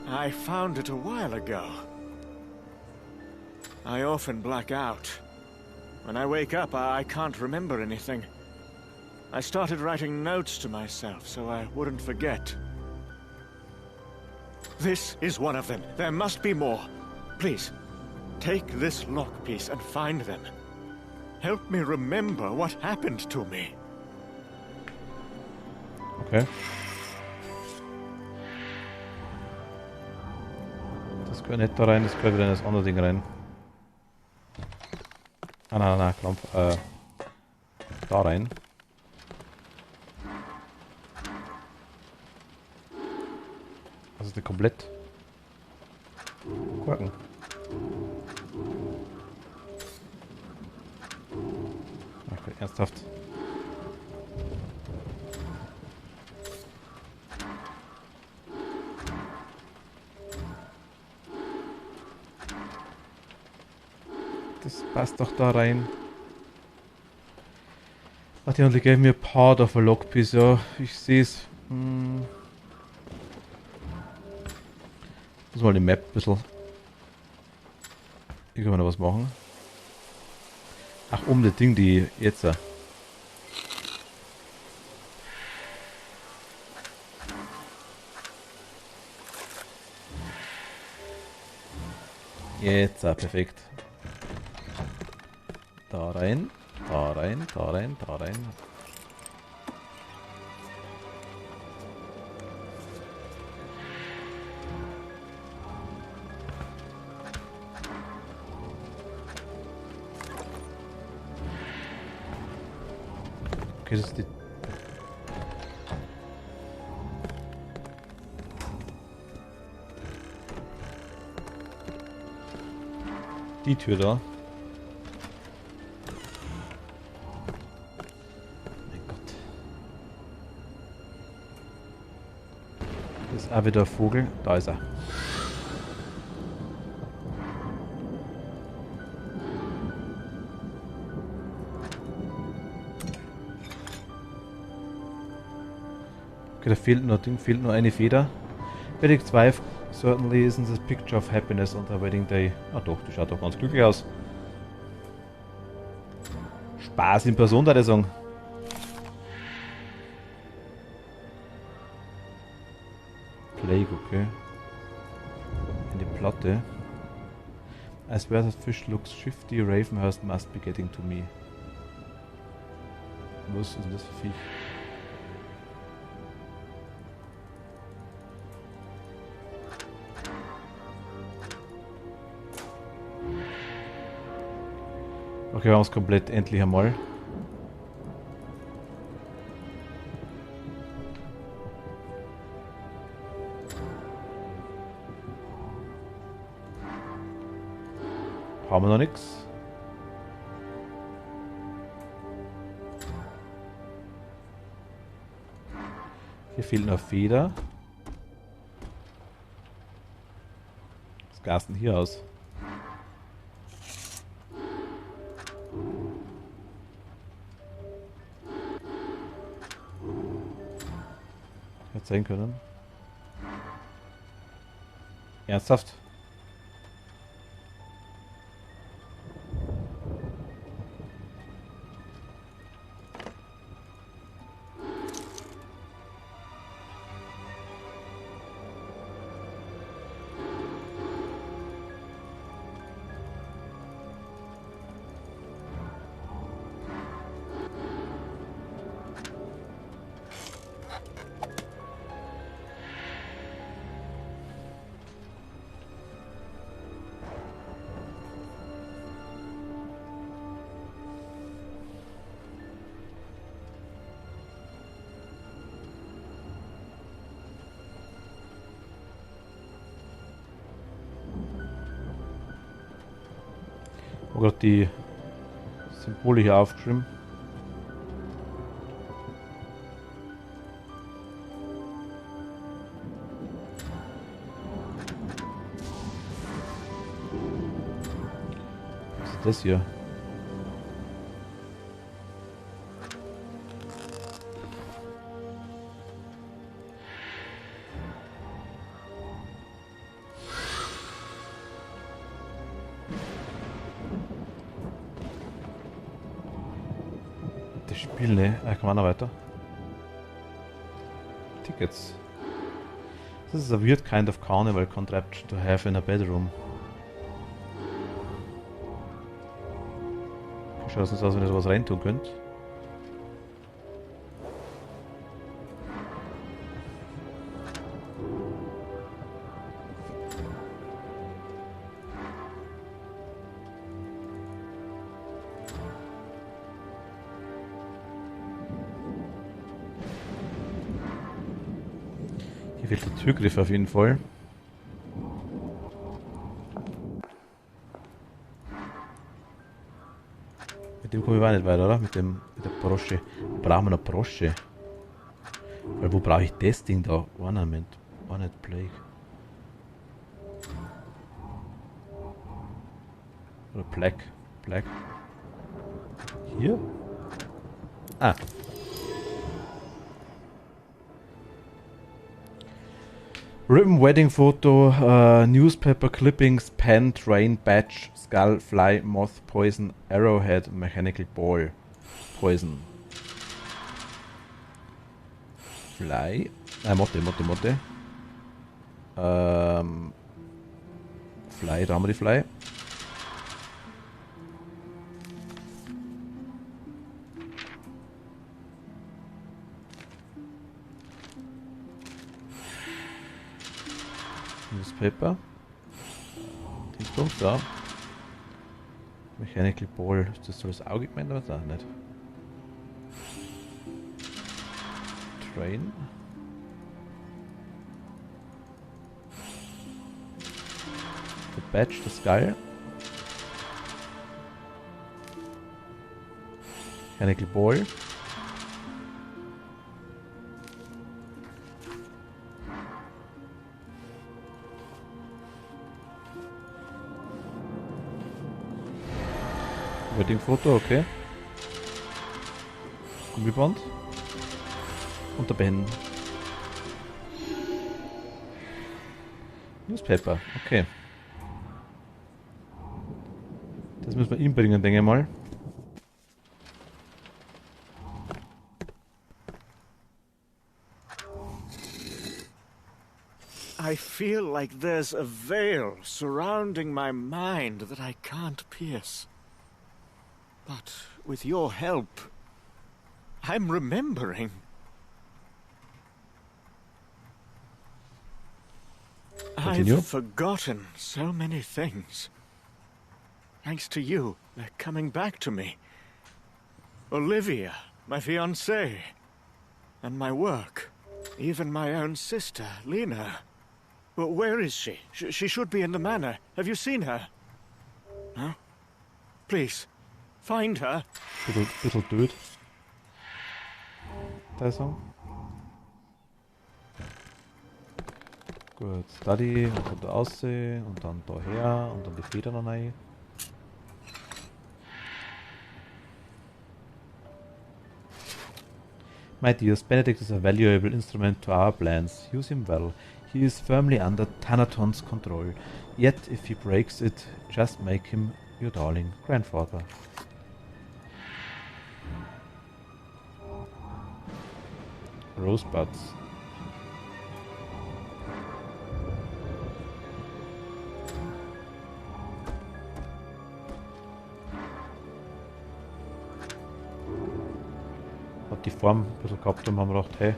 I found it a while ago. I often black out. When I wake up, I can't remember anything. I started writing notes to myself so I wouldn't forget. This is one of them. There must be more. Please, take this lock piece and find them. Help me remember what happened to me. Okay. Das gehört nicht da rein, das gehört wieder in das andere Ding rein. Ah, nein, Krampf. Da rein. Also die komplett Korken. Okay, ernsthaft. Das passt doch da rein. Ach, die only gave me a part of a lockpiece, ja, ich sehe es. Muss mal die Map ein bisschen. Hier können wir noch was machen. Ach, um das Ding, die jetzt. Jetzt, perfekt. Da rein, da rein, da rein, da rein. Okay, das ist die Tür da. Mein Gott. Das ist auch wieder ein Vogel. Da ist er. Okay, da fehlt nur eine Feder. Benedict Wife certainly isn't a picture of happiness on her wedding day. Ah doch, die schaut doch ganz glücklich aus. Spaß in Person, da der Song. Plague, okay. Eine Platte. I swear that fish looks shifty. Ravenhurst must be getting to me. Was ist denn das für Viech? Okay, wir haben es komplett endlich einmal. Haben wir noch nichts? Hier fehlt noch Feder. Was gast denn hier aus? Hätte sein können. Ernsthaft? Ich habe gerade die Symbole hier aufgeschrieben. Was ist das hier? Spiel, ne? Kann man noch weiter? Tickets. This is a weird kind of carnival contraption to have in a bedroom. Schaut es uns aus, wenn ihr sowas reintun könnt. Hier fehlt der Türgriff auf jeden Fall. Mit dem komme ich auch nicht weiter, oder? Mit der Brosche. Brauchen wir eine Brosche? Weil wo brauche ich das Ding da? Ornament. Ornament Plague. Oder Black. Black. Hier? Ah. Ribbon, wedding photo, newspaper clippings, pen, train, badge, skull, fly, moth, poison, arrowhead, mechanical ball, poison. Fly. Motte. Fly, da haben wir die Fly. Newspaper. Dingsbums, da. Mechanical Ball. Ist das so das Auge gemeint oder was? Nicht. Train. The Badge, the Skull. Mechanical Ball. Wedding-Foto, okay. Gummiband. Und der Ben. Newspaper, okay. Das müssen wir ihm bringen, denke ich mal. I feel like there's a veil surrounding my mind that I can't pierce. But with your help, I'm remembering. Continue. I've forgotten so many things. Thanks to you, they're coming back to me. Olivia, my fiancée, and my work. Even my own sister, Lena. But where is she? She should be in the manor. Have you seen her? No? Please. Find her. Bisschen död. Da ist er. Gut, Study und dann der Aussehen und dann daher und dann die Feder noch rein. My dears, Benedict is a valuable instrument to our plans. Use him well. He is firmly under Thanaton's control. Yet, if he breaks it, just make him your darling grandfather. Rosebuds. Hat die Form ein bisschen gehabt und haben wir gedacht, hey.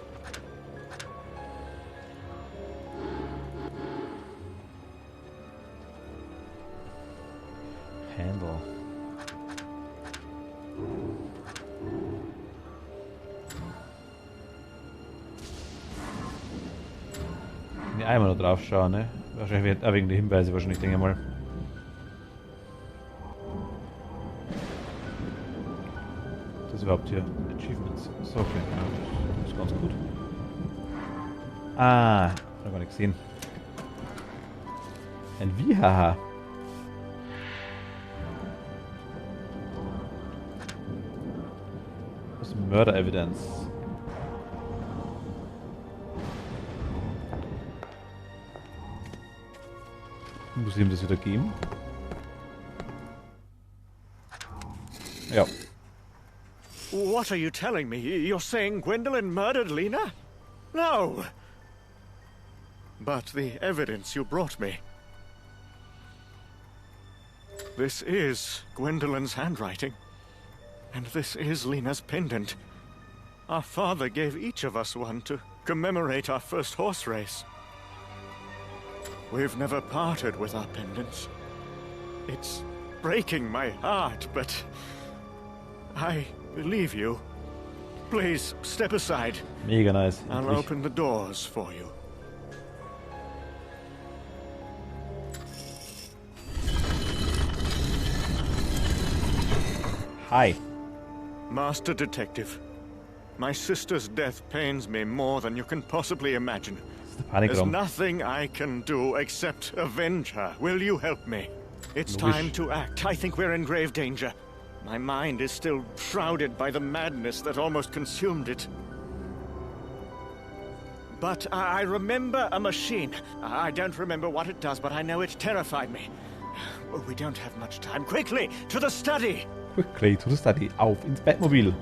Handle. Einmal noch drauf schauen, ne? Wahrscheinlich wegen der Hinweise, wahrscheinlich, denke ich mal. Das ist überhaupt hier Achievements. So, okay, ja, das ist ganz gut. Ah, hab ich gar nicht gesehen. Ein Wihaha. Das ist Murder Evidence. Muss ich ihm das wieder geben? Ja. What are you telling me? You're saying Gwendolyn murdered Lena? No! But the evidence you brought me. This is Gwendolyn's handwriting. And this is Lena's pendant. Our father gave each of us one to commemorate our first horse race. We've never parted with our pendants. It's breaking my heart, but I believe you. Please, step aside. Mega nice. I'll open the doors for you. Hi. Master Detective, my sister's death pains me more than you can possibly imagine. There's nothing I can do except avenge her. Will you help me? It's time to act. I think we're in grave danger. My mind is still shrouded by the madness that almost consumed it. But I remember a machine. I don't remember what it does, but I know it terrified me. Oh, we don't have much time. Quickly, to the study! Quickly to the study. Auf ins Batmobil.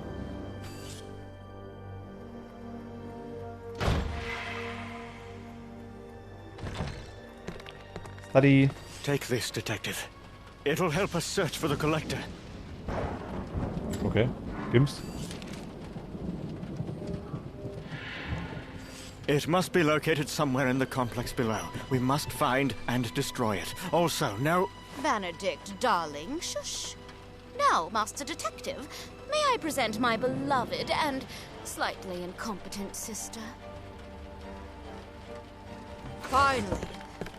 Study. Take this, Detective. It'll help us search for the Collector. Okay, Gims. It must be located somewhere in the complex below. We must find and destroy it. Also, no... Benedict, darling, shush. Now, Master Detective, may I present my beloved and slightly incompetent sister? Finally,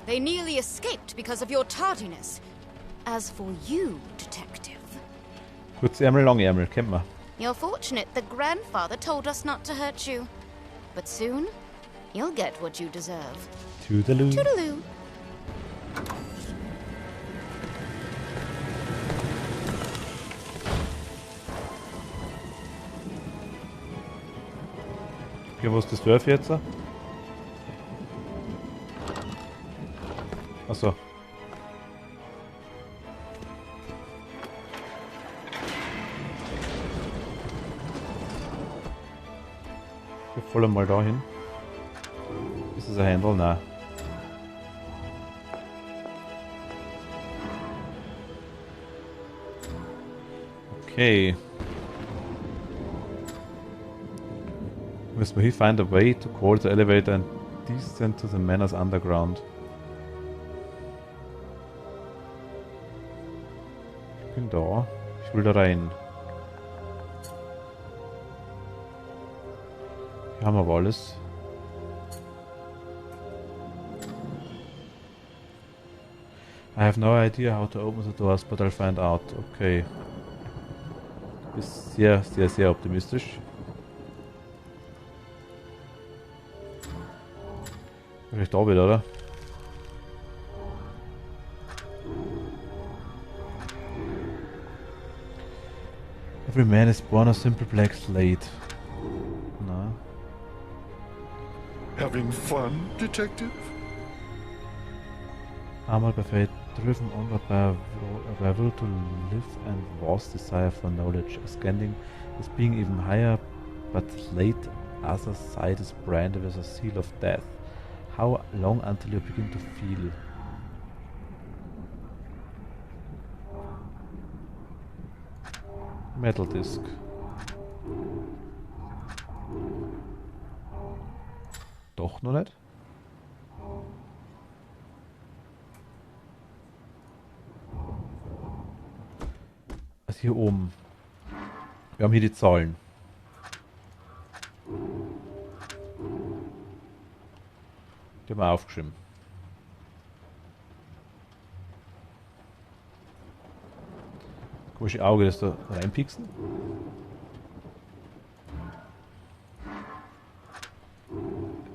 they nearly escaped because of your tardiness. As for you, Detective... Kurzärmel, Langärmel, kennt man. You're fortunate the grandfather told us not to hurt you. But soon, you'll get what you deserve. Toodaloo. Toodaloo. Hier, wo ist das Dorf jetzt? Achso. Wir voll mal dahin. Ist das ein Händel? Nein. Okay. Must we find a way to call the elevator and descend to the manor's underground? Ich bin da. Ich will da rein. Hier haben wir aber alles. I have no idea how to open the doors, but I'll find out. Okay. Du bist sehr, sehr, sehr optimistisch. Vielleicht da wieder, oder? Every man is born a simple black slate. Na. Having fun, Detective? Einmal by fate, driven onward by a will to live and vast desire for knowledge. Ascending is being even higher, but late other side is branded with a seal of death. How long until you begin to feel? Metal disc. Doch noch nicht? Also hier oben. Wir haben hier die Zahlen. Die haben wir aufgeschrieben. Komische Auge, das da reinpixen.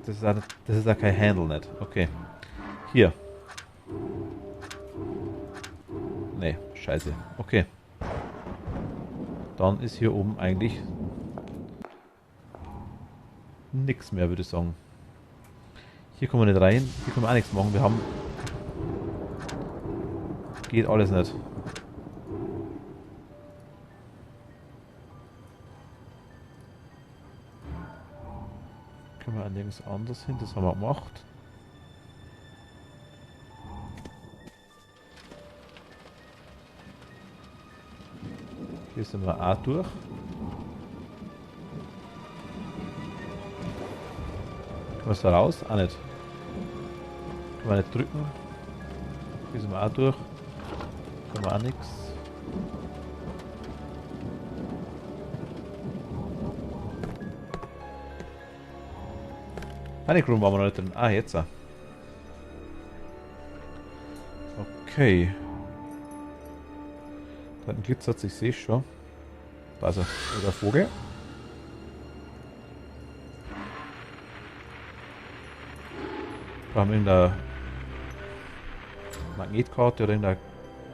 Das ist auch kein Handle nicht. Okay. Hier. Nee, scheiße. Okay. Dann ist hier oben eigentlich nichts mehr, würde ich sagen. Hier kommen wir nicht rein. Hier können wir auch nichts machen. Wir haben... Geht alles nicht. Können wir nirgends anders hin. Das haben wir gemacht. Hier sind wir auch durch. Können wir es da raus? Auch nicht. Können wir nicht drücken. Hier sind wir auch durch. Können wir auch nichts. Panic Room waren wir noch nicht drin. Ah, jetzt. Okay. Da hinten glitzert, ich sehe schon. Da ist er. Der Vogel. Wir haben in der Magnetkarte oder in der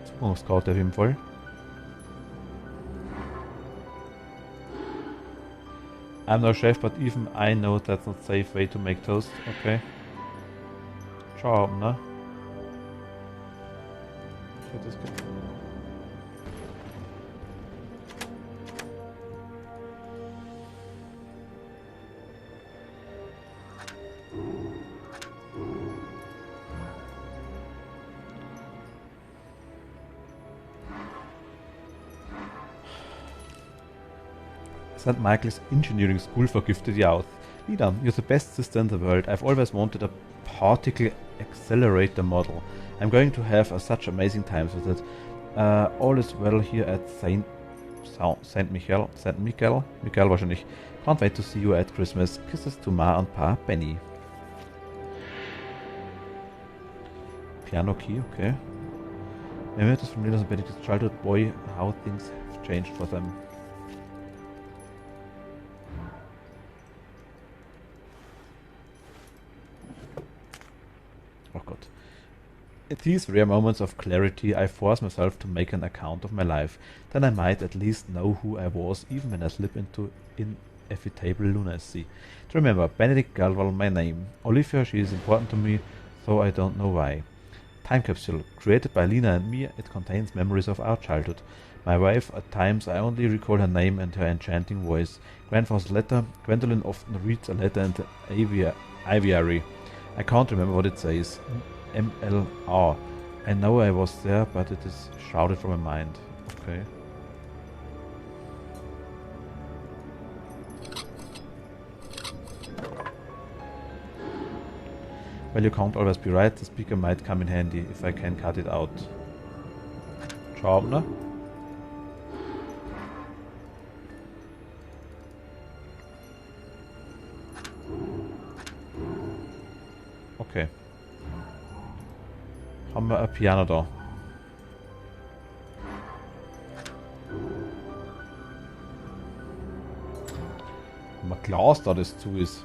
Zukunftskarte auf jeden Fall. I'm no chef, but even I know that's not safe way to make toast. Okay. Schauen, ne? Ich hätte das getan. St. Michael's Engineering School forgifted Youth. Lina, you're the best sister in the world. I've always wanted a particle accelerator model. I'm going to have such amazing times with it. All is well here at Saint Michael wahrscheinlich. Can't wait to see you at Christmas. Kisses to Ma and Pa, Benny. Piano key, okay. Memories from Lina's Benedict's childhood boy, how things have changed for them. Oh God. At these rare moments of clarity, I force myself to make an account of my life. Then I might at least know who I was, even when I slip into inevitable lunacy. To remember, Benedict Galval, my name. Olivia, she is important to me, though I don't know why. Time capsule, created by Lina and me, it contains memories of our childhood. My wife, at times I only recall her name and her enchanting voice. Grandfather's letter, Gwendolyn often reads a letter in the aviary. I can't remember what it says. MLR. I know I was there, but it is shrouded from my mind. Okay. Well, you can't always be right. The speaker might come in handy if I can cut it out. Schauen, ne? Okay. Haben wir ein Piano da. Haben wir Glas da, das zu ist.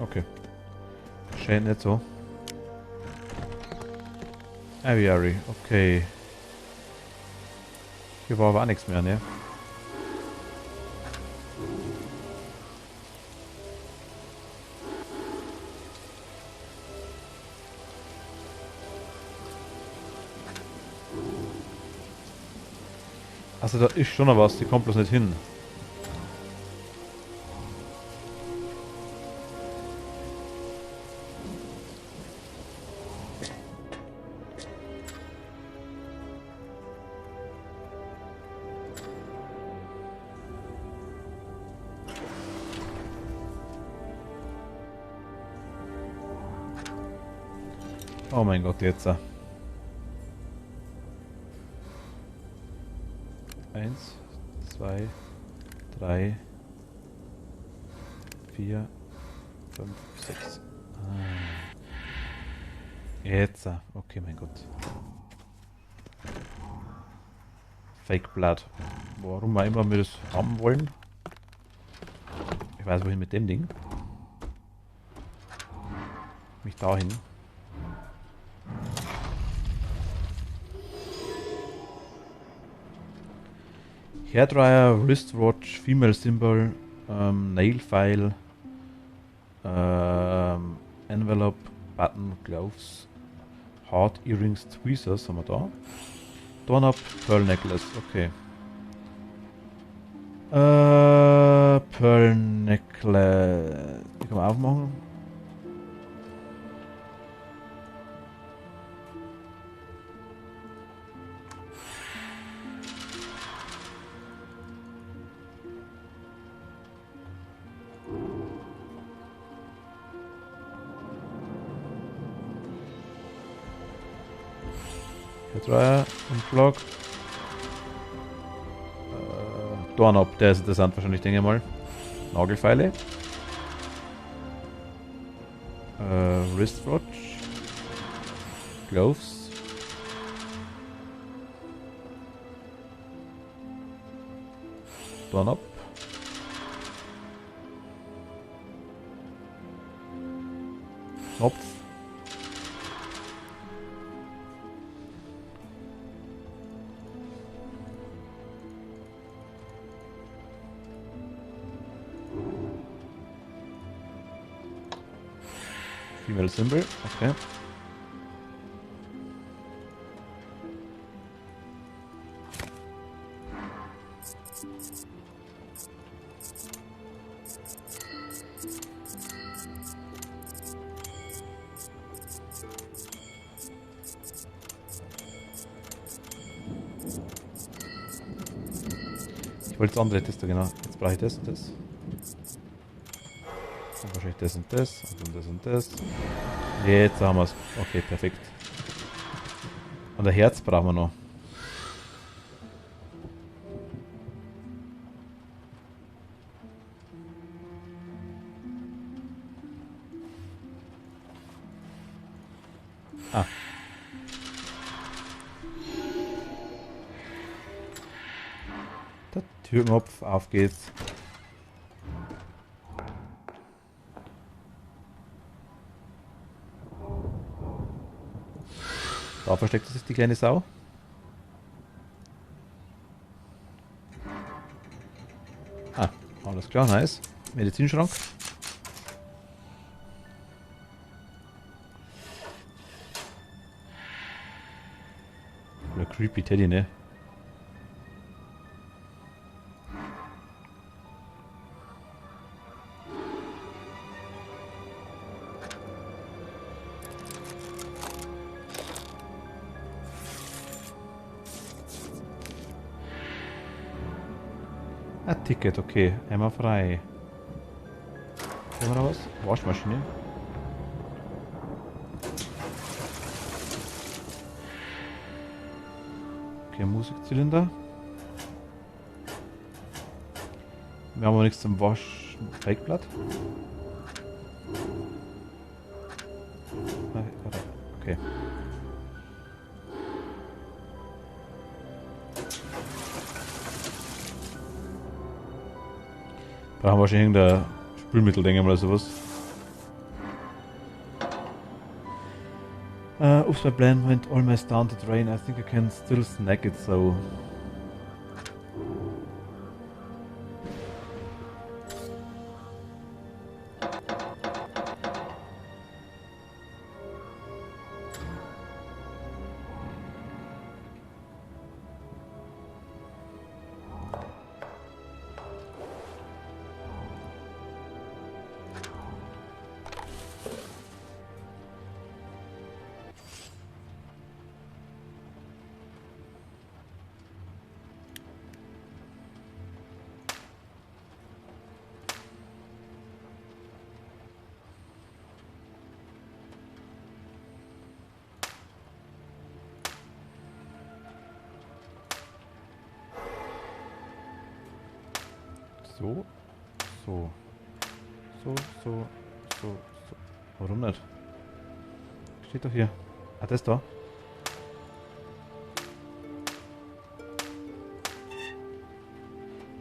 Okay. Scheint nicht so. Aviary, okay. Hier war aber auch nichts mehr, ne? Also da ist schon noch was, die kommt bloß nicht hin. Oh mein Gott, jetzt. 1, 2, 3, 4, 5, 6. Jetzt. Okay, mein Gott. Fake Blood. Warum auch immer wir das haben wollen. Ich weiß wohin mit dem Ding. Mich dahin. Hairdryer, wristwatch, female symbol, nail file, envelope, button, gloves, heart, earrings, tweezers, haben wir da. Doorknob, pearl necklace, okay. Pearl necklace, die kann man aufmachen. Dryer und Block. Doorknob, der ist interessant wahrscheinlich, denke ich mal. Nagelfeile. Wristwatch. Gloves. Doorknob. Knopf. Female Symbol, okay. Ich wollte das andere testen, genau. Jetzt brauche ich das und das. Und wahrscheinlich das und das und das und das. Jetzt haben wir es. Okay, perfekt. Und ein Herz brauchen wir noch. Ah. Der Türknopf, auf geht's. Da versteckt sich die kleine Sau. Ah, alles klar, nice. Medizinschrank. Oder creepy Teddy, ne? Ein Ticket, okay. Einmal frei. Haben wir noch was? Waschmaschine. Okay, Musikzylinder. Wir haben aber nichts zum Waschtegblatt. Okay. Brauchen wir wahrscheinlich irgendein Spülmittel, denke ich mal, oder sowas. Oops, my plan went almost down to drain. I think I can still snack it, so... So. So. So. Warum nicht? Steht doch hier. Ah, das da.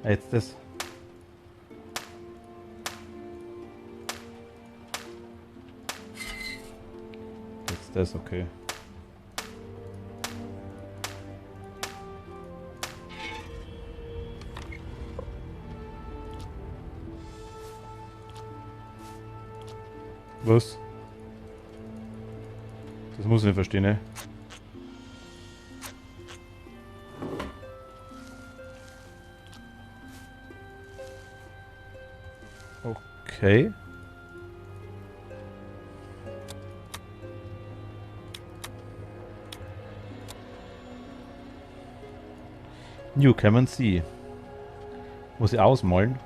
Ah, jetzt das. Jetzt das, okay. Was? Das muss ich nicht verstehen, ne? Okay. New Cam and See. Muss ich ausmalen?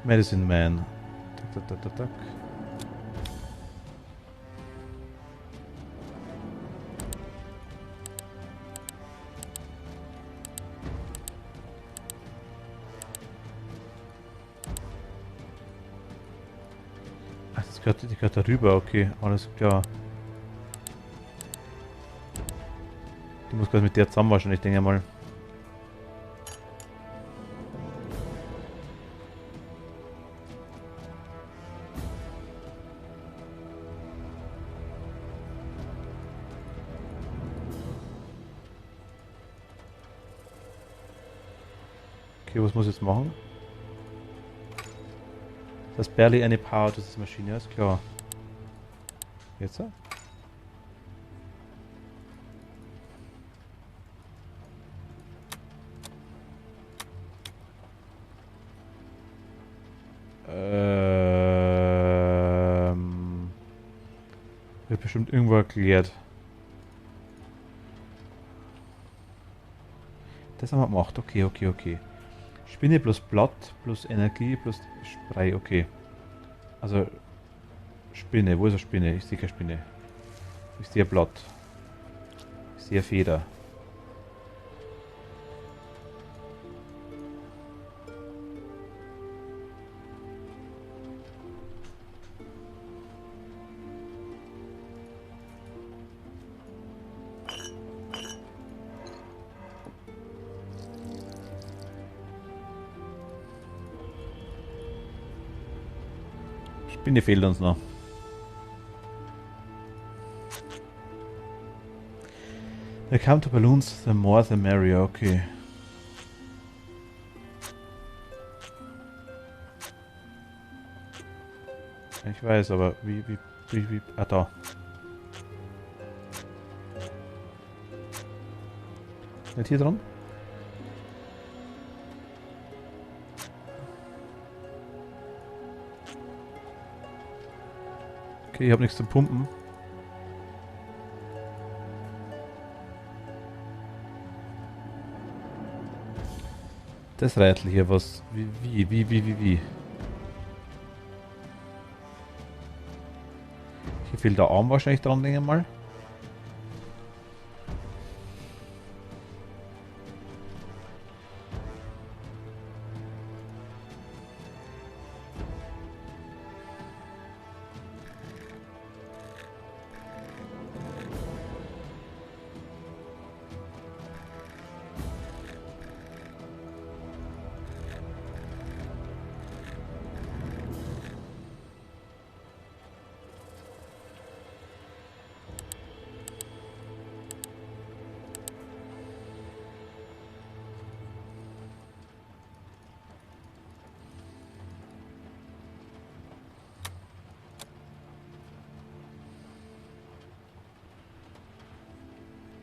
Medicine Man. Tak. Ach, die gehört darüber, okay, alles klar. Die muss gerade mit der zusammen wahrscheinlich, denke ich mal. Okay, was muss ich jetzt machen? There's barely any power to this machine, ja, ist klar. Jetzt? Wird bestimmt irgendwo erklärt. Das haben wir gemacht. Okay. Spinne plus Blatt plus Energie plus Spray. Okay. Also Spinne. Wo ist eine Spinne? Ich sehe keine Spinne. Ich sehe ein Blatt. Ich sehe eine Feder. Spinne fehlt uns noch. The counter balloons, the more the merrier. Okay. Ich weiß, aber wie, ah, da. Nicht hier dran? Okay, ich habe nichts zum Pumpen. Das Rätsel hier, was... Wie? Hier fehlt der Arm wahrscheinlich dran, denke ich mal.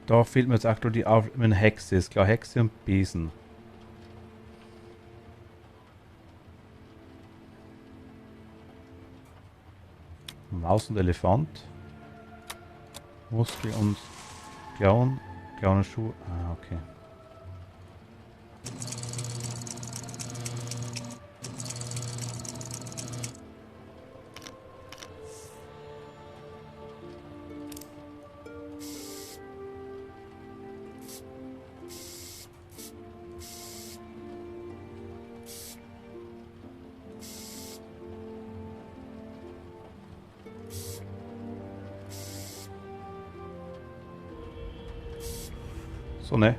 Da fehlt mir jetzt aktuell die mit Hexe. Ist klar, Hexe und Besen. Maus und Elefant. Muskel und Klauen. Klauen und Schuh. Ah, okay. So, ne?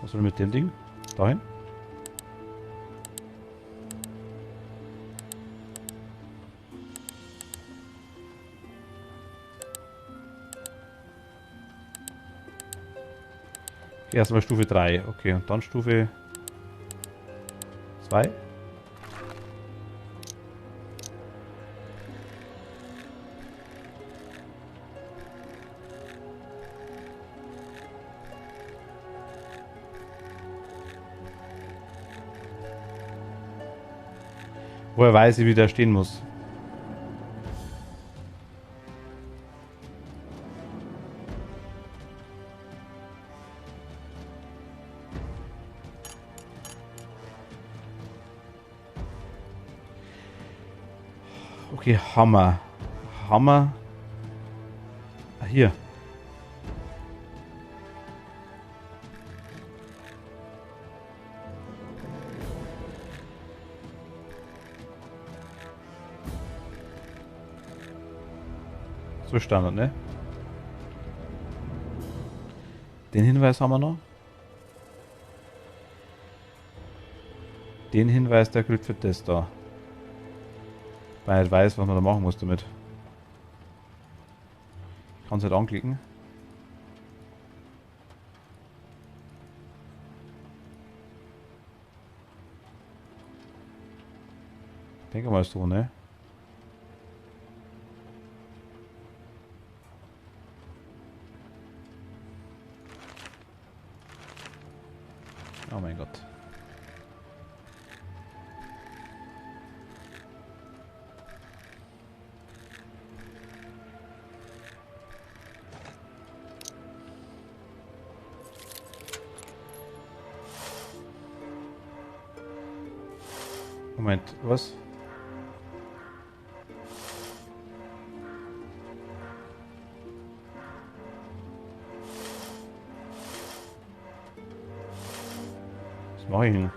Was soll mit dem Ding? Dahin? Okay, erstmal Stufe 3. Okay, und dann Stufe 2. Woher weiß ich, wie der stehen muss? Okay, Hammer. Hammer. Ah, hier. So Standard, ne? Den Hinweis haben wir noch. Den Hinweis, der gilt für das da. Weil ich weiß, was man da machen muss damit. Ich kann es halt anklicken. Denke mal so, ne? Oh mein Gott. Moment, was? Was mache ich denn?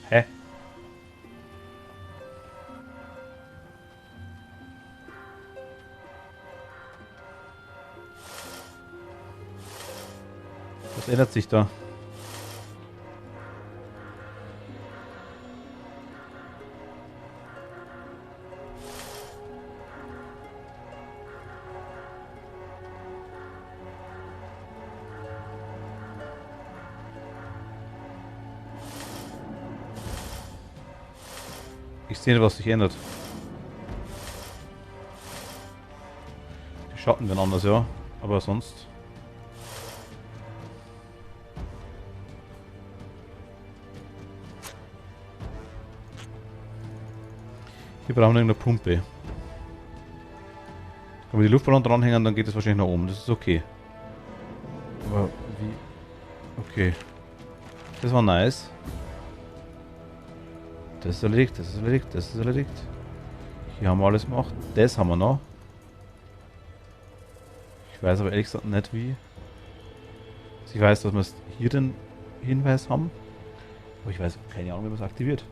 Hä? Was ändert sich da? Ich sehe nicht, was sich ändert. Die Schatten werden anders, ja. Aber sonst... Wir brauchen irgendeine Pumpe. Wenn wir die Luftballon dranhängen, dann geht es wahrscheinlich nach oben. Das ist okay. Aber wie... Okay. Das war nice. Das ist erledigt, das ist erledigt, das ist erledigt. Hier haben wir alles gemacht. Das haben wir noch. Ich weiß aber ehrlich gesagt nicht wie. Also ich weiß, dass wir hier den Hinweis haben. Aber ich weiß keine Ahnung, wie man es aktiviert.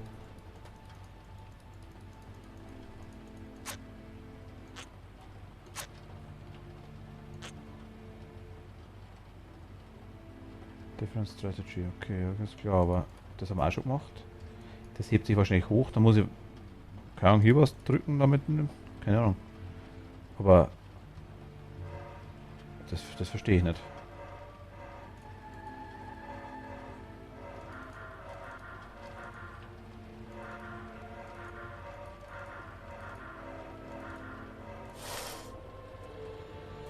Different Strategy, okay, ganz klar, aber das haben wir auch schon gemacht. Das hebt sich wahrscheinlich hoch, da muss ich, keine Ahnung, hier was drücken damit, keine Ahnung. Aber das verstehe ich nicht.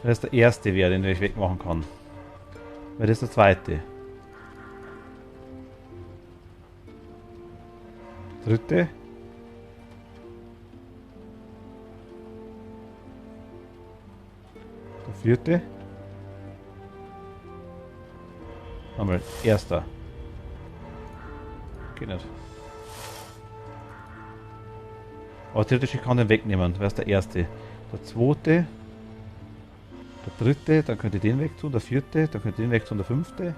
Das ist der erste wäre, den ich wegmachen kann. Weil das ist der zweite. Dritte. Der vierte. Nochmal, erster. Geht nicht. Aber theoretisch, ich kann den wegnehmen. Wer ist der erste? Der zweite. Der dritte, dann könnt ihr den wegtun. Der vierte, dann könnt ihr den wegtun. Der fünfte.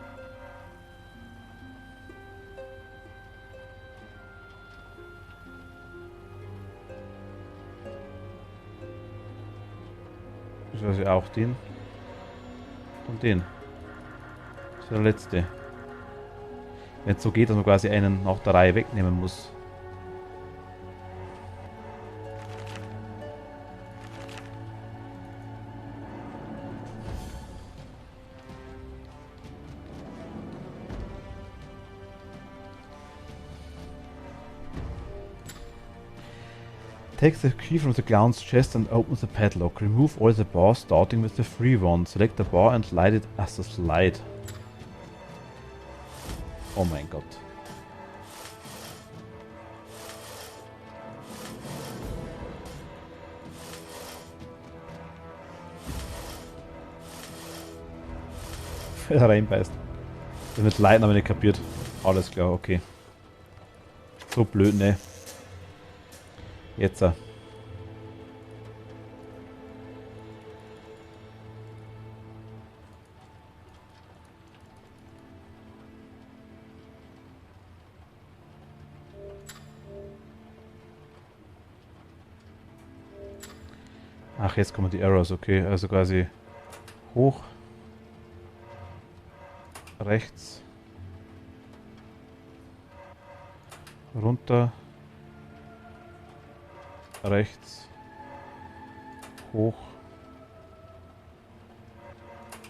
Also auch den. Und den. Das ist der letzte. Wenn es so geht, dass man quasi einen nach der Reihe wegnehmen muss. Take the key from the clown's chest and open the padlock. Remove all the bars, starting with the free one. Select the bar and light it as a slide. Oh mein Gott. Reinbeißt. Das mit Leiden habe ich nicht kapiert. Alles klar, okay. So blöd, ne? Jetzt. Ach, jetzt kommen die Errors, okay. Also quasi hoch, rechts, runter, rechts, hoch,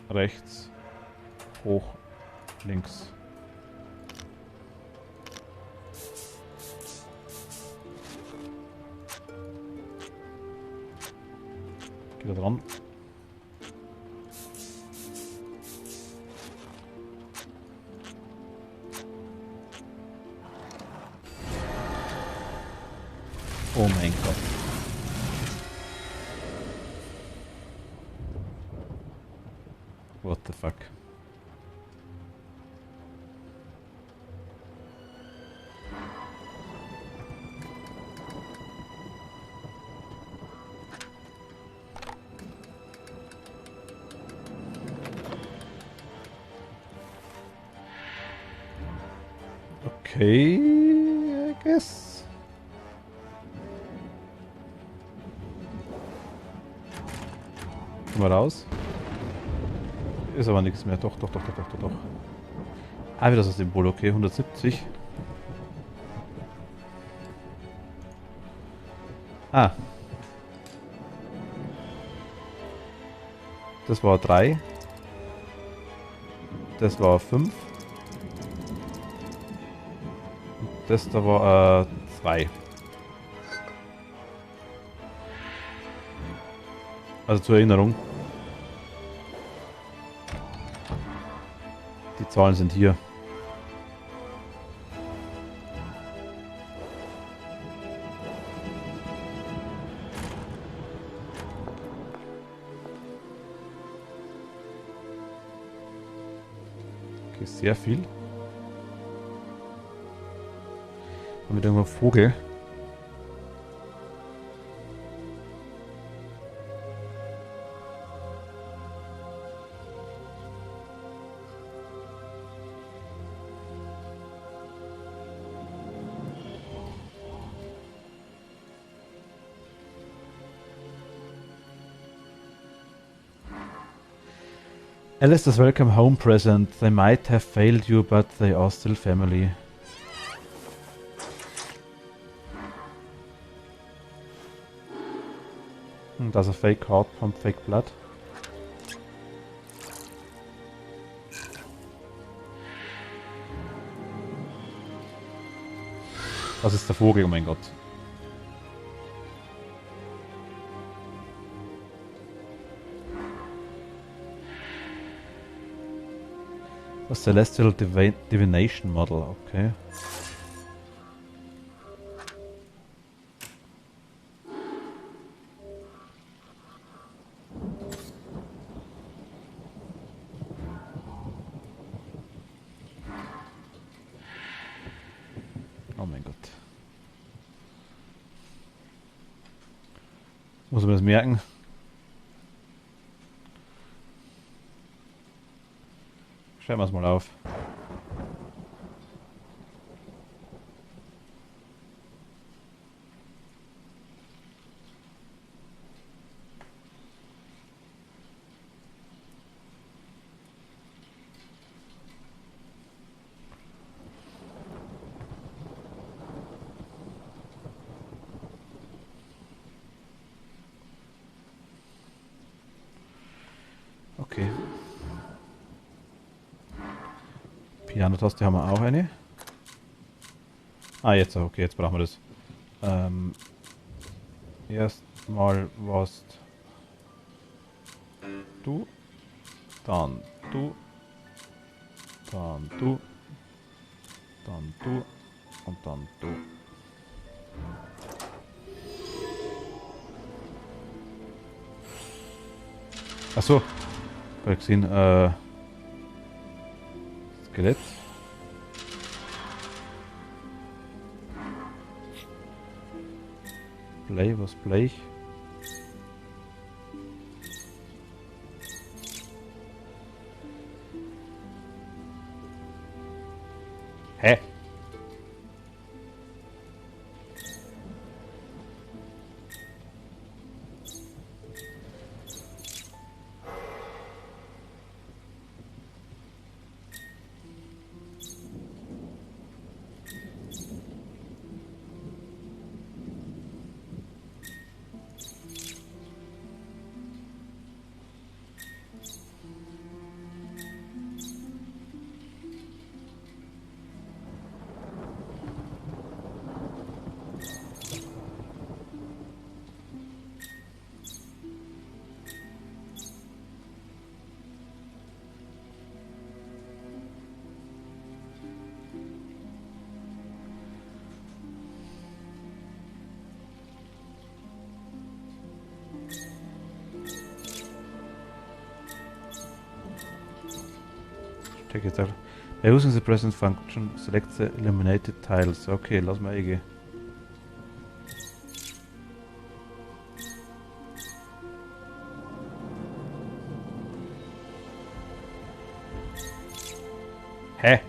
rechts, hoch, links. Geht da dran. Oh mein Gott. What the fuck? Okay, I guess. Komm mal raus. Ist aber nichts mehr. Doch. Ah, wieder das Symbol. Okay, 170. Ah. Das war 3. Das war 5. Das da war 2. Also zur Erinnerung. Die Zahlen sind hier. Okay, sehr viel. Und mit irgendeinem Vogel. Alistair's welcome home present. They might have failed you, but they are still family. Das ist ein Fake Heart vom Fake Blood. Das ist der Vogel, oh mein Gott. Das Celestial Divination Model, okay. Oh mein Gott. Muss man das merken? Schreiben wir es mal auf. Okay. Piano-Taste haben wir auch eine. Ah, jetzt, okay, jetzt brauchen wir das. Erstmal was du, dann du, dann du, dann du und dann du. Achso, hab ich gesehen, Skelett. Blei, was Blech? Hä? Check it out. By using the present function, select the eliminated tiles. Okay, lass mal eingehen. Hä?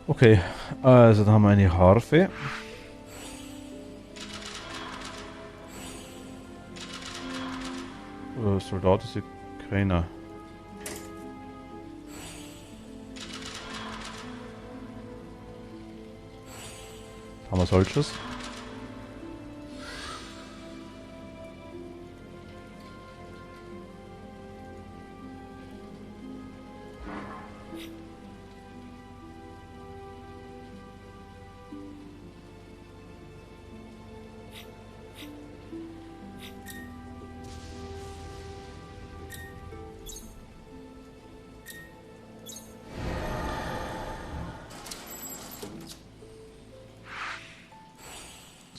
Okay, also da haben wir eine Harfe. Soldat ist keiner. Haben wir solches?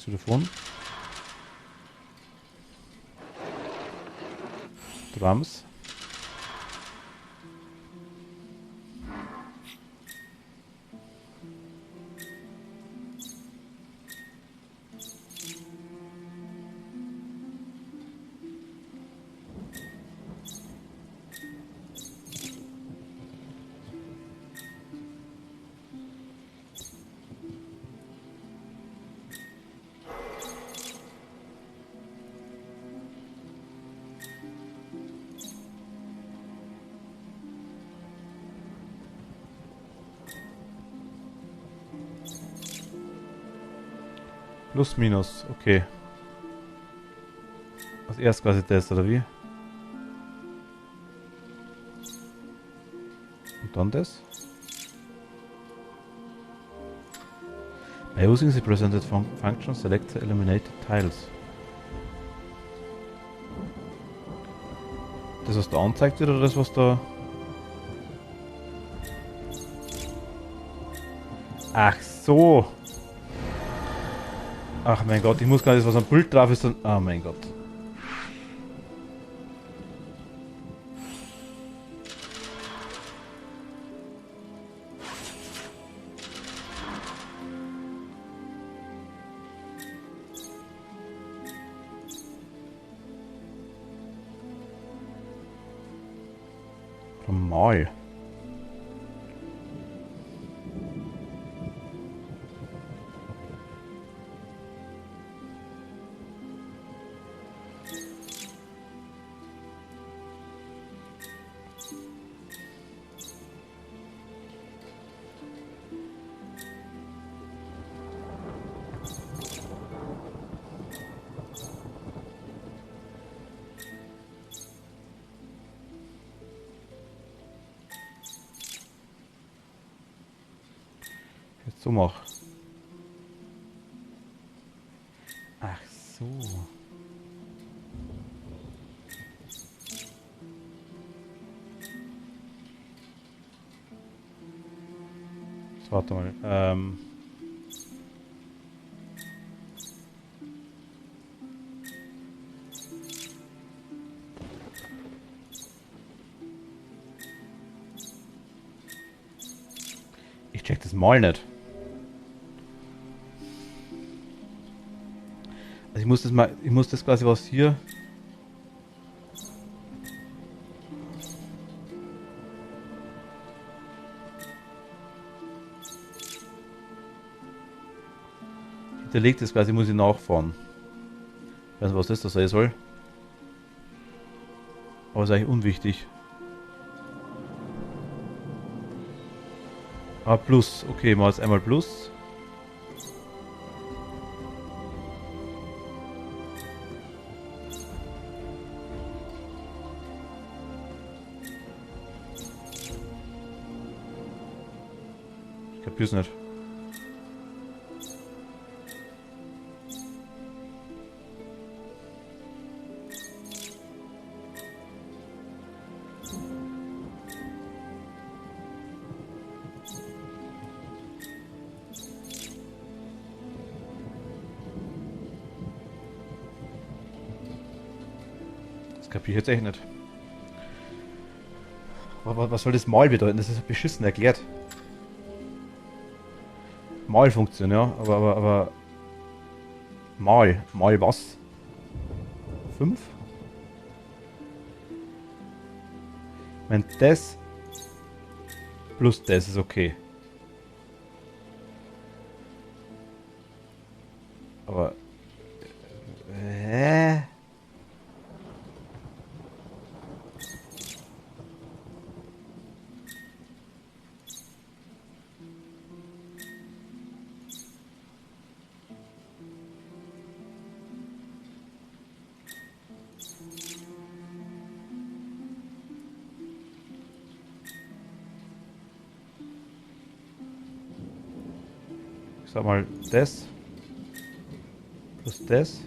Telefon. Drums. Plus, minus, okay. Als erst quasi das, oder wie? Und dann das? By using the presented function, select the eliminated tiles. Das, was da anzeigt wird, oder das, was da... Ach so! Ach mein Gott, ich muss gar nicht, was am Bild drauf ist, dann... Ah mein Gott. Normal. So mach. Ach so. So, warte mal. Ich check das mal nicht. Also ich muss das quasi was hier. Hinterlegt das quasi, muss ich nachfahren. Ich weiß nicht, was das da sein soll. Aber ist eigentlich unwichtig. Ah, Plus. Okay, mal jetzt einmal Plus. Ich kapier's nicht. kapiere ich jetzt echt nicht. Was soll das Mal bedeuten? Das ist beschissen erklärt. Malfunktion, ja, aber Mal was? 5? Wenn das plus das ist okay. Aber ich sag mal das plus das.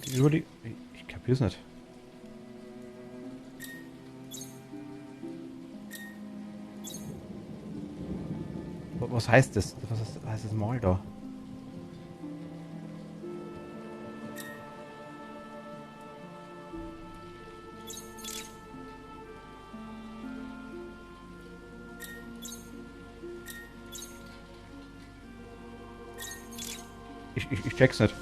Ich kapier's nicht. Was heißt das? Was heißt das Mal da? Ich check's nicht.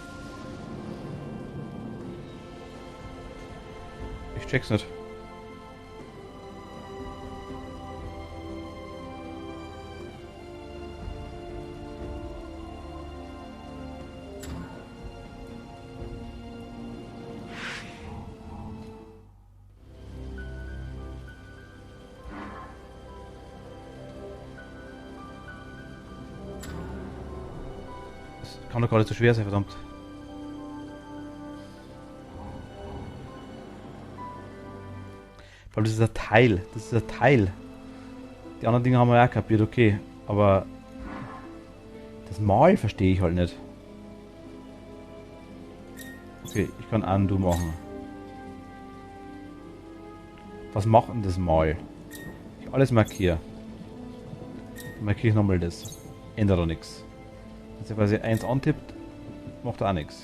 Ich check's nicht. Kann doch gar nicht so schwer sein, verdammt. Vor allem, das ist ein Teil. Das ist ein Teil. Die anderen Dinge haben wir ja auch kapiert, okay. Aber das Mal verstehe ich halt nicht. Okay, ich kann Undo machen. Was macht denn das Mal? Ich alles markiere. Dann markiere ich nochmal das. Ändert doch nichts. Wenn sie quasi 1 antippt, macht er auch nichts.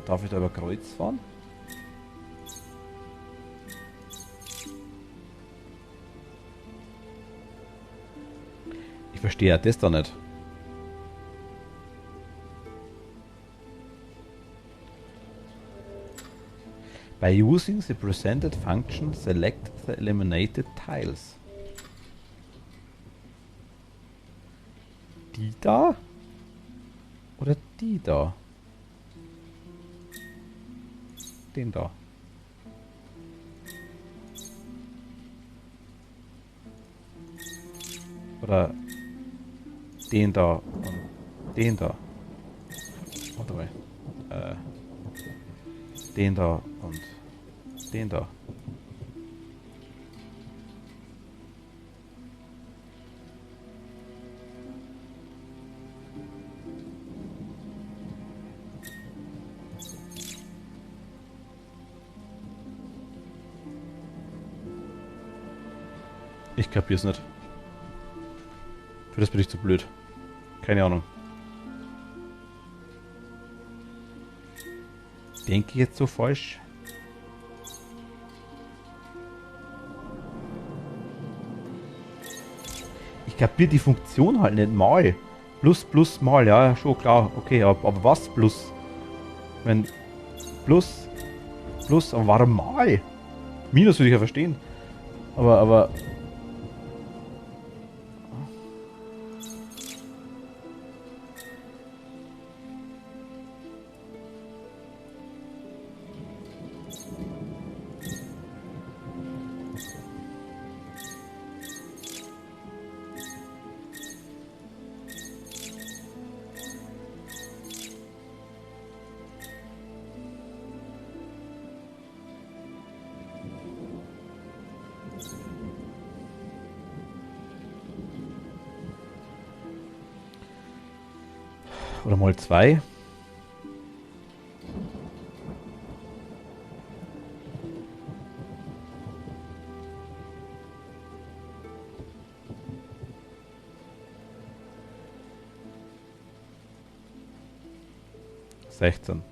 Darf ich da über Kreuz fahren? Ich verstehe ja das da nicht. By using the presented function, select the eliminated tiles. Die da? Oder die da? Den da. Oder den da und den da. Warte mal. Den da und den da. Ich kapier's nicht. Für das bin ich zu blöd. Keine Ahnung. Denke ich jetzt so falsch? Ich kapiere die Funktion halt nicht mal. Plus, plus, mal, ja, schon klar. Okay, aber was plus? Wenn plus, plus, aber warum mal? Minus würde ich ja verstehen. Aber oder mal 2. 16.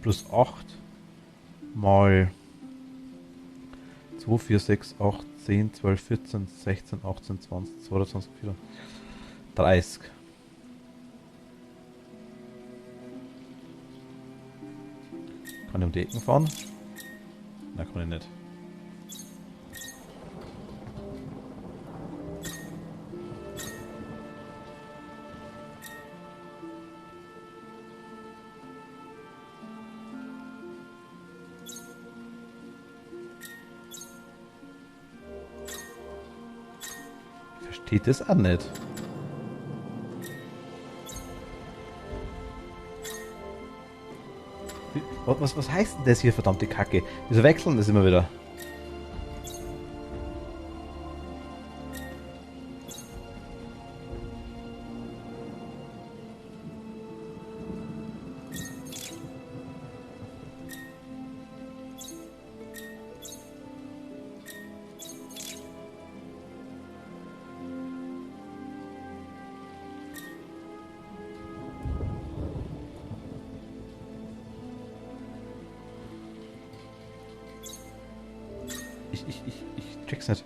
Plus 8 mal 2, 4, 6, 8, 10, 12, 14, 16, 18, 20, 22, 24, 30. Kann ich um die Ecken fahren? Nein, kann ich nicht. Versteht das auch nicht. Was heißt denn das hier, verdammte Kacke? Wieso wechseln das immer wieder? Ich check's nicht.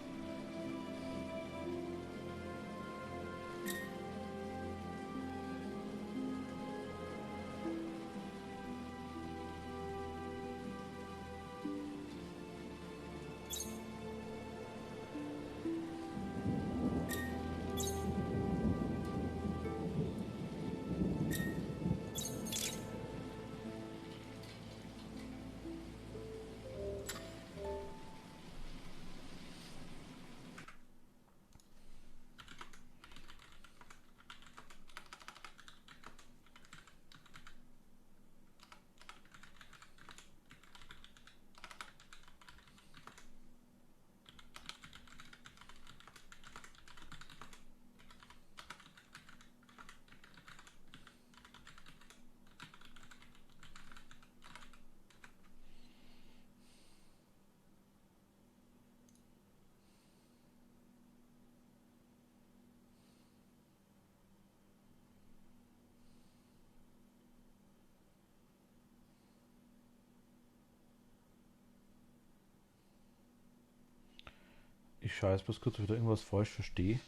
Ich schaue jetzt bloß kurz, ob ich da irgendwas falsch verstehe.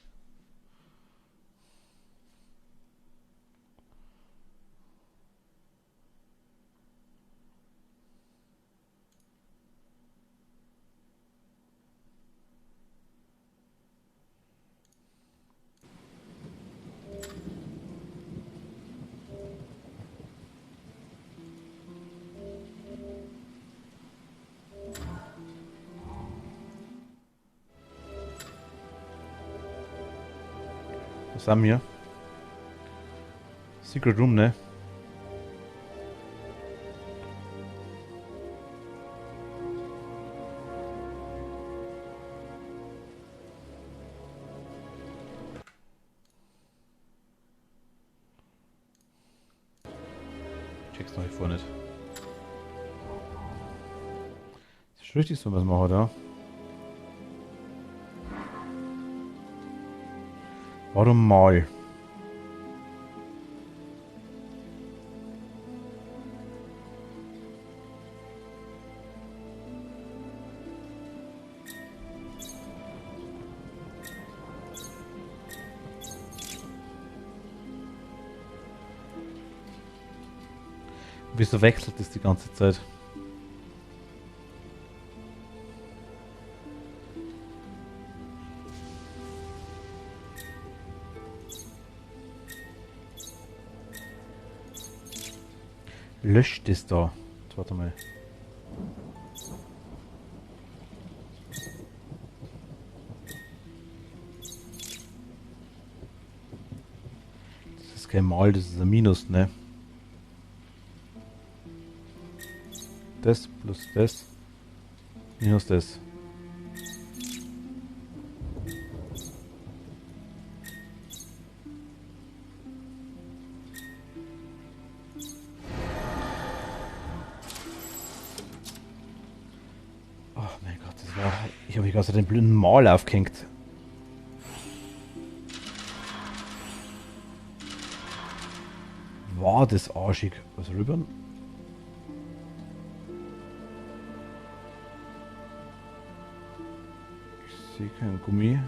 Was haben wir? Secret Room, ne? Check's noch vor nicht. Das ist richtig so, was wir machen, da. Warum mal? Wieso wechselt es die ganze Zeit? Löscht es da. Warte mal. Das ist kein Mal, das ist ein Minus, ne? Das plus das minus das. ich also den blöden Maul aufgehängt. War das arschig. Was rüber? Ich sehe kein Gummi.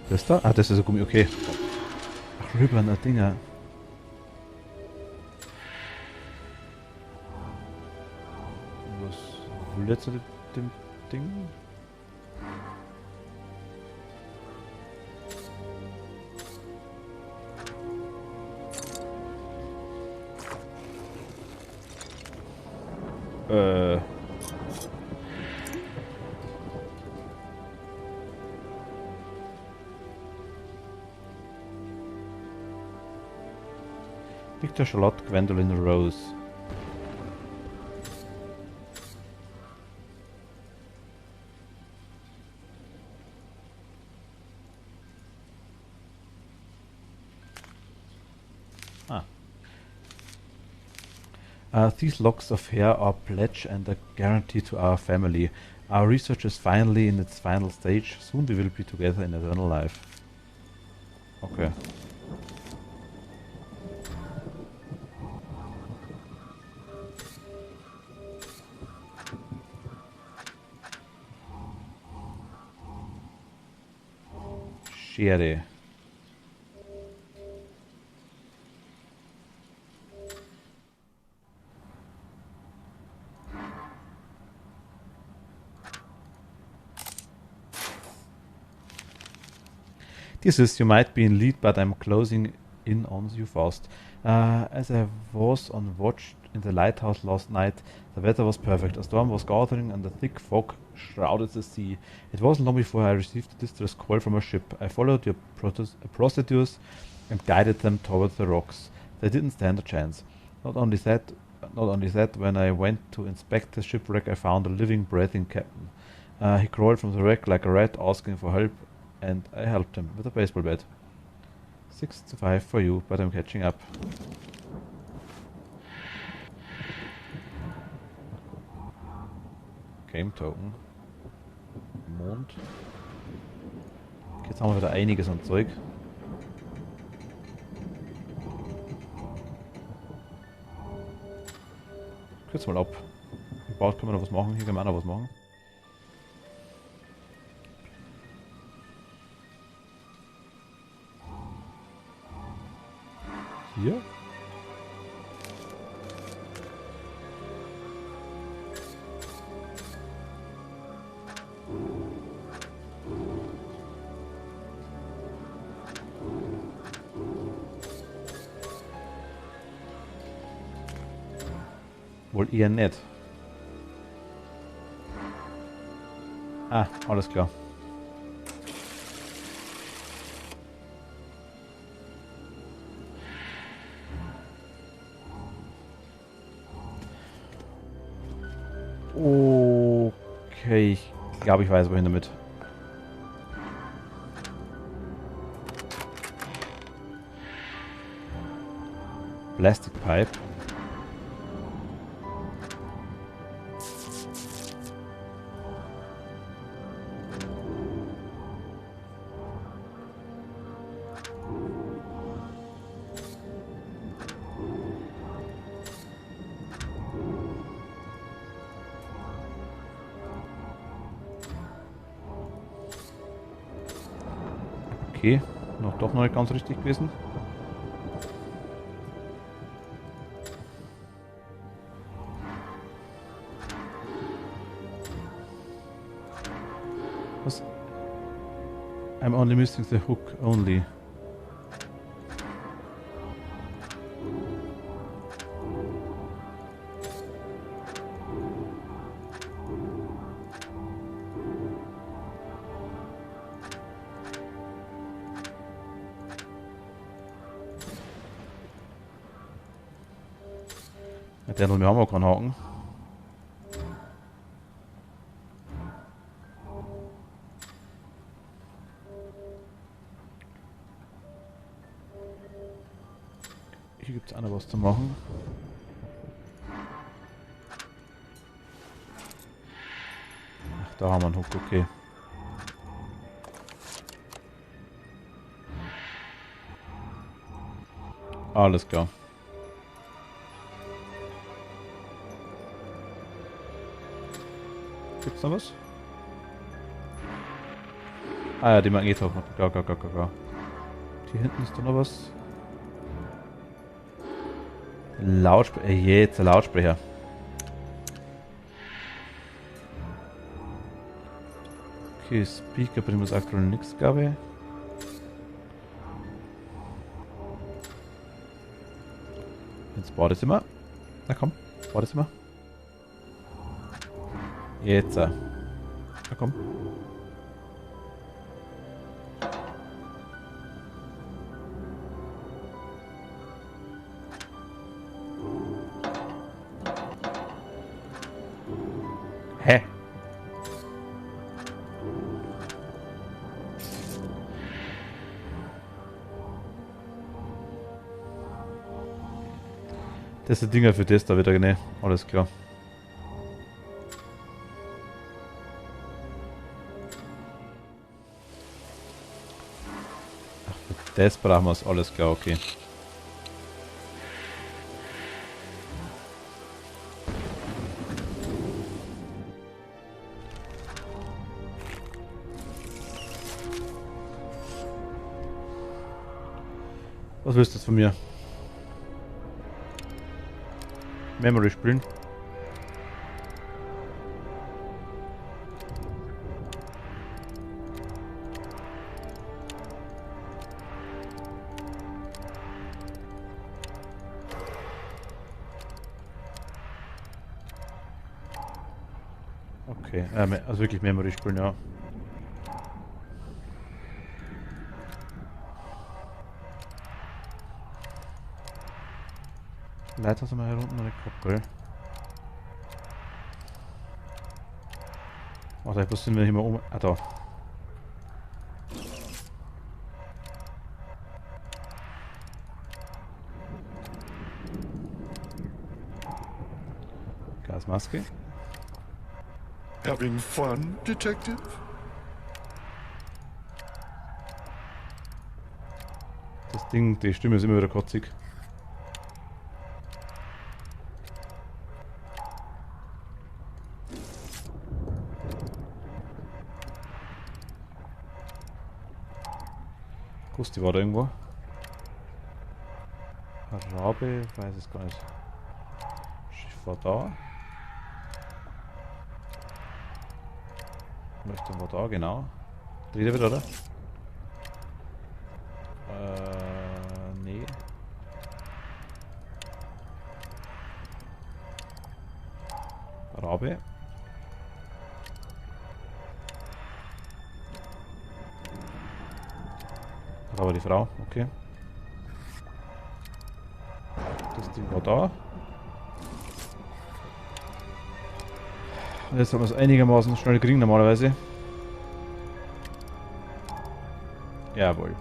Das da? Ah, das ist ein Gummi, okay. Ach, rüber, na Dinger. Was will jetzt mit dem Ding? Victor, Charlotte, Gwendolyn, Rose. These locks of hair are a pledge and a guarantee to our family. Our research is finally in its final stage. Soon we will be together in eternal life. Okay. Schere. This is, you might be in lead, but I'm closing in on you fast. As I was on watch in the lighthouse last night, the weather was perfect. A storm was gathering and a thick fog shrouded the sea. It wasn't long before I received a distress call from a ship. I followed your procedures and guided them towards the rocks. They didn't stand a chance. Not only that, when I went to inspect the shipwreck, I found a living, breathing captain. He crawled from the wreck like a rat, asking for help, and I helped him with a baseball bat. 6-5 for you, but I'm catching up. Game Token. Mond. Okay, jetzt haben wir wieder einiges an Zeug. Kürz mal ab. Im Bad können wir noch was machen, hier können wir auch noch was machen. Hier. Wohl eher nicht. Ah, alles klar. Okay, ich glaube, ich weiß, wohin damit. Plastic Pipe. Okay, doch noch nicht ganz richtig gewesen. Was? I'm only missing the hook only. Der noch, wir haben auch keinen Haken. Hier gibt es auch noch was zu machen. Ach, da haben wir einen Hook, okay. Alles klar. Gibt's noch was? Ah ja, die Magnethofen. Klar. Hier hinten ist doch noch was. Lautsprecher. Jetzt der Lautsprecher. Okay, Speaker bringt uns aktuell nichts, glaube ich. Ins Badezimmer. Na komm, Badezimmer. Jetzt. Na komm. Hä? Das sind Dinger für das da wieder, ne? Alles klar. Ach, für das brauchen wir es, alles klar, okay. Was willst du jetzt von mir? Memory spielen. Okay, also wirklich Memory spielen, ja. Leiter sind wir hier unten eine Koppel. Warte, wo sind wir hier mal um? Ah, da. Gasmaske. Having fun, Detective? Das Ding, die Stimme ist immer wieder kotzig. Die war da irgendwo. Rabe, weiß es gar nicht. Schiff war da. Leuchtturm war da, genau. Dreht er wieder, oder? Nee. Rabe. Aber die Frau, okay. Das Ding war da. Und jetzt haben wir es einigermaßen schnell kriegen normalerweise. Jawohl.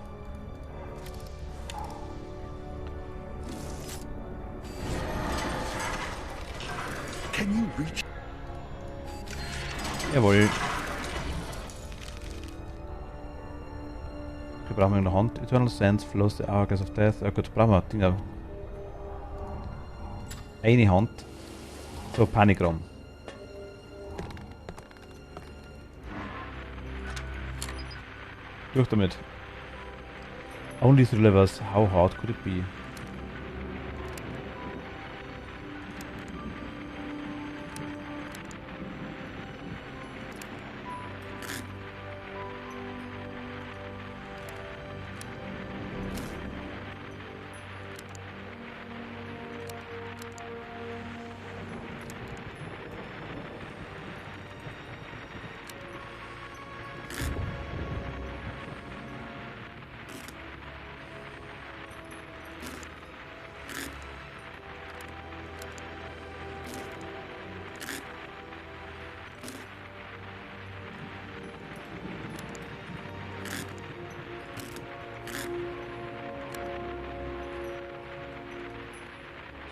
Can you reach? Jawohl. Okay, brauchen wir eine Hand. Eternal Sands flows the hourglass of death. Ja gut, brauchen wir Dinger. Eine Hand. So, Panikraum. Durch damit. Only three levels. How hard could it be?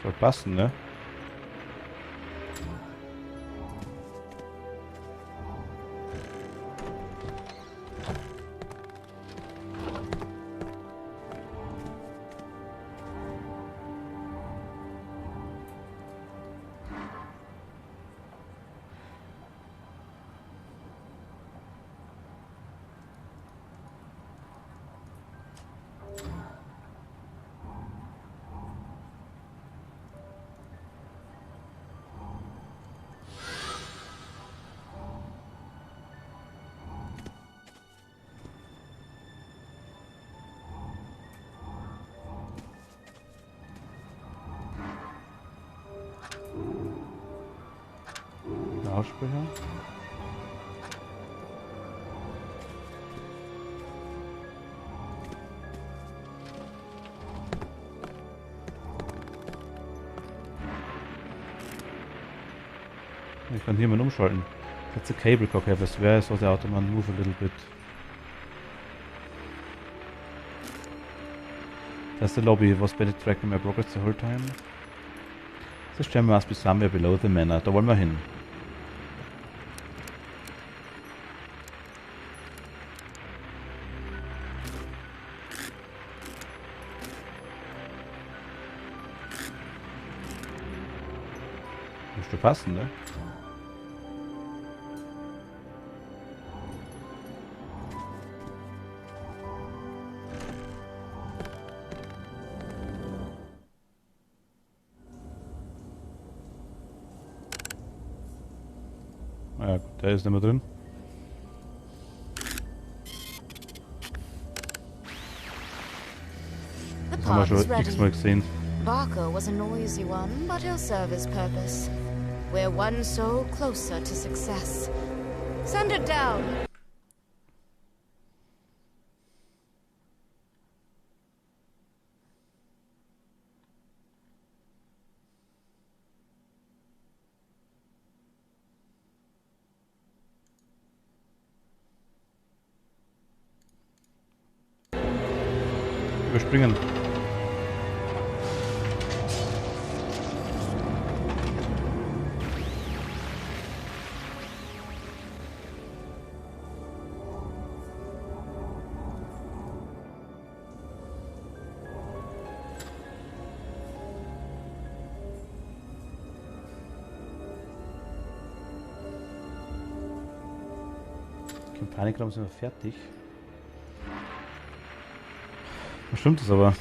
Soll passen, ne? Lautsprecher. Ich kann hier mal umschalten. That's a cable cock have as well, so the automat move a little bit. That's the lobby. Was Bennett tracking my progress the whole time? This gem must be somewhere below the manor. Da wollen wir hin. Müsste passen, ne? Ja gut, der ist nicht mehr drin. Das haben wir schon x-mal gesehen. Barker was a noisy one, but he'll serve his purpose. We're one soul closer to success. Send it down! Überspringen. Panikraum sind wir fertig. Stimmt es aber.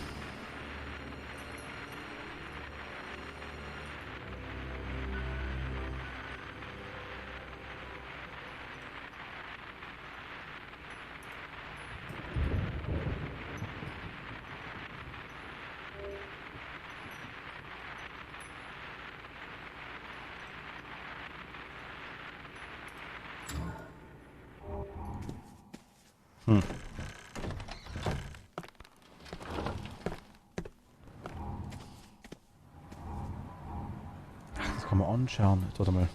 Das kann man anschauen. Warte mal.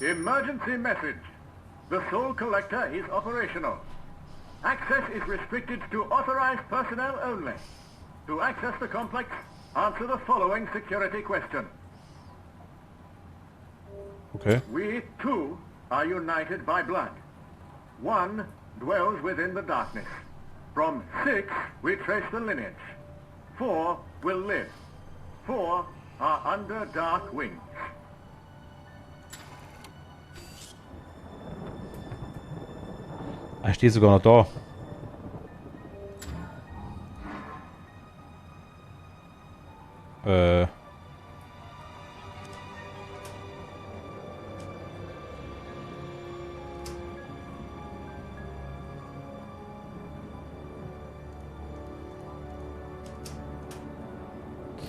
Emergency message. The Soul Collector is operational. Access is restricted to authorized personnel only. To access the complex, answer the following security question. Okay. We, too, are united by blood. One dwells within the darkness. From 6, we trace the lineage. 4 will live. 4 are under dark wings. Er steht sogar noch da.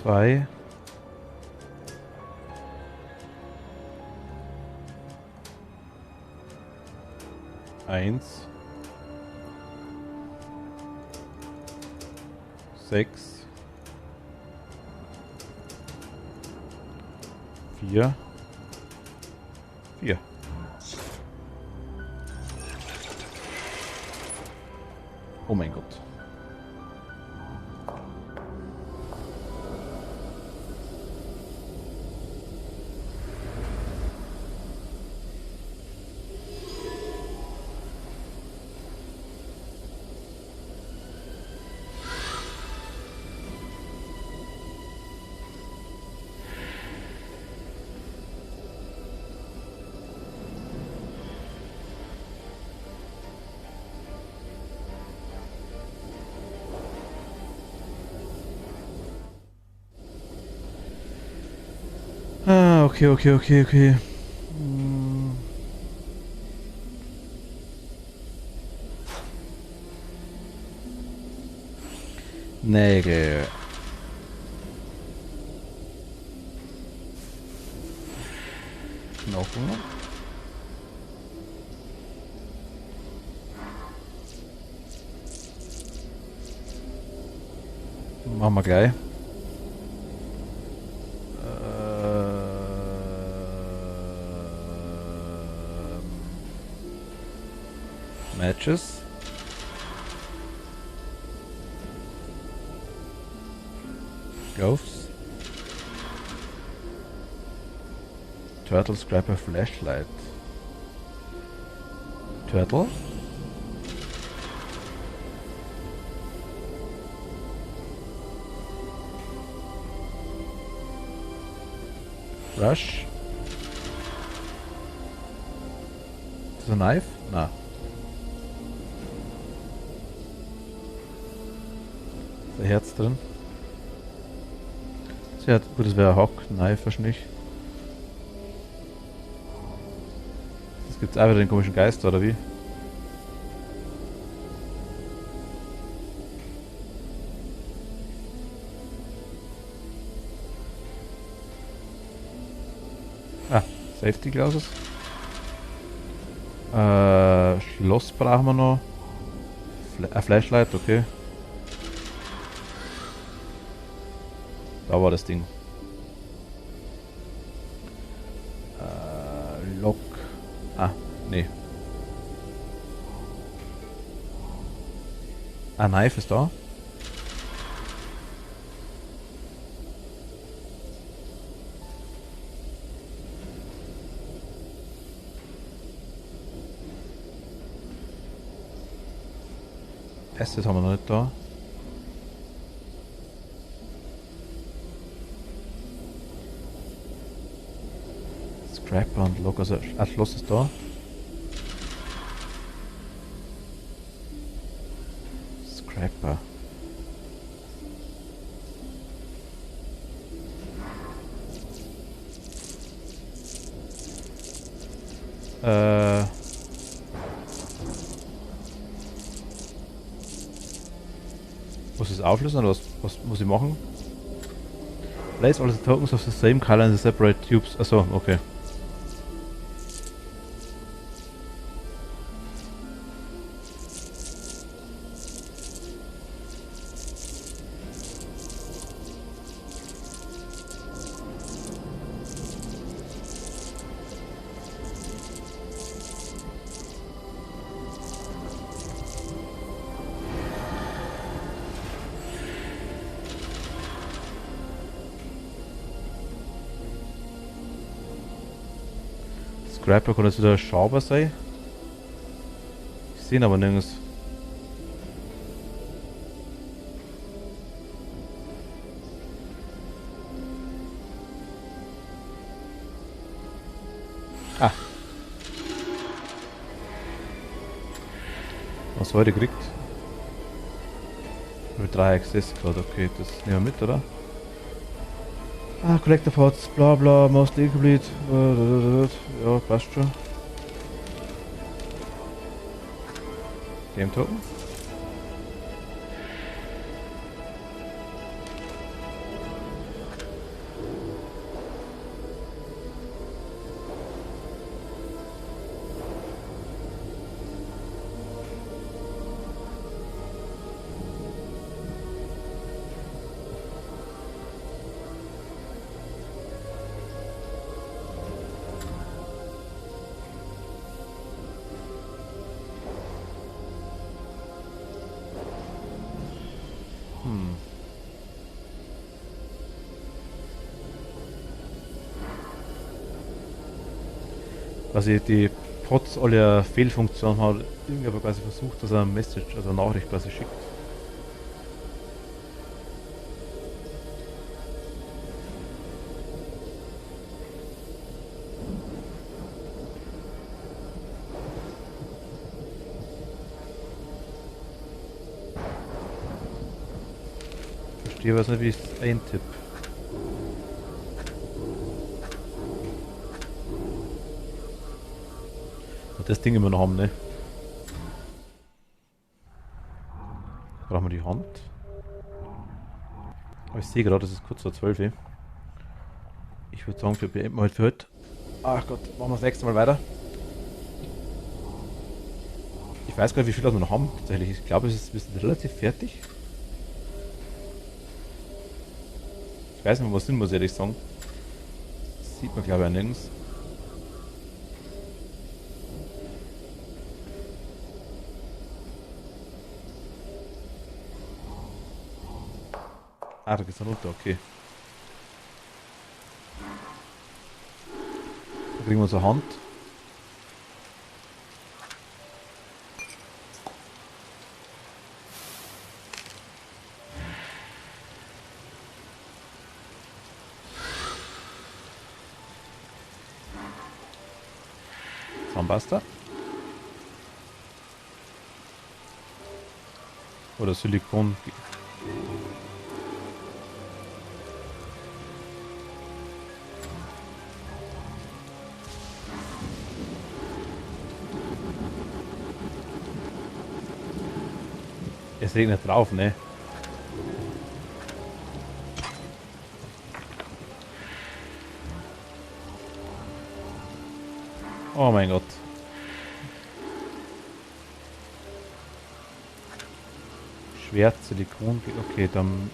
Zwei. Eins. 6. 4. Oh mein Gott. Ah, okay. Nägel. Knochen. Machen wir gleich. Matches. Gloves. Turtle Scrapper Flashlight. Turtle. Brush. Ist das ein Knife? Na. Ist ein Herz drin. Ja, gut, das wäre Hawk, Knife wahrscheinlich. Das gibt's auch wieder den komischen Geist, oder wie? Ah, Safety Glasses. Schloss brauchen wir noch. Ein Flashlight, okay. Da war das Ding. Lock. Ah, nee. Ah, Knife ist da. Asset haben wir noch nicht da. Scrapper und Lock, also Schloss ist da. Scrapper. Muss ich es auflösen oder was muss ich machen? Place all the tokens of the same color in the separate tubes. Achso, okay. Scrapper kann jetzt wieder schaubar sein. Ich sehe ihn aber nirgends. Ah. Was heute kriegt? Mit 3 Access gerade, okay, das nehmen wir mit, oder? Ah, Collector Pods, bla bla, mostly incomplete. Ja, passt schon. Game Token. quasi die Pots alle eine Fehlfunktion haben, hat irgendjemand quasi versucht, dass er eine Message, also eine Nachricht quasi schickt. Ich weiß nicht, wie ich es eintippe. Das Ding immer noch haben, ne? Brauchen wir die Hand. Aber ich sehe gerade, es ist kurz vor 12. Ich würde sagen, wir beenden halt für heute. Ach Gott, machen wir das nächste Mal weiter. Ich weiß gar nicht, wie viel wir noch haben. Tatsächlich, ich glaube, wir sind relativ fertig. Ich weiß nicht, was sind, muss ich ehrlich sagen. Das sieht man, glaube ich, nirgends. Ah, da geht's dann runter, okay. Da kriegen wir unsere Hand. Zahnpasta. Oder Silikon. Es regnet drauf, ne? Oh mein Gott. Schwert, Silikon, okay, dann...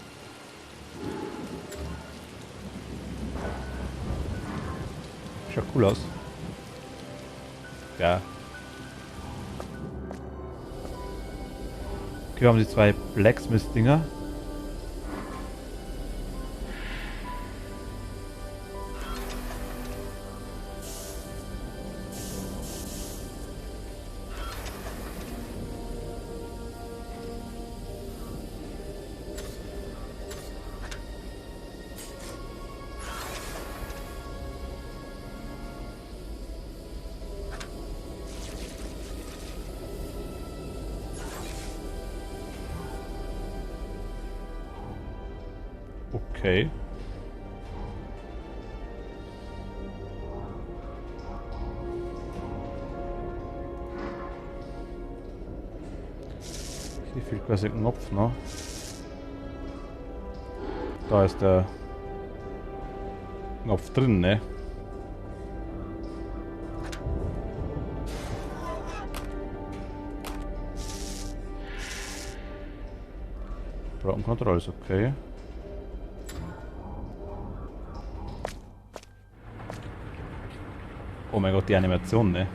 Schaut cool aus. Ja. Okay, wir haben die zwei Blacksmith-Dinger. Okay. Hier fehlt quasi ein Knopf noch. Da ist der Knopf drin, ne? Broken Control ist okay. Oh mein Gott, die Animation, ne?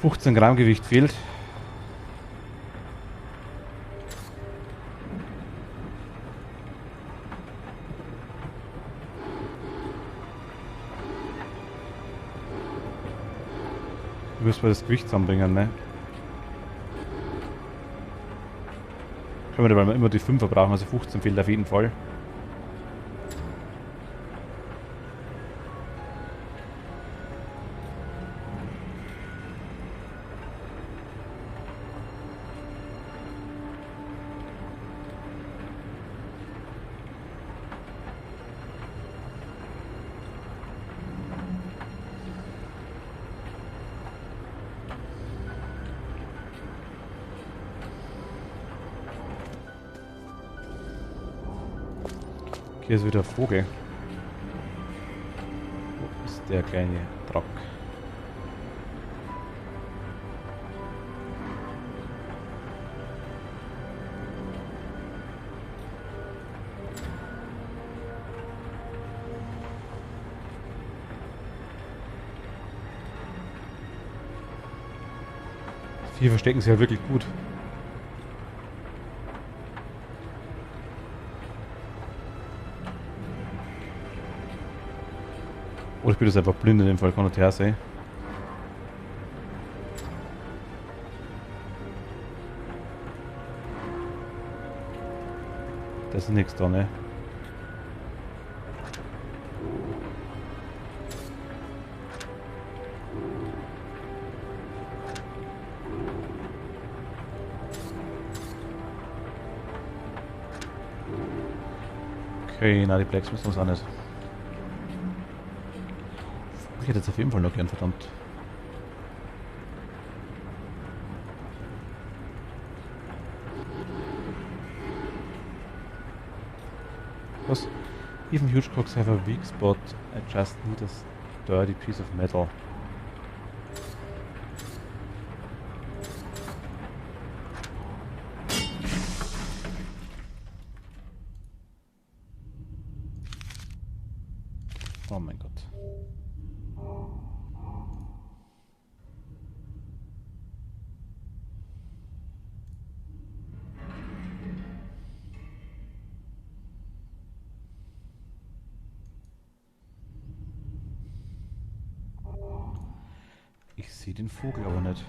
$15 Gramm Gewicht fehlt. Müssen wir das Gewicht zusammenbringen, ne? Können wir, weil wir immer die 5er brauchen, also 15 fehlt auf jeden Fall. Hier ist wieder ein Vogel. Wo ist der kleine Drack? Die verstecken sich ja wirklich gut. Oder ich bin das einfach blind in dem Fall, kann nicht her sein. Das ist nichts da, ne? Okay, na die Blacks müssen wir es auch nicht. Ich hätte jetzt auf jeden Fall noch gern, verdammt. Was? Even huge cocks have a weak spot. I just need a sturdy piece of metal. Oh mein Gott. Ich sehe den Vogel aber nicht.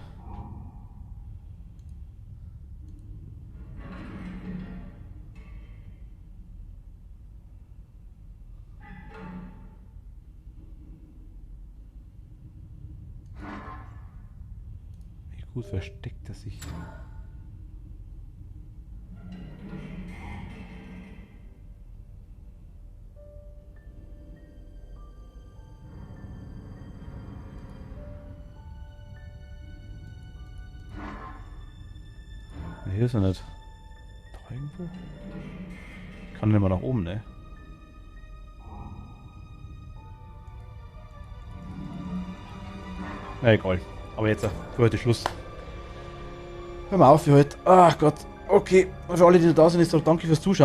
Wie gut versteckt er sich? Hier ist er nicht. Da irgendwo? Ich kann nicht mal nach oben, ne? Na egal. Aber jetzt für heute Schluss. Hör mal auf für heute. Ach Gott. Okay. Und für alle, die da sind, ich sage danke fürs Zuschauen.